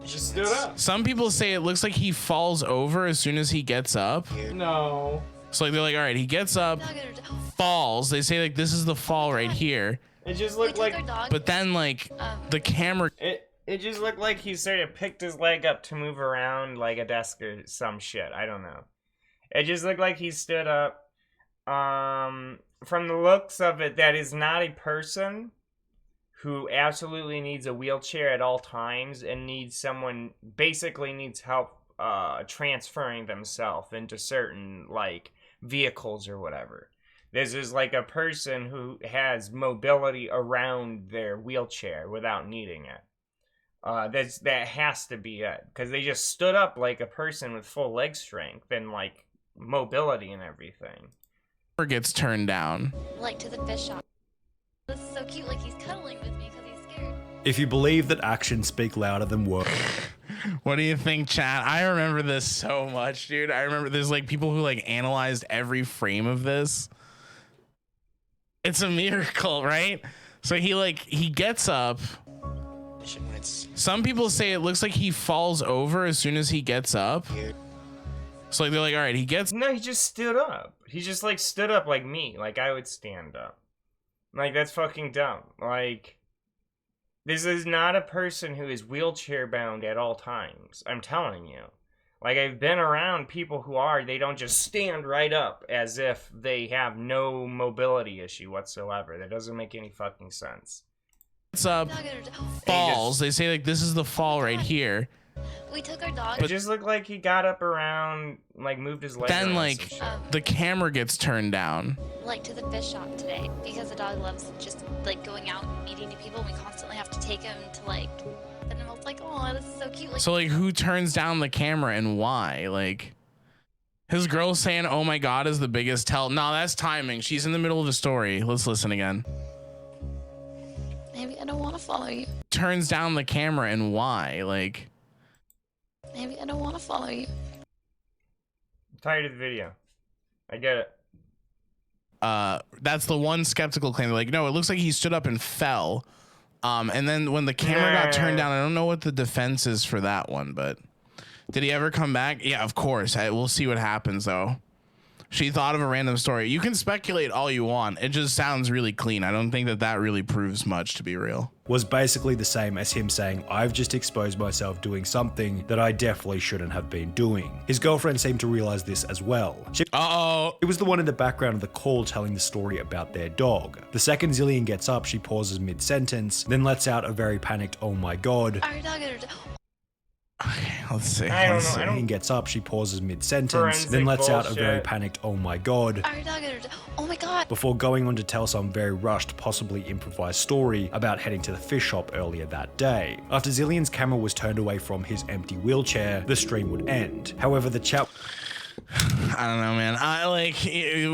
[SPEAKER 3] Just stood up.
[SPEAKER 4] Some people say it looks like he falls over as soon as he gets up.
[SPEAKER 3] No.
[SPEAKER 4] So like they're like, all right, he gets up, falls. They say like this is the fall right here.
[SPEAKER 3] It just looked like,
[SPEAKER 4] but then like the camera.
[SPEAKER 3] It just looked like he sort of picked his leg up to move around like a desk or some shit. I don't know. It just looked like he stood up. From the looks of it, that is not a person who absolutely needs a wheelchair at all times and basically needs help transferring themselves into certain like vehicles or whatever. This is like a person who has mobility around their wheelchair without needing it. That has to be it, because they just stood up like a person with full leg strength and like mobility and everything.
[SPEAKER 4] Gets turned down.
[SPEAKER 5] Like to the fish shop. This is so cute. Like he's cuddling with me because he's scared.
[SPEAKER 20] If you believe that actions speak louder than words.
[SPEAKER 4] What do you think, chat? I remember this so much, dude. I remember there's like people who like analyzed every frame of this. It's a miracle, right? So he gets up. Some people say it looks like he falls over as soon as he gets up. So like they're like, all right, he gets.
[SPEAKER 3] No, he just stood up. He just like stood up like me. Like I would stand up. Like that's fucking dumb. Like this is not a person who is wheelchair bound at all times. I'm telling you. Like I've been around people who they don't just stand right up as if they have no mobility issue whatsoever. That doesn't make any fucking sense.
[SPEAKER 4] It's up, falls. They say like this is the fall right here.
[SPEAKER 5] We took our dog.
[SPEAKER 3] It just looked like he got up around, like moved his leg.
[SPEAKER 4] Then like the camera gets turned down.
[SPEAKER 5] Like to the fish shop today because the dog loves just like going out and meeting new people. We constantly have to take him to like, and I was like, oh, this is so cute. Like,
[SPEAKER 4] so like who turns down the camera and why? Like his girl saying, "Oh my God," is the biggest tell. No, that's timing. She's in the middle of the story. Let's listen again.
[SPEAKER 5] Maybe I don't want to follow you.
[SPEAKER 4] Turns down the camera and why? Like.
[SPEAKER 5] Maybe I don't want to follow you.
[SPEAKER 3] I'm tired of the video. I get it.
[SPEAKER 4] That's the one skeptical claim. They're like, no, it looks like he stood up and fell. And then when the camera got turned down, I don't know what the defense is for that one, but did he ever come back? Yeah, of course. We'll see what happens, though. She thought of a random story. You can speculate all you want. It just sounds really clean. I don't think that that really proves much, to be real.
[SPEAKER 20] Was basically the same as him saying, I've just exposed myself doing something that I definitely shouldn't have been doing. His girlfriend seemed to realize this as well. It was the one in the background of the call telling the story about their dog. The second Zillion gets up, she pauses mid-sentence, then lets out a very panicked, oh my god.
[SPEAKER 5] Our dog.
[SPEAKER 4] Okay, let's see.
[SPEAKER 20] I don't know. Zillion gets up, she pauses mid-sentence, then lets out a very panicked, oh my god.
[SPEAKER 5] Our dog. Oh my god.
[SPEAKER 20] Before going on to tell some very rushed, possibly improvised story about heading to the fish shop earlier that day. After Zillion's camera was turned away from his empty wheelchair, the stream would end. However, the chat...
[SPEAKER 4] I don't know, man.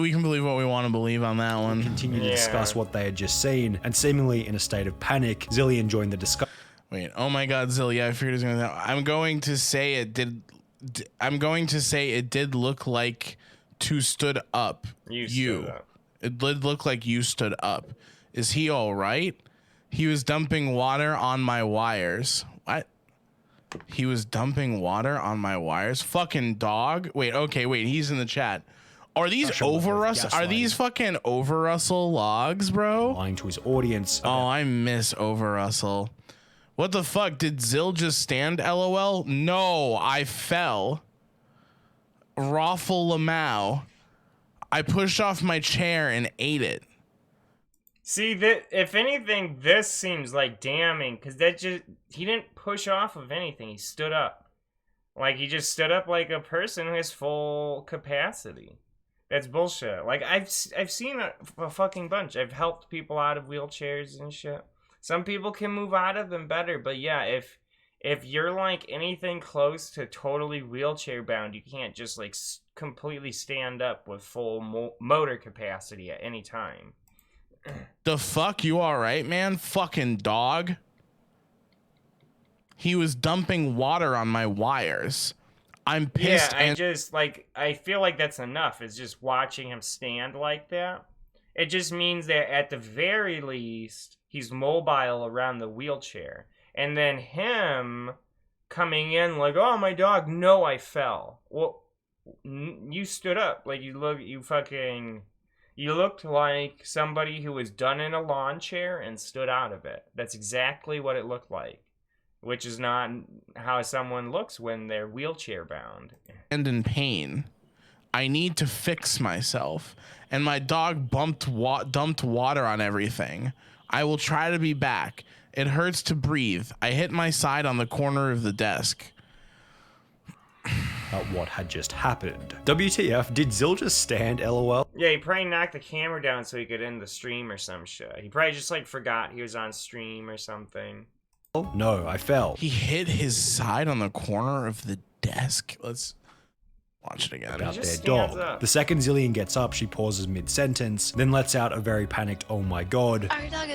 [SPEAKER 4] We can believe what we want to believe on that one.
[SPEAKER 20] Continued to discuss what they had just seen, and seemingly in a state of panic, Zillion joined the discussion.
[SPEAKER 4] Wait, oh my god, Zillia, I figured it was gonna... I'm going to say it did look like to stood up. You stood up. It did look like you stood up. Is he all right? He was dumping water on my wires. What? He was dumping water on my wires? Fucking dog? Wait, okay, wait, he's in the chat. Are these Are these fucking Over Russell logs, bro?
[SPEAKER 20] Lying to his audience.
[SPEAKER 4] Oh, I miss Over Russell. What the fuck? Did Zill just stand, LOL? No, I fell. Raffle Lamau. I pushed off my chair and ate it.
[SPEAKER 3] See, if anything, this seems like damning, because he didn't push off of anything. He stood up. Like, he just stood up like a person in his full capacity. That's bullshit. Like, I've seen a fucking bunch. I've helped people out of wheelchairs and shit. Some people can move out of them better, but yeah, if you're like anything close to totally wheelchair bound, you can't just like completely stand up with full motor capacity at any time.
[SPEAKER 4] The fuck? You all right, man? Fucking dog. He was dumping water on my wires. I'm pissed.
[SPEAKER 3] Yeah, I feel like that's enough. It's just watching him stand like that. It just means that at the very least, he's mobile around the wheelchair. And then him coming in like, oh, my dog, no, I fell. Well, you stood up. Like, you looked like somebody who was done in a lawn chair and stood out of it. That's exactly what it looked like. Which is not how someone looks when they're wheelchair bound.
[SPEAKER 4] And in pain. I need to fix myself. And my dog dumped water on everything. I will try to be back. It hurts to breathe. I hit my side on the corner of the desk.
[SPEAKER 20] What had just happened. WTF, did Zill just stand, LOL?
[SPEAKER 3] Yeah, he probably knocked the camera down so he could end the stream or some shit. He probably just like forgot he was on stream or something.
[SPEAKER 20] No, I fell.
[SPEAKER 4] He hit his side on the corner of the desk. Let's watch it again.
[SPEAKER 20] About their dog. Up. The second Zillion gets up, she pauses mid-sentence, then lets out a very panicked, oh my god.
[SPEAKER 5] Our dog.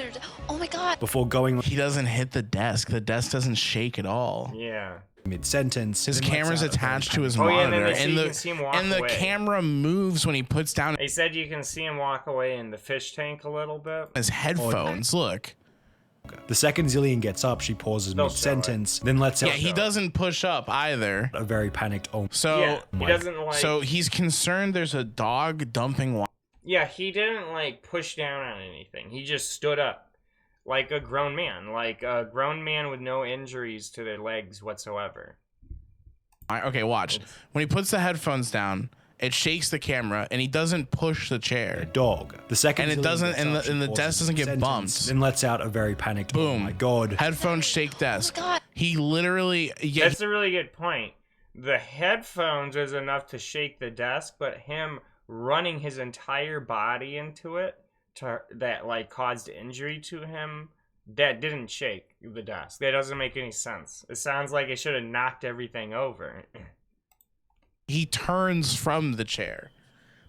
[SPEAKER 5] Oh my god.
[SPEAKER 20] Before going...
[SPEAKER 4] He doesn't hit the desk. The desk doesn't shake at all.
[SPEAKER 3] Yeah.
[SPEAKER 20] Mid-sentence.
[SPEAKER 4] His camera's attached to his monitor, and the camera moves when he puts down...
[SPEAKER 3] He said you can see him walk away in the fish tank a little bit.
[SPEAKER 4] His headphones, look.
[SPEAKER 20] The second Zillion gets up, she pauses mid-sentence, then lets out...
[SPEAKER 4] Yeah, he doesn't push up either.
[SPEAKER 20] A very panicked, oh...
[SPEAKER 4] So,
[SPEAKER 3] he doesn't like...
[SPEAKER 4] So he's concerned there's a dog dumping water.
[SPEAKER 3] Yeah, he didn't like push down on anything. He just stood up. Like a grown man. Like a grown man with no injuries to their legs whatsoever.
[SPEAKER 4] Okay, watch. When he puts the headphones down, it shakes the camera, and he doesn't push the chair.
[SPEAKER 20] A dog. The second,
[SPEAKER 4] and it doesn't, and the desk doesn't get bumped.
[SPEAKER 20] Then lets out a very panicked.
[SPEAKER 4] Boom!
[SPEAKER 20] Oh my god!
[SPEAKER 4] Headphones shake desk.
[SPEAKER 5] Oh my god.
[SPEAKER 4] He literally. Yeah,
[SPEAKER 3] that's a really good point. The headphones is enough to shake the desk, but him running his entire body into it that like caused injury to him. That didn't shake the desk. That doesn't make any sense. It sounds like it should have knocked everything over.
[SPEAKER 4] He turns from the chair.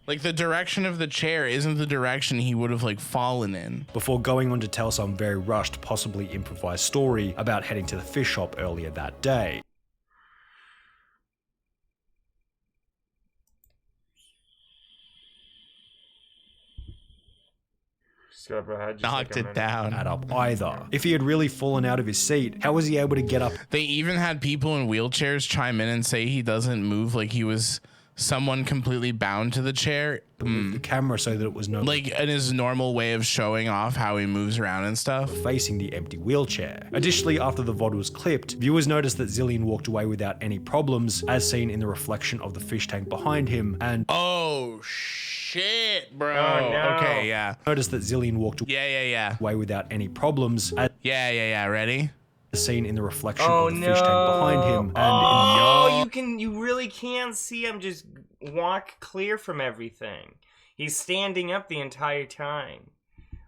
[SPEAKER 4] Like the direction of the chair isn't the direction he would have like fallen in.
[SPEAKER 20] Before going on to tell some very rushed, possibly improvised story about heading to the fish shop earlier that day.
[SPEAKER 3] Skip ahead. Just
[SPEAKER 4] Knocked it down.
[SPEAKER 20] Add up either. If he had really fallen out of his seat, how was he able to get up?
[SPEAKER 4] They even had people in wheelchairs chime in and say he doesn't move like he was someone completely bound to the chair.
[SPEAKER 20] The camera so that it was no
[SPEAKER 4] like in his normal way of showing off how he moves around and stuff.
[SPEAKER 20] Facing the empty wheelchair. Additionally, after the VOD was clipped, viewers noticed that Zillion walked away without any problems, as seen in the reflection of the fish tank behind him. And
[SPEAKER 4] oh shit, bro.
[SPEAKER 3] Oh, no.
[SPEAKER 4] Okay, yeah.
[SPEAKER 20] Noticed that Zillion walked
[SPEAKER 4] away
[SPEAKER 20] without any problems. As
[SPEAKER 4] Ready?
[SPEAKER 20] Seen in the reflection of the fish tank behind him. And
[SPEAKER 3] you really can see him just walk clear from everything. He's standing up the entire time.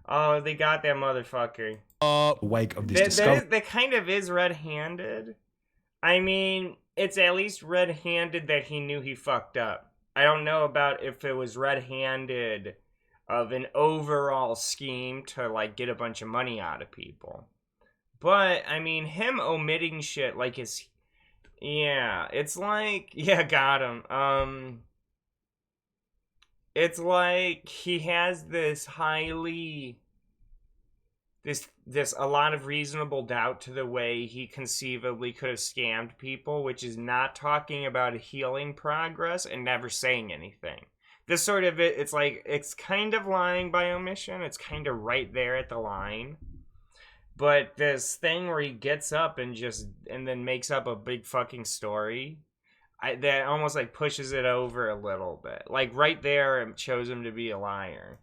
[SPEAKER 3] Oh, they got that motherfucker.
[SPEAKER 20] Wake of this discovery.
[SPEAKER 3] That kind of is red-handed. I mean, it's at least red-handed that he knew he fucked up. I don't know about if it was red-handed of an overall scheme to, like, get a bunch of money out of people. But, I mean, him omitting shit like his... Yeah, it's like... Yeah, got him. It's like he has this highly... This a lot of reasonable doubt to the way he conceivably could have scammed people, which is not talking about a healing progress and never saying anything. This sort of... It's like... It's kind of lying by omission. It's kind of right there at the line. But this thing where he gets up and then makes up a big fucking story, that almost like pushes it over a little bit. Like right there, it shows him to be a liar.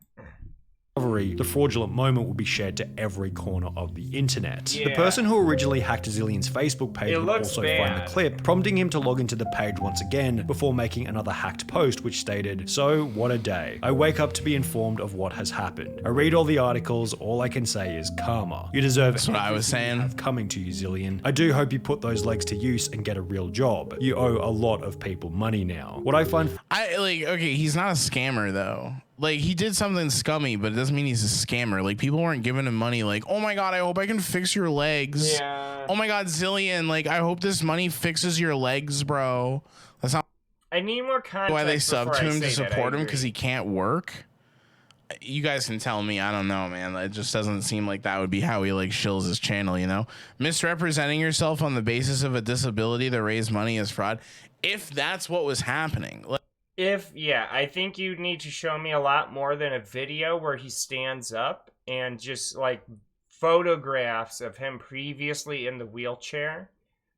[SPEAKER 20] The fraudulent moment will be shared to every corner of the internet.
[SPEAKER 3] Yeah.
[SPEAKER 20] The person who originally hacked Zillion's Facebook page would also find the clip, prompting him to log into the page once again before making another hacked post which stated, "So, what a day. I wake up to be informed of what has happened. I read all the articles, all I can say is karma. You deserve
[SPEAKER 4] That's what I was saying.
[SPEAKER 20] Coming to you, Zillion. I do hope you put those legs to use and get a real job. You owe a lot of people money now." What I find...
[SPEAKER 4] okay, he's not a scammer though. Like, he did something scummy, but it doesn't mean he's a scammer. Like, people weren't giving him money like, oh my god, I hope I can fix your legs.
[SPEAKER 3] Yeah.
[SPEAKER 4] Oh my god, Zillion, like, I hope this money fixes your legs, bro. That's not
[SPEAKER 3] I need more context.
[SPEAKER 4] why they sub to him to support him, because
[SPEAKER 3] he
[SPEAKER 4] he can't work. You guys can tell me. I don't know, man. It just doesn't seem like that would be how he, like, shills his channel, you know? Misrepresenting yourself on the basis of a disability to raise money is fraud. If that's what was happening...
[SPEAKER 3] I think you need to show me a lot more than a video where he stands up and just like photographs of him previously in the wheelchair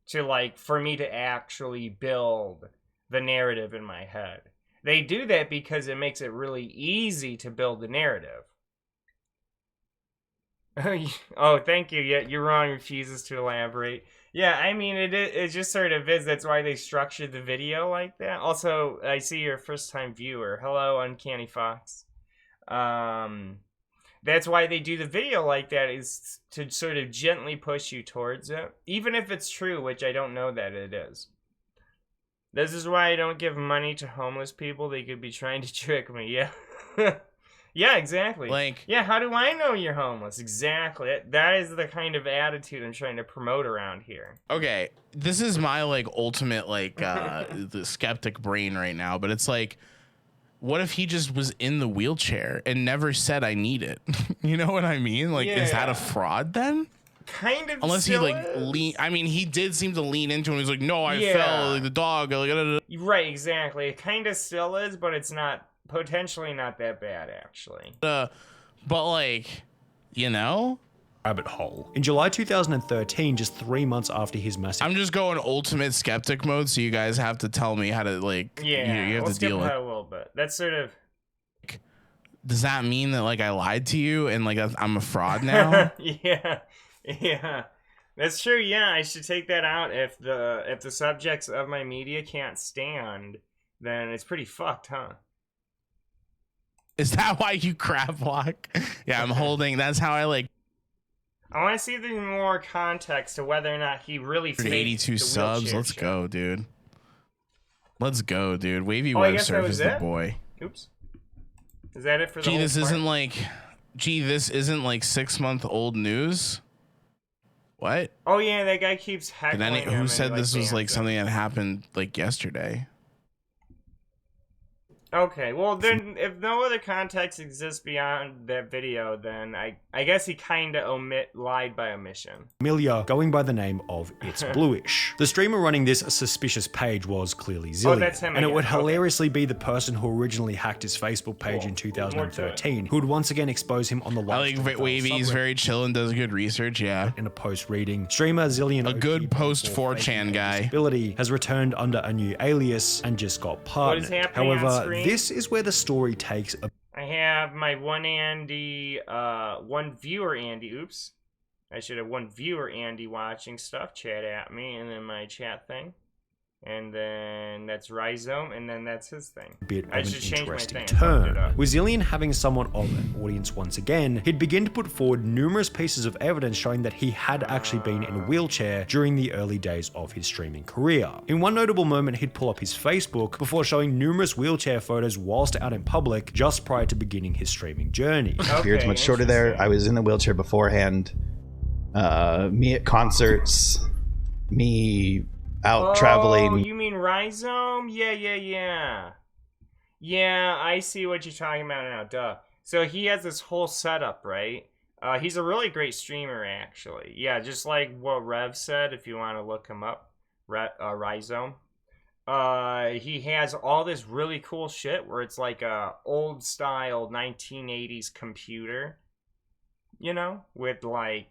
[SPEAKER 3] to like for me to actually build the narrative in my head. They do that because it makes it really easy to build the narrative. Oh, thank you. Yeah, you're wrong. Refuses to elaborate. Yeah, I mean, it just sort of is. That's why they structured the video like that. Also, I see you're a first-time viewer. Hello, Uncanny Fox. That's why they do the video like that, is to sort of gently push you towards it. Even if it's true, which I don't know that it is. This is why I don't give money to homeless people. They could be trying to trick me. Yeah. Yeah, exactly.
[SPEAKER 4] Like,
[SPEAKER 3] yeah, how do I know you're homeless? Exactly. That is the kind of attitude I'm trying to promote around here.
[SPEAKER 4] Okay, this is my like ultimate like the skeptic brain right now, but it's like, what if he just was in the wheelchair and never said I need it? You know what I mean? Like, is that a fraud then?
[SPEAKER 3] Kind of.
[SPEAKER 4] Unless he like lean. I mean, he did seem to lean into it. He's like, no, I fell like the dog. Like,
[SPEAKER 3] right, exactly. It kind of still is, but it's not. Potentially not that bad, actually.
[SPEAKER 4] But like, you know?
[SPEAKER 20] Rabbit hole. In July 2013, just 3 months after his massive...
[SPEAKER 4] I'm just going ultimate skeptic mode, so you guys have to tell me how to, like...
[SPEAKER 3] Yeah,
[SPEAKER 4] you have to deal with
[SPEAKER 3] it a little bit. That's sort of...
[SPEAKER 4] Does that mean that, like, I lied to you and, like, I'm a fraud now?
[SPEAKER 3] Yeah. That's true, yeah. I should take that out. If the subjects of my media can't stand, then it's pretty fucked, huh?
[SPEAKER 4] Is that why you crab walk? Yeah, I'm holding. That's how I like.
[SPEAKER 3] I want to see if there's more context to whether or not he really.
[SPEAKER 4] 82 subs. Let's go, dude. Let's go, dude. Wavy Web Surf is the boy.
[SPEAKER 3] Oops. Is that it for the?
[SPEAKER 4] Gee, this isn't like. Gee, this isn't like 6-month-old news. What?
[SPEAKER 3] Oh yeah, that guy keeps heckling.
[SPEAKER 4] Who said this was like something that happened like yesterday?
[SPEAKER 3] Okay, well then, if no other context exists beyond that video, then I guess he kind of lied by omission.
[SPEAKER 20] Familiar, going by the name of It's Bluish. The streamer running this suspicious page was clearly Zillion,
[SPEAKER 3] that's him
[SPEAKER 20] and it
[SPEAKER 3] again.
[SPEAKER 20] would hilariously be the person who originally hacked his Facebook page in 2013, who would once again expose him on the live
[SPEAKER 4] I think Wavy's very chill and does good research. Yeah.
[SPEAKER 20] In a post reading, streamer Zillion,
[SPEAKER 4] a good post 4chan guy,
[SPEAKER 20] has returned under a new alias and just got partnered.
[SPEAKER 3] What is happening on
[SPEAKER 20] However,
[SPEAKER 3] screen?
[SPEAKER 20] this is where the story takes a.
[SPEAKER 3] I have my one viewer Andy. Oops, I should have one viewer Andy watching stuff. Chat at me, and then my chat thing, and then that's Rhizome, and then that's his thing.
[SPEAKER 20] Bit
[SPEAKER 3] I
[SPEAKER 20] of an
[SPEAKER 3] should change my
[SPEAKER 20] interesting
[SPEAKER 3] thing.
[SPEAKER 20] turn. With Zillion having somewhat of an audience once again, he'd begin to put forward numerous pieces of evidence showing that he had actually been in a wheelchair during the early days of his streaming career. In one notable moment, he'd pull up his Facebook before showing numerous wheelchair photos whilst out in public just prior to beginning his streaming journey.
[SPEAKER 21] Beard's much shorter there. I was in the wheelchair beforehand. Me at concerts, me out traveling.
[SPEAKER 3] Oh, you mean Rhizome? Yeah, I see what you're talking about now, duh. So he has this whole setup, right? He's a really great streamer, actually. Yeah, just like what Rev said, if you want to look him up, Rhizome. He has all this really cool shit where it's like a old-style 1980s computer, you know, with like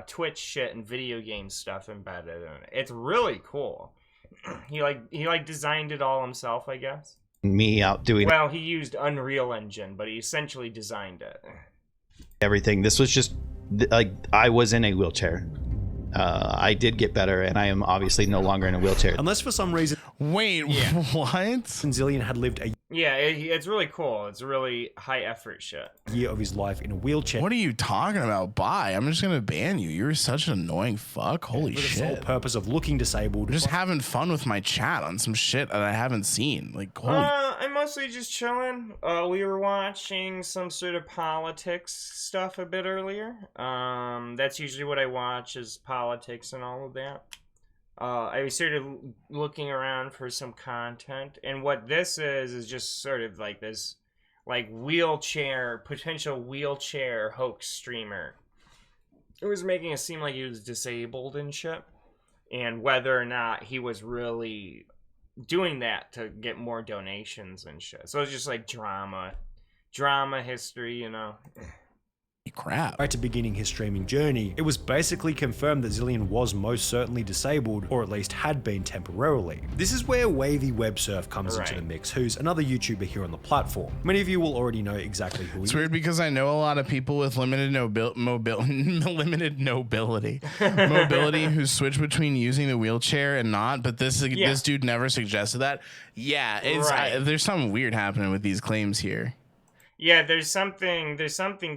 [SPEAKER 3] Twitch shit and video game stuff embedded in it. It's really cool. He designed it all himself, I guess.
[SPEAKER 21] Me out doing.
[SPEAKER 3] Well, he used Unreal Engine, but he essentially designed it.
[SPEAKER 21] Everything. This was just like I was in a wheelchair. I did get better, and I am obviously no longer in a wheelchair.
[SPEAKER 20] Unless for some reason.
[SPEAKER 4] Wait, what?
[SPEAKER 20] Zillion had lived a
[SPEAKER 3] Yeah, it's really cool. It's really high effort shit.
[SPEAKER 20] year of his life in a wheelchair.
[SPEAKER 4] What are you talking about? Bye. I'm just gonna ban you. You're such an annoying fuck. Holy
[SPEAKER 20] For the
[SPEAKER 4] shit.
[SPEAKER 20] sole purpose of looking disabled.
[SPEAKER 4] I'm just having fun with my chat on some shit that I haven't seen. Like, holy.
[SPEAKER 3] I'm mostly just chilling. We were watching some sort of politics stuff a bit earlier. That's usually what I watch, is politics and all of that. I started looking around for some content, and what this is just sort of like this, like potential wheelchair hoax streamer. It was making it seem like he was disabled and shit, and whether or not he was really doing that to get more donations and shit. So it's just like drama history, you know.
[SPEAKER 4] Crap.
[SPEAKER 20] Prior to beginning his streaming journey, it was basically confirmed that Zillion was most certainly disabled, or at least had been temporarily. This is where Wavy Web Surf comes into the mix, who's another YouTuber here on the platform. Many of you will already know exactly who he is.
[SPEAKER 4] It's weird because I know a lot of people with limited mobility who switch between using the wheelchair and not, but this dude never suggested that. Yeah, there's something weird happening with these claims here.
[SPEAKER 3] Yeah, there's something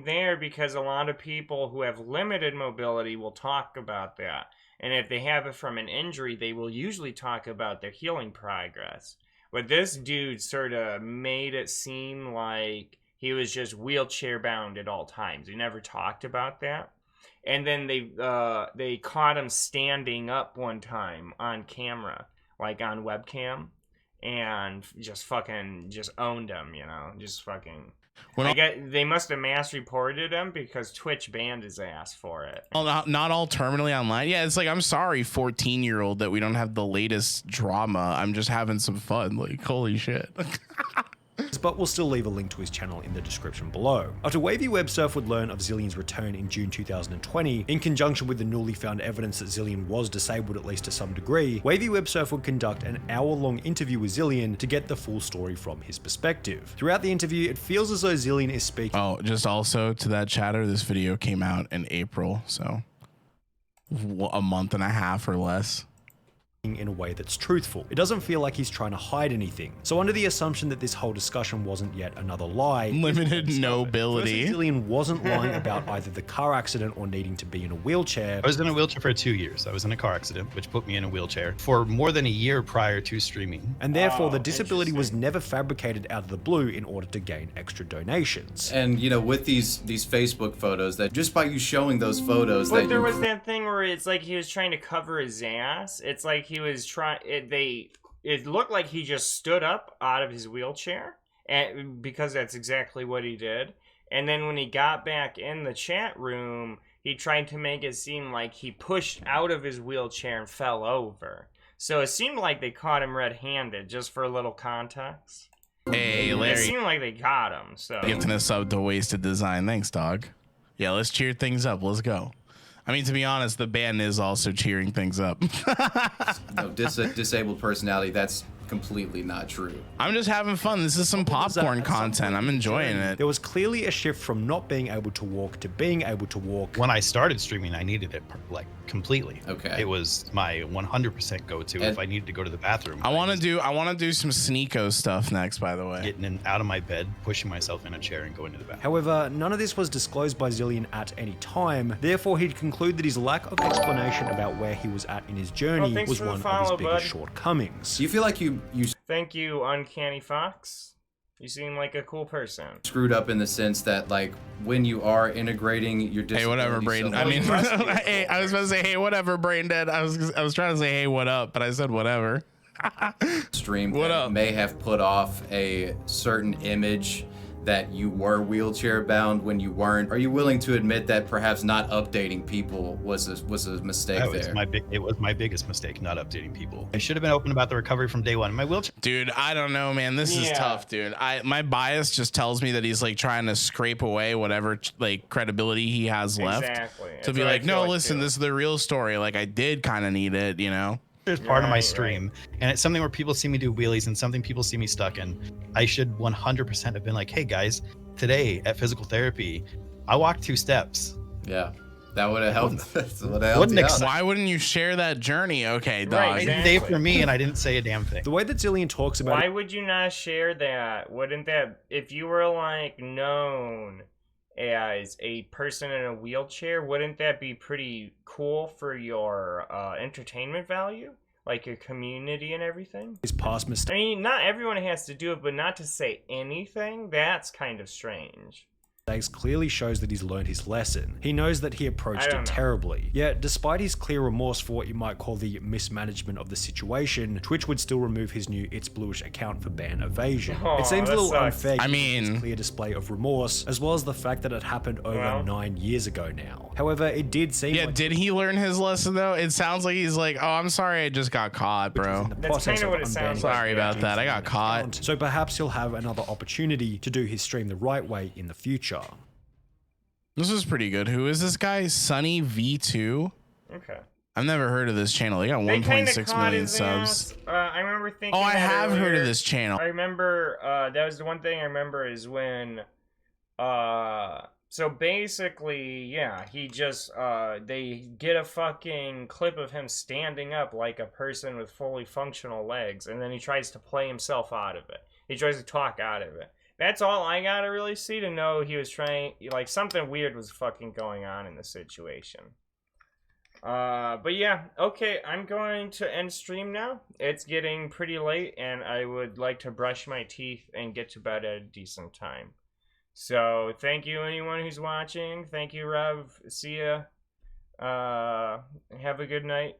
[SPEAKER 3] there, because a lot of people who have limited mobility will talk about that. And if they have it from an injury, they will usually talk about their healing progress. But this dude sort of made it seem like he was just wheelchair bound at all times. He never talked about that. And then they caught him standing up one time on camera, like on webcam, and just owned him, you know, just fucking. They must have mass reported him because Twitch banned his ass for it.
[SPEAKER 4] Well, not all terminally online. Yeah, it's like, I'm sorry, 14-year-old, that we don't have the latest drama. I'm just having some fun. Like, holy shit.
[SPEAKER 20] But we'll still leave a link to his channel in the description below. After Wavy Web Surf would learn of Zillion's return in June 2020, in conjunction with the newly found evidence that Zillion was disabled at least to some degree, Wavy Web Surf would conduct an hour-long interview with Zillion to get the full story from his perspective. Throughout the interview, it feels as though Zillion is speaking.
[SPEAKER 4] Oh, just also to that chatter, this video came out in April, so a month and a half or less.
[SPEAKER 20] In a way that's truthful. It doesn't feel like he's trying to hide anything. So under the assumption that this whole discussion wasn't yet another lie,
[SPEAKER 4] limited nobility,
[SPEAKER 20] Zillion wasn't lying about either the car accident or needing to be in a wheelchair.
[SPEAKER 22] I was in a wheelchair for 2 years. I was in a car accident, which put me in a wheelchair for more than a year prior to streaming.
[SPEAKER 20] And therefore the disability was never fabricated out of the blue in order to gain extra donations.
[SPEAKER 23] And you know, with these Facebook photos, that just by you showing those photos,
[SPEAKER 3] but there was that thing where it's like he was trying to cover his ass. It's like he was trying. It looked like he just stood up out of his wheelchair and because that's exactly what he did. And then when he got back in the chat room, he tried to make it seem like he pushed out of his wheelchair and fell over. So it seemed like they caught him red-handed, just for a little context.
[SPEAKER 4] Hey, Larry.
[SPEAKER 3] It seemed like they got him, so...
[SPEAKER 4] Gifting us up to Wasted Design. Thanks, dog. Yeah, let's cheer things up. Let's go. I mean, to be honest, the band is also cheering things up.
[SPEAKER 23] No, disabled personality, that's completely not true.
[SPEAKER 4] I'm just having fun. This is some popcorn content. I'm enjoying it.
[SPEAKER 20] There was clearly a shift from not being able to walk to being able to walk.
[SPEAKER 22] When I started streaming, I needed it like completely.
[SPEAKER 23] Okay.
[SPEAKER 22] It was my 100% go-to if I needed to go to the bathroom.
[SPEAKER 4] I want to do some Sneeko stuff next, by the way.
[SPEAKER 22] Getting out of my bed, pushing myself in a chair and going to the bathroom.
[SPEAKER 20] However, none of this was disclosed by Zillion at any time. Therefore, he'd conclude that his lack of explanation about where he was at in his journey was one of his biggest shortcomings.
[SPEAKER 23] Do you feel like you
[SPEAKER 3] Thank you, Uncanny Fox. You seem like a cool person.
[SPEAKER 23] screwed up in the sense that, like, when you are integrating your disability...
[SPEAKER 4] Hey, whatever, Braden. I mean, hey, I was about to say, hey, whatever, Braden Dead. I was trying to say, hey, what up? But I said, whatever.
[SPEAKER 23] stream
[SPEAKER 4] What
[SPEAKER 23] that
[SPEAKER 4] up?
[SPEAKER 23] may have put off a certain image that you were wheelchair bound when you weren't. Are you willing to admit that perhaps not updating people was a mistake
[SPEAKER 22] That
[SPEAKER 23] there?
[SPEAKER 22] was it was my biggest mistake, not updating people. I should have been open about the recovery from day one. My wheelchair.
[SPEAKER 4] Dude, I don't know, man. This is tough, dude. My bias just tells me that he's like trying to scrape away whatever like credibility he has left.
[SPEAKER 3] Exactly.
[SPEAKER 4] To
[SPEAKER 3] That's
[SPEAKER 4] be
[SPEAKER 3] what I
[SPEAKER 4] like,
[SPEAKER 3] feel
[SPEAKER 4] no,
[SPEAKER 3] like,
[SPEAKER 4] listen,
[SPEAKER 3] too.
[SPEAKER 4] this is the real story. Like, I did kind of need it, you know?
[SPEAKER 22] There's part of my stream, and it's something where people see me do wheelies and something people see me stuck in. I should 100% have been like, hey guys, today at physical therapy, I walked 2 steps.
[SPEAKER 23] Yeah, that would have helped.
[SPEAKER 4] Why wouldn't you share that journey? Okay, dog.
[SPEAKER 22] It's a day for me, and I didn't say a damn thing.
[SPEAKER 20] The way that Zillion talks about
[SPEAKER 3] Why would you not share that? Wouldn't that, if you were like known as a person in a wheelchair, wouldn't that be pretty cool for your entertainment value? Like your community and everything?
[SPEAKER 20] his past mistakes.
[SPEAKER 3] I mean, not everyone has to do it, but not to say anything, that's kind of strange.
[SPEAKER 20] Clearly shows that he's learned his lesson. He knows that he approached
[SPEAKER 3] I
[SPEAKER 20] it
[SPEAKER 3] don't know.
[SPEAKER 20] terribly. Yet, despite his clear remorse for what you might call the mismanagement of the situation, Twitch would still remove his new It's Bluish account for ban evasion.
[SPEAKER 3] Aw,
[SPEAKER 20] it seems a
[SPEAKER 3] that
[SPEAKER 20] little
[SPEAKER 3] sucks.
[SPEAKER 20] unfair
[SPEAKER 4] I
[SPEAKER 20] given his
[SPEAKER 4] mean-
[SPEAKER 20] clear display of remorse, as well as the fact that it happened over
[SPEAKER 3] Well.
[SPEAKER 20] 9 years ago now. However, it did seem
[SPEAKER 4] Yeah,
[SPEAKER 20] like
[SPEAKER 4] did he learn his lesson though? It sounds like he's like, oh, I'm sorry, I just got caught, bro.
[SPEAKER 20] the
[SPEAKER 3] That's
[SPEAKER 20] process
[SPEAKER 3] kinda
[SPEAKER 20] of
[SPEAKER 3] what it sounds
[SPEAKER 20] unbanning
[SPEAKER 3] like,
[SPEAKER 4] Sorry about that. I got caught.
[SPEAKER 20] so perhaps he'll have another opportunity to do his stream the right way in the future.
[SPEAKER 4] This is pretty good. Who is this guy? Sunny V2?
[SPEAKER 3] Okay.
[SPEAKER 4] I've never heard of this channel. They got
[SPEAKER 3] They kinda
[SPEAKER 4] 1.6
[SPEAKER 3] caught
[SPEAKER 4] million
[SPEAKER 3] his
[SPEAKER 4] subs.
[SPEAKER 3] ass. I remember thinking.
[SPEAKER 4] Oh, I
[SPEAKER 3] that
[SPEAKER 4] have heard
[SPEAKER 3] earlier.
[SPEAKER 4] of this channel.
[SPEAKER 3] I remember that was the one thing I remember is when so basically, yeah, he just they get a fucking clip of him standing up like a person with fully functional legs, and then he tries to play himself out of it. He tries to talk out of it. That's all I gotta really see to know he was trying, like, something weird was fucking going on in the situation. But yeah, okay, I'm going to end stream now. It's getting pretty late, and I would like to brush my teeth and get to bed at a decent time. So, thank you anyone who's watching. Thank you, Rev. See ya. Have a good night.